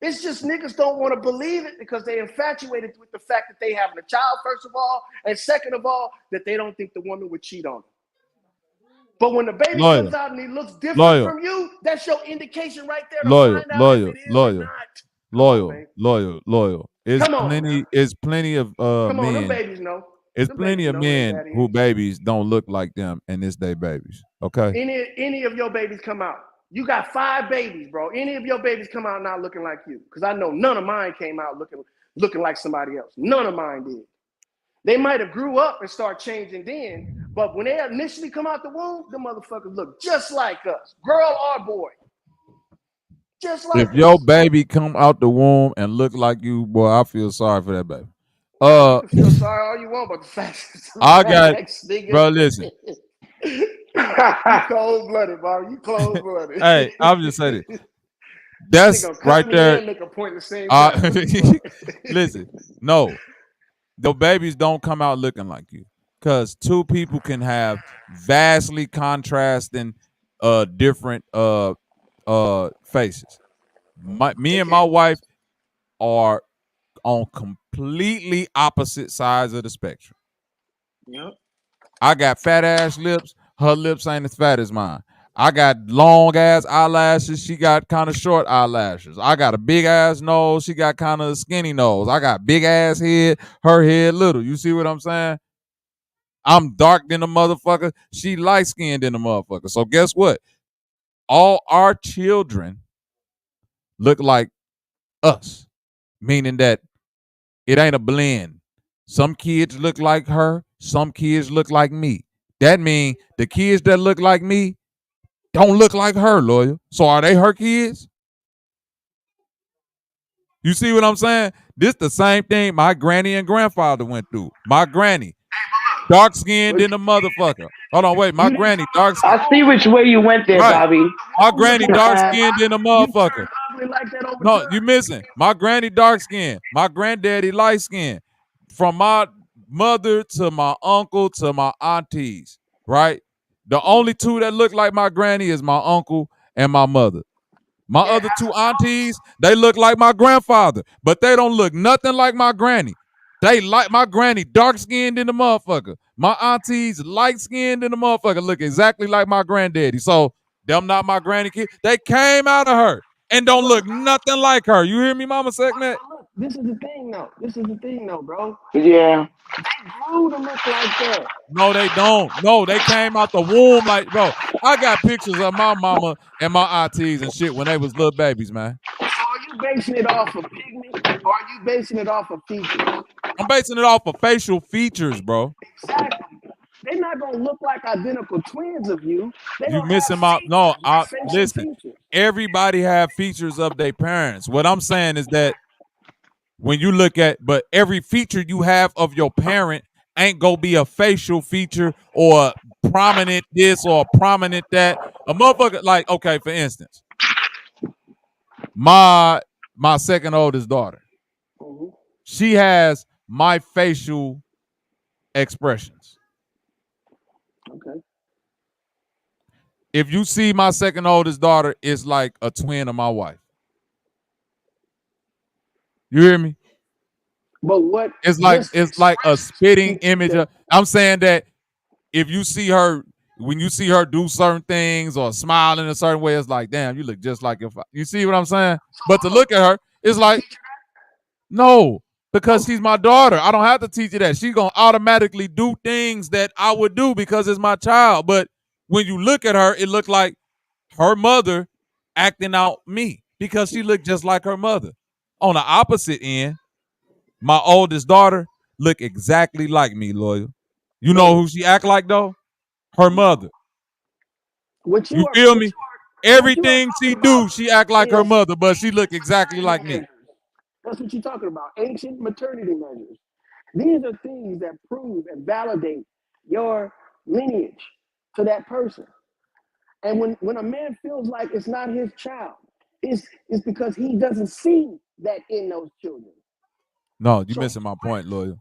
It's just niggas don't want to believe it because they infatuated with the fact that they having a child, first of all, and second of all, that they don't think the woman would cheat on them. But when the baby comes out and he looks different from you, that's your indication right there to find out if it is or not. Loyal. It's plenty of Come on, them men. babies know. It's Them plenty babies of know who their men daddy who is. babies don't look like them, and it's their babies. Okay. Any of your babies come out. You got 5 babies, bro. Any of your babies come out not looking like you. Because I know none of mine came out looking like somebody else. None of mine did. They might have grew up and start changing then, but when they initially come out the womb, the motherfuckers look just like us. Girl or boy. Just like If your baby come out the womb and look like you, boy, I feel sorry for that baby. You can feel sorry all you want, but the facts. Bro, listen. You cold-blooded, bro. You cold-blooded. Hey, I'm just saying it. That's right there. Make a point the same time. Listen, no. The babies don't come out looking like you. Because 2 people can have vastly contrasting different faces. Me and my wife are on completely opposite sides of the spectrum. Yep. I got fat ass lips. Her lips ain't as fat as mine. I got long ass eyelashes. She got kind of short eyelashes. I got a big ass nose. She got kind of a skinny nose. I got big ass head. Her head little. You see what I'm saying? I'm dark than a motherfucker. She light skinned than a motherfucker. So guess what? All our children look like us, meaning that it ain't a blend. Some kids look like her. Some kids look like me. That means the kids that look like me don't look like her, Lawyer. So are they her kids? You see what I'm saying? This the same thing my granny and grandfather went through. My granny, dark skinned than a motherfucker. Hold on, wait. My granny, dark skinned. I see which way you went there, Bobby. My granny, dark skinned than a motherfucker. No, you missing. My granny, dark skinned. My granddaddy, light skinned. From my mother to my uncle to my aunties, right? The only 2 that look like my granny is my uncle and my mother. My other 2 aunties, they look like my grandfather, but they don't look nothing like my granny. They like my granny dark-skinned in the motherfucker. My aunties light-skinned in the motherfucker look exactly like my granddaddy. So them not my granny kids. They came out of her and don't look nothing like her. You hear me, Mama Segment? This is the thing, though, bro. Yeah. They grew to look like that. No, they don't. No, they came out the womb like, bro. I got pictures of my mama and my aunties and shit when they was little babies, man. So are you basing it off of pigment, or are you basing it off of features? I'm basing it off of facial features, bro. Exactly. They're not gonna look like identical twins of you. You missing my listen. Everybody have features of their parents. What I'm saying is that when you look at, but every feature you have of your parent ain't gonna be a facial feature or prominent this or prominent that. A motherfucker, like, okay, for instance, my second oldest daughter, she has my facial expressions. Okay. If you see my second oldest daughter, it's like a twin of my wife. You hear me? But what? It's like a spitting image. I'm saying that if you see her, when you see her do certain things or smile in a certain way, it's like, damn, you look just like your father. You see what I'm saying? But to look at her, it's like, no, because she's my daughter. I don't have to teach you that. She's gonna automatically do things that I would do because it's my child. But when you look at her, it looked like her mother acting out me. because she looked just like her mother. On the opposite end, my oldest daughter look exactly like me, Loyal. You know who she act like though? Her mother. You feel me? Everything she do, she act like her mother, but she look exactly like me. That's what you're talking about. Ancient maternity measures. These are things that prove and validate your lineage to that person. And when a man feels like it's not his child, it's because he doesn't see that in those children. No, you missing my point, Loyal.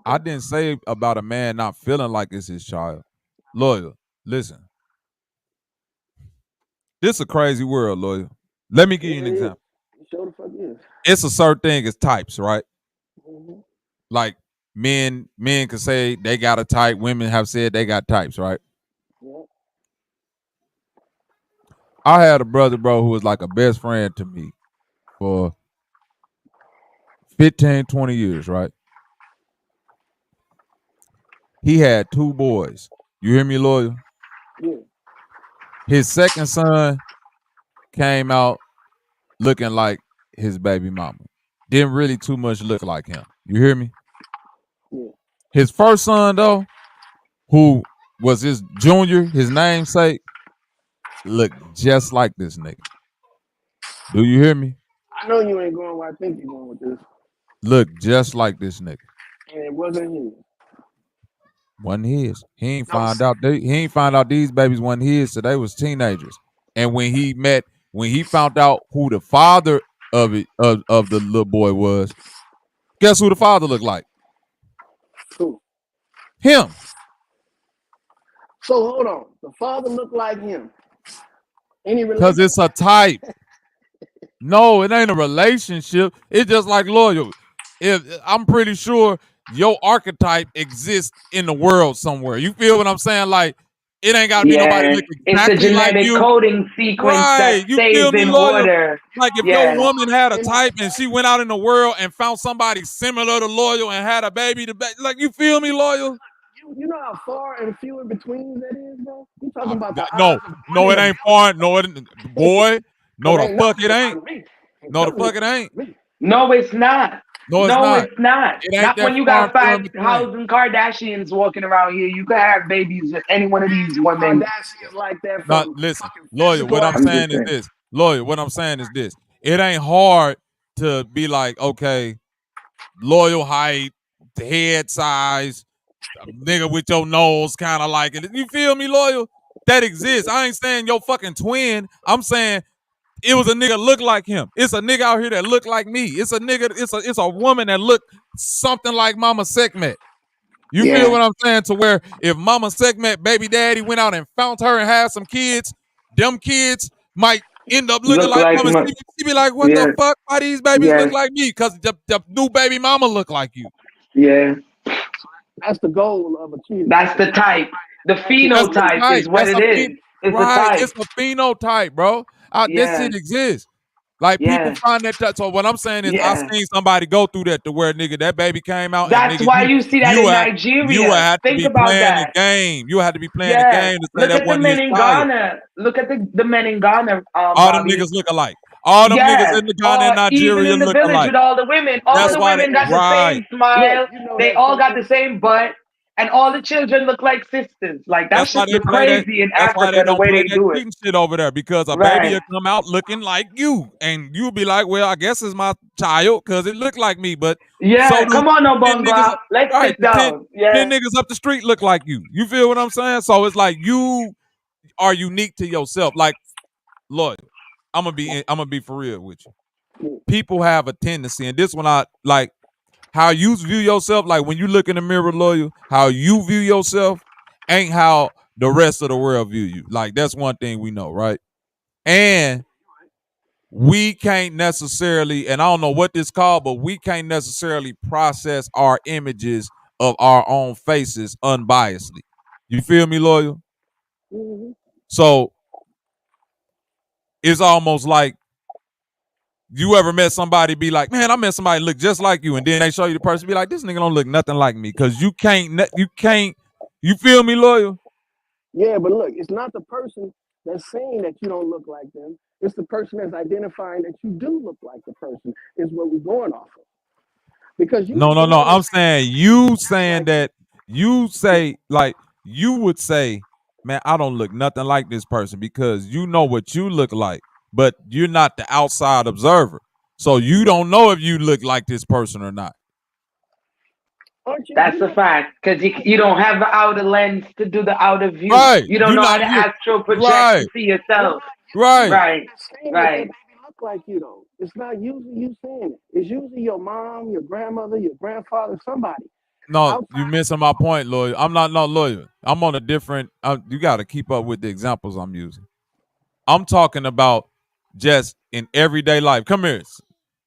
I didn't say about a man not feeling like it's his child. Loyal, listen. This is a crazy world, Loyal. Let me give you an example. Sure the fuck is. It's a certain thing as types, right? Like men can say they got a type, women have said they got types, right? I had a brother, bro, who was like a best friend to me for 15, 20 years, right? He had 2 boys. You hear me, Loyal? Yeah. His second son came out looking like his baby mama. Didn't really too much look like him. You hear me? Yeah. His first son, though, who was his junior, his namesake, looked just like this nigga. Do you hear me? I know you ain't going where I think you're going with this. Look just like this nigga. And it wasn't his. Wasn't his. He ain't find out these babies wasn't his, so they was teenagers. And when he found out who the father of the little boy was, guess who the father looked like? Who? Him. So hold on. The father looked like him. Any relation? Because it's a type. No, it ain't a relationship. It's just like Loyal. I'm pretty sure your archetype exists in the world somewhere. You feel what I'm saying? Like, it ain't got to be nobody looking exactly it's a genetic like you. coding sequence that You stays feel me, in Loyal? order. Like if your woman had a type and she went out in the world and found somebody similar to Loyal and had a baby, like, you feel me, Loyal? You know how far and few in between that is, bro? You talking about the no, it ain't far. No, boy. No, the fuck it ain't. No, the fuck it ain't. No, it's not. No, it's not. It ain't Not that when you far got and few in between. 5,000 Kardashians walking around here. You could have babies with any one of these women. Kardashians like that. Now, listen, Loyal, what I'm saying is this. Loyal, what I'm saying is this. It ain't hard to be like, okay, Loyal height, head size, nigga with your nose kind of like it. You feel me, Loyal? That exists. I ain't saying your fucking twin. I'm saying it was a nigga look like him. It's a nigga out here that look like me. It's a nigga, it's a woman that look something like Mama Sekhmet. You feel what I'm saying? To where if Mama Sekhmet baby daddy went out and found her and had some kids, them kids might end up looking like Mama. She be like, what the fuck? Why these babies look like me? Because the new baby mama look like you. Yeah. That's the goal of achieving. That's the type. The phenotype is what it is. It's the type. It's a phenotype, bro. This shit exists. Like people find that. So what I'm saying is, I seen somebody go through that to where nigga that baby came out. That's and nigga, why you see that in Nigeria. You would have to be playing that. the game. You had to be playing the game to say that wasn't his child. Look at the men in Ghana. All them niggas look alike. All them niggas in the Ghana and Nigeria even in the look village alike. with all the women. All the women got the same smile. They all got the same butt. And all the children look like sisters. Like that's just crazy in Africa the way they do it. Shit over there because a baby will come out looking like you, and you'll be like, "Well, I guess it's my child because it looked like me." But come on, no bonga. Let's sit down. 10 niggas up the street look like you. You feel what I'm saying? So it's like you are unique to yourself. Like, Lord, I'm gonna be for real with you. People have a tendency, and this one I like. How you view yourself, like when you look in the mirror, Loyal, how you view yourself ain't how the rest of the world view you. Like, that's one thing we know, right? And we can't necessarily, and I don't know what this called, but we can't necessarily process our images of our own faces unbiasedly. You feel me, Loyal? Mm-hmm. So it's almost like you ever met somebody be like, man, I met somebody look just like you, and then they show you the person, be like, this nigga don't look nothing like me, because you can't, you feel me, Loyal? Yeah, but look, it's not the person that's saying that you don't look like them. It's the person that's identifying that you do look like the person is what we're going off of. Because you No, have no, to no. know I'm that saying you saying that you say like you would say, man, I don't look nothing like this person because you know what you look like, but you're not the outside observer. So you don't know if you look like this person or not. That's a fact, because you don't have the outer lens to do the outer view. Right. You don't You're know how not to you astral project to right. see yourself. Right. Right, saying that right. they look like you though. It's not usually you saying it. It's usually your mom, your grandmother, your grandfather, somebody. No, you missing my point, lawyer. I'm not no lawyer. I'm on a different. You got to keep up with the examples I'm using. I'm talking about just in everyday life. Come here.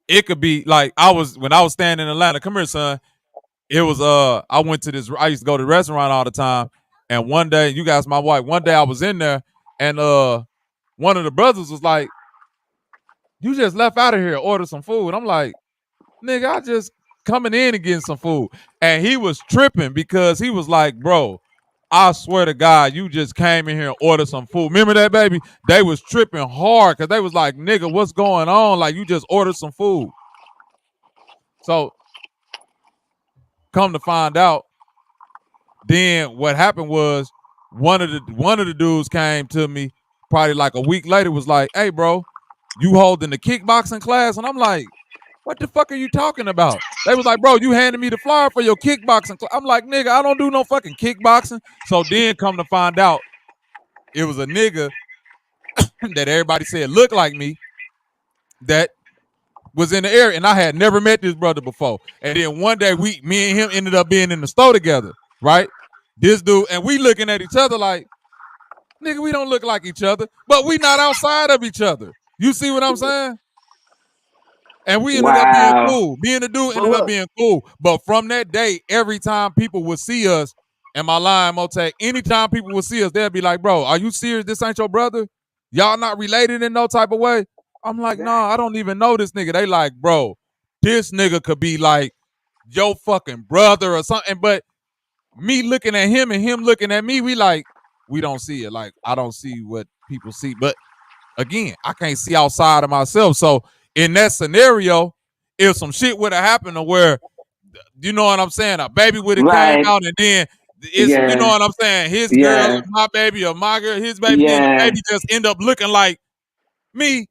It could be like when I was staying in Atlanta. Come here, son. It was I went to this. I used to go to the restaurant all the time, and one day you guys, my wife. One day I was in there, and one of the brothers was like, "You just left out of here, order some food." I'm like, nigga, I just coming in and getting some food. And he was tripping because he was like, bro, I swear to God, you just came in here and ordered some food. Remember that, baby? They was tripping hard because they was like, nigga, what's going on? Like, you just ordered some food. So, come to find out, then what happened was one of the dudes came to me probably like a week later, was like, hey, bro, you holding the kickboxing class? And I'm like, what the fuck are you talking about? They was like, bro, you handed me the flyer for your kickboxing. I'm like, nigga, I don't do no fucking kickboxing. So then come to find out, it was a nigga that everybody said looked like me that was in the area. And I had never met this brother before. And then one day me and him ended up being in the store together, right? This dude, and we looking at each other like, nigga, we don't look like each other, but we not outside of each other. You see what I'm saying? And we ended up being cool. Me and the dude ended up being cool. But from that day, every time people would see us, and my line, Motek, anytime people would see us, they'd be like, bro, are you serious? This ain't your brother? Y'all not related in no type of way? I'm like, nah, I don't even know this nigga. They like, bro, this nigga could be like your fucking brother or something. But me looking at him and him looking at me, we don't see it. Like, I don't see what people see. But again, I can't see outside of myself. So in that scenario, if some shit would have happened to where, you know what I'm saying, a baby would have came out and then it's, you know what I'm saying, his girl is my baby or my girl, his baby, then the baby just end up looking like me,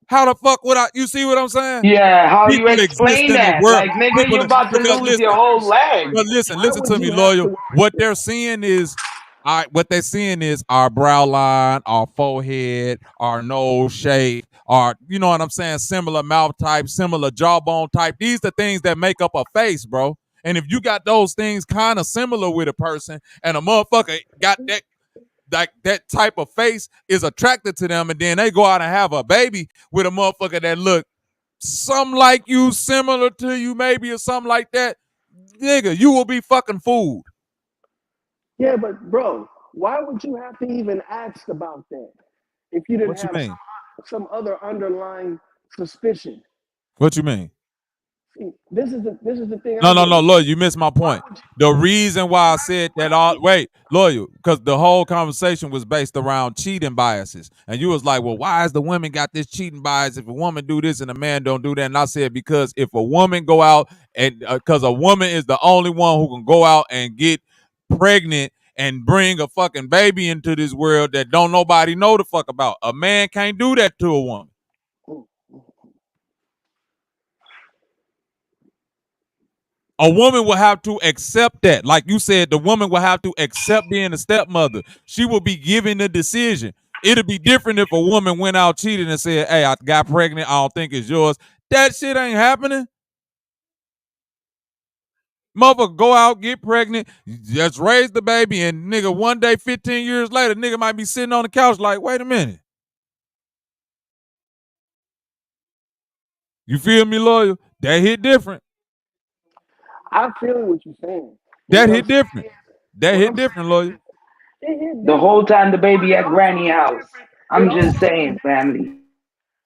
how the fuck would you see what I'm saying? Yeah, how you People exist explain in the that? world. Like, nigga, People, you about to because lose your whole leg. but listen to me, loyal. What they're seeing is, what they're seeing is our brow line, our forehead, our nose shape, our, you know what I'm saying, similar mouth type, similar jawbone type. These are things that make up a face, bro. And if you got those things kind of similar with a person, and a motherfucker got that, like that type of face is attracted to them, and then they go out and have a baby with a motherfucker that look some like you, similar to you, maybe, or something like that, nigga, you will be fucking fooled. Yeah, but bro, why would you have to even ask about that if you didn't have some other underlying suspicion? What you mean? See, this is the thing. No, lawyer, you missed my point. The reason why I said that lawyer, because the whole conversation was based around cheating biases. And you was like, well, why is the women got this cheating bias if a woman do this and a man don't do that? And I said, because if a woman go out and, because a woman is the only one who can go out and get pregnant and bring a fucking baby into this world that don't nobody know the fuck about. A man can't do that to a woman. A woman will have to accept that. Like you said, the woman will have to accept being a stepmother. She will be given the decision. It'll be different if a woman went out cheating and said, hey, I got pregnant, I don't think it's yours. That shit ain't happening. Mother go out, get pregnant, just raise the baby, and nigga, one day, 15 years later, nigga might be sitting on the couch like, wait a minute. You feel me, lawyer? That hit different. I feel what you're saying. That hit different. That hit different, lawyer. The whole time the baby at granny house. I'm just saying, family.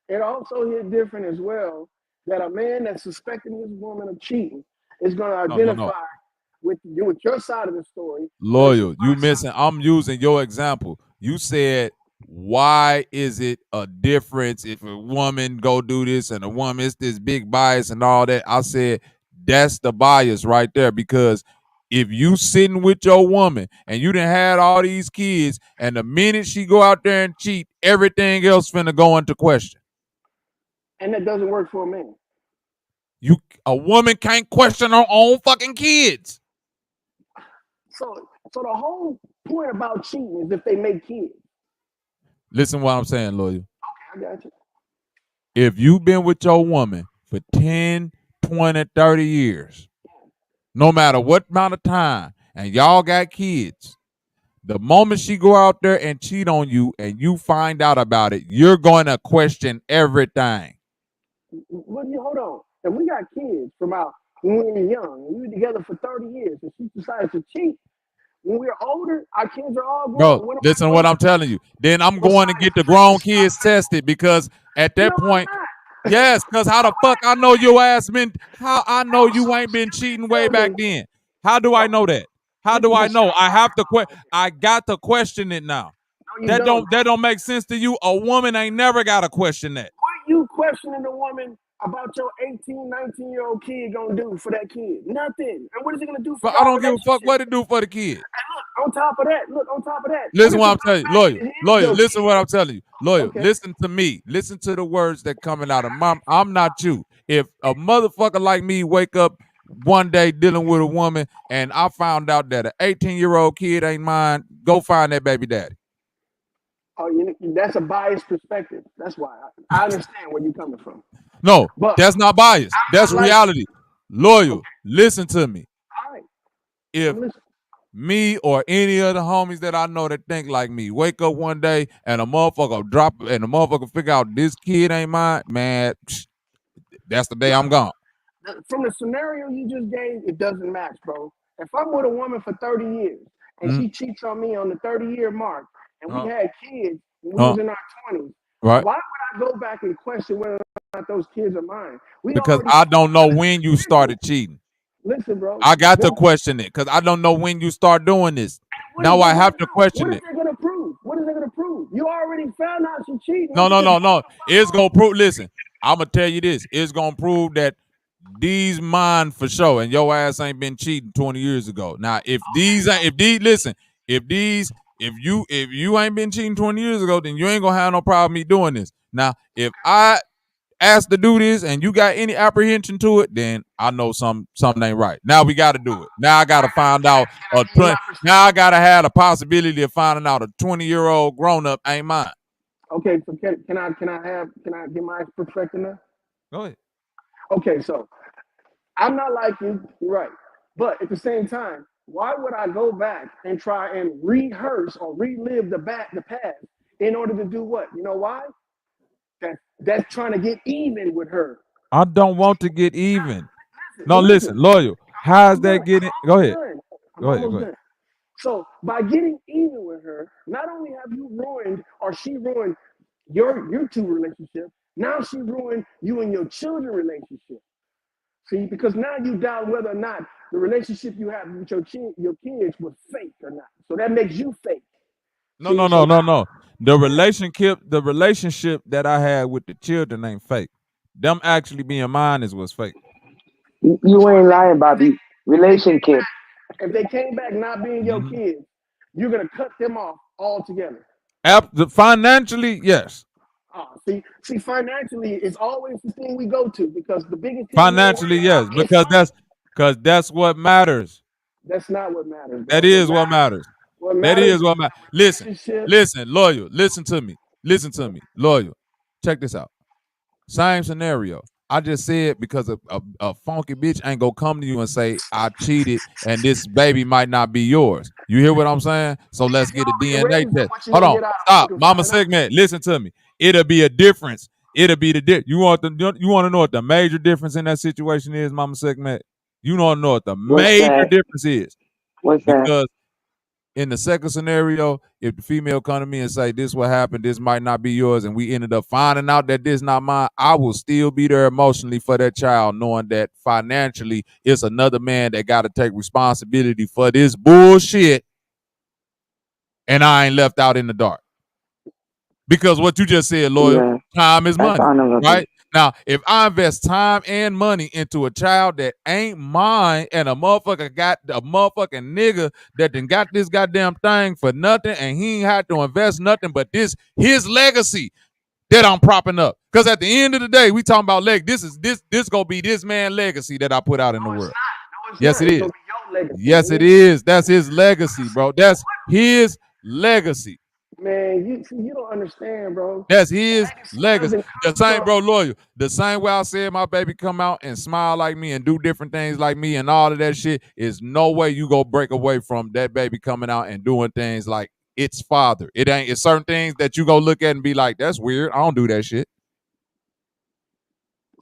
It also hit different as well that a man that's suspecting his woman of cheating is going to identify with your side of the story. Loyal, you missing. I'm using your example. You said why is it a difference if a woman go do this and a woman, it's this big bias and all that? I said, that's the bias right there, because if you sitting with your woman and you done had all these kids, and the minute she go out there and cheat, everything else finna go into question. And that doesn't work for a man. A woman can't question her own fucking kids. So the whole point about cheating is if they make kids. Listen what I'm saying, Loyal. Okay, I got you. If you've been with your woman for 10, 20, 30 years, no matter what amount of time, and y'all got kids, the moment she go out there and cheat on you and you find out about it, you're going to question everything. Well, hold on. If we got kids from out when we were young, and we were together for 30 years, and she decides to cheat, when we're older, our kids are all grown. Bro, listen to what I'm telling you. Then I'm going to get the grown kids tested, because at that point, yes, because how the fuck I know your ass been, how I know you ain't been cheating way back then? How do I know that? How do I know? I have to I got to question it now. That don't make sense to you. A woman ain't never got to question that. What you questioning the woman about your 18, 19-year-old kid gonna do for that kid? Nothing. And what is he gonna do for But I don't give a fuck what it do for the kid. And look, on top of that, listen what I'm telling you. Loyal, listen what I'm telling you. Loyal, okay. Listen to me. Listen to the words that coming out of mom. I'm not you. If a motherfucker like me wake up one day dealing with a woman and I found out that an 18-year-old kid ain't mine, go find that baby daddy. Oh, that's a biased perspective. That's why I understand where you're coming from. No, but that's not bias. That's reality. Loyal, okay. Listen to me. All right. If me or any other homies that I know that think like me wake up one day and a motherfucker figure out this kid ain't mine, man, that's the day I'm gone. From the scenario you just gave, it doesn't match, bro. If I'm with a woman for 30 years and she cheats on me on the 30-year mark, and we had kids when we was in our 20s, right? Why would I go back and question whether or not those kids are mine? Because I don't know when you started cheating. Listen, bro. I got to question it because I don't know when you start doing this. Now I have to question it. What is they gonna prove? What is they gonna prove? You already found out she cheating. No. It's gonna prove. Listen, I'm gonna tell you this. It's gonna prove that these mine for sure, and your ass ain't been cheating 20 years ago. Now, if you ain't been cheating 20 years ago, then you ain't gonna have no problem me doing this. Now, if I ask to do this and you got any apprehension to it, then I know something ain't right. Now we got to do it. Now I got to find out. Now I got to have the possibility of finding out a 20-year-old grown up ain't mine. Okay, so can I get my perspective now? Go ahead. Okay, so I'm not like you, you're right. But at the same time, why would I go back and try and rehearse or relive the past in order to do what? You know why? That's trying to get even with her. I don't want to get even. No, listen, Loyal. How's that getting? Go ahead. Go ahead. So by getting even with her, not only have you ruined or she ruined your two relationships, now she ruined you and your children relationship. See, because now you doubt whether or not the relationship you have with your kids was fake or not. So that makes you fake. No. The relationship that I had with the children ain't fake. Them actually being mine is what's fake. You ain't lying, Bobby. Relationship. If they came back not being your kids, you're gonna cut them off altogether. Financially, yes. See, financially is always the thing we go to because the biggest thing financially, yes, because that's what matters. That's not what matters. That is what matters. That is what matters. Listen, Loyal. Listen to me, Loyal. Check this out. Same scenario. I just said because a funky bitch ain't gonna come to you and say I cheated and this baby might not be yours. You hear what I'm saying? So let's get a DNA test. Hold on, stop, Mama Segment. Listen to me. It'll be a difference. It'll be the difference. You want to know what the major difference in that situation is, Mama Segment? You don't know what the major difference is. What's that? Because in the second scenario, if the female come to me and say, this what happened, this might not be yours, and we ended up finding out that this not mine, I will still be there emotionally for that child, knowing that financially it's another man that got to take responsibility for this bullshit, and I ain't left out in the dark. Because what you just said, loyal, Yeah. time is That's money, honorable. right? Now, if I invest time and money into a child that ain't mine and a motherfucker got a motherfucking nigga that done got this goddamn thing for nothing and he ain't had to invest nothing but this his legacy that I'm propping up. Because at the end of the day, we talking about this gonna be this man legacy that I put out in the world. Yes, it is. Yes, it is. That's his legacy, bro. That's his legacy. Man, you don't understand, bro. That's his legacy. doesn't The same, bro, loyal. The same way I said my baby come out and smile like me and do different things like me and all of that shit is no way you go break away from that baby coming out and doing things like its father. It's certain things that you go look at and be like, that's weird. I don't do that shit.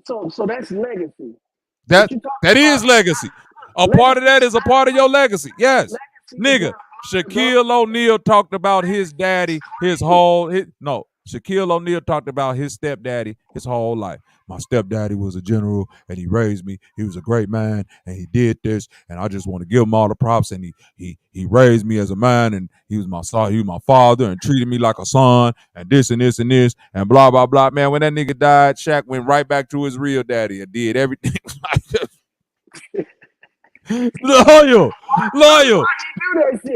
So that's legacy. That is legacy. A part of that is a part of your legacy. Yes. Nigga, Shaquille O'Neal talked about his daddy Shaquille O'Neal talked about his stepdaddy his whole life. My stepdaddy was a general and he raised me. He was a great man and he did this and I just want to give him all the props and he raised me as a man and he was my father and treated me like a son and this and this and this and blah blah blah. Man, when that nigga died, Shaq went right back to his real daddy and did everything like that. Loyal.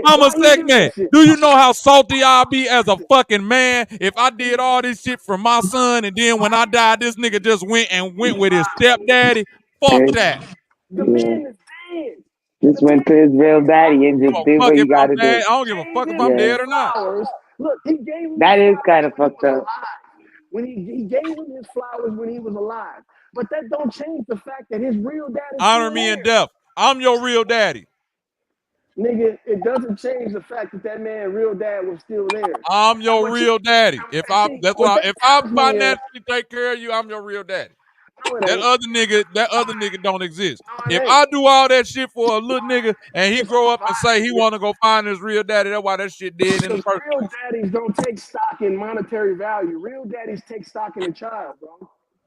I'm a sick man. Do you know how salty I'll be as a fucking man if I did all this shit for my son and then when I died, this nigga just went with his stepdaddy? Fuck that. The man is dead. Just went to his real daddy and just did what he got to do. I don't give a fuck if I'm dead or not. Look, he gave him that is kind of fucked up. When he gave him his flowers when he was alive. But that don't change the fact that his real daddy honor me in death. I'm your real daddy. Nigga, it doesn't change the fact that man real dad was still there. I'm your real daddy. If I financially take care of you, I'm your real daddy. That other nigga don't exist. If I do all that shit for a little nigga and he grow up and say he want to go find his real daddy, that's why that shit dead in the first place. Real daddies don't take stock in monetary value. Real daddies take stock in a child,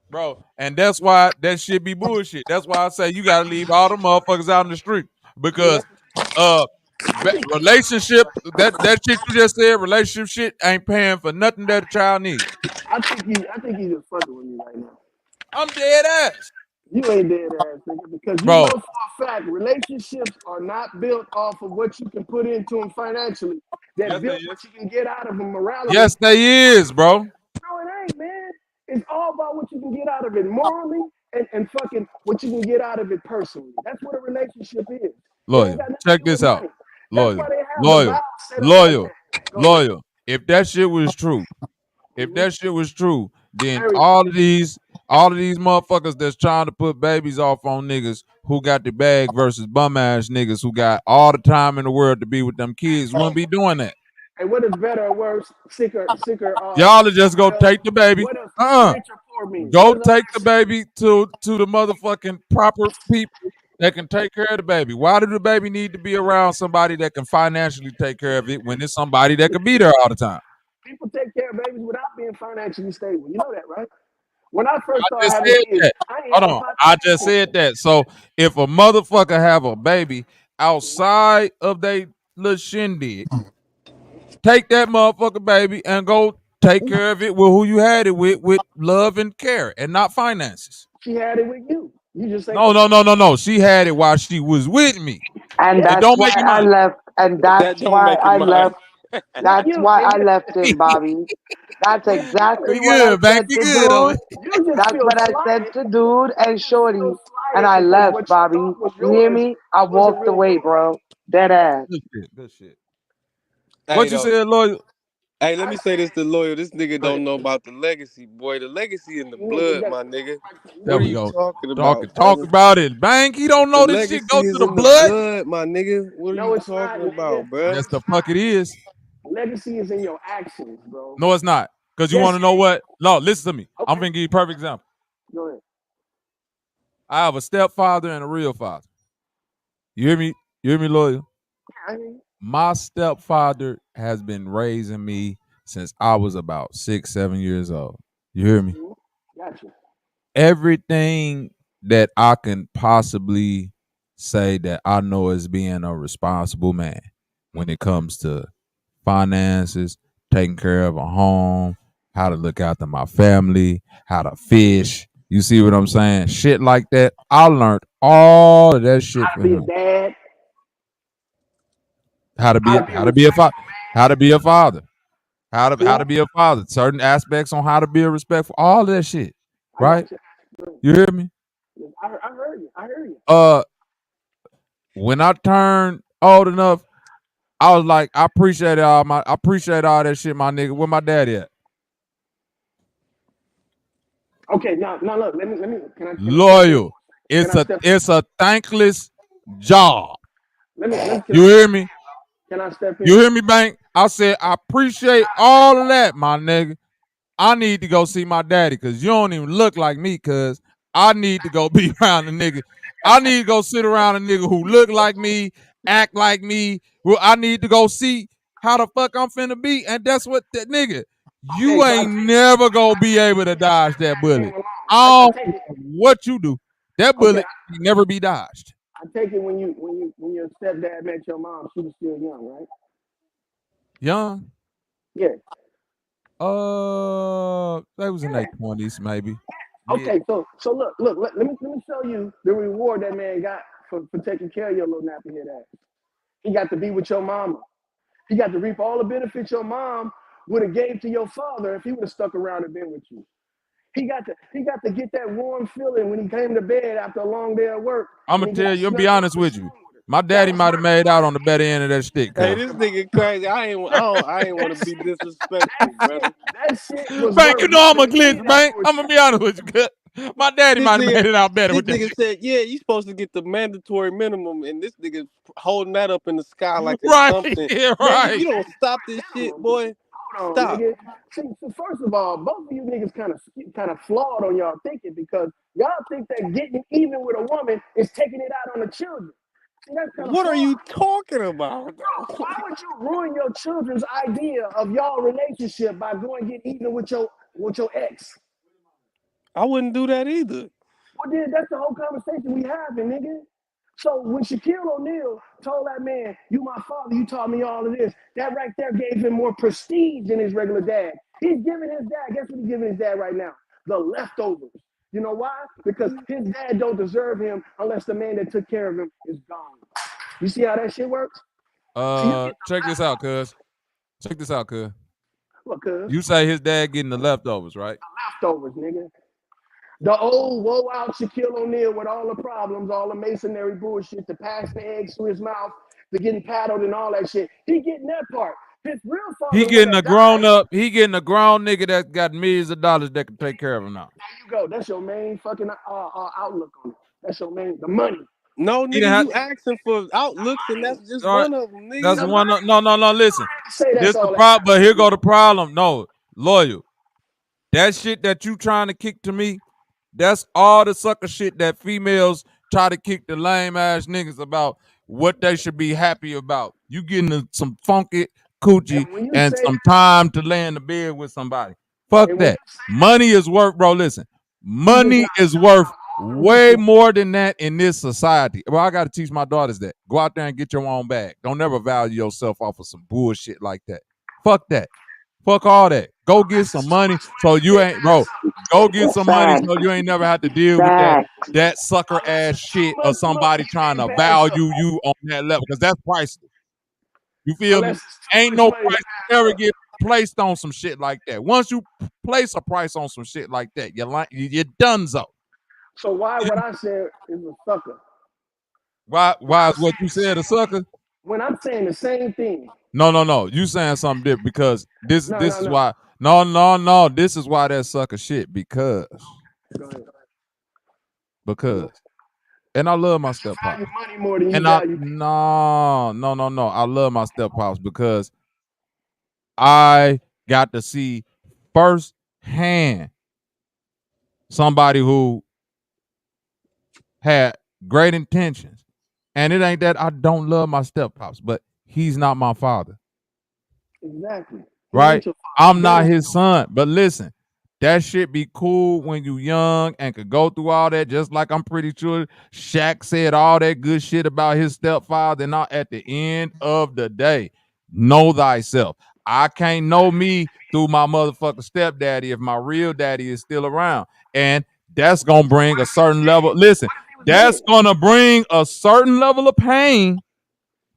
bro. And that's why that shit be bullshit. That's why I say you gotta leave all the motherfuckers out in the street because relationship that shit you just said, relationship shit ain't paying for nothing that a child needs. I think he's just fucking with you right now. I'm dead ass. You ain't dead ass, nigga, because you know for a fact relationships are not built off of what you can put into them financially. They're built what you can get out of them morality. Yes, they is, bro. No, it ain't, man. It's all about what you can get out of it morally and fucking what you can get out of it personally. That's what a relationship is. Loyal, check this out. Loyal. If that shit was true, then all of these motherfuckers that's trying to put babies off on niggas who got the bag versus bum ass niggas who got all the time in the world to be with them kids wouldn't be doing that. And what is better or worse? Sicker. Y'all just go take the baby. Go take the baby to the motherfucking proper people that can take care of the baby. Why do the baby need to be around somebody that can financially take care of it when it's somebody that can be there all the time? People take care of babies without being financially stable. You know that, right? When I first started having kids, I just said that. So if a motherfucker have a baby outside of they little shindig, take that motherfucker baby and go take care of it with who you had it with love and care and not finances. She had it with you. You just say no. She had it while she was with me. And that's why I left. And that's why I left. That's why I left him, Bobby. That's exactly what I said to dude. That's what I said to dude and shorty. And I left, Bobby. You hear me? I walked away, bro. Dead ass. Good shit. What you said, Loyal? Hey, let me say this to Loyal. This nigga don't know about the legacy, boy. The legacy in the blood, my nigga. There we go. Talking about talk about it. Bang, he don't know this shit go to the blood. My nigga. What are you talking about, bro? Yes, the fuck it is. Legacy is in your actions, bro. No, it's not. Because you want to know what? No, listen to me. Okay. I'm going to give you a perfect example. Go ahead. I have a stepfather and a real father. You hear me? You hear me, Loyal? Yeah, I hear you. My stepfather has been raising me since I was about 6-7 years old. You hear me? Gotcha. Everything that I can possibly say that I know as being a responsible man when it comes to finances, taking care of a home, how to look after my family, how to fish. You see what I'm saying? Shit like that. I learned all of that shit How to from be a him. dad. How to be a father. How to be a father. How to be a father. Certain aspects on how to be a respectful. All of that shit. Right? You hear me? I heard you. I heard you. When I turned old enough, I was like, I appreciate all that shit, my nigga. Where my daddy at? Okay, now look, let me can I Loyal. It's a thankless job. You hear me? Can I step in? You hear me, Bank? I said, I appreciate all of that, my nigga. I need to go see my daddy because you don't even look like me, cuz I need to go be around a nigga. I need to go sit around a nigga who look like me, act like me. Well, I need to go see how the fuck I'm finna be. And that's what that nigga, you ain't never gonna be able to dodge that bullet. I don't care what you do. That bullet can never be dodged. I take it when your stepdad met your mom, she was still young, right? Young? Yeah. They was in their 20s, maybe. Okay, so look, let me show you the reward that man got for taking care of your little nappy head ass. He got to be with your mama. He got to reap all the benefits your mom would have gave to your father if he would have stuck around and been with you. He got to get that warm feeling when he came to bed after a long day at work. I'm gonna tell you, I'll be honest with you. My daddy might have made out on the better end of that stick. Hey, this nigga crazy. I ain't want to be disrespectful, brother. That shit was Bank, you know I'm a glitch, Bank. I'm gonna be honest with you, cuz. My daddy might have made it out better with that. This nigga said, yeah, you supposed to get the mandatory minimum, and this nigga holding that up in the sky like it's something. Yeah, right. Man, you don't stop this shit, boy. Hold Stop. on, nigga. See, first of all, both of you niggas kind of flawed on y'all thinking because y'all think that getting even with a woman is taking it out on the children. See, that's kind of what flawed. are you talking about? Bro, why would you ruin your children's idea of y'all relationship by going get even with your ex? I wouldn't do that either. Well, then that's the whole conversation we having, nigga. So when Shaquille O'Neal told that man, "You my father, you taught me all of this," that right there gave him more prestige than his regular dad. He's giving his dad, guess what he's giving his dad right now? The leftovers. You know why? Because his dad don't deserve him unless the man that took care of him is gone. You see how that shit works? Check this out, cuz. Check this out, cuz. What, cuz? You say his dad getting the leftovers, right? The leftovers, nigga. The old woe out Shaquille O'Neal with all the problems, all the masonry bullshit, the pass the eggs to his mouth, the getting paddled and all that shit. He getting that part. His real father. He getting a grown up. He getting a grown nigga that got millions of dollars that can take care of him now. There you go. That's your main fucking outlook on it. That's your main the money. No, nigga, you asking for outlooks, and that's just one of them, nigga. That's one. No. Listen, this the problem. But here go the problem. No, loyal. That shit that you trying to kick to me, that's all the sucker shit that females try to kick the lame ass niggas about what they should be happy about. You getting some funky coochie and some time to lay in the bed with somebody. Fuck that. Money is worth, bro. Listen, money is worth way more than that in this society. Well, I got to teach my daughters that. Go out there and get your own bag. Don't never value yourself off of some bullshit like that. Fuck that. Fuck all that. Go get some money so you ain't, bro. Go get some money so you ain't never have to deal with that sucker ass shit of somebody trying to value you on that level because that's priceless. You feel me? Ain't no price ever get placed on some shit like that. Once you place a price on some shit like that, you're donezo. So why what I said is a sucker? Why is what you said a sucker? When I'm saying the same thing. No. You saying something different because this is why. No. This is why that sucker shit because. And I love my step pops. Money more than you and value. No. I love my step pops because I got to see firsthand somebody who had great intentions. And it ain't that I don't love my step pops, but he's not my father. Exactly. Right? I'm not his son. But listen, that shit be cool when you young and could go through all that, just like I'm pretty sure Shaq said all that good shit about his stepfather. And at the end of the day, know thyself. I can't know me through my motherfucking stepdaddy if my real daddy is still around. And that's going to bring a certain level. Listen, that's going to bring a certain level of pain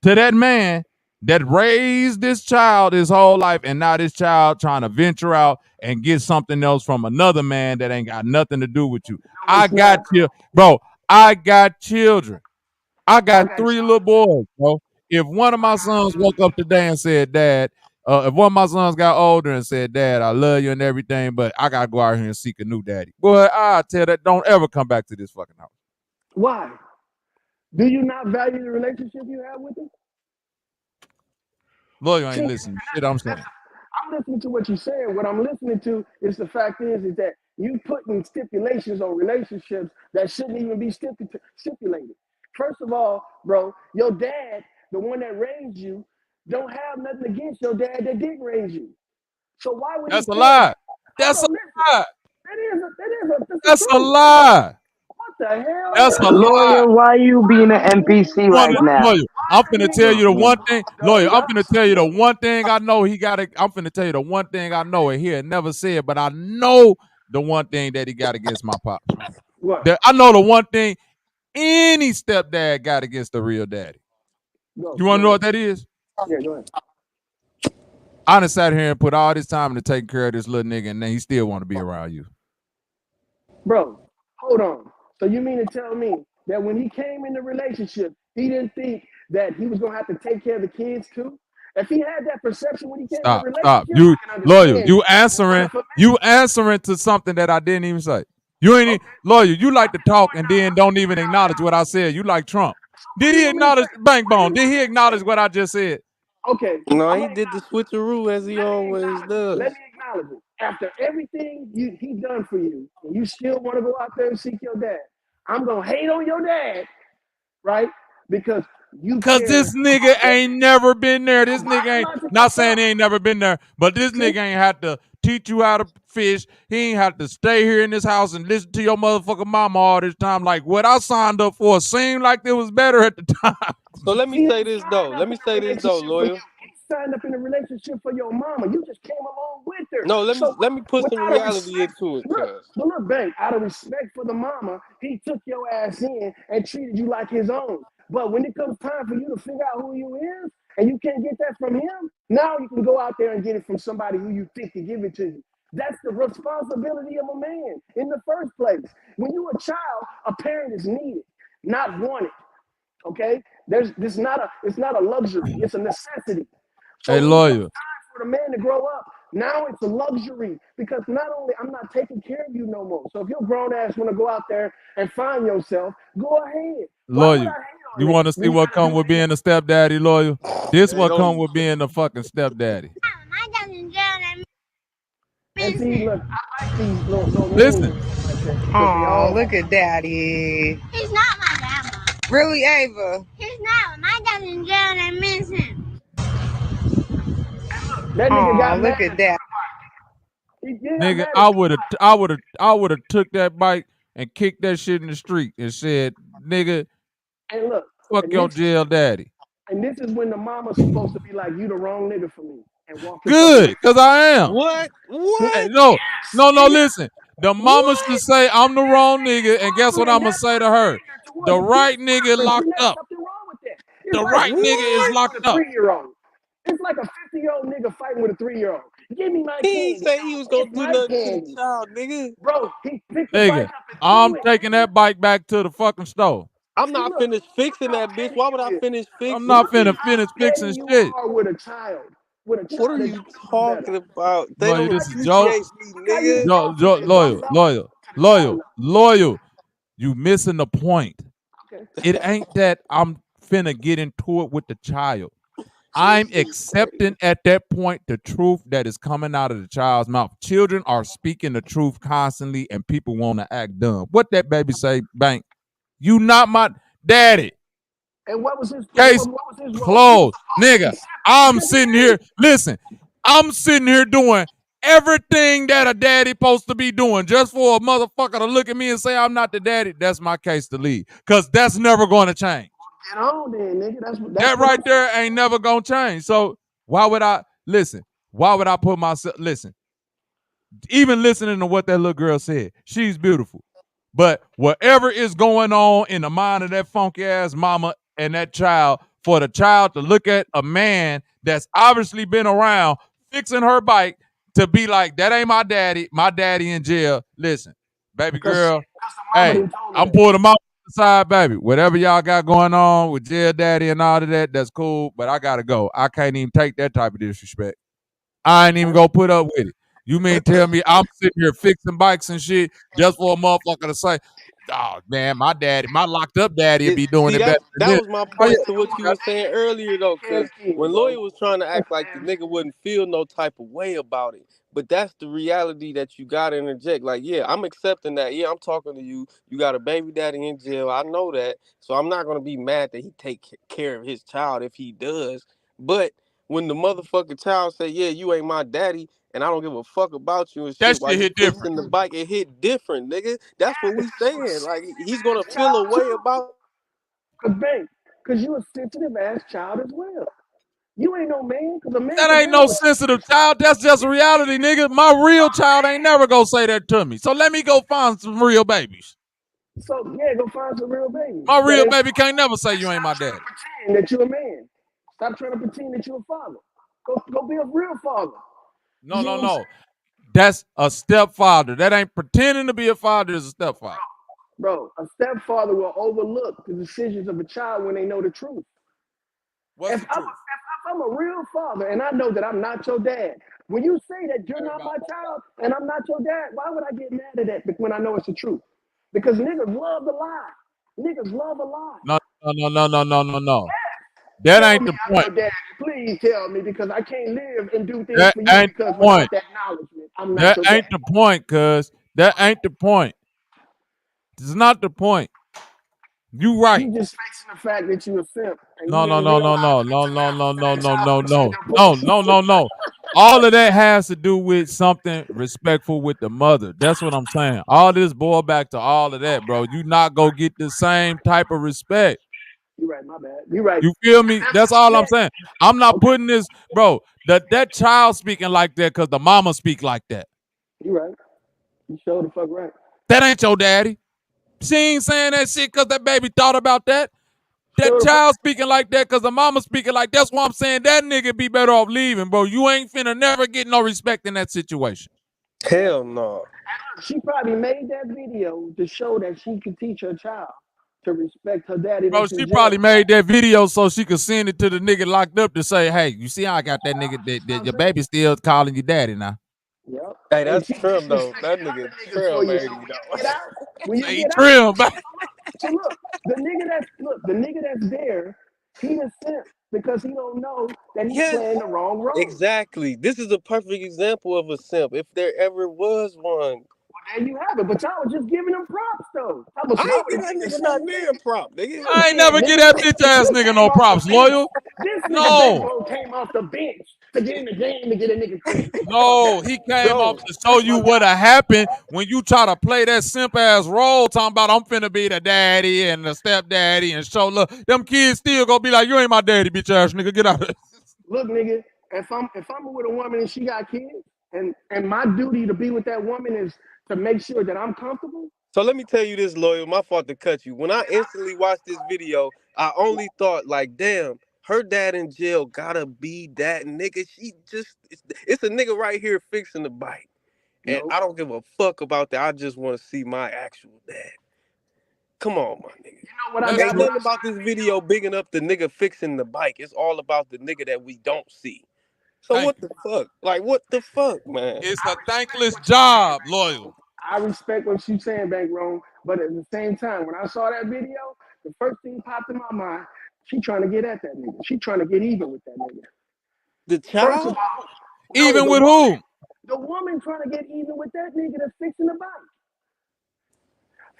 to that man that raised this child his whole life, and now this child trying to venture out and get something else from another man that ain't got nothing to do with you. I got you, bro. I got children. I got 3 little boys, bro. If one of my sons woke up today and said, Dad, if one of my sons got older and said, Dad, I love you and everything, but I got to go out here and seek a new daddy. Boy, I tell that, don't ever come back to this fucking house. Why? Do you not value the relationship you have with him? Lord, you ain't listening to shit I'm saying. I'm listening to what you're saying. What I'm listening to is the fact is that you putting stipulations on relationships that shouldn't even be stipulated. First of all, bro, your dad, the one that raised you, don't have nothing against your dad that didn't raise you. So why would That's a lie. That's a lie. That's a lie. What the hell? That's a Lawyer, why you being an NPC right now? Lawyer, I'm finna tell you the one thing. Lawyer, I'm finna tell you the one thing I know he got. I'm finna tell you the one thing I know, and he had never said, but I know the one thing that he got against my pop. What? I know the one thing any stepdad got against the real daddy. You want to know what that is? Yeah, go ahead. I done sat here and put all this time into taking care of this little nigga, and then he still want to be around you. Bro, hold on. So you mean to tell me that when he came in the relationship, he didn't think that he was gonna have to take care of the kids too? If he had that perception when he came in the relationship, Stop. You answering to something that I didn't even say. You ain't lawyer. You like to talk and then don't even acknowledge what I said. You like Trump. Did he acknowledge Bankbone? Did he acknowledge what I just said? Okay. No, he did the switcheroo as he always does. Let me acknowledge it. After everything he done for you, and you still want to go out there and seek your dad, I'm gonna hate on your dad, right? Because this nigga ain't never been there. This nigga ain't not saying he ain't never been there, but this nigga ain't had to teach you how to fish. He ain't had to stay here in this house and listen to your motherfucking mama all this time. Like what I signed up for seemed like it was better at the time. So let me say this though. Lawyer. You signed up in a relationship for your mama. You just came along with her. No, let me put some reality into it. Look, Bank, out of respect for the mama, he took your ass in and treated you like his own. But when it comes time for you to figure out who you is, and you can't get that from him, now you can go out there and get it from somebody who you think can give it to you. That's the responsibility of a man in the first place. When you're a child, a parent is needed, not wanted. Okay? It's not a luxury, it's a necessity. So hey, lawyer. It's time for the man to grow up. Now it's a luxury because not only I'm not taking care of you no more. So if your grown ass want to go out there and find yourself, go ahead. Lawyer, you want to see what come with being a stepdaddy, lawyer? This what come with being a fucking stepdaddy. And see, look, I like these little listen. Oh, look at daddy. He's not my grandma. Really, Ava? He's not. My dad's in jail and I miss him. That nigga got look at that. Nigga, I would have took that bike and kicked that shit in the street and said, nigga, and look, fuck your jail daddy. And this is when the mama's supposed to be like, you the wrong nigga for me. And walk good, because I am. What? Hey, no, listen. The mama should say, I'm the wrong nigga, and guess what I'm going to say to her? The right nigga locked up. The right nigga is locked up. It's like a 50-year-old nigga fighting with a 3-year-old. Give me my He ain't say he was gonna do nothing to the child, nigga. Bro, he picked the bike up and I'm taking that bike back to the fucking store. I'm not finished fixing that bitch. Why would I finish fixing? I'm not finish fixing shit. With a child. What are you talking about? They lawyer, don't this is Joe. Me, nigga. Loyal. You missing the point. Okay. It ain't that I'm finna get into it with the child. I'm accepting at that point the truth that is coming out of the child's mouth. Children are speaking the truth constantly, and people want to act dumb. What that baby say, Bank? You not my daddy. And what was his case? Closed, nigga. I'm sitting here. Listen, I'm sitting here doing everything that a daddy supposed to be doing just for a motherfucker to look at me and say I'm not the daddy. That's my case to leave, because that's never going to change. Get on then, nigga. That's that right there ain't never gonna change. So why would I listen? Why would I put myself? Listen, even listening to what that little girl said, she's beautiful. But whatever is going on in the mind of that funky ass mama and that child, for the child to look at a man that's obviously been around fixing her bike to be like, that ain't my daddy in jail. Listen, baby girl, hey, I'm pulling them out aside, baby. Whatever y'all got going on with jail daddy and all of that, that's cool, but I gotta go. I can't even take that type of disrespect. I ain't even gonna put up with it. You mean tell me I'm sitting here fixing bikes and shit just for a motherfucker to say, oh man, my locked up daddy would be doing See, it better than that this. was my Oh, yeah. point to what you were saying earlier, though, because when Lawyer was trying to act like the nigga wouldn't feel no type of way about it, but that's the reality that you gotta interject. Like, yeah, I'm accepting that. Yeah, I'm talking to you. You got a baby daddy in jail. I know that, so I'm not gonna be mad that he take care of his child if he does. But when the motherfucking child say, yeah, you ain't my daddy, and I don't give a fuck about you and That shit while shit you hit fixing different. the bike, it hit different, nigga. That's what we saying. Like, he's gonna feel a way about. Because you a sensitive ass child as well. You ain't no man, because a man That can ain't no handle it. sensitive child. That's just reality, nigga. My real child ain't never gonna say that to me. So let me go find some real babies. So, yeah, go find some real babies. My real baby can't never say you ain't my daddy. Pretend that you're a man. Stop trying to pretend that you're a father. Go be a real father. No. That's a stepfather. That ain't pretending to be a father, is a stepfather. Bro, a stepfather will overlook the decisions of a child when they know the truth. What's the truth? If I'm a real father and I know that I'm not your dad, when you say that you're not my child and I'm not your dad, why would I get mad at that when I know it's the truth? Because niggas love the lie. Niggas love a lie. No. That ain't the point. Daddy, please tell me, because I can't live and do things That for you ain't because the without point. that acknowledgement, I'm not That your ain't dad. the point, cuz. That ain't the point. It's not the point. You right. You just facing the fact that you a simp. No. All of that has to do with something respectful with the mother. That's what I'm saying. All this boil back to all of that, bro. You not gonna get the same type of respect. You right, my bad. You right. You feel me? That's all I'm saying. I'm not putting this, bro. That child speaking like that because the mama speak like that. You right. You sure the fuck right. That ain't your daddy. She ain't saying that shit because that baby thought about that. That child speaking like that because the mama speaking like that's why I'm saying that nigga be better off leaving, bro. You ain't finna never get no respect in that situation. Hell no. She probably made that video to show that she could teach her child to respect her daddy. Bro, she probably made that video so she could send it to the nigga locked up to say, hey, you see how I got that nigga, that your baby still calling you daddy now. Yep. Hey, that's trim though. That nigga trim, baby. When you He get trim, out, so look, the nigga that's there, he is simp because he don't know that he's playing the wrong role. Exactly. This is a perfect example of a simp, if there ever was one. Well, there you have it. But y'all was just giving him props though. I ain't give that nigga not near a prop, nigga. I ain't never give that bitch ass nigga no props, loyal. This No. nigga came off the bench to get in the game to get a nigga free. No, he came off to show you what'll happen when you try to play that simp ass role, talking about I'm finna be the daddy and the stepdaddy and show love. Them kids still gonna be like, you ain't my daddy, bitch ass nigga. Get out of it. Look, nigga, if I'm with a woman and she got kids, and my duty to be with that woman is to make sure that I'm comfortable. So let me tell you this, Loyal. My fault to cut you. When I instantly watched this video, I only thought like, damn, her dad in jail gotta be that nigga. She just, it's a nigga right here fixing the bike. And I don't give a fuck about that. I just want to see my actual dad. Come on, my nigga. You know what I got? Ain't nothing about this video bigging up the nigga fixing the bike. It's all about the nigga that we don't see. So what the fuck? Like, what the fuck, man? It's a thankless job, Loyal. I respect what she's saying, Bankroll, but at the same time, when I saw that video, the first thing popped in my mind, she trying to get at that nigga. She trying to get even with that nigga. The child? First of all, even with who? The woman trying to get even with that nigga that's fixing the bike.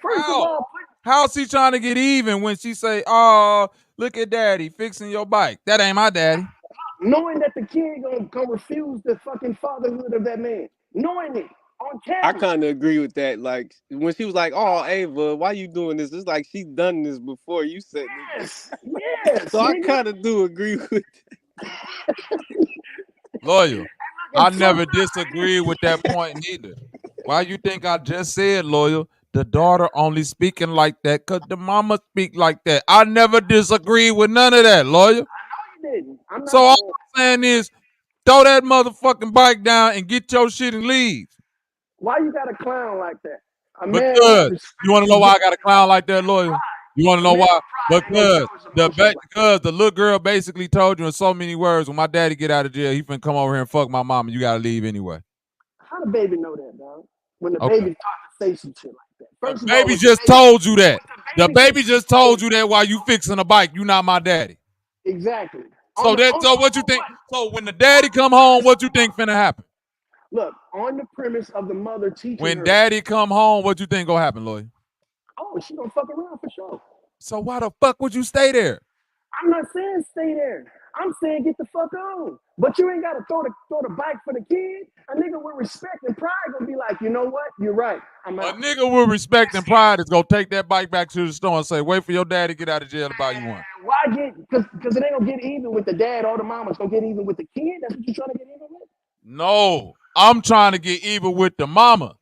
First How? of all, how's she trying to get even when she say, oh, look at daddy fixing your bike? That ain't my daddy. Knowing that the kid gonna refuse the fucking fatherhood of that man. Knowing it on camera. I kind of agree with that. Like, when she was like, oh, Ava, why you doing this? It's like she done this before. You said this. Yes. So I kind of do agree with that. Loyal. I never disagree with that point neither. Why you think I just said, Loyal? The daughter only speaking like that because the mama speak like that. I never disagree with none of that, Loyal. You didn't. I'm not So all I'm saying is, throw that motherfucking bike down and get your shit and leave. Why you got a clown like that? A man Because you want to know why I got a clown like that, Loyal? You want to know why? Because the little girl basically told you in so many words, when my daddy get out of jail, he finna come over here and fuck my mama. You gotta leave anyway. How the baby know that, dog? When the Okay. baby taught to say some shit like that. First The of all, baby just told you that. The baby just told you that while you fixing a bike. You not my daddy. Exactly. So what you think? So when the daddy come home, what you think finna happen? Look, on the premise of the mother teaching when her. daddy come home, what you think gonna happen, Lloyd? Oh, she gonna fuck around for sure. So why the fuck would you stay there? I'm not saying stay there. I'm saying get the fuck on. But you ain't gotta throw the bike for the kid. A nigga with respect and pride gonna be like, you know what? You're right. I'm out. A nigga with respect and pride is gonna take that bike back to the store and say, wait for your daddy to get out of jail to buy you one. Why because it ain't gonna get even with the dad or the mama. It's gonna get even with the kid. That's what you're trying to get even with? No, I'm trying to get even with the mama.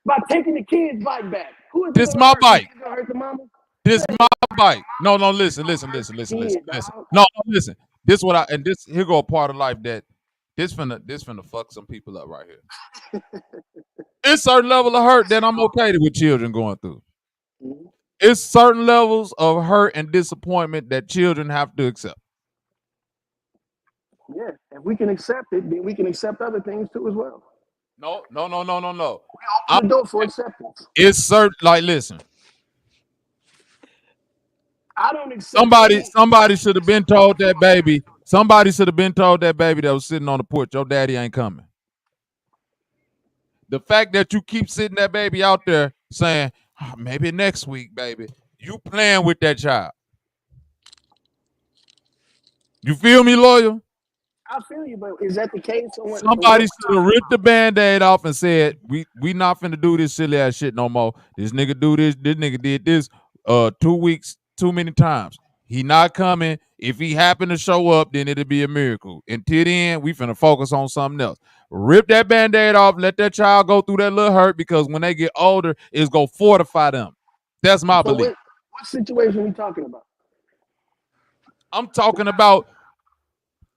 By taking the kid's bike back. Who is this my bike. Is gonna hurt the mama? This my bike. No, listen. No, listen. This what I, and this, here go a part of life that this finna fuck some people up right here. It's certain level of hurt that I'm okay with children going through. Mm-hmm. It's certain levels of hurt and disappointment that children have to accept. Yeah, if we can accept it, then we can accept other things too as well. No. We open the door for acceptance. It's certain, like, listen. I don't accept somebody should have been told that baby. Somebody should have been told that baby that was sitting on the porch, your daddy ain't coming. The fact that you keep sitting that baby out there saying, oh, maybe next week, baby, you playing with that child. You feel me, Loyal? I feel you, but is that the case? Somebody should have ripped the Band-Aid off and said, we not finna do this silly ass shit no more. This nigga do this nigga did this 2 weeks too many times. He not coming. If he happen to show up, then it'll be a miracle. Until then, we finna focus on something else. Rip that Band-Aid off, let that child go through that little hurt, because when they get older, it's gonna fortify them. That's my belief. What situation are we talking about? I'm talking about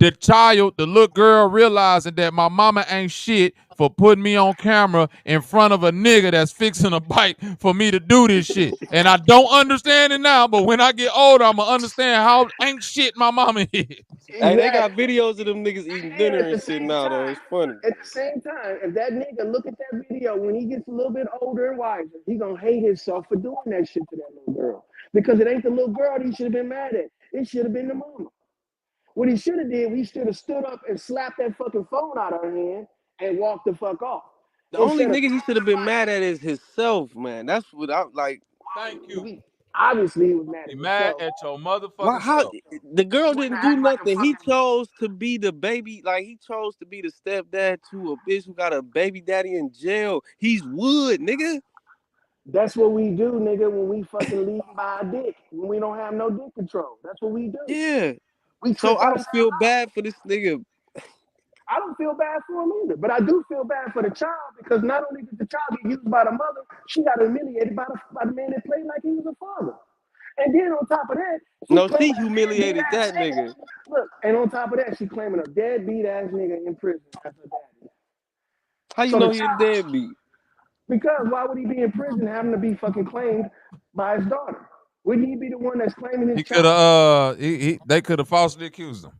the child, the little girl, realizing that my mama ain't shit for putting me on camera in front of a nigga that's fixing a bike for me to do this shit. And I don't understand it now, but when I get older, I'm gonna understand how ain't shit my mama is. Hey, they got videos of them niggas eating dinner and shit now, though. It's funny. At the same time, if that nigga look at that video when he gets a little bit older and wiser, he gonna hate himself for doing that shit to that little girl. Because it ain't the little girl that he should have been mad at. It should have been the mama. What he should have did, we should have stood up and slapped that fucking phone out of her hand and walked the fuck off. The only nigga he should have been mad at is himself, man. That's what I'm like. Thank you. Obviously, he was mad at himself. Mad at your motherfucking self. The girl didn't do nothing. He chose to be the baby. Like, he chose to be the stepdad to a bitch who got a baby daddy in jail. He's wood, nigga. That's what we do, nigga, when we fucking leave by a dick. When we don't have no dick control. That's what we do. Yeah. So I don't feel bad for this nigga. I don't feel bad for him either, but I do feel bad for the child, because not only did the child get used by the mother, she got humiliated by the man that played like he was a father. And then on top of that, she humiliated that nigga. Look, and on top of that, she claiming a deadbeat ass nigga in prison as her daddy. How you know he a deadbeat? Because why would he be in prison having to be fucking claimed by his daughter? Wouldn't he be the one that's claiming his child? They could have falsely accused him.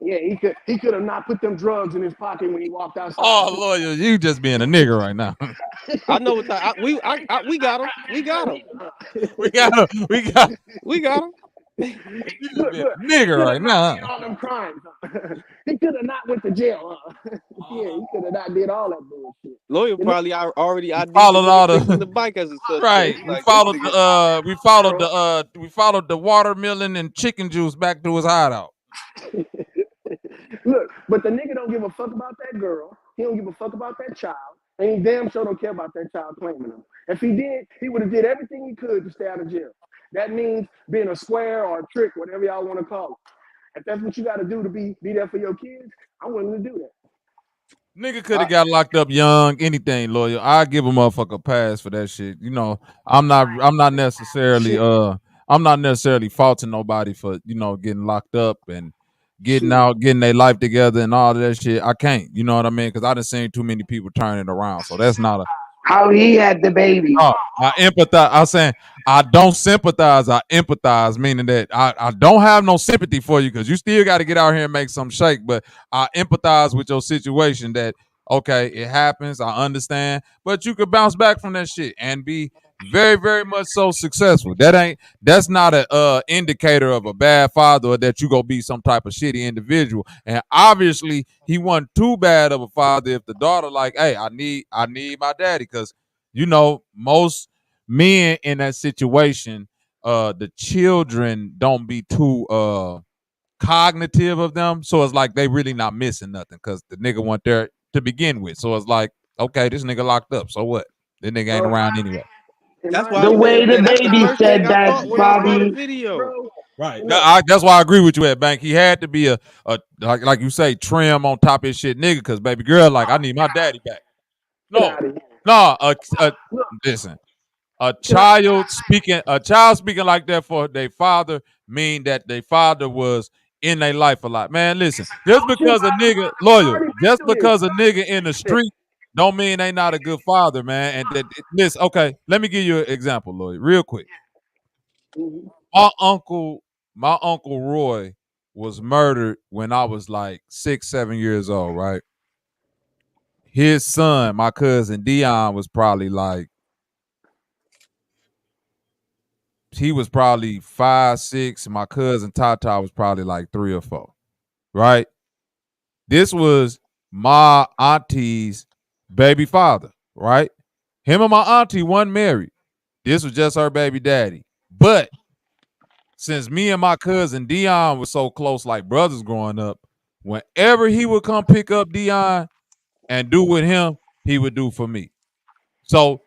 Yeah, he could have not put them drugs in his pocket when he walked outside. Oh, Lawyer, you just being a nigga right now. I know what we got him. We got him. We got him. We got him. You just being a nigga right now. All them crimes. He could have not went to jail. Yeah, he could have not did all that bullshit. Lawyer probably already followed all the bike as a suspect. Right. Like, we followed the watermelon and chicken juice back to his hideout. Look, but the nigga don't give a fuck about that girl. He don't give a fuck about that child. And he damn sure don't care about that child claiming him. If he did, he would have did everything he could to stay out of jail. That means being a square or a trick, whatever y'all want to call it. If that's what you got to do to be there for your kids, I'm willing to do that. Nigga could have got locked up young, anything, lawyer. I give a motherfucker a pass for that shit. You know, I'm not necessarily faulting nobody for, getting locked up and getting out, getting their life together and all of that shit. I can't, you know what I mean? Because I done seen too many people turn it around. So that's not a How he had the baby. no, I empathize. I'm saying I don't sympathize. I empathize, meaning that I don't have no sympathy for you because you still got to get out here and make some shake. But I empathize with your situation that, okay, it happens. I understand. But you could bounce back from that shit and be very, very much so successful. That's not a indicator of a bad father or that you go be some type of shitty individual. And obviously he wasn't too bad of a father if the daughter like, hey, I need my daddy, because most men in that situation, the children don't be too cognitive of them. So it's like they really not missing nothing because the nigga went there to begin with. So it's like, okay, this nigga locked up. So what? The nigga ain't around anyway. That's why the way the that's the baby first thing said I that, thought when I saw the Bobby. video. Right. That's why I agree with you at Bank. He had to be a like you say, trim on top of his shit, nigga. Because baby girl, like, I need my daddy back. Listen. A child speaking like that for their father mean that their father was in their life a lot. Man, listen, just because a nigga in the street don't mean they not a good father, man. And listen, okay, let me give you an example, Lloyd, real quick. My uncle Roy was murdered when I was like 6, 7 years old, right? His son, my cousin Dion, was probably like, he was probably 5, 6. My cousin Tata was probably like 3 or 4, right? This was my auntie's baby father, right? Him and my auntie wasn't married. This was just her baby daddy. But since me and my cousin Dion was so close, like brothers growing up, whenever he would come pick up Dion and do with him, he would do for me. So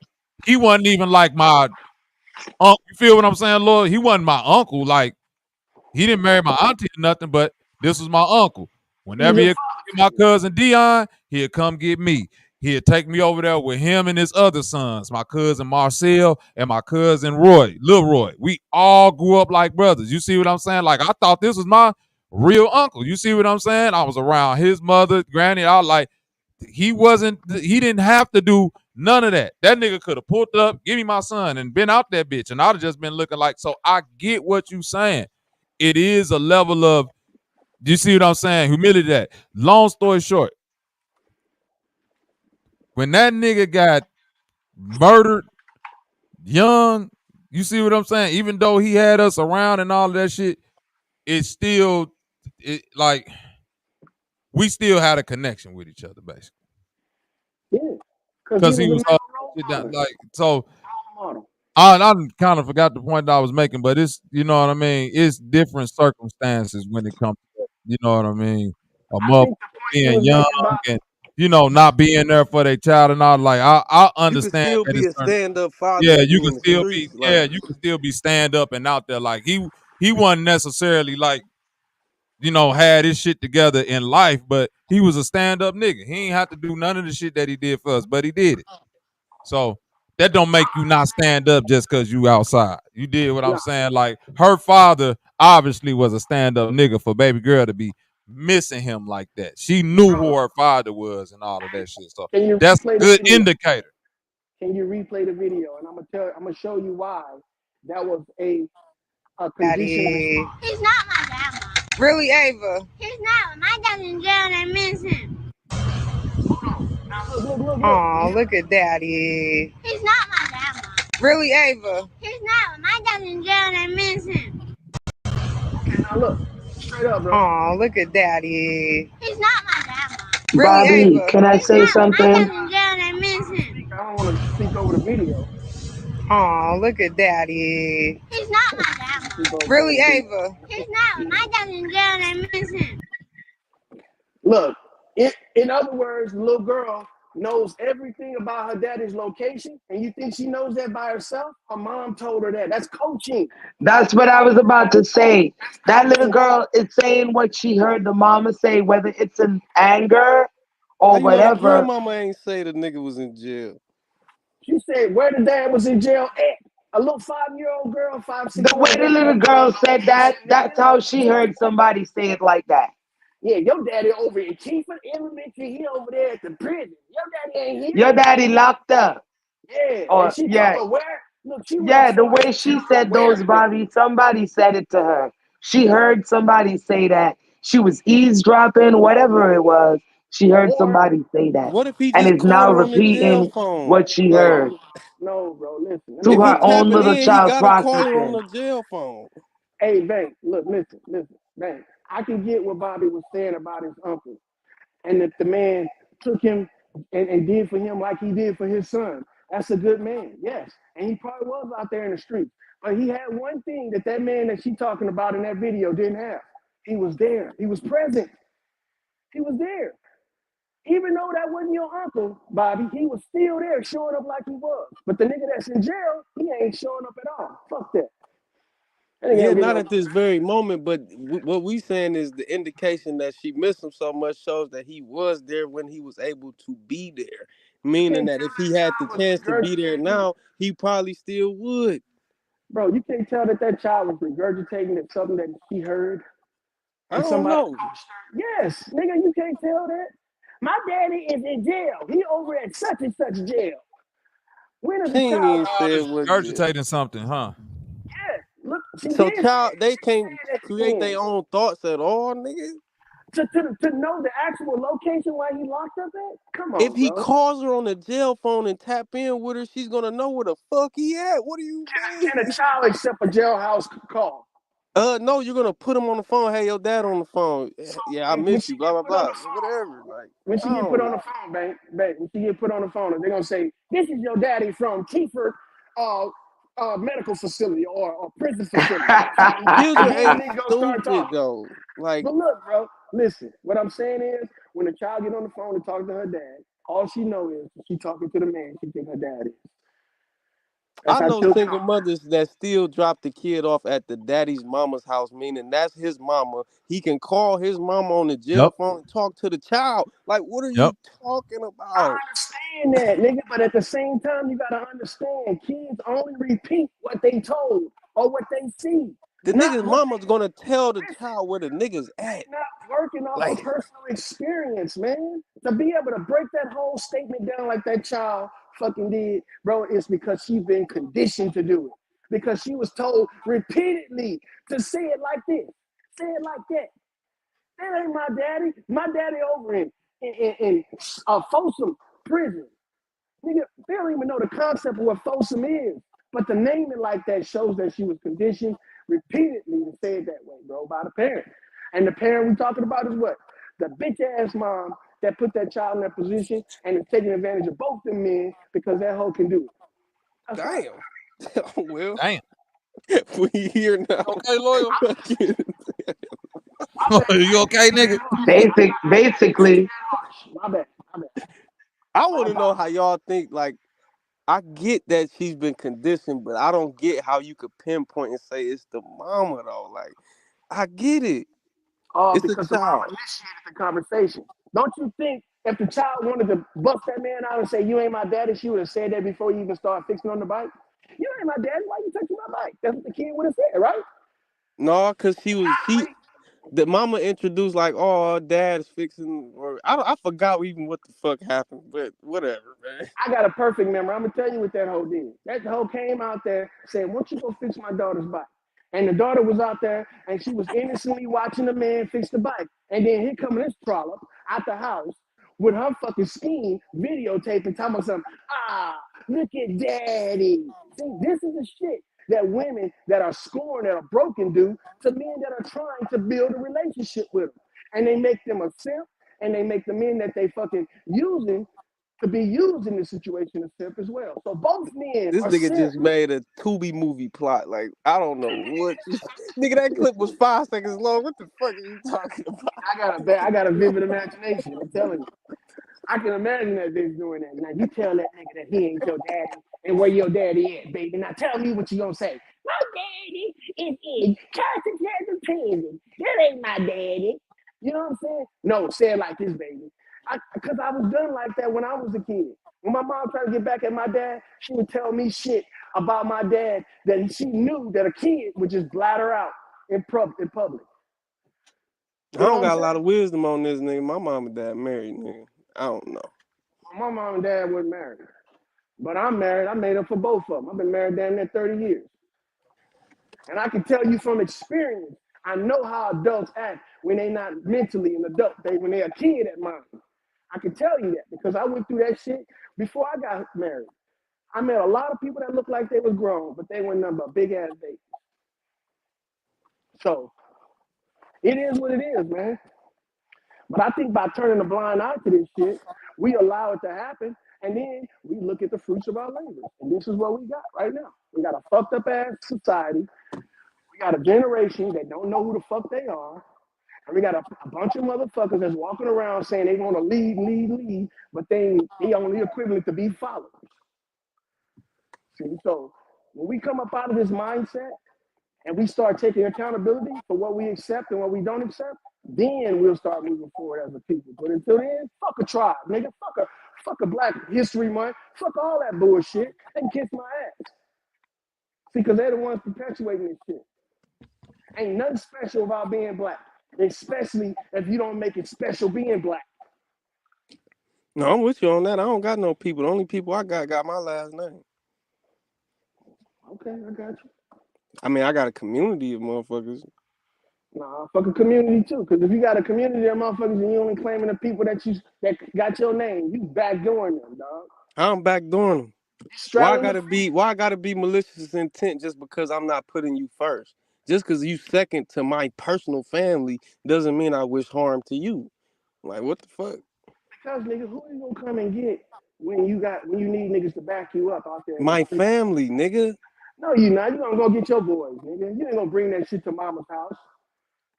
he wasn't even like my uncle. You feel what I'm saying, Lord? He wasn't my uncle. Like, he didn't marry my auntie or nothing, but this was my uncle. Whenever he'd come get my cousin Dion, he'd come get me. He'd take me over there with him and his other sons, my cousin Marcel and my cousin Roy, Lil Roy. We all grew up like brothers. You see what I'm saying? Like, I thought this was my real uncle. You see what I'm saying? I was around his mother, granny. I was like, he didn't have to do none of that. That nigga could have pulled up, give me my son, and been out that bitch, and I'd have just been looking like. So I get what you saying. It is a level of, do you see what I'm saying? Humility. That. Long story short, when that nigga got murdered young, you see what I'm saying? Even though he had us around and all of that shit, we still had a connection with each other, basically. Yeah. Because he was like, so I kind of forgot the point that I was making, but it's, you know what I mean? It's different circumstances when it comes to that, you know what I mean? A mother being young and, not being there for their child and all. Like, I understand you that can still be a stand-up father. Yeah, you can still be, you can still be stand up and out there. Like, he wasn't necessarily like, had his shit together in life, but he was a stand-up nigga. He ain't have to do none of the shit that he did for us, but he did it. So that don't make you not stand up just because you outside. You did what I'm saying. Like, her father obviously was a stand-up nigga for baby girl to be missing him like that. She knew who her father was and all of that shit. So that's a good indicator. Can you replay the video? And I'm gonna show you why that was a condition. He's not my grandma. Really, Ava? He's not. My dad's in jail and I miss him. Oh, look at Daddy. He's not my grandma. Really, Ava? He's not. My dad's in jail and I miss him. Okay, now look. Straight up, bro. Oh, look at Daddy. He's not my grandma. Really, Bobby, Ava? Can I say something? My dad's in jail and I miss him. I don't want to speak over the video. Oh, look at Daddy. He's not my grandma. Really, Ava? He's not. My dad's in jail and I miss him. Look, in other words, the little girl knows everything about her daddy's location, and you think she knows that by herself? Her mom told her that. That's coaching. That's what I was about to say. That little girl is saying what she heard the mama say, whether it's in anger or How you know the whatever. grandmama ain't say the nigga was in jail? She said where the dad was in jail at. A little 5-year-old girl, 5, 6 The year way old the girl. little girl said that, that's how she heard somebody say it like that. Yeah, your daddy over in Kiefer Elementary, he over there at the prison. Your daddy ain't here. Your daddy locked up. Yeah, Or and she yeah. told her where. Look, she went Yeah, as the far as way to she tell her said those, where. Bobby, somebody said it to her. She heard somebody say that. She was eavesdropping, whatever it was. She heard Or somebody say that. What if he And just is called now her on the jail repeating phone? what she Like, heard no, bro, listen. Let me to if he her tell you. own tapping little in, he child gotta call her on prostitute. the jail phone. Hey, Bank, look, listen, Bank. I can get what Bobby was saying about his uncle, and that the man took him and did for him like he did for his son. That's a good man, yes. And he probably was out there in the streets. But he had one thing that that man that she talking about in that video didn't have. He was there. He was present. He was there. Even though that wasn't your uncle, Bobby, he was still there showing up like he was. But the nigga that's in jail, he ain't showing up at all. Fuck that. That nigga Yeah, ain't getting not no. at this very moment, but what we saying is the indication that she missed him so much shows that he was there when he was able to be there. You Meaning can't that tell if he that had the child was chance to be there regurgitating. now, he probably still would. Bro, you can't tell that that child was regurgitating at something that she heard I and don't somebody know. coached her. Yes, nigga, you can't tell that. My daddy is in jail. He over at such and such jail. When is She the ain't child even told said you? Is what jail. regurgitating something, huh? Yeah, look, she did So say child, it. they She can't said it at the create end. their own thoughts at all, nigga. To know the actual location where he locked up at? Come If on, he bro. calls her on the jail phone and tap in with her, she's gonna know where the fuck he at. What do you mean? Can a child accept a jailhouse call? No, you're gonna put him on the phone. Hey, your dad on the phone. So Yeah, I when miss she you. Blah get blah put on blah. the phone, Whatever. Like, when she get put on the phone, when she get put on the phone, they're gonna say, "This is your daddy from Kiefer medical facility or prison facility." children Then the ain't nigga gonna start stupid talking. though. Like, But look, bro, listen. What I'm saying is, when a child get on the phone and talk to her dad, all she know is she talking to the man she think her dad is. That's I how know children single are. mothers that still drop the kid off at the daddy's mama's house, meaning that's his mama. He can call his mama on the jail Yep. phone and talk to the child. Like, what are Yep. you talking I about? understand that, nigga, but at the same time, you gotta understand, kids only repeat what they told or what they see, The not nigga's what mama's gonna tell the they listen. child where the nigga's at. They not working off of Like, personal experience, man. To be able to break that whole statement down like that child fucking did, bro, it's because she's been conditioned to do it. Because she was told repeatedly to say it like this, say it like that. That ain't my daddy. My daddy over in Folsom prison. Nigga, they don't even know the concept of what Folsom is. But to name it like that shows that she was conditioned repeatedly to say it that way, bro, by the parent. And the parent we talking about is what? The bitch ass mom that put that child in that position and is taking advantage of both them men because that hoe can do it. That's right. damn. Well, Damn. we here now. Okay, loyal. My bad. You okay, nigga? Basically, My bad. My bad. I My want to know how apologies. y'all think. Like, I get that she's been conditioned, but I don't get how you could pinpoint and say it's the mama though. Like, I get it. It's a Because the mom child. initiated the conversation. Don't you think if the child wanted to bust that man out and say, "You ain't my daddy," she would have said that before you even started fixing on the bike? You ain't my daddy. Why you touching my bike? That's what the kid would have said, right? No, cause the mama introduced like, oh, dad's fixing, or I forgot even what the fuck happened, but whatever, man. I got a perfect memory. I'm gonna tell you what that hoe did. That hoe came out there saying, "Why don't you go fix my daughter's bike?" And the daughter was out there and she was innocently watching the man fix the bike. And then here coming this trollop out the house with her fucking scheme videotaping, talking about something. Look at daddy. See, this is the shit that women that are scorned, that are broken, do to men that are trying to build a relationship with them. And they make them a simp, and they make the men that they fucking using to be used in this situation as simp as well. So both men This are nigga simp. just made a Tubi movie plot. Like, I don't know what. Nigga, that clip was 5 seconds long. What the fuck are you talking about? I got a vivid imagination. I'm telling you. I can imagine that bitch doing that. Now you tell that nigga that he ain't your daddy and where your daddy at, baby. Now tell me what you gonna say. My daddy is incarcerated prison. That ain't my daddy. You know what I'm saying? No, say it like this, baby. Because I was done like that when I was a kid. When my mom tried to get back at my dad, she would tell me shit about my dad that she knew that a kid would just bladder out in public. I don't got a lot of wisdom on this nigga. My mom and dad married, nigga. I don't know. My mom and dad weren't married. But I'm married. I made up for both of them. I've been married damn near 30 years. And I can tell you from experience, I know how adults act when they're not mentally an adult. When they're a kid at mine. I can tell you that because I went through that shit before I got married. I met a lot of people that looked like they was grown, but they weren't nothing but big ass babies. So it is what it is, man. But I think by turning a blind eye to this shit, we allow it to happen, and then we look at the fruits of our labor. And this is what we got right now. We got a fucked up ass society. We got a generation that don't know who the fuck they are. And we got a bunch of motherfuckers that's walking around saying they want to lead, but they only equivalent to be followers. See, so when we come up out of this mindset and we start taking accountability for what we accept and what we don't accept, then we'll start moving forward as a people. But until then, fuck a tribe, nigga. Fuck a Black History Month. Fuck all that bullshit. They can kiss my ass. See, because they're the ones perpetuating this shit. Ain't nothing special about being Black, especially if you don't make it special being Black. No, I'm with you on that. I don't got no people. The only people I got my last name. Okay, I got you. I mean, I got a community of motherfuckers. Nah, fuck a community too. Because if you got a community of motherfuckers and you only claiming the people that got your name, you backdooring them, dog. I'm backdooring them. Why I gotta be malicious intent just because I'm not putting you first? Just because you second to my personal family doesn't mean I wish harm to you. Like, what the fuck? Because nigga, who you gonna come and get when you need niggas to back you up out there? My family, nigga. No, you not. You gonna go get your boys, nigga. You ain't gonna bring that shit to mama's house,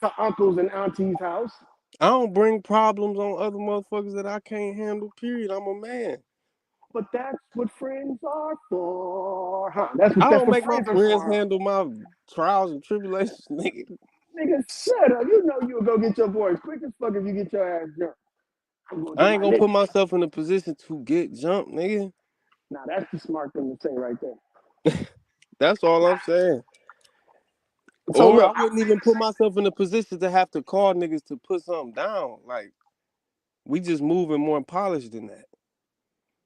to uncles and aunties' house. I don't bring problems on other motherfuckers that I can't handle, period. I'm a man. But that's what friends are for, huh? I don't make my friends handle my trials and tribulations, nigga. Nigga, shut up. You know you'll go get your boys quick as fuck if you get your ass jumped. I ain't gonna put myself in a position to get jumped, nigga. Nah, that's the smart thing to say right there. That's all I'm saying. So look, I wouldn't even put myself in a position to have to call niggas to put something down. Like, we just moving more polished than that.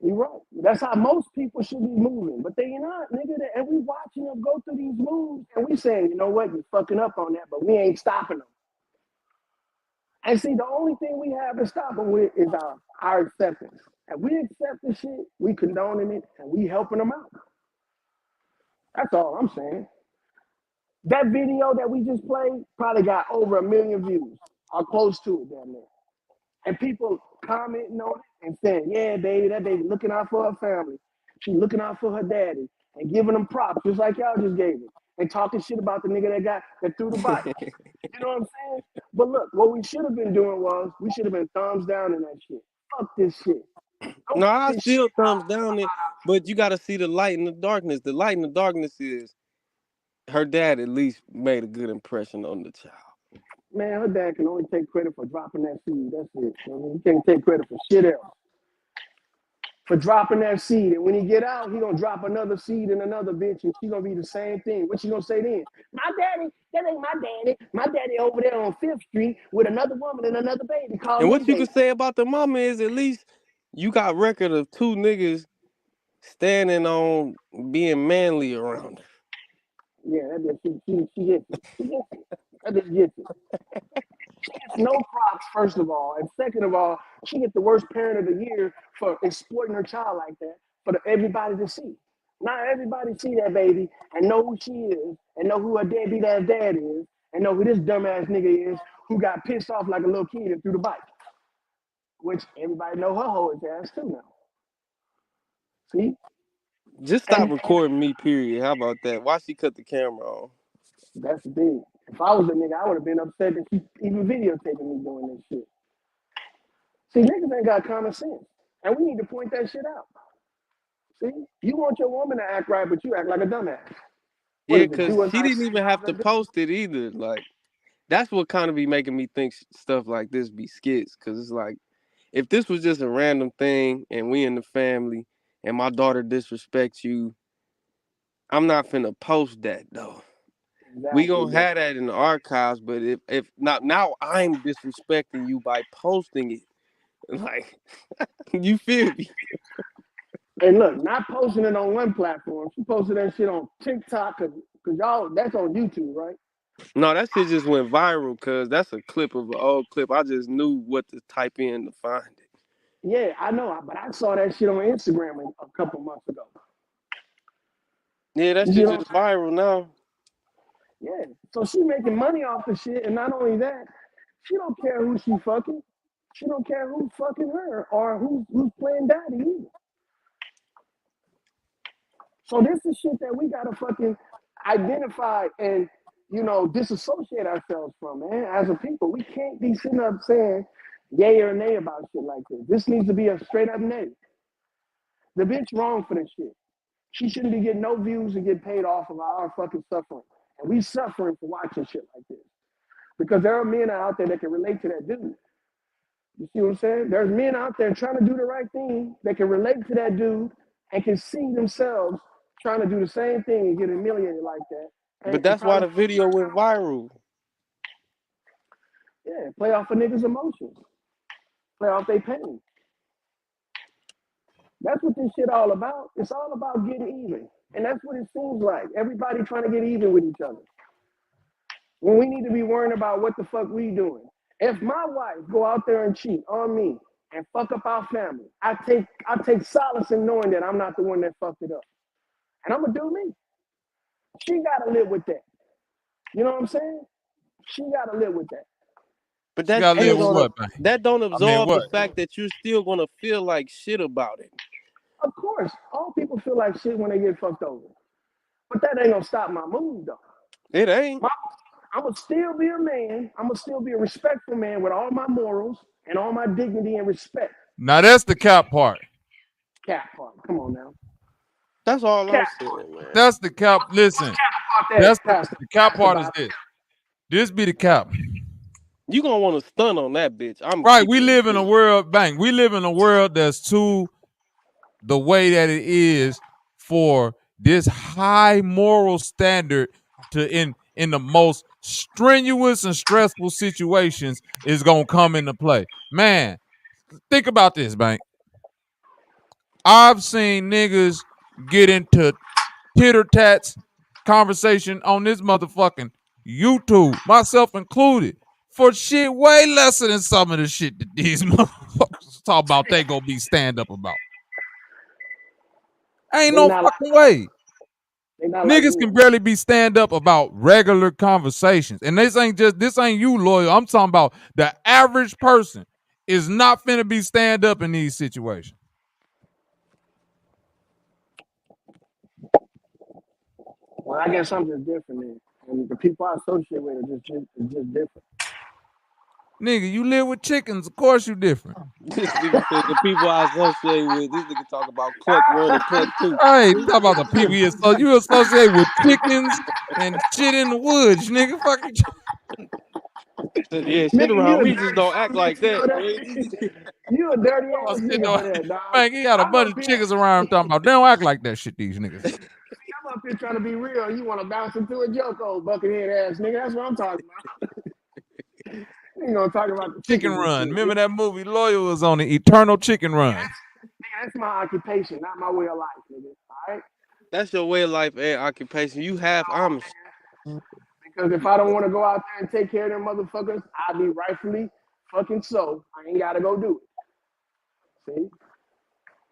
You're right. That's how most people should be moving. But they not, nigga. And we watching them go through these moves, and we saying, you know what, you're fucking up on that, but we ain't stopping them. And see, the only thing we have to stop them with is our acceptance. And we accept the shit, we condoning it, and we helping them out. That's all I'm saying. That video that we just played probably got over 1 million views, or close to it damn near. And people commenting on it and saying, yeah, baby, that baby looking out for her family. She looking out for her daddy and giving them props, just like y'all just gave it. And talking shit about the nigga that threw the bike. You know what I'm saying? But look, what we should have been doing was, we should have been thumbs down in that shit. Fuck this shit. No, I still thumbs down it, but you got to see the light in the darkness. The light in the darkness is her dad at least made a good impression on the child. Man, her dad can only take credit for dropping that seed. That's it. He can't take credit for shit else. For dropping that seed. And when he get out, he gonna drop another seed in another bitch, and she gonna be the same thing. What she gonna say then? My daddy, that ain't my daddy. My daddy over there on 5th Street with another woman and another baby. And what you can say about the mama is at least you got record of 2 niggas standing on being manly around her. Yeah, that bitch, she gets it. She gets it. That bitch gets it. She gets no props, first of all. And second of all, she gets the worst parent of the year for exploiting her child like that for everybody to see. Not everybody see that baby and know who she is and know who her deadbeat ass dad is and know who this dumbass nigga is who got pissed off like a little kid and threw the bike. Which everybody know her whole ass too now. See? Just stop recording me, period. How about that? Why she cut the camera on? That's the thing. If I was a nigga, I would have been upset that she even videotaping me doing this shit. See, niggas ain't got common sense. And we need to point that shit out. See? You want your woman to act right, but you act like a dumbass. Yeah, because she didn't even have to post it either. Like, that's what kind of be making me think stuff like this be skits. Because it's like, if this was just a random thing and we in the family and my daughter disrespects you, I'm not finna post that though. We Exactly. gonna have that in the archives, but if not now, I'm disrespecting you by posting it. Like, you feel me? And look, not posting it on one platform. She posted that shit on TikTok, cause y'all, that's on YouTube, right? No, that shit just went viral because that's a clip of an old clip. I just knew what to type in to find it. Yeah, I know, but I saw that shit on Instagram a couple months ago. Yeah, that shit just viral now. Yeah, so she making money off the shit, and not only that, she don't care who she fucking. She don't care who's fucking her or who's playing daddy either. So this is shit that we gotta fucking identify and disassociate ourselves from, man. As a people, we can't be sitting up saying yay or nay about shit like this. This needs to be a straight up nay. The bitch wrong for this shit. She shouldn't be getting no views and get paid off of our fucking suffering. And we suffering for watching shit like this. Because there are men out there that can relate to that dude. You see what I'm saying? There's men out there trying to do the right thing that can relate to that dude and can see themselves trying to do the same thing and get humiliated like that. But that's why the video went viral. Yeah, play off a niggas' emotions. Play off their pain. That's what this shit all about. It's all about getting even. And that's what it seems like. Everybody trying to get even with each other. When we need to be worrying about what the fuck we doing. If my wife go out there and cheat on me and fuck up our family, I take solace in knowing that I'm not the one that fucked it up. And I'm gonna do me. She gotta live with that. You know what I'm saying? She gotta live with that. But that don't absolve the fact that you're still gonna feel like shit about it. Of course, all people feel like shit when they get fucked over. But that ain't gonna stop my mood though. It ain't. I'm gonna still be a man. I'm gonna still be a respectful man with all my morals and all my dignity and respect. Now that's the cap part. Cap part. Come on now. That's all I'm saying, man. That's the cap. Listen, that's the cap part is this. This be the cap. You gonna want to stun on that bitch. Right. We live in a world, bang. We live in a world that's too the way that it is for this high moral standard to in the most strenuous and stressful situations is gonna come into play. Man, think about this, bang. I've seen niggas get into titter-tats conversation on this motherfucking YouTube, myself included, for shit way lesser than some of the shit that these motherfuckers talk about they gonna be stand up about. Ain't no fucking way. Niggas can barely be stand up about regular conversations. And this ain't you, Loyal. I'm talking about the average person is not finna be stand up in these situations. Well, I guess I'm just different then. And the people I associate with are just different. Nigga, you live with chickens, of course you different. This nigga said the people I associate with. This nigga talk about Cluck 1 and Cluck 2. Hey, you talk about the people you associate with chickens and shit in the woods, nigga. Fuck you. Yeah, shit around me just don't act like that. You a dirty ass nigga for that, dog. Man, he got a bunch of chickens around him talking about they don't act like that shit, these niggas. I'm up here trying to be real. You want to bounce into a joke, old buckethead ass nigga. That's what I'm talking about. You gonna talk about the chicken run. Remember that movie Loyal was on the Eternal Chicken Run. Nigga, that's my occupation, not my way of life, nigga. All right? That's your way of life and occupation. You have Amish. Because if I don't want to go out there and take care of them motherfuckers, I'll be rightfully fucking so. I ain't gotta go do it. See?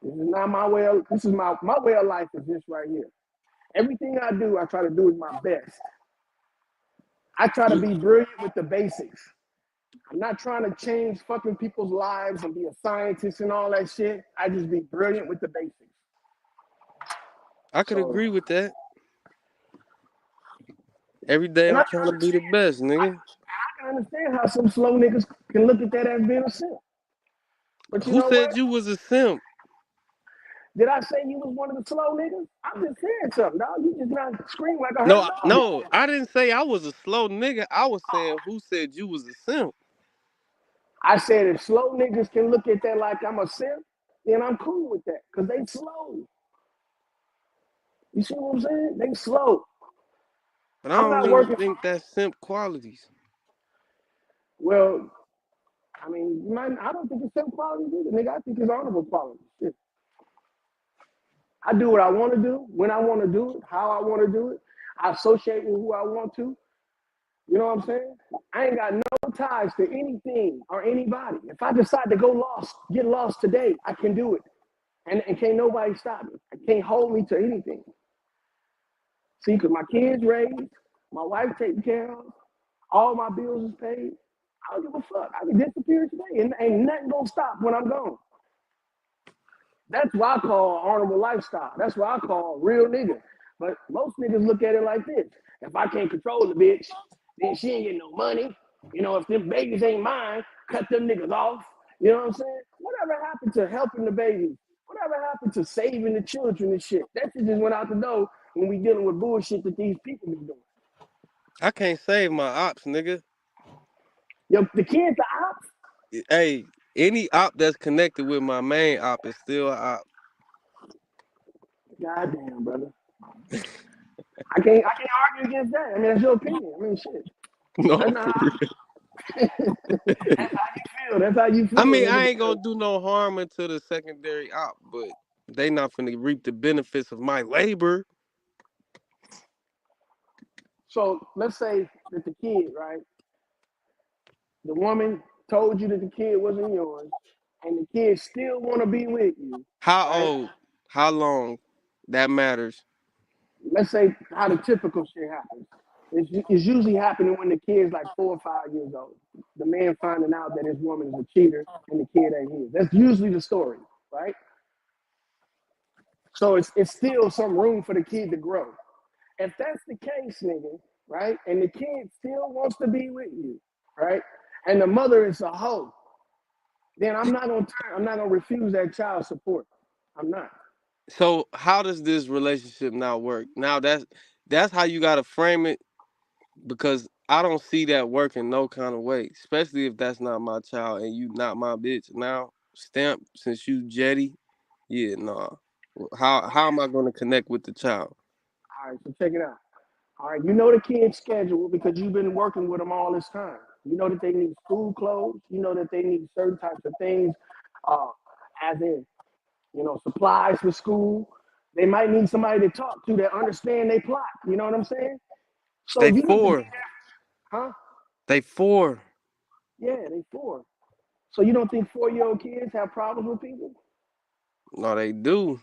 This is not my way of my way of life is this right here. Everything I do, I try to do is my best. I try to be brilliant with the basics. I'm not trying to change fucking people's lives and be a scientist and all that shit. I just be brilliant with the basics. I could agree with that. Every day I'm trying to be the best, nigga. I can understand how some slow niggas can look at that as being a simp. But who said you was a simp? Did I say you was one of the slow niggas? I'm just saying something, dog. You just not scream like a No, I didn't say I was a slow nigga. I was saying who said you was a simp. I said if slow niggas can look at that like I'm a simp, then I'm cool with that. Cause they slow. You see what I'm saying? They slow. But I I'm don't not really working. think that's simp qualities. Well, I mean, I don't think it's simp qualities either, nigga. I think it's honorable qualities. Shit. I do what I want to do, when I want to do it, how I want to do it. I associate with who I want to. You know what I'm saying? I ain't got no ties to anything or anybody. If I decide to get lost today, I can do it. And can't nobody stop me. I can't hold me to anything. See, because my kids raised, my wife taken care of, all my bills is paid. I don't give a fuck. I can disappear today and ain't nothing gonna stop when I'm gone. That's what I call honorable lifestyle. That's what I call real nigga. But most niggas look at it like this. If I can't control the bitch, then she ain't getting no money. You know, if them babies ain't mine, cut them niggas off. You know what I'm saying? Whatever happened to helping the babies? Whatever happened to saving the children and shit? That shit just went out the door when we dealing with bullshit that these people be doing. I can't save my ops, nigga. Yo, the kids are ops? Hey, any op that's connected with my main op is still an op. Goddamn, brother. I can't argue against that. I mean, that's your opinion. I mean, shit. No, That's how you feel. That's how you feel. I mean, I ain't gonna do no harm into the secondary op, but they not finna reap the benefits of my labor. So let's say that the kid, right? The woman told you that the kid wasn't yours, and the kid still want to be with you. How Right? old? How long? That matters. Let's say how the typical shit happens. It's usually happening when the kid's like 4 or 5 years old. The man finding out that his woman is a cheater and the kid ain't his. That's usually the story, right? So it's still some room for the kid to grow. If that's the case, nigga, right, and the kid still wants to be with you, right, and the mother is a hoe, then I'm not gonna refuse that child support. I'm not. So how does this relationship now work? Now that's how you gotta frame it, because I don't see that working no kind of way, especially if that's not my child and you not my bitch. Now, stamp, since you jetty, yeah, nah. How am I gonna connect with the child? All right, so check it out. All right, you know the kid's schedule because you've been working with them all this time. You know that they need school clothes. You know that they need certain types of things, as in, supplies for school. They might need somebody to talk to that understand their plot. You know what I'm saying? So They you need to be 4. there, huh? They 4. Yeah, they 4. So you don't think 4-year-old kids have problems with people? No, they do.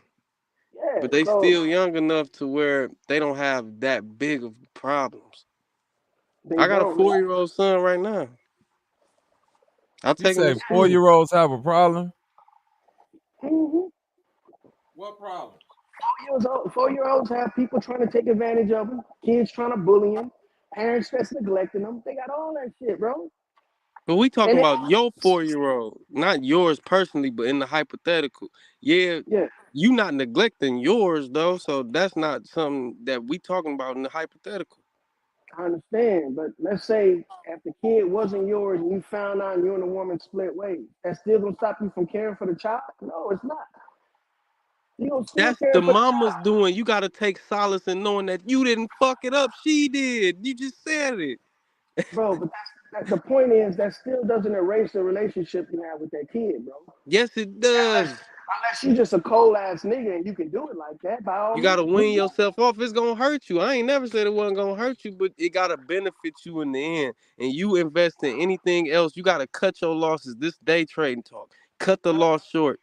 Yeah, But they so still young enough to where they don't have that big of problems. they I got a don't. Man. 4-year-old son right now. I You take him say to school. 4-year-olds have a problem? Mm-hmm. What problem? 4-year-olds have people trying to take advantage of them, kids trying to bully them, parents that's neglecting them. They got all that shit, bro. But we talking And about your 4-year-old, not yours personally, but in the hypothetical. Yeah, yeah, you not neglecting yours though, so that's not something that we talking about in the hypothetical. I understand, but let's say if the kid wasn't yours and you found out you and the woman split ways, that's still gonna stop you from caring for the child? No, it's not. You gonna still That's care the for the mama's child, doing. You got to take solace in knowing that you didn't fuck it up. She did. You just said it. bro. But the point is that still doesn't erase the relationship you have with that kid, bro. Yes, it does. Unless you just a cold ass nigga and you can do it like that, by all You got to means, do wean that. yourself off. It's going to hurt you. I ain't never said it wasn't going to hurt you, but it got to benefit you in the end. And you invest in anything else, you got to cut your losses. This day trading talk. Cut the loss short.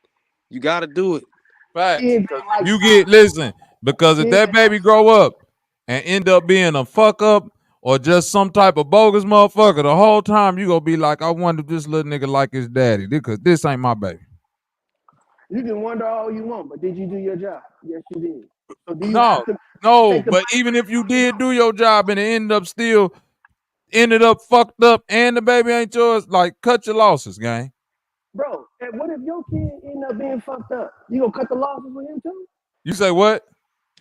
You got to do it. Facts. Kids Because ain't like because if kids. that baby grow up and end up being a fuck up or just some type of bogus motherfucker, the whole time you gonna be like, I wonder if this little nigga like his daddy, because this ain't my baby. You can wonder all you want, but did you do your job? Yes, you did. So do you have No, to no, take the but even if you did do your job and it ended up fucked up and the baby ain't yours, like, cut your losses, gang. bro? And what if your kid end up being fucked up? You gonna cut the losses with him too? You say what?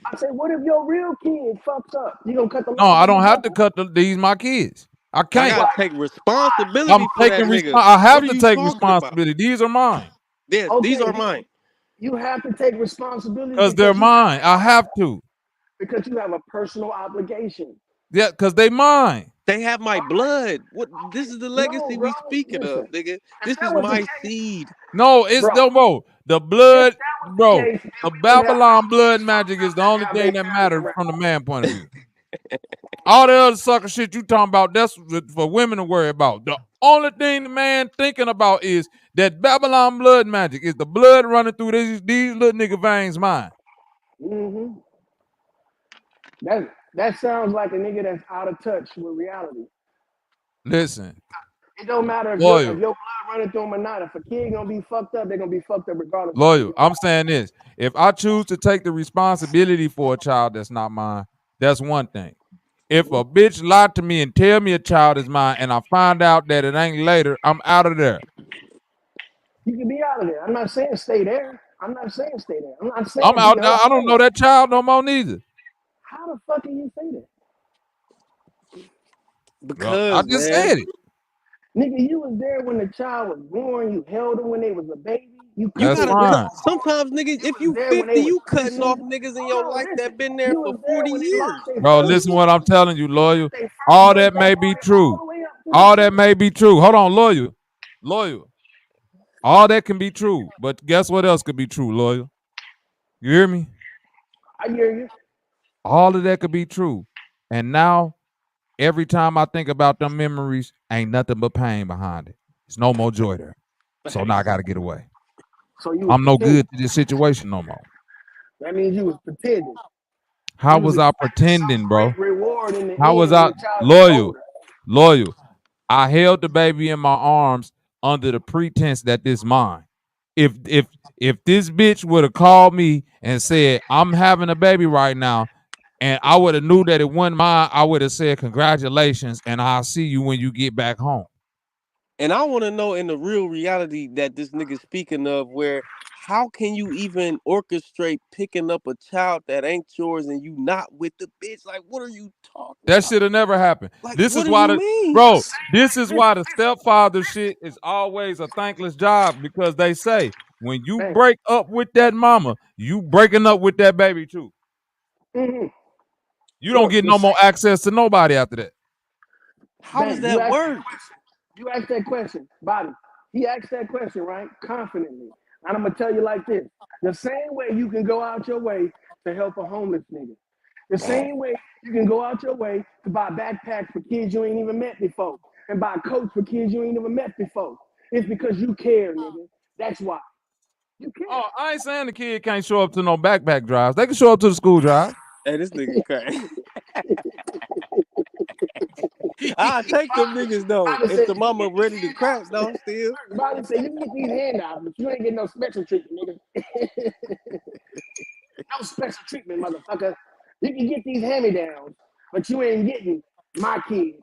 I said, what if your real kid fucks up? You gonna cut the No, I losses don't with have him to too? cut these my kids. I can't. I gotta take responsibility I'm for that taking nigga. I have What are to you take talking about? responsibility. These are mine. Yes, these are Okay, mine. you have to take responsibility Because they're because mine. I have to. you have a personal obligation. Yeah, because they mine. They have my blood. What? This is the legacy No, bro. we speaking of, Listen, nigga. if This that is was the my case, seed. No, it's bro, no more. The if blood, that was the bro. case, then The we wouldn't have Babylon blood kids magic fucked is up the that only have thing their that family matters around. from the man point of view. All the other sucker shit you talking about, that's for women to worry about. The only thing the man thinking about is that Babylon blood magic. Is the blood running through these little nigga veins mine? Mm-hmm. That sounds like a nigga that's out of touch with reality. Listen, It don't matter if your loyal, blood running through them or not. If a kid gonna be fucked up, they're gonna be fucked up regardless of who loyal. you I'm saying this. If I choose to take the responsibility for a child that's not mine, that's one thing. If a bitch lied to me and tell me a child is mine and I find out that it ain't later, I'm out of there. You can be out of there. I'm not saying stay there. I'm not saying stay there. I'm not saying I'm be out the now. whole I don't thing. know that child no more neither. How the fuck can you say that? Well, I Because, just man. said it. Nigga, you was there when the child was born. You held them when they was a baby. You You That's cooking gotta dinner fine. for them. sometimes, nigga, You if was you there when 50, they was you cutting off preaching. niggas in Hold your on, life listen. that been there You for was there 40 when they lost years. their Bro, first listen birthday. what I'm telling you, loyal. Their first All that birthday may be party all true. the way up to All the that may be true. Hold on, loyal. Loyal. All that can be true. But guess what else could be true, loyal? You hear me? I hear you. All of that could be true. And now, every time I think about them memories, ain't nothing but pain behind it. There's no more joy there. So now I got to get away. So you was I'm no pretending. good to this situation no more. That means you was pretending. How You was was I expecting some pretending, bro? great reward in the How was end when I the child get loyal? older. Loyal. I held the baby in my arms under the pretense that this mine. If this bitch would have called me and said, I'm having a baby right now, and I would have knew that it wasn't mine, I would have said, congratulations, and I'll see you when you get back home. And I want to know in the real reality that this nigga speaking of, where how can you even orchestrate picking up a child that ain't yours and you not with the bitch? Like, what are you talking That about? should have never happened. Like, This what is do why you mean? this is why the stepfather shit is always a thankless job, because they say when you Man. break up with that mama, you breaking up with that baby too. Mm-hmm. You don't get no more access to nobody after that. How does Bang, you that asked work? that question. You asked that question, Bobby. He asked that question, right? Confidently. And I'm gonna tell you like this. The same way you can go out your way to help a homeless nigga. The same way you can go out your way to buy backpacks for kids you ain't even met before. And buy coats for kids you ain't even met before. It's because you care, nigga. That's why. You care. Oh, I ain't saying the kid can't show up to no backpack drives. They can show up to the school drive. Hey, this nigga crazy. I take them niggas though. Bobby If said, the you can mama get these ready to crack handouts, though, still. nigga. Bobby said, you can get these handouts, but you ain't getting no special treatment, nigga. No special treatment, motherfucker. You can get these hand-me-downs, but you ain't getting my kid,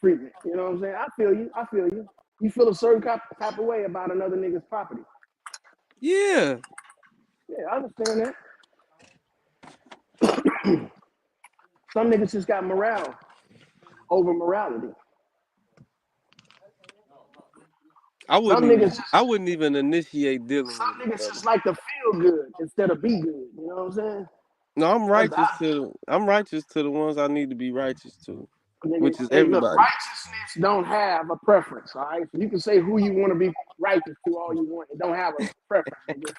treatment. You know what I'm saying? I feel you. I feel you. You feel a certain type of way about another nigga's property. Yeah. Yeah, I understand that. Some niggas just got morale over morality. I Some niggas just wouldn't even initiate dealing with it, brother. like to feel good instead of be good. You know what I'm saying? No, I'm That's the righteous opposite. to the ones I need to be righteous to, Nigga, which is hey, look, everybody. righteousness don't have a preference, all right? So you can say who you want to be righteous to all you want. It don't have a preference, nigga.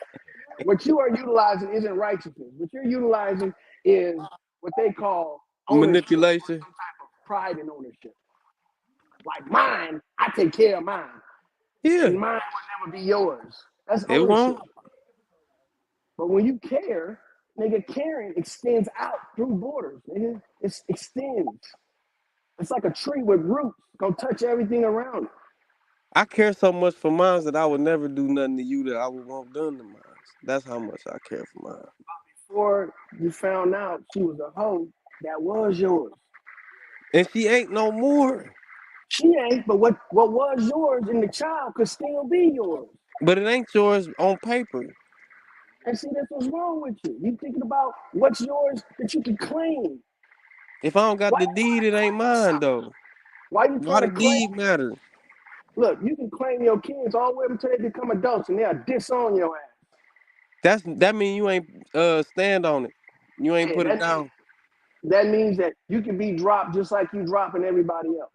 What you are utilizing isn't righteousness. What you're utilizing is what they call ownership, Manipulation. some type of pride in ownership. Like mine, I take care of mine, Yeah. and mine will never be yours. That's It ownership. won't. But when you care, nigga, caring extends out through borders, nigga. It extends. It's like a tree with roots. Gonna touch everything around it. I care so much for mine that I would never do nothing to you that I would want done to mine. That's how much I care for mine. Before you found out she was a hoe, that was yours. And she ain't no more. She ain't, but what was yours in the child could still be yours. But it ain't yours on paper. And see, that's what's wrong with you. You thinking about what's yours that you can claim. If I don't got Why the you deed, want it to ain't claim mine something? though. Why you Why trying the to claim? deed matter? Look, you can claim your kids all the way up until they become adults, and they'll disown your ass. That mean you ain't stand on it. You ain't Yeah, put it down. that means that you can be dropped just like you dropping everybody else.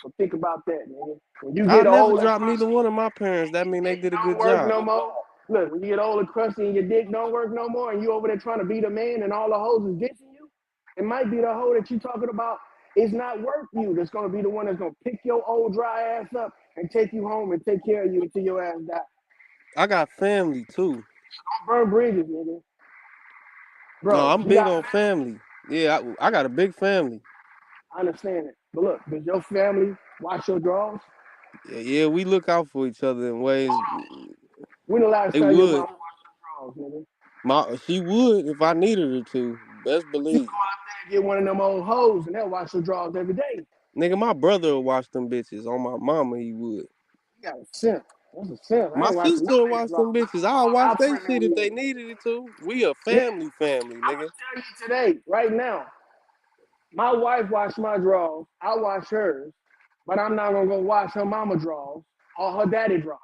So think about that, nigga. When you I get never old and dropped neither crusty, one of my parents. That mean they did a don't good work job. no more. Look, when you get old and crusty and your dick don't work no more, and you over there trying to be the man, and all the hoes is dissing you, it might be the hoe that you talking about is not worth you. That's gonna be the one that's gonna pick your old dry ass up and take you home and take care of you until your ass die. I got family too. Don't burn bridges, nigga. No, Bro, I'm you big got. on family. Yeah, I got a big family. I understand it, but look, does your family wash your drawers? Yeah, we look out for each other in ways. When the last They time your mom would. washed your drawers, nigga? She would if I needed her to. Best You go believe. out there and get one of them old hoes, and they'll wash your drawers every day. Nigga, my brother would wash them bitches. On my mama, he would. You got a simp. That's a simp. I My ain't washing sister would nobody's wash them drawers. bitches. I'll wash I'll their print shit on if you. they needed it to. We a Yeah, family, I'm nigga. gonna tell you today, right now. My wife washed my drawers. I wash hers, but I'm not gonna go wash her mama drawers or her daddy drawers.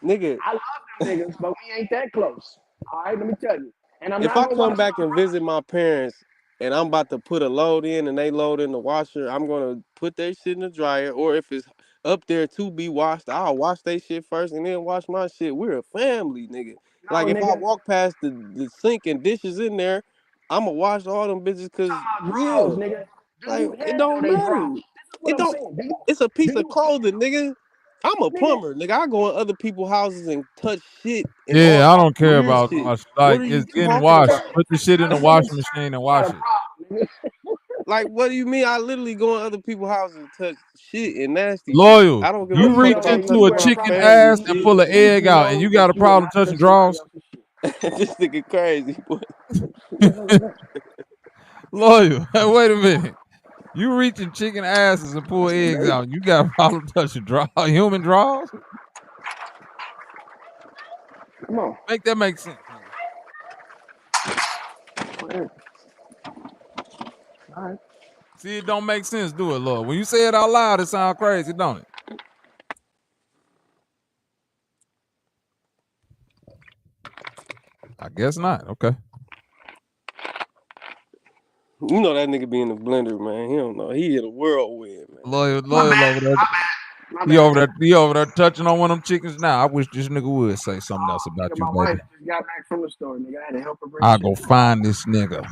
Nigga, I love them niggas, but we ain't that close. All right, let me tell you. And I'm if not I gonna come wash back my and visit my parents and I'm about to put a load in and they load in the washer, I'm gonna put their shit in the dryer. Or if it's up there to be washed, I'll wash their shit first and then wash my shit. We're a family, nigga. no Like if I nigga. walk past the sink and dishes in there, I'ma wash all them bitches cause Drawers, yeah. nigga. Do Like you it handle don't they matter. drawers? This is what It I'm don't saying. it's a Do piece of you clothing, nigga. I'm a nigga? plumber, nigga. I go in other people's houses and touch shit and all Yeah, I type don't of care weird about shit. wash. What Like are you it's getting talking washed. about? Put the shit in the washing machine and You got wash a it. problem, nigga. Like, what do you mean? I literally go in other people's houses and touch shit and nasty shit. Loyal, I don't give a you Well, you fuck reach know, about into touching a you at a my chicken proper family ass age, and shit. pull at an least egg you out, and know you got that a you will problem not touching touch somebody drawers. else's shit. This nigga crazy, boy. Loyal, wait a minute. You reaching chicken asses and pull eggs Baby, out. You got a problem touching human drawers? come on. Make that make sense, nigga. Man. All right. See, it don't make sense, do it, Lord. When you say it out loud, it sounds crazy, don't it? I guess not. Okay. You know that nigga be in the blender, man. He don't know. He in a whirlwind, man. Loyal over there. My He bad. over there touching on one of them chickens now. I wish this nigga would say something else about Nigga, you, my wife baby. just got back from the store, nigga. I had to help her bring I'll shit go home. find this nigga.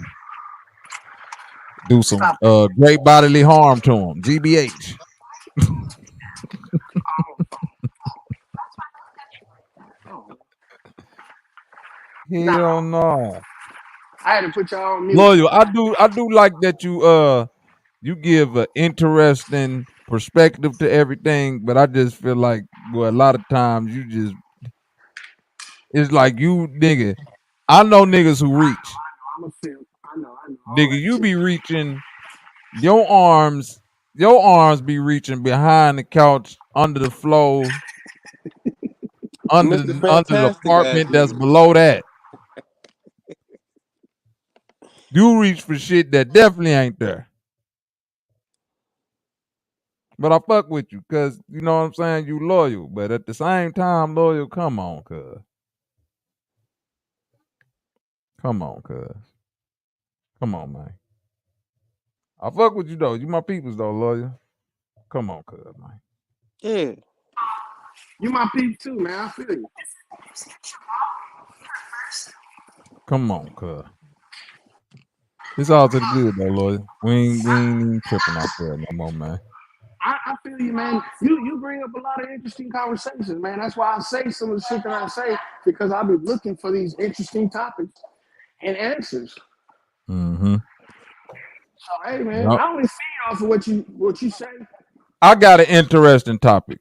Do some Stop. great bodily harm to him. GBH. Oh, Hell no. I had to put y'all on mute. Loyal, I do like that you give an interesting perspective to everything, but I just feel like well, a lot of times it's like you nigga. I know niggas who reach. I'm a simp. I know all Nigga, that you shit. be reaching your arms be reaching behind the couch, under the floor, under Mr. the Fantastic ass apartment that's nigga. below that. You reach for shit that definitely ain't there. But I fuck with you because you know what I'm saying, you loyal. But at the same time, loyal, come on, cuz. Come on, cuz. Come on, man. I fuck with you though. You my peoples though, loyal. Come on, cuz, man. Yeah. You my peep too, man. I feel you. Come on, cuz. It's all to the good though, loyal. We ain't even tripping off there no more, man. I feel you, man. You bring up a lot of interesting conversations, man. That's why I say some of the shit that I say because I be looking for these interesting topics and answers. Mm-hmm. So hey, man, Yep. I only feed off of what you say. I got an interesting topic.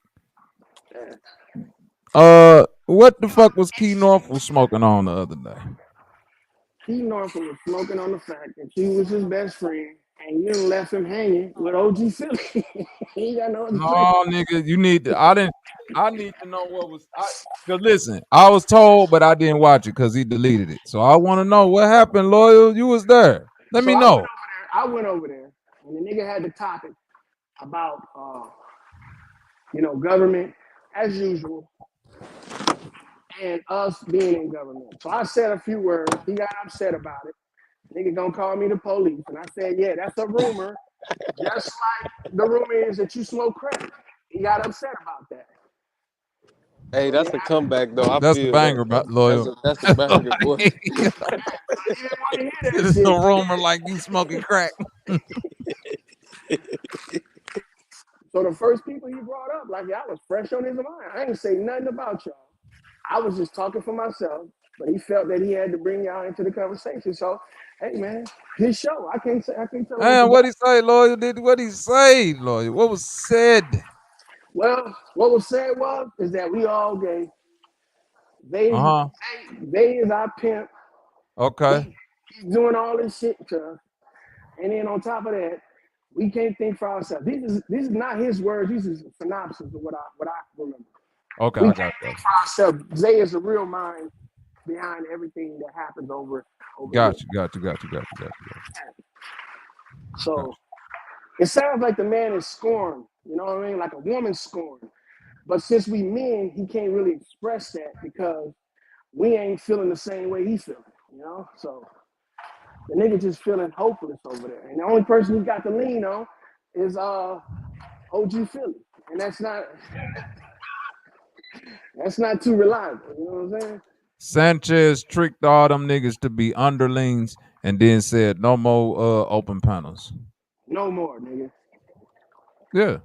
What the fuck was Key Norfolk smoking on the other day? Key Norfolk was smoking on the fact that she was his best friend, and you left him hanging with OG Philly. He ain't got no other place. No, nigga, you need to. I need to know what was. Cause listen, I was told, but I didn't watch it because he deleted it. So I want to know what happened. Loyal, you was there. Let So me know. I went over there, and the nigga had the topic about, government as usual, and us being in government. So I said a few words. He got upset about it. Nigga gonna call me the police, and I said, yeah, that's a rumor, just like the rumor is that you smoke crack. He got upset about that. Hey, that's a comeback though. I That's the feel banger, that. loyal. That's a banger, boy. It's a rumor like you smoking crack. So the first people he brought up, like y'all was fresh on his mind. I ain't say nothing about y'all. I was just talking for myself, but he felt that he had to bring y'all into the conversation. So, hey man, his show. I can't tell him. Man, what he say, lawyer? What he say, lawyer? What was said? Well, what was said is that we all gay. They is our pimp. Okay. He's doing all this shit to us. And then on top of that, we can't think for ourselves. This is not his words. These is a synopsis of what I remember. Okay, we I got can't that. think for ourselves. Zay is the real mind behind everything that happens over Got here. you. So it sounds like the man is scorned. You know what I mean? Like a woman scorned. But since we men, he can't really express that because we ain't feeling the same way he feeling. So the nigga just feeling hopeless over there. And the only person he got to lean on is OG Philly. And that's not too reliable. You know what I'm saying? Sanchez tricked all them niggas to be underlings and then said no more open panels. No more, nigga. Yeah.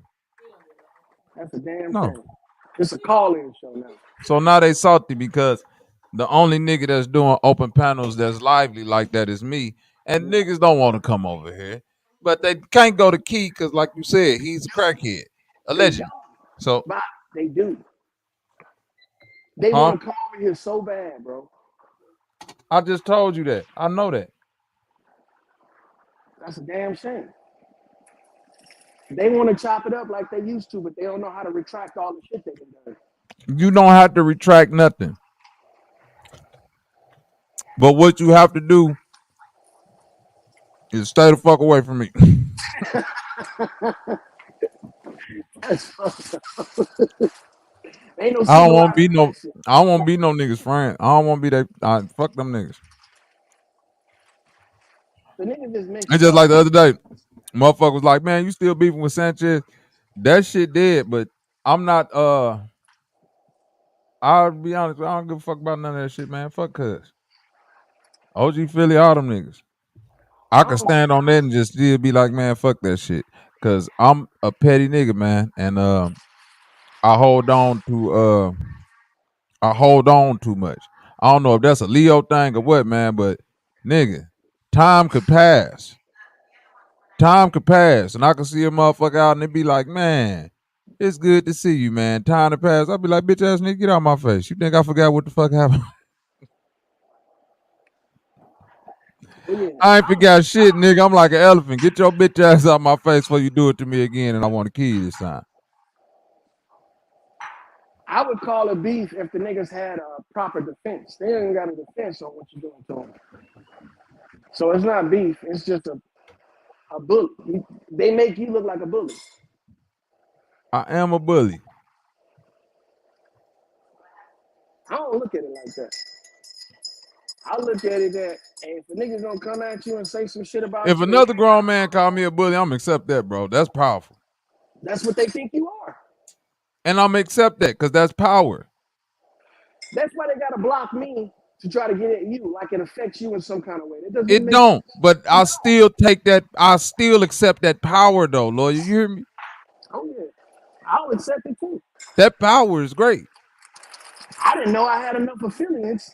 That's a damn thing. It's a call-in show now. So now they salty because the only nigga that's doing open panels that's lively like that is me. And niggas don't want to come over here. But they can't go to Key because, like you said, he's a crackhead. Allegedly. So but they do. They want to come over here so bad, bro. I just told you that. I know that. That's a damn shame. They want to chop it up like they used to, but they don't know how to retract all the shit they've done. You don't have to retract nothing. But what you have to do is stay the fuck away from me. That's fucked up. Ain't no I don't want to be no. I don't want to be no niggas friend. I don't want to be that. Fuck them niggas. The nigga just makes. It's just like the other day, motherfucker was like, "Man, you still beefing with Sanchez? That shit dead." But I'm not. I'll be honest. I don't give a fuck about none of that shit, man. Fuck cuz. OG Philly, all them niggas. I can stand on that and just still be like, man, fuck that shit. Cause I'm a petty nigga, man, and I hold on too much. I don't know if that's a Leo thing or what, man, but nigga, time could pass. Time could pass, and I can see a motherfucker out and they be like, man, it's good to see you, man. Time to pass. I'll be like, bitch ass nigga, get out my face. You think I forgot what the fuck happened? I ain't forgot shit, nigga. I'm like an elephant. Get your bitch ass out my face before you do it to me again, and I want to kill you this time. I would call it beef if the niggas had a proper defense. They ain't got a defense on what you're doing to them. So it's not beef. It's just a bully. They make you look like a bully. I am a bully. I don't look at it like that. I look at it that hey, if a nigga's gonna come at you and say some shit about if you, another grown man call me a bully, I'm gonna accept that, bro. That's powerful. That's what they think you are. And I'm gonna accept that because that's power. That's why they gotta block me to try to get at you, like it affects you in some kind of way. It don't, but I still take that. I still accept that power, though, lawyer. You hear me? Oh yeah, I'll accept it too. That power is great. I didn't know I had enough affiliates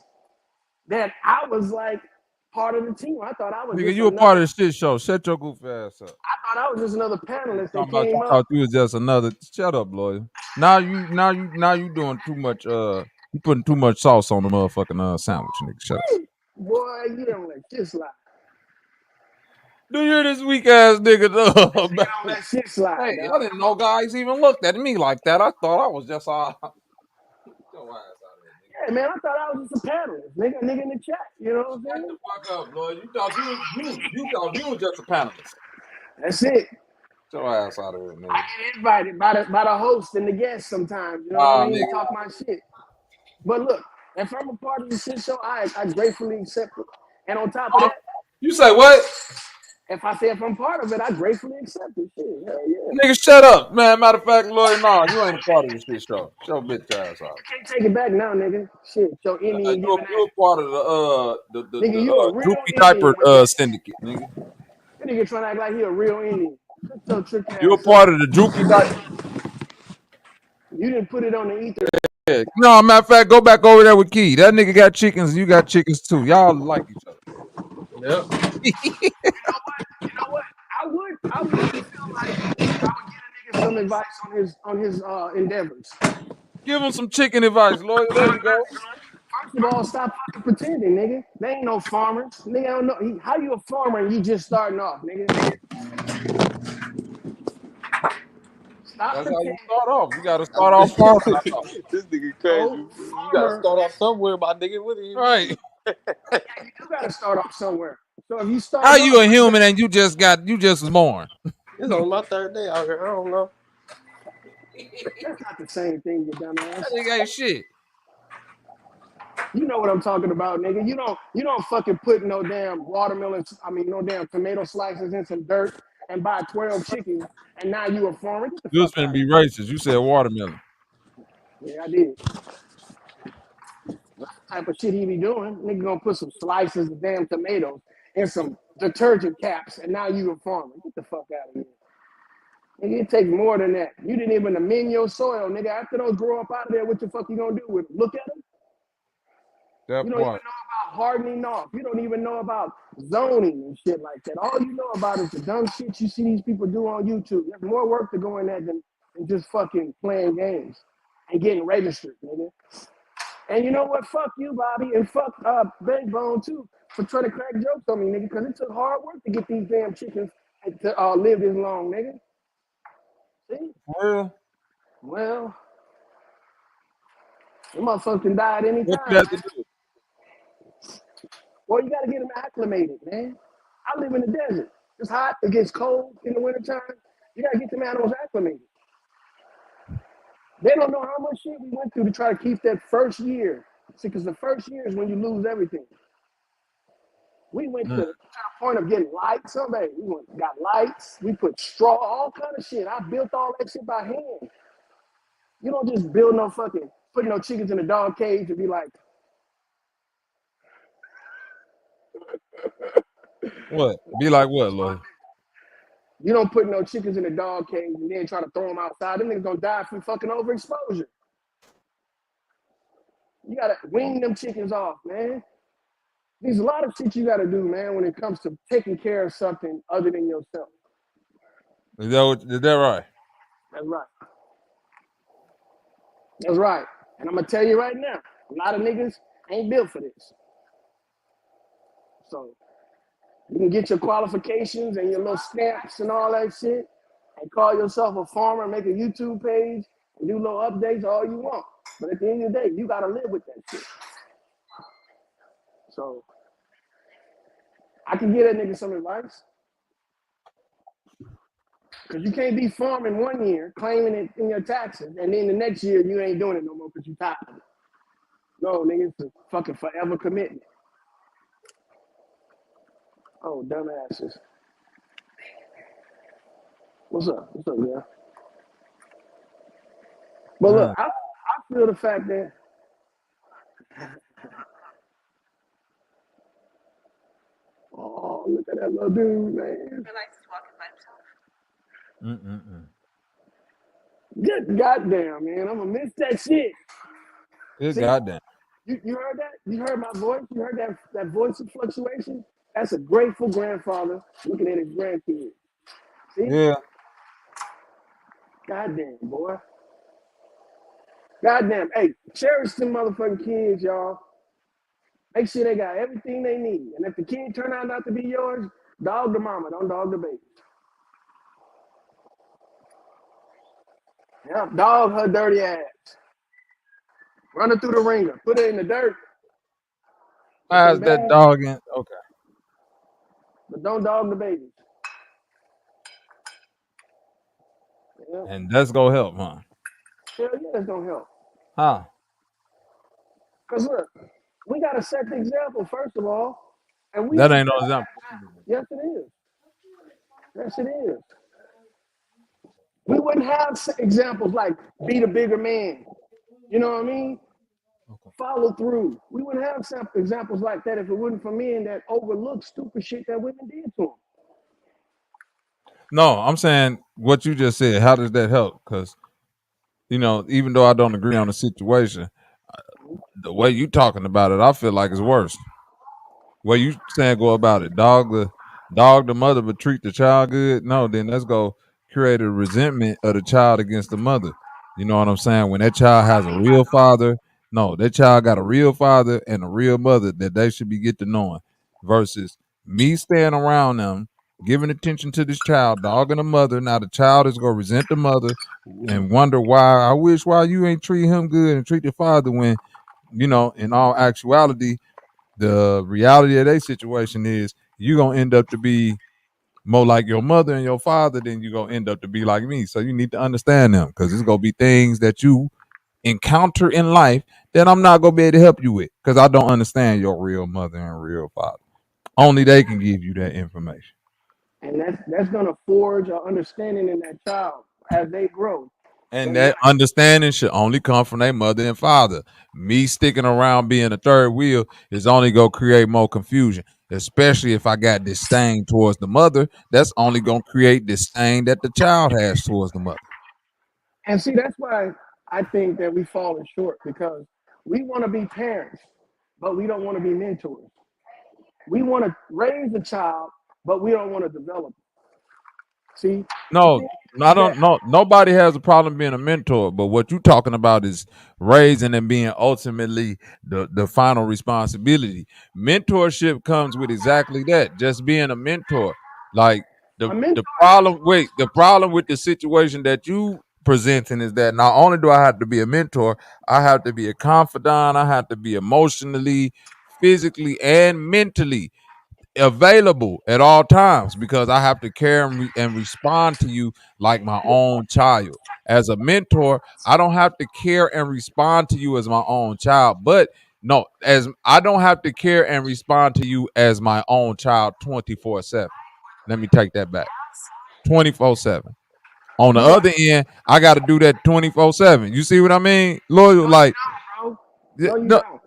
that I was like part of the team. I thought I was. Nigga, you a part of the shit show. Shut your goof ass up. I thought I was just another panelist that I came up. thought you was just another. Shut up, lawyer. Now you doing too much. You putting too much sauce on the motherfucking sandwich, nigga. Shut up. Boy, you don't let shit slide. Do you hear this weak ass nigga? You don't let shit slide. Hey, I didn't know guys even looked at me like that. I thought I was just Yeah, man, I thought I was just a panelist. Nigga in the chat. You know what I'm saying? Shut the fuck up, Lord. You thought you was just a panelist. That's it. your ass out of here, nigga. I get invited by the host and the guest sometimes. You know what I mean? Nigga. Talk my shit. But look, if I'm a part of the shit show, I gratefully accept it. And on top of that, you say what? If I'm part of it, I gratefully accept it. Shit, hell yeah. Nigga, shut up, man. Matter of fact, Lloyd, no, you ain't a part of this shit show. Shut your bitch ass out. Can't take it back now, nigga. Shit, your Indian You a part of the nigga, you a real droopy Indian. diaper syndicate, nigga. That nigga trying to act like he a real Indian. Shut your trick ass. You a part of the droopy diaper. You didn't put it on the ether. Yeah. No, matter of fact, go back over there with Key. That nigga got chickens, and you got chickens too. Y'all like each other. Yep. You know what? I would feel like I would give a nigga some advice on his endeavors. Give him some chicken advice, Lloyd. There you go. First of all, stop fucking pretending, nigga. They ain't no farmers. Nigga, I don't know. How you a farmer and you just starting off, nigga? Stop That's pretending. how you start off. You got to start off farming. This nigga crazy. You got to start off somewhere, my nigga. What are you right? Yeah, you do got to start off somewhere. So if you start, how you a human and you just was born? It's on my third day out here. I don't know. That's not the same thing, you dumbass. That nigga ain't shit. You know what I'm talking about, nigga. You don't fucking put no damn no damn tomato slices in some dirt and buy 12 chickens and now you a farmer. You was finna be racist. You said watermelon. Yeah, I did. That's the type of shit he be doing. Nigga gonna put some slices of damn tomatoes and some detergent caps and now you a farmer. Get the fuck out of here. Nigga, it takes more than that. You didn't even amend your soil, nigga. After those grow up out of there, what the fuck you gonna do with them? Look at them? That you don't even know about hardening off. You don't even know about zoning and shit like that. All you know about is the dumb shit you see these people do on YouTube. There's more work to go in that than just fucking playing games and getting registered, nigga. And you know what? Fuck you, Bobby, and fuck Big Bone too for trying to crack jokes on me, nigga, because it took hard work to get these damn chickens to live this long, nigga. See? Well, the motherfucker died any What you time. have to do? Well, you got to get them acclimated, man. I live in the desert. It's hot. It gets cold in the wintertime. You got to get them animals acclimated. They don't know how much shit we went through to try to keep that first year. See, because the first year is when you lose everything. We went to the point of getting lights. Got lights. We put straw, all kind of shit. I built all that shit by hand. You don't just build put no chickens in a dog cage and be like, what? Be like what, Lloyd? You don't put no chickens in a dog cage and then try to throw them outside. Them niggas gonna die from fucking overexposure. You gotta wean them chickens off, man. There's a lot of shit you gotta do, man, when it comes to taking care of something other than yourself. Is that right? That's right. That's right. And I'm gonna tell you right now, a lot of niggas ain't built for this. So you can get your qualifications and your little stamps and all that shit and call yourself a farmer, make a YouTube page and do little updates all you want. But at the end of the day, you gotta live with that shit. So I can give that nigga some advice. Because you can't be farming 1 year, claiming it in your taxes, and then the next year you ain't doing it no more because you tired of it. No, nigga, it's a fucking forever commitment. Oh, dumbasses. What's up? What's up, man? But look, I feel the fact that oh, look at that little dude, man. Good goddamn, man. I'm gonna miss that shit. Good goddamn. You heard that? You heard my voice? You heard that voice of fluctuation? That's a grateful grandfather looking at his grandkids. See? Yeah. Goddamn, boy. Goddamn. Hey, cherish them motherfucking kids, y'all. Make sure they got everything they need. And if the kid turn out not to be yours, dog the mama, don't dog the baby. Yeah, dog her dirty ass. Run her through the ringer. Put her in the dirt. How's that dog in? Okay. But don't dog the baby. Yeah. And that's gonna help, huh? Hell yeah, that's gonna help. Huh? Cause look, we gotta set the example first of all, and we That don't ain't no set. example. Yes, it is. Yes, it is. We wouldn't have examples like be the bigger man. You know what I mean? Follow through. We wouldn't have examples like that if it wasn't for men that overlook stupid shit that women did to them. No, I'm saying what you just said. How does that help? Because even though I don't agree on the situation, the way you talking about it, I feel like it's worse. Way you saying go about it, dog the mother, but treat the child good. No, then let's go create a resentment of the child against the mother. You know what I'm saying? When that child has a real father, no, that child got a real father and a real mother that they should be get to knowing. Versus me staying around them, giving attention to this child, dogging the mother. Now the child is gonna resent the mother and wonder why. I wish why you ain't treat him good and treat the father when, in all actuality, the reality of their situation is you're gonna end up to be more like your mother and your father than you're gonna end up to be like me. So you need to understand them because it's gonna be things that you encounter in life that I'm not gonna be able to help you with because I don't understand your real mother and real father. Only they can give you that information. And that's gonna forge an understanding in that child as they grow. And that understanding should only come from their mother and father. Me sticking around being a third wheel is only going to create more confusion, especially if I got disdain towards the mother. That's only going to create disdain that the child has towards the mother. And see, that's why I think that we falling short because we want to be parents, but we don't want to be mentors. We want to raise a child, but we don't want to develop it. See? No, I don't know. Nobody has a problem being a mentor, but what you're talking about is raising and being ultimately the final responsibility. Mentorship comes with exactly that, just being a mentor. Like the problem with the situation that you presenting is that not only do I have to be a mentor, I have to be a confidant, I have to be emotionally, physically, and mentally available at all times because I have to care and respond to you like my own child. As a mentor, I don't have to care and respond to you as my own child, but no, as I don't have to care and respond to you as my own child 24/7. Let me take that back. 24/7. On the other end, I got to do that 24/7. You see what I mean? Loyal, like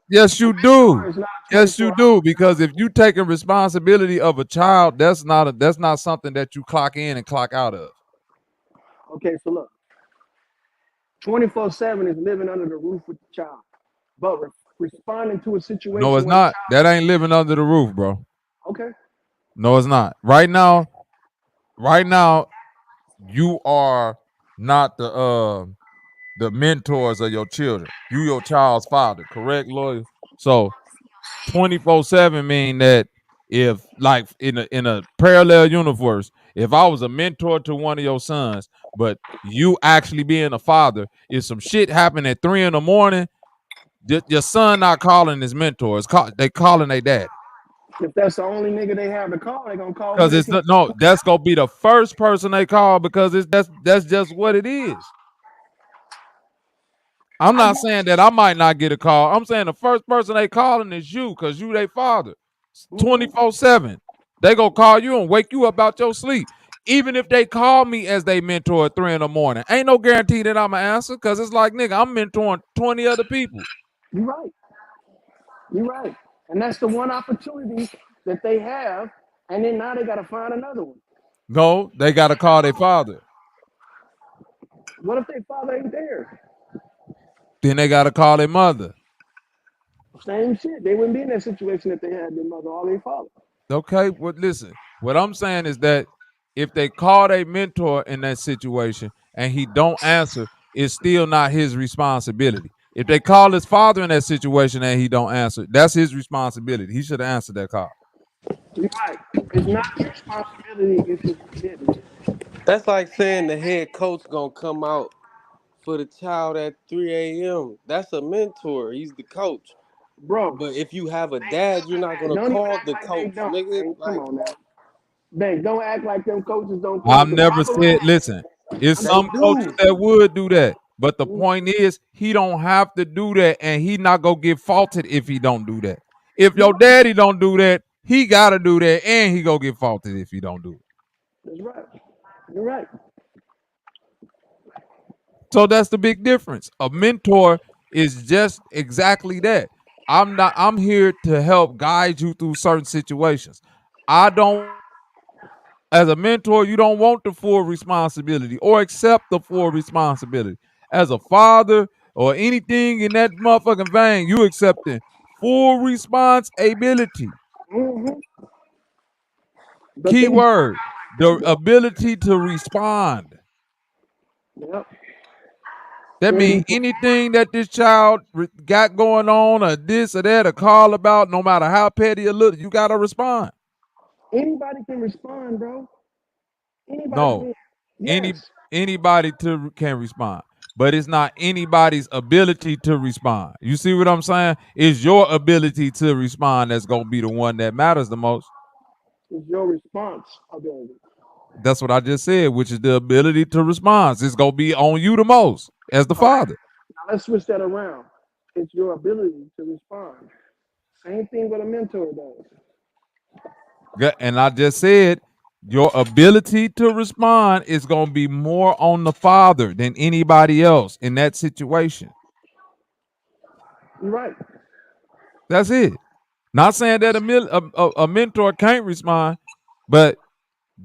yes, you do. Yes, you do. Because if you taking responsibility of a child, that's not something that you clock in and clock out of. Okay, so look, 24/7 is living under the roof with the child, but responding to a situation. No, it's not. That ain't living under the roof, bro. Okay. No, it's not. Right now, you are not the mentors of your children. You your child's father, correct, Lawyer? So 24/7 mean that if like in a parallel universe, if I was a mentor to one of your sons, but you actually being a father, if some shit happened at 3 a.m, your son not calling his mentors, they calling their dad. If that's the only nigga they have to call, they gonna call. Because it's no, that's gonna be the first person they call because that's just what it is. I'm not saying that I might not get a call. I'm saying the first person they calling is you because you their father. 24/7. They gonna call you and wake you up out your sleep. Even if they call me as they mentor at 3 a.m, ain't no guarantee that I'm gonna answer because it's like, nigga, I'm mentoring 20 other people. You're right. You're right. And that's the one opportunity that they have. And then now they gotta find another one. No, they gotta call their father. What if their father ain't there? Then they gotta call their mother. Same shit. They wouldn't be in that situation if they had their mother or their father. Okay, well, listen. What I'm saying is that if they call a mentor in that situation and he don't answer, it's still not his responsibility. If they call his father in that situation and he don't answer, that's his responsibility. He should have answered that call. You're right. It's not your responsibility if you didn't. That's like saying the head coach gonna come out for the child at 3 a.m. That's a mentor. He's the coach. Bro. But if you have a dad, you're not gonna call the coach, nigga. Come on now. Bang, don't act like them coaches don't call. I've never said, listen, It's They some coaches do. that would do that. But the point is, he don't have to do that, and he not gonna get faulted if he don't do that. If your daddy don't do that, he gotta do that, and he gonna get faulted if he don't do it. That's right. You're right. So that's the big difference. A mentor is just exactly that. I'm here to help guide you through certain situations. I don't As a mentor, you don't want the full responsibility or accept the full responsibility. As a father or anything in that motherfucking vein, you accepting full responsibility. Mm-hmm. Key word, the ability to respond. Yep. That means anything that this child got going on, or this or that, or call about, no matter how petty or little, you gotta respond. Anybody can respond, bro. Anybody No, can. Yes. anybody can respond, but it's not anybody's ability to respond. You see what I'm saying? It's your ability to respond that's gonna be the one that matters the most. It's your response ability. That's what I just said, which is the ability to respond. It's gonna be on you the most as the father. Now let's switch that around. It's your ability to respond. Same thing what a mentor does. And I just said your ability to respond is going to be more on the father than anybody else in that situation. You're right. That's it. Not saying that a mentor can't respond, but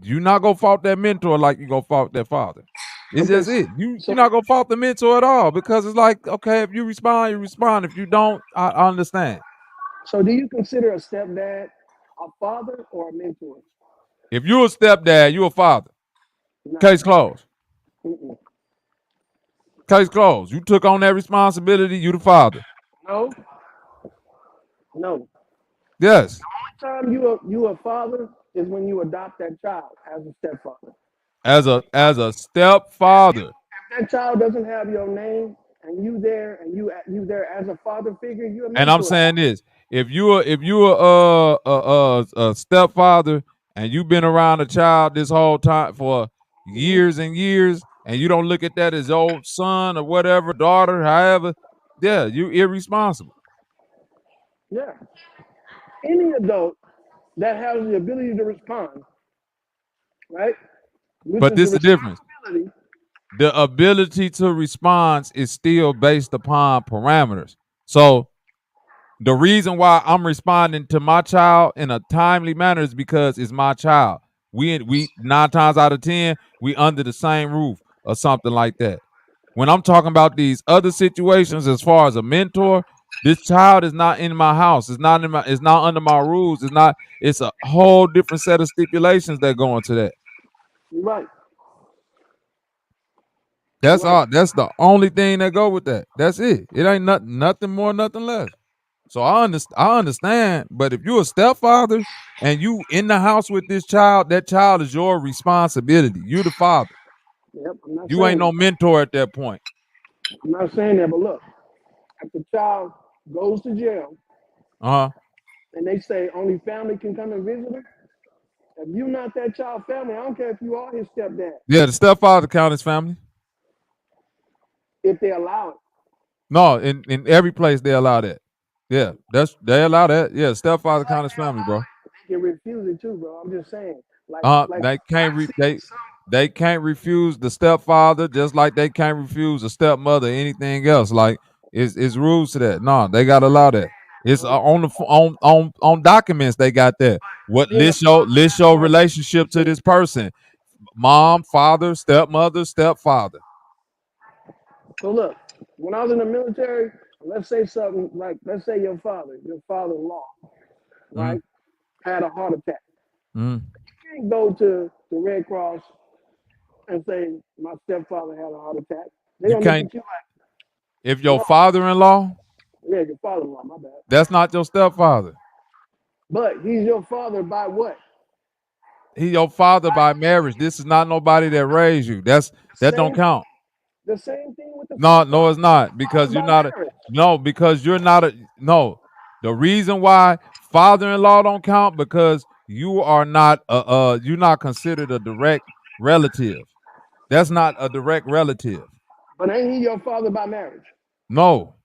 you're not going to fault that mentor like you're going to fault that father. It's just it. You're not going to fault the mentor at all, because it's like, okay, if you respond, you respond. If you don't, I understand. So do you consider a stepdad a father or a mentor? If you're a stepdad, you're a father. Case closed. Mm-mm. Case closed. You took on that responsibility. You the father. No. No. Yes. The only time you a father is when you adopt that child as a stepfather. As a stepfather. If that child doesn't have your name and you there and you there as a father figure, you're a mentor. And I'm saying this: if you a stepfather and you've been around a child this whole time for years and years, and you don't look at that as your son or whatever, daughter, however, yeah, you irresponsible. Yeah. Any adult that has the ability to respond, right? But this is the difference. The ability to respond is still based upon parameters. So the reason why I'm responding to my child in a timely manner is because it's my child. We 9 times out of 10, we under the same roof or something like that. When I'm talking about these other situations, as far as a mentor, this child is not in my house. It's not under my rules. It's a whole different set of stipulations that go into that. You're right. That's all. That's the only thing that go with that. That's it. It ain't nothing more, nothing less. So I understand. But if you're a stepfather and you in the house with this child, that child is your responsibility. You're the father. Yep, You ain't no mentor at that point. I'm not saying that, but look, if the child goes to jail, and they say only family can come and visit her, if you're not that child's family, I don't care if you are his stepdad. Yeah, the stepfather count as family. If they allow it. No, in every place they allow that. Yeah, they allow that. Yeah, stepfather count as family, bro. They can refuse it too, bro. I'm just saying. They can't refuse the stepfather, just like they can't refuse a stepmother or anything else. Like it's rules to that. No, they gotta allow that. It's on documents they got that. What list your relationship to this person? Mom, father, stepmother, stepfather. So look, when I was in the military, let's say something like, let's say your father-in-law, right, had a heart attack. You can't go to the Red Cross and say my stepfather had a heart attack. They don't look at you like, if your father-in-law, yeah, your father-in-law, my bad. That's not your stepfather. But he's your father by what? He's your father by marriage. This is not nobody that raised you. That don't count. The same thing with the No, it's not, because you're not because you're not the reason why father-in-law don't count, because you are not you're not considered a direct relative. That's not a direct relative. But ain't he your father by marriage? No.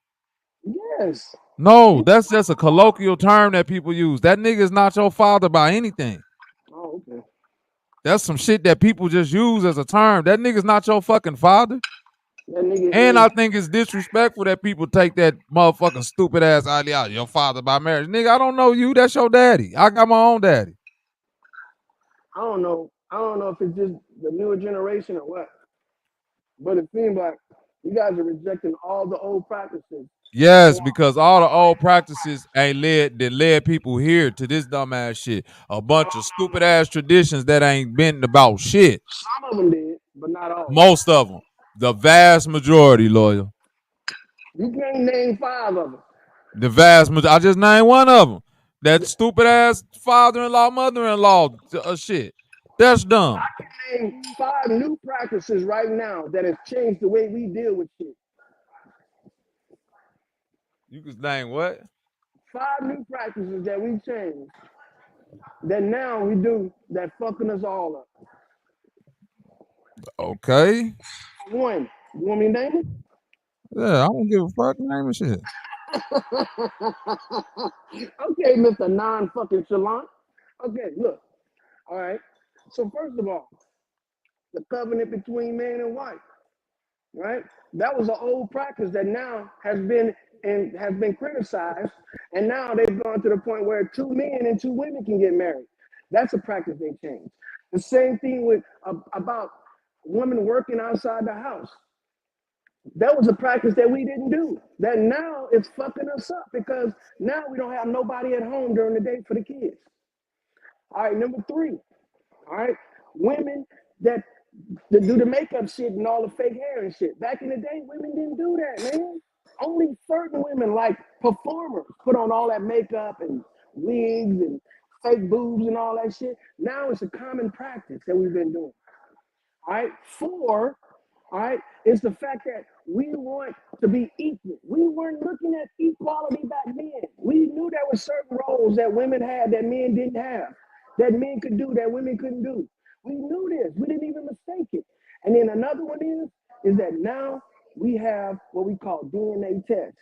Yes. No, that's just a colloquial term that people use. That nigga is not your father by anything. Oh, okay. That's some shit that people just use as a term. That nigga's not your fucking father. That nigga And is. I think it's disrespectful that people take that motherfucking stupid ass idea, your father by marriage. Nigga, I don't know you. That's your daddy. I got my own daddy. I don't know if it's just the newer generation or what. But it seems like you guys are rejecting all the old practices. Yes, because all the old practices ain't led people here to this dumbass shit. A bunch of stupid ass traditions that ain't been about shit. Some of them did, but not all. Most of them. The vast majority, loyal. You can't name 5 of them. The vast majority. I just named one of them. That stupid ass father-in-law, mother-in-law shit. That's dumb. I can name 5 new practices right now that have changed the way we deal with shit. You can name what? 5 new practices that we changed that now we do that fucking us all up. Okay. One, you want me to name it? Yeah, I don't give a fuck. Name of shit. Okay, Mr. Non-fucking chalant. Okay, look. All right. So first of all, the covenant between man and wife, right? That was an old practice that now has been criticized, and now they've gone to the point where 2 men and 2 women can get married. That's a practice they changed. The same thing with about women working outside the house. That was a practice that we didn't do. That now is fucking us up because now we don't have nobody at home during the day for the kids. All right, number 3. All right, women that do the makeup shit and all the fake hair and shit. Back in the day, women didn't do that, man. Only certain women, like performers, put on all that makeup and wigs and fake boobs and all that shit. Now it's a common practice that we've been doing. All right, 4, all right, is the fact that we want to be equal. We weren't looking at equality back then. We knew there were certain roles that women had that men didn't have, that men could do that women couldn't do. We knew this. We didn't even mistake it. And then another one is that now we have what we call DNA tests,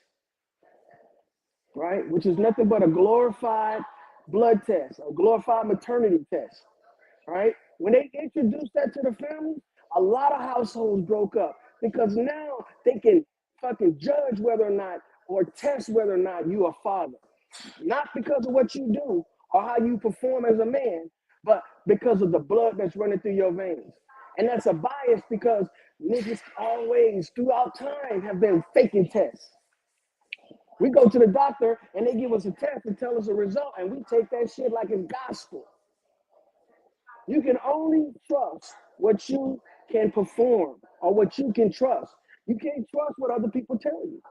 right? Which is nothing but a glorified blood test, a glorified maternity test, right? When they introduced that to the family, a lot of households broke up because now they can fucking judge whether or not or test whether or not you are a father. Not because of what you do or how you perform as a man, but because of the blood that's running through your veins. And that's a bias because niggas always, throughout time, have been faking tests. We go to the doctor and they give us a test and tell us a result, and we take that shit like it's gospel. You can only trust what you can perform or what you can trust. You can't trust what other people tell you.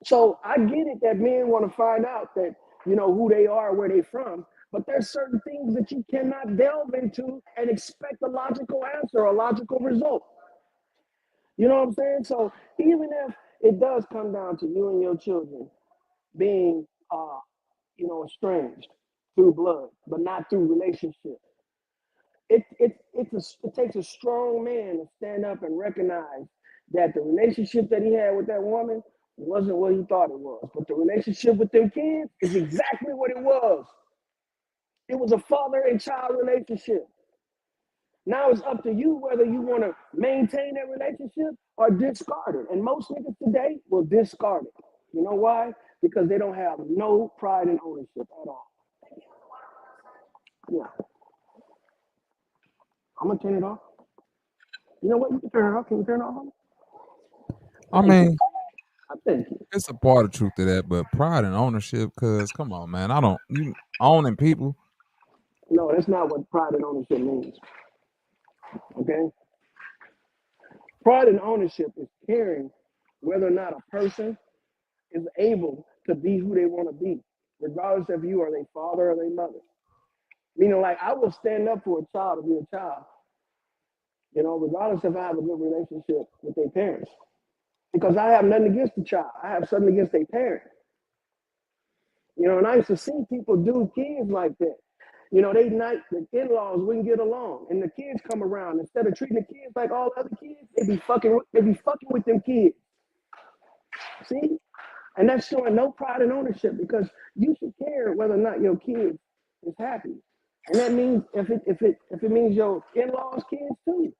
So I get it that men want to find out that, you know, who they are, where they're from, but there's certain things that you cannot delve into and expect a logical answer or a logical result. You know what I'm saying? So even if it does come down to you and your children being, estranged through blood, but not through relationship, it takes a strong man to stand up and recognize that the relationship that he had with that woman wasn't what he thought it was. But the relationship with them kids is exactly what it was. It was a father and child relationship. Now it's up to you whether you want to maintain that relationship or discard it. And most niggas today will discard it. You know why? Because they don't have no pride and ownership at all. Yeah. I'm going to turn it off. You know what? You can turn it off. Can you turn it off? I mean, thank you. It's a part of truth to that, but pride and ownership, cause come on, man, you owning people. No, that's not what pride and ownership means. Okay? Pride and ownership is caring whether or not a person is able to be who they want to be, regardless if you are their father or their mother. Meaning, like, I will stand up for a child to be a child, regardless if I have a good relationship with their parents. Because I have nothing against the child. I have something against their parent. And I used to see people do kids like that. You know, they night the in-laws wouldn't get along, and the kids come around. Instead of treating the kids like all other kids, they be fucking with them kids. See, and that's showing no pride and ownership because you should care whether or not your kid is happy, and that means if it means your in-laws' kids too,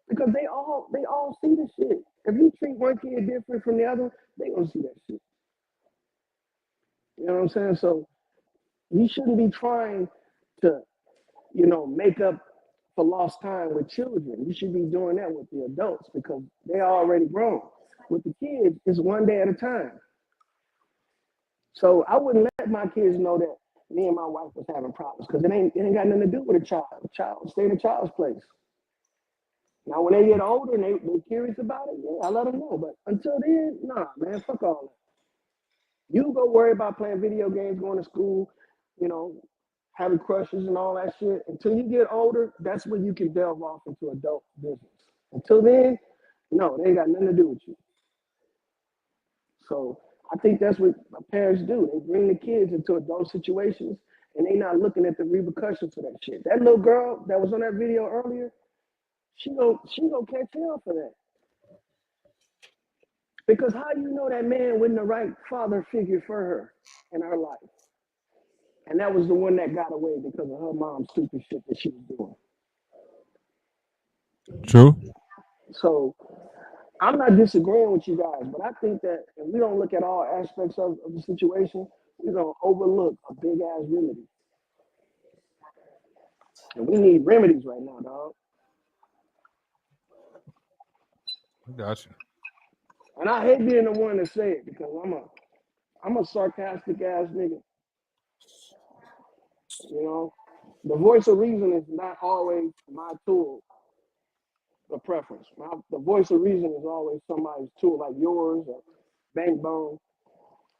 because they all see the shit. If you treat one kid different from the other, they gonna see that shit. You know what I'm saying? So you shouldn't be trying to, make up for lost time with children. You should be doing that with the adults because they're already grown. With the kids, it's one day at a time. So I wouldn't let my kids know that me and my wife was having problems because it ain't got nothing to do with a child. A child stay in a child's place. Now when they get older and they're curious about it, yeah, I let them know. But until then, nah, man, fuck all that. You go worry about playing video games, going to school, having crushes and all that shit. Until you get older, that's when you can delve off into adult business. Until then, no, they ain't got nothing to do with you. So I think that's what parents do. They bring the kids into adult situations and they not looking at the repercussions of that shit. That little girl that was on that video earlier, she gonna catch hell for that. Because how you know that man wasn't the right father figure for her in her life? And that was the one that got away because of her mom's stupid shit that she was doing. True. So I'm not disagreeing with you guys, but I think that if we don't look at all aspects of the situation, we're going to overlook a big-ass remedy. And we need remedies right now, dog. Gotcha. And I hate being the one to say it because I'm a sarcastic-ass nigga. The voice of reason is not always my tool of preference. The voice of reason is always somebody's tool, like yours or Bankbone.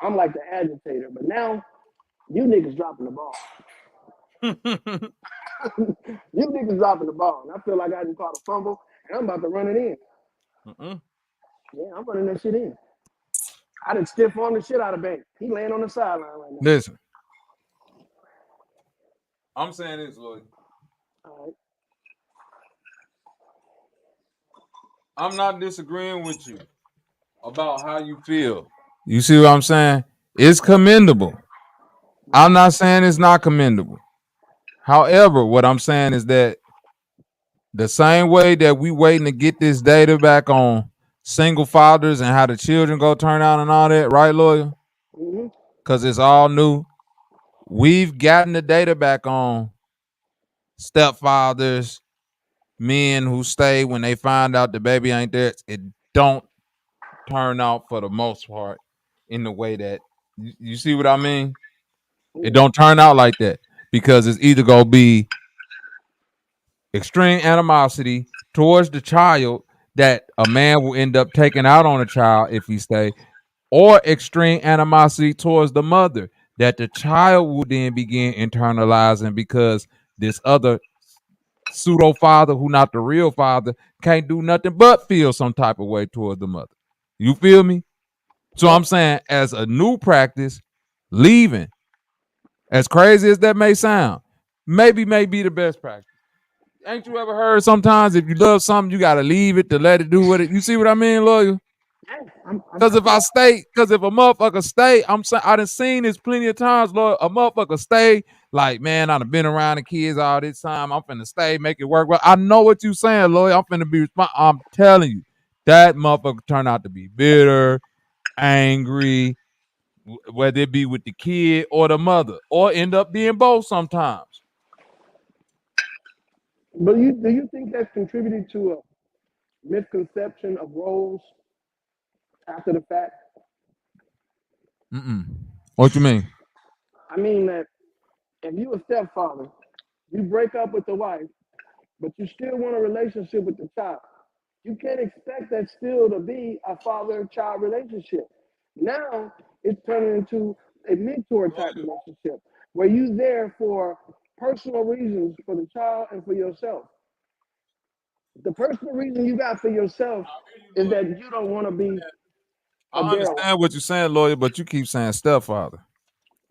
I'm like the agitator, but now you niggas dropping the ball. You niggas dropping the ball, and I feel like I just caught a fumble, and I'm about to run it in. Yeah, I'm running that shit in. I done stiff on the shit out of Bank. He laying on the sideline right now. Listen, I'm saying this, Lloyd. All right. I'm not disagreeing with you about how you feel. You see what I'm saying? It's commendable. I'm not saying it's not commendable. However, what I'm saying is that the same way that we waiting to get this data back on single fathers and how the children go turn out and all that, right, Lawyer? Because it's all new. We've gotten the data back on stepfathers, men who stay when they find out the baby ain't there. It don't turn out for the most part in the way that you see what I mean? It don't turn out like that because it's either gonna be extreme animosity towards the child that a man will end up taking out on a child if he stay, or extreme animosity towards the mother that the child will then begin internalizing because this other pseudo father, who not the real father, can't do nothing but feel some type of way towards the mother. You feel me? So I'm saying, as a new practice, leaving, as crazy as that may sound, may be the best practice. Ain't you ever heard sometimes if you love something, you gotta leave it to let it do what it? You see what I mean, Lawyer? Because if a motherfucker stay, I'm saying I done seen this plenty of times, Lord. A motherfucker stay, like, man, I done been around the kids all this time. I'm finna stay, make it work. Well, I know what you saying, Lawyer. I'm finna be responsible. I'm telling you, that motherfucker turned out to be bitter, angry, whether it be with the kid or the mother, or end up being both sometimes. But do you think that's contributed to a misconception of roles after the fact? What you mean? I mean that if you a stepfather, you break up with the wife, but you still want a relationship with the child. You can't expect that still to be a father-child relationship. Now it's turning into a mentor type relationship where you're there for personal reasons for the child and for yourself. The personal reason you got for yourself is that you don't want to be. I understand what you're saying, Lawyer, but you keep saying stepfather,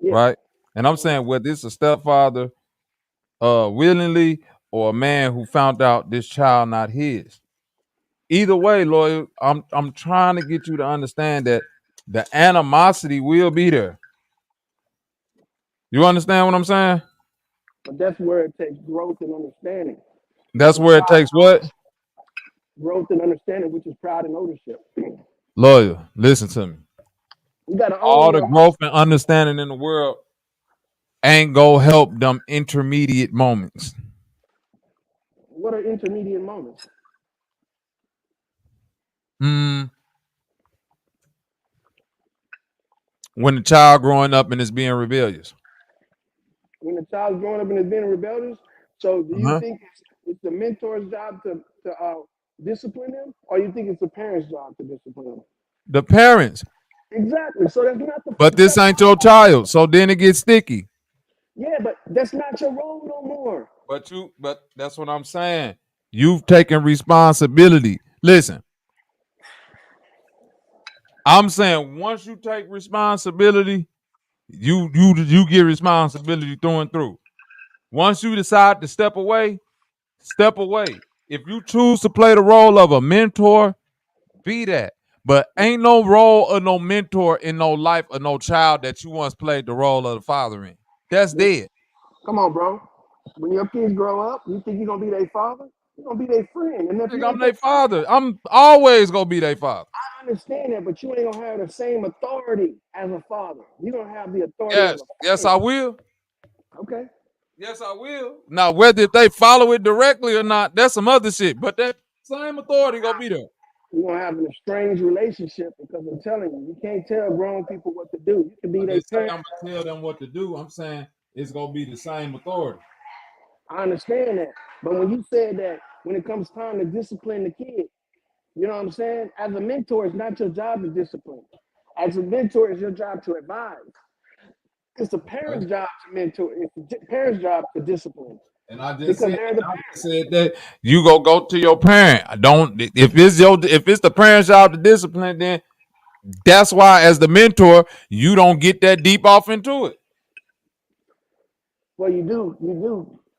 right? And I'm saying whether it's a stepfather willingly, or a man who found out this child not his. Either way, lawyer, I'm trying to get you to understand that the animosity will be there. You understand what I'm saying? But that's where it takes growth and understanding. That's where it takes what? Growth and understanding, which is pride and ownership. Lawyer, listen to me. You gotta All own the your. growth and understanding in the world ain't gonna help them intermediate moments. What are intermediate moments? When the child growing up and is being rebellious. When the child's growing up and is being rebellious. So do you think it's the mentor's job to discipline them, or you think it's the parent's job to discipline them? The parents. Exactly. So that's not the. But this ain't your child, so then it gets sticky. Yeah, but that's not your role no more. But that's what I'm saying. You've taken responsibility. Listen, I'm saying once you take responsibility, you get responsibility through and through. Once you decide to step away, step away. If you choose to play the role of a mentor, be that. But ain't no role of no mentor in no life of no child that you once played the role of the father in. That's dead. Come on, bro. When your kids grow up, you think you're gonna be their father? You're gonna be their friend. And if I'm their father. I'm always gonna be their father. I understand that, but you ain't gonna have the same authority as a father. You're gonna have the authority of a father. Yes, I will. Okay. Yes, I will. Now, whether if they follow it directly or not, that's some other shit. But that same authority gonna be there. You're gonna have an estranged relationship because I'm telling you, you can't tell grown people what to do. You can be their parent. I'm gonna tell them what to do. I'm saying it's gonna be the same authority. I understand that. But when you said that when it comes time to discipline the kid, you know what I'm saying? As a mentor, it's not your job to discipline. As a mentor, it's your job to advise. It's the parent's job to mentor. It's the parent's job to discipline. And I just said that you go to your parent. If it's the parent's job to discipline, then that's why as the mentor, you don't get that deep off into it. Well, you do.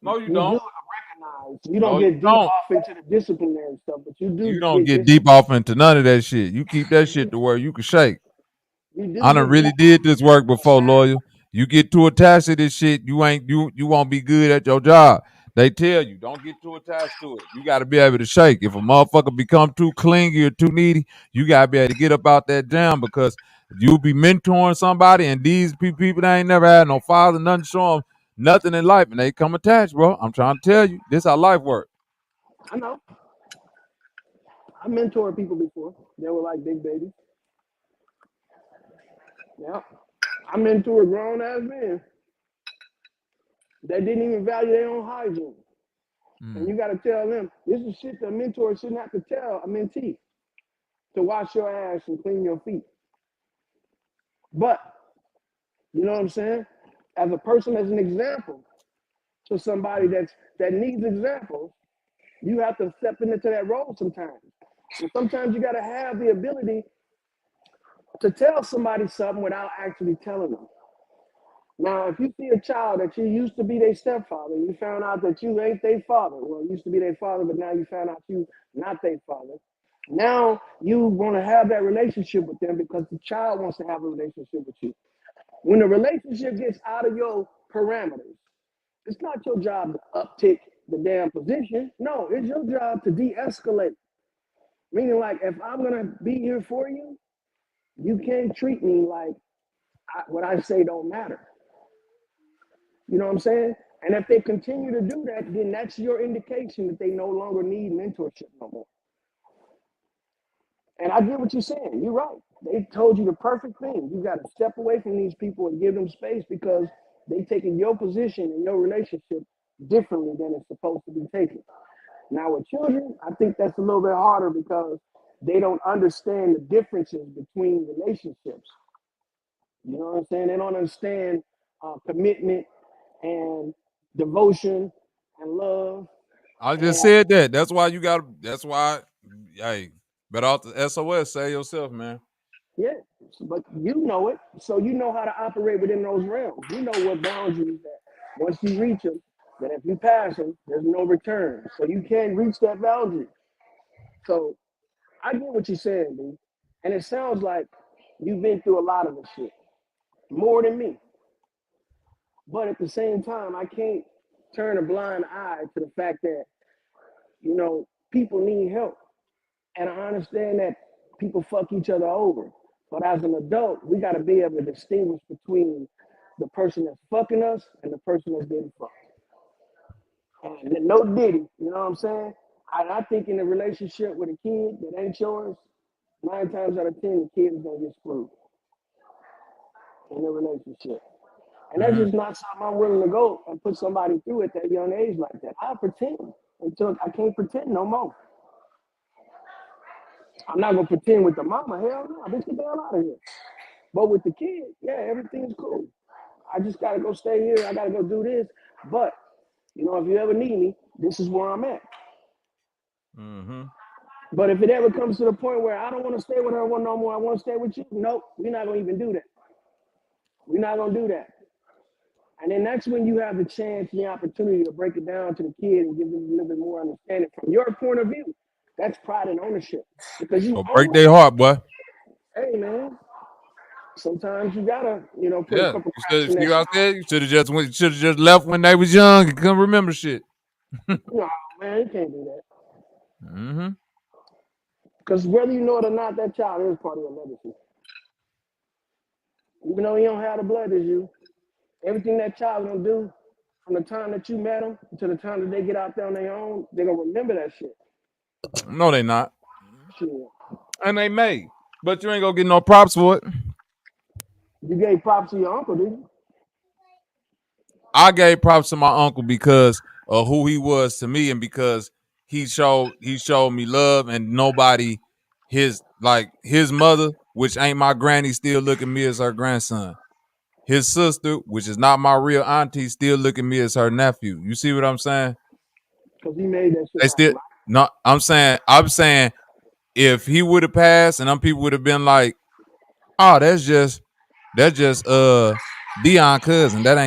No, you don't. Do recognize. You don't get deep off into the disciplinary stuff, but you do. You don't get deep off into none of that shit. You keep that shit to where you can shake. I done really did this work before, lawyer. You get too attached to this shit, you won't be good at your job. They tell you, don't get too attached to it. You got to be able to shake. If a motherfucker become too clingy or too needy, you got to be able to get up out that jam because you'll be mentoring somebody and these people that ain't never had no father, nothing show them nothing in life, and they come attached, bro. I'm trying to tell you, this how life works. I know. I mentored people before. They were like big babies. Yeah. I mentored grown-ass men. They didn't even value their own hygiene. And you got to tell them, this is shit that a mentor shouldn't have to tell a mentee. To wash your ass and clean your feet. But, you know what I'm saying? As a person, as an example to somebody that needs examples, you have to step into that role sometimes. And sometimes you got to have the ability to tell somebody something without actually telling them. Now, if you see a child that you used to be their stepfather, you found out that you ain't their father. Well, you used to be their father, but now you found out you not their father. Now you want to have that relationship with them because the child wants to have a relationship with you. When the relationship gets out of your parameters, it's not your job to uptick the damn position. No, it's your job to de-escalate. Meaning, like, if I'm going to be here for you, you can't treat me like what I say don't matter. You know what I'm saying? And if they continue to do that, then that's your indication that they no longer need mentorship no more. And I get what you're saying. You're right. They told you the perfect thing. You got to step away from these people and give them space because they taking your position in your relationship differently than it's supposed to be taken. Now with children, I think that's a little bit harder because they don't understand the differences between relationships. You know what I'm saying? They don't understand commitment and devotion and love. I just said that. That's why hey, better off the SOS, say yourself, man. Yeah, but you know it. So you know how to operate within those realms. You know what boundaries that once you reach them, that if you pass them, there's no return. So you can't reach that boundary. So I get what you're saying, dude. And it sounds like you've been through a lot of this shit, more than me. But at the same time, I can't turn a blind eye to the fact that, you know, people need help. And I understand that people fuck each other over. But as an adult, we got to be able to distinguish between the person that's fucking us and the person that's getting fucked. And no diddy, you know what I'm saying? I think in a relationship with a kid that ain't yours, 9 times out of 10, the kid is going to get screwed in a relationship. And that's just not something I'm willing to go and put somebody through at that young age like that. I'll pretend until I can't pretend no more. I'm not going to pretend with the mama. Hell no, bitch, get the hell out of here. But with the kid, yeah, everything's cool. I just got to go stay here. I got to go do this. But, you know, if you ever need me, this is where I'm at. But if it ever comes to the point where I don't want to stay with her no more, I want to stay with you, nope, we're not going to even do that. We're not going to do that. And then that's when you have the chance and the opportunity to break it down to the kid and give them a little bit more understanding from your point of view. That's pride and ownership. Because you break their heart, boy. Hey, man. Sometimes you gotta, you know, put a couple cracks in You that said you should have just left when they was young and couldn't remember shit. No, man, you can't do that. Because whether you know it or not, that child is part of your legacy. Even though he don't have the blood as you, everything that child gonna do from the time that you met them to the time that they get out there on their own, they're gonna remember that shit. No, they not. Shit. And they may. But you ain't gonna get no props for it. You gave props to your uncle, didn't you? I gave props to my uncle because of who he was to me and because he showed me love, and nobody his mother, which ain't my granny, still look at me as her grandson. His sister, which is not my real auntie, still look at me as her nephew. You see what I'm saying? Because he made that shit They still no. I'm saying if he would have passed and them people would have been like, oh, that's just Dion cousin. That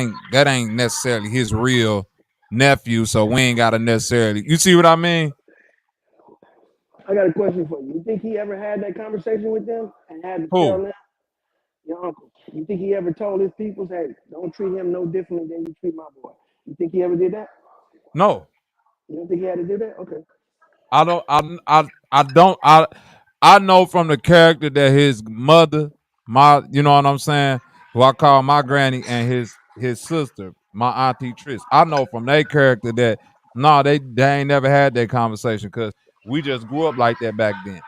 ain't necessarily his real nephew, so we ain't gotta necessarily. You see what I mean? I got a question for you. You think he ever had that conversation with them and had to tell them, your uncle? You think he ever told his people, hey, don't treat him no differently than you treat my boy? You think he ever did that? No. You don't think he had to do that? Okay. I know from the character that his mother, you know what I'm saying, who I call my granny, and his sister, my auntie Trish. I know from their character that they ain't never had that conversation because we just grew up like that back then.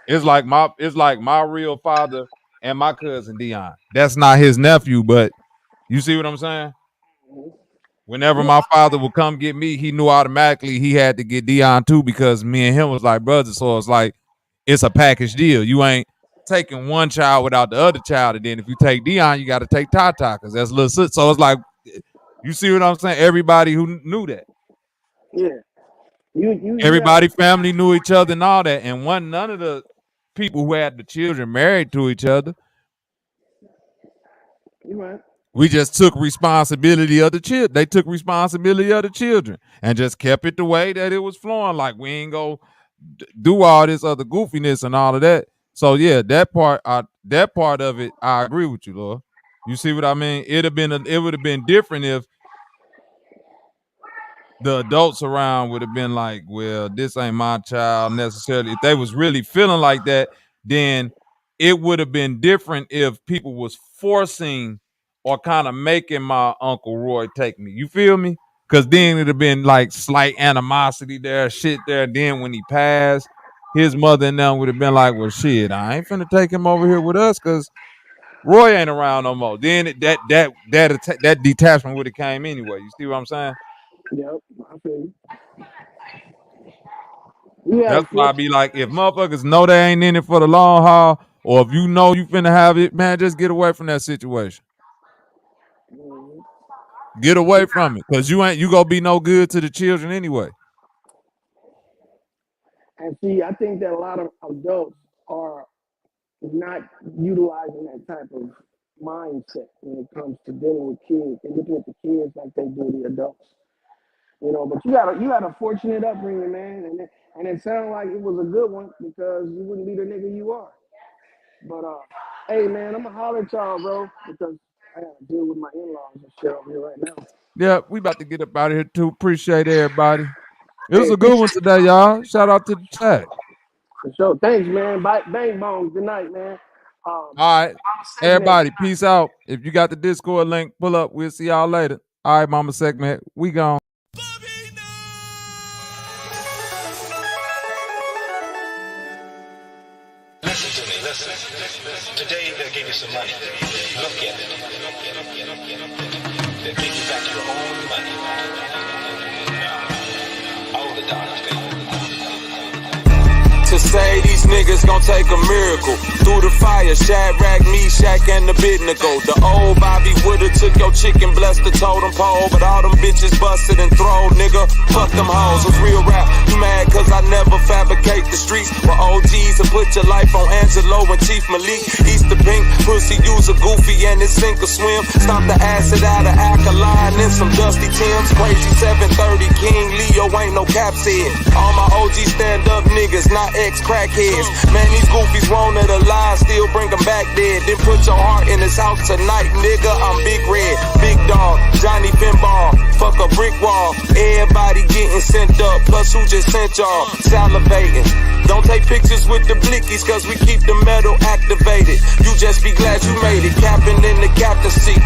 It's like my real father and my cousin Dion. That's not his nephew, but you see what I'm saying? Whenever my father would come get me, he knew automatically he had to get Dion too because me and him was like brothers. So it's like it's a package deal. You ain't taking one child without the other child, and then if you take Dion, you got to take Tata because that's little sister. So it's like, you see what I'm saying? Everybody who knew that. Yeah. Everybody family knew each other and all that, and none of the people who had the children married to each other. You right. We just took responsibility of the children. They took responsibility of the children and just kept it the way that it was flowing. Like we ain't go do all this other goofiness and all of that. So yeah, that part of it, I agree with you, Lord. You see what I mean? It would have been different if the adults around would have been like, well, this ain't my child necessarily. If they was really feeling like that, then it would have been different if people was forcing or kind of making my Uncle Roy take me. You feel me? Because then it'd have been like slight animosity there, shit there. Then when he passed, his mother and them would have been like, well, shit, I ain't finna take him over here with us because Roy ain't around no more. Then that detachment would have came anyway. You see what I'm saying? Yep, I feel you. That's why I be like, if motherfuckers know they ain't in it for the long haul, or if you know you finna have it, man, just get away from that situation. Get away from it, cause you gonna be no good to the children anyway. And see, I think that a lot of adults are not utilizing that type of mindset when it comes to dealing with kids. They're looking at the kids like they do the adults. You know, but you had a fortunate upbringing, man, and it sounded like it was a good one because you wouldn't be the nigga you are. But hey, man, I'm gonna holler at y'all, bro, because I gotta deal with my in-laws and shit over here right now. Yeah, we about to get up out of here too. Appreciate everybody. It was Hey, a good one today, y'all. Shout out to the chat. For sure. Thanks, man. Bang bong. Good night, man. All right. Everybody, peace out. If you got the Discord link, pull up. We'll see y'all later. All right, Mama Segment. We gone. Listen to me, listen. Today they'll give you some money. Look at it. They'll give you back your own money. All the dollars, baby. To say these niggas gon' take a miracle. Through the fire, Shadrach, Meshach, and Abednego. The old Bobby would've took your chicken, blessed the totem pole. But all them bitches busted and throwed, nigga. Fuck them hoes, it's real rap. You mad cause I never fabricate the streets. With OGs and put your life on Angelo and Chief Malik. Easter pink, pussy use a goofy and it sink or swim. Stop the acid out of alkaline and some dusty Timbs. Crazy 730, King Leo ain't no caps head. All my OG stand up niggas, not ex-crackheads. Man, these goofies wanted a lie, still bring them back dead. Then put your heart in his house tonight, nigga. I'm Big Red, Big Dog, Johnny Pinball. Fuck a brick wall. Everybody getting sent up, plus who just sent y'all? Salivating. Don't take pictures with the blickies, cause we keep the metal activated. You just be glad you made it, capping in the captain's seat.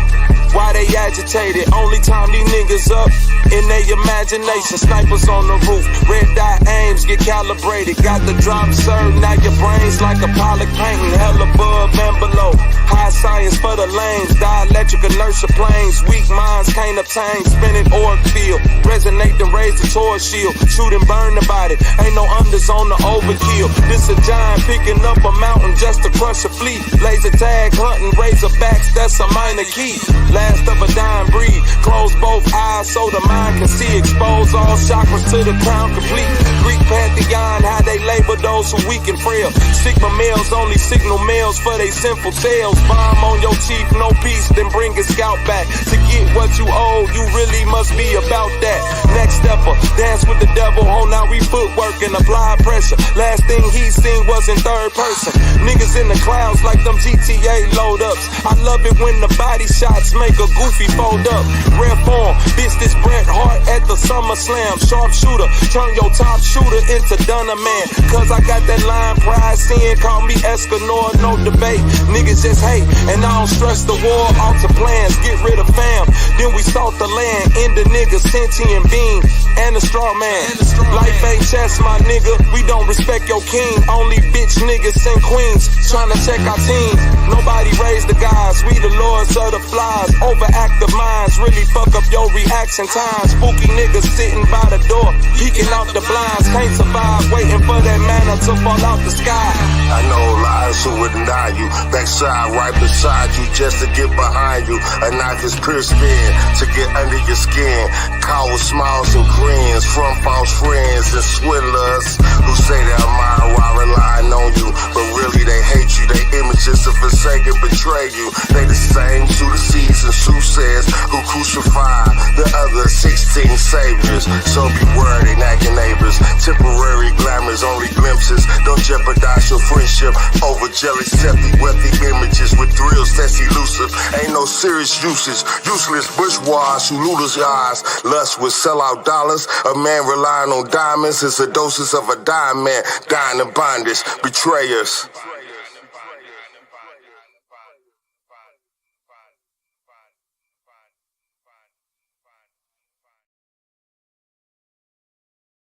Why they agitated? Only time these niggas up in their imagination. Snipers on the roof, red dot aims get calibrated. Got the drop served, now your brains like a pilot painting. Hell above and below. High science for the lanes, dielectric inertia planes. Weak minds can't obtain, spinning org field. Resonate and raise the torch shield. Shoot and burn the body, ain't no unders on the overkill. This a giant picking up a mountain just to crush a fleet. Laser tag hunting, razor backs, that's a minor key. Last of a dying breed, close both eyes so the mind can see. Expose all chakras to the crown complete. Greek pantheon, how they label those who weak and frail. Sigma males only signal males for they sinful tales. Bomb on your teeth, no peace, then bring a scalp back. To get what you owe, you really must be about that. Next stepper, dance with the devil, hold now we footwork and apply pressure. Last thing he seen was in third person. Niggas in the clouds like them GTA load ups. I love it when the body shots make a goofy fold up. Rare form, bitch this Bret Hart at the SummerSlam. Sharpshooter, turn your top shooter into Dunner Man. Cause I got that line pride, seeing call me Escanor, no debate. Niggas just hate, and I don't stress the war. Alter plans, get rid of fam. Then we start the land, end the niggas, sentient being, and the straw man. Life ain't chess, my nigga, we don't respect your king. Only bitch niggas and queens, tryna check our team. Nobody raised the guys, we the lords of the flies. Overactive minds really fuck up your reaction time. Spooky niggas sitting by the door, peeking out the blinds. Can't survive, waiting for that manna to fall out the sky. I know lies who wouldn't die you. Backside right beside you just to get behind you. A knife is pierced in to get under your skin. Coward smiles and grins from false friends and swindlers who say they're mine while relying on you. But really they hate you. They images to forsake and betray you. They the same Judas and soothsayers who crucified the other 16 saviors. So beware they nagging neighbors. Temporary glamours, only glimpses. Don't jeopardize your friendship over jealous, tempting, wealthy images with thrills that's elusive. Ain't no serious usage. Useless bourgeois who looters your eyes. Lust with sellout dollars. A man relying on diamonds is a doses of a dying man. Dying in bondage. Betrayers.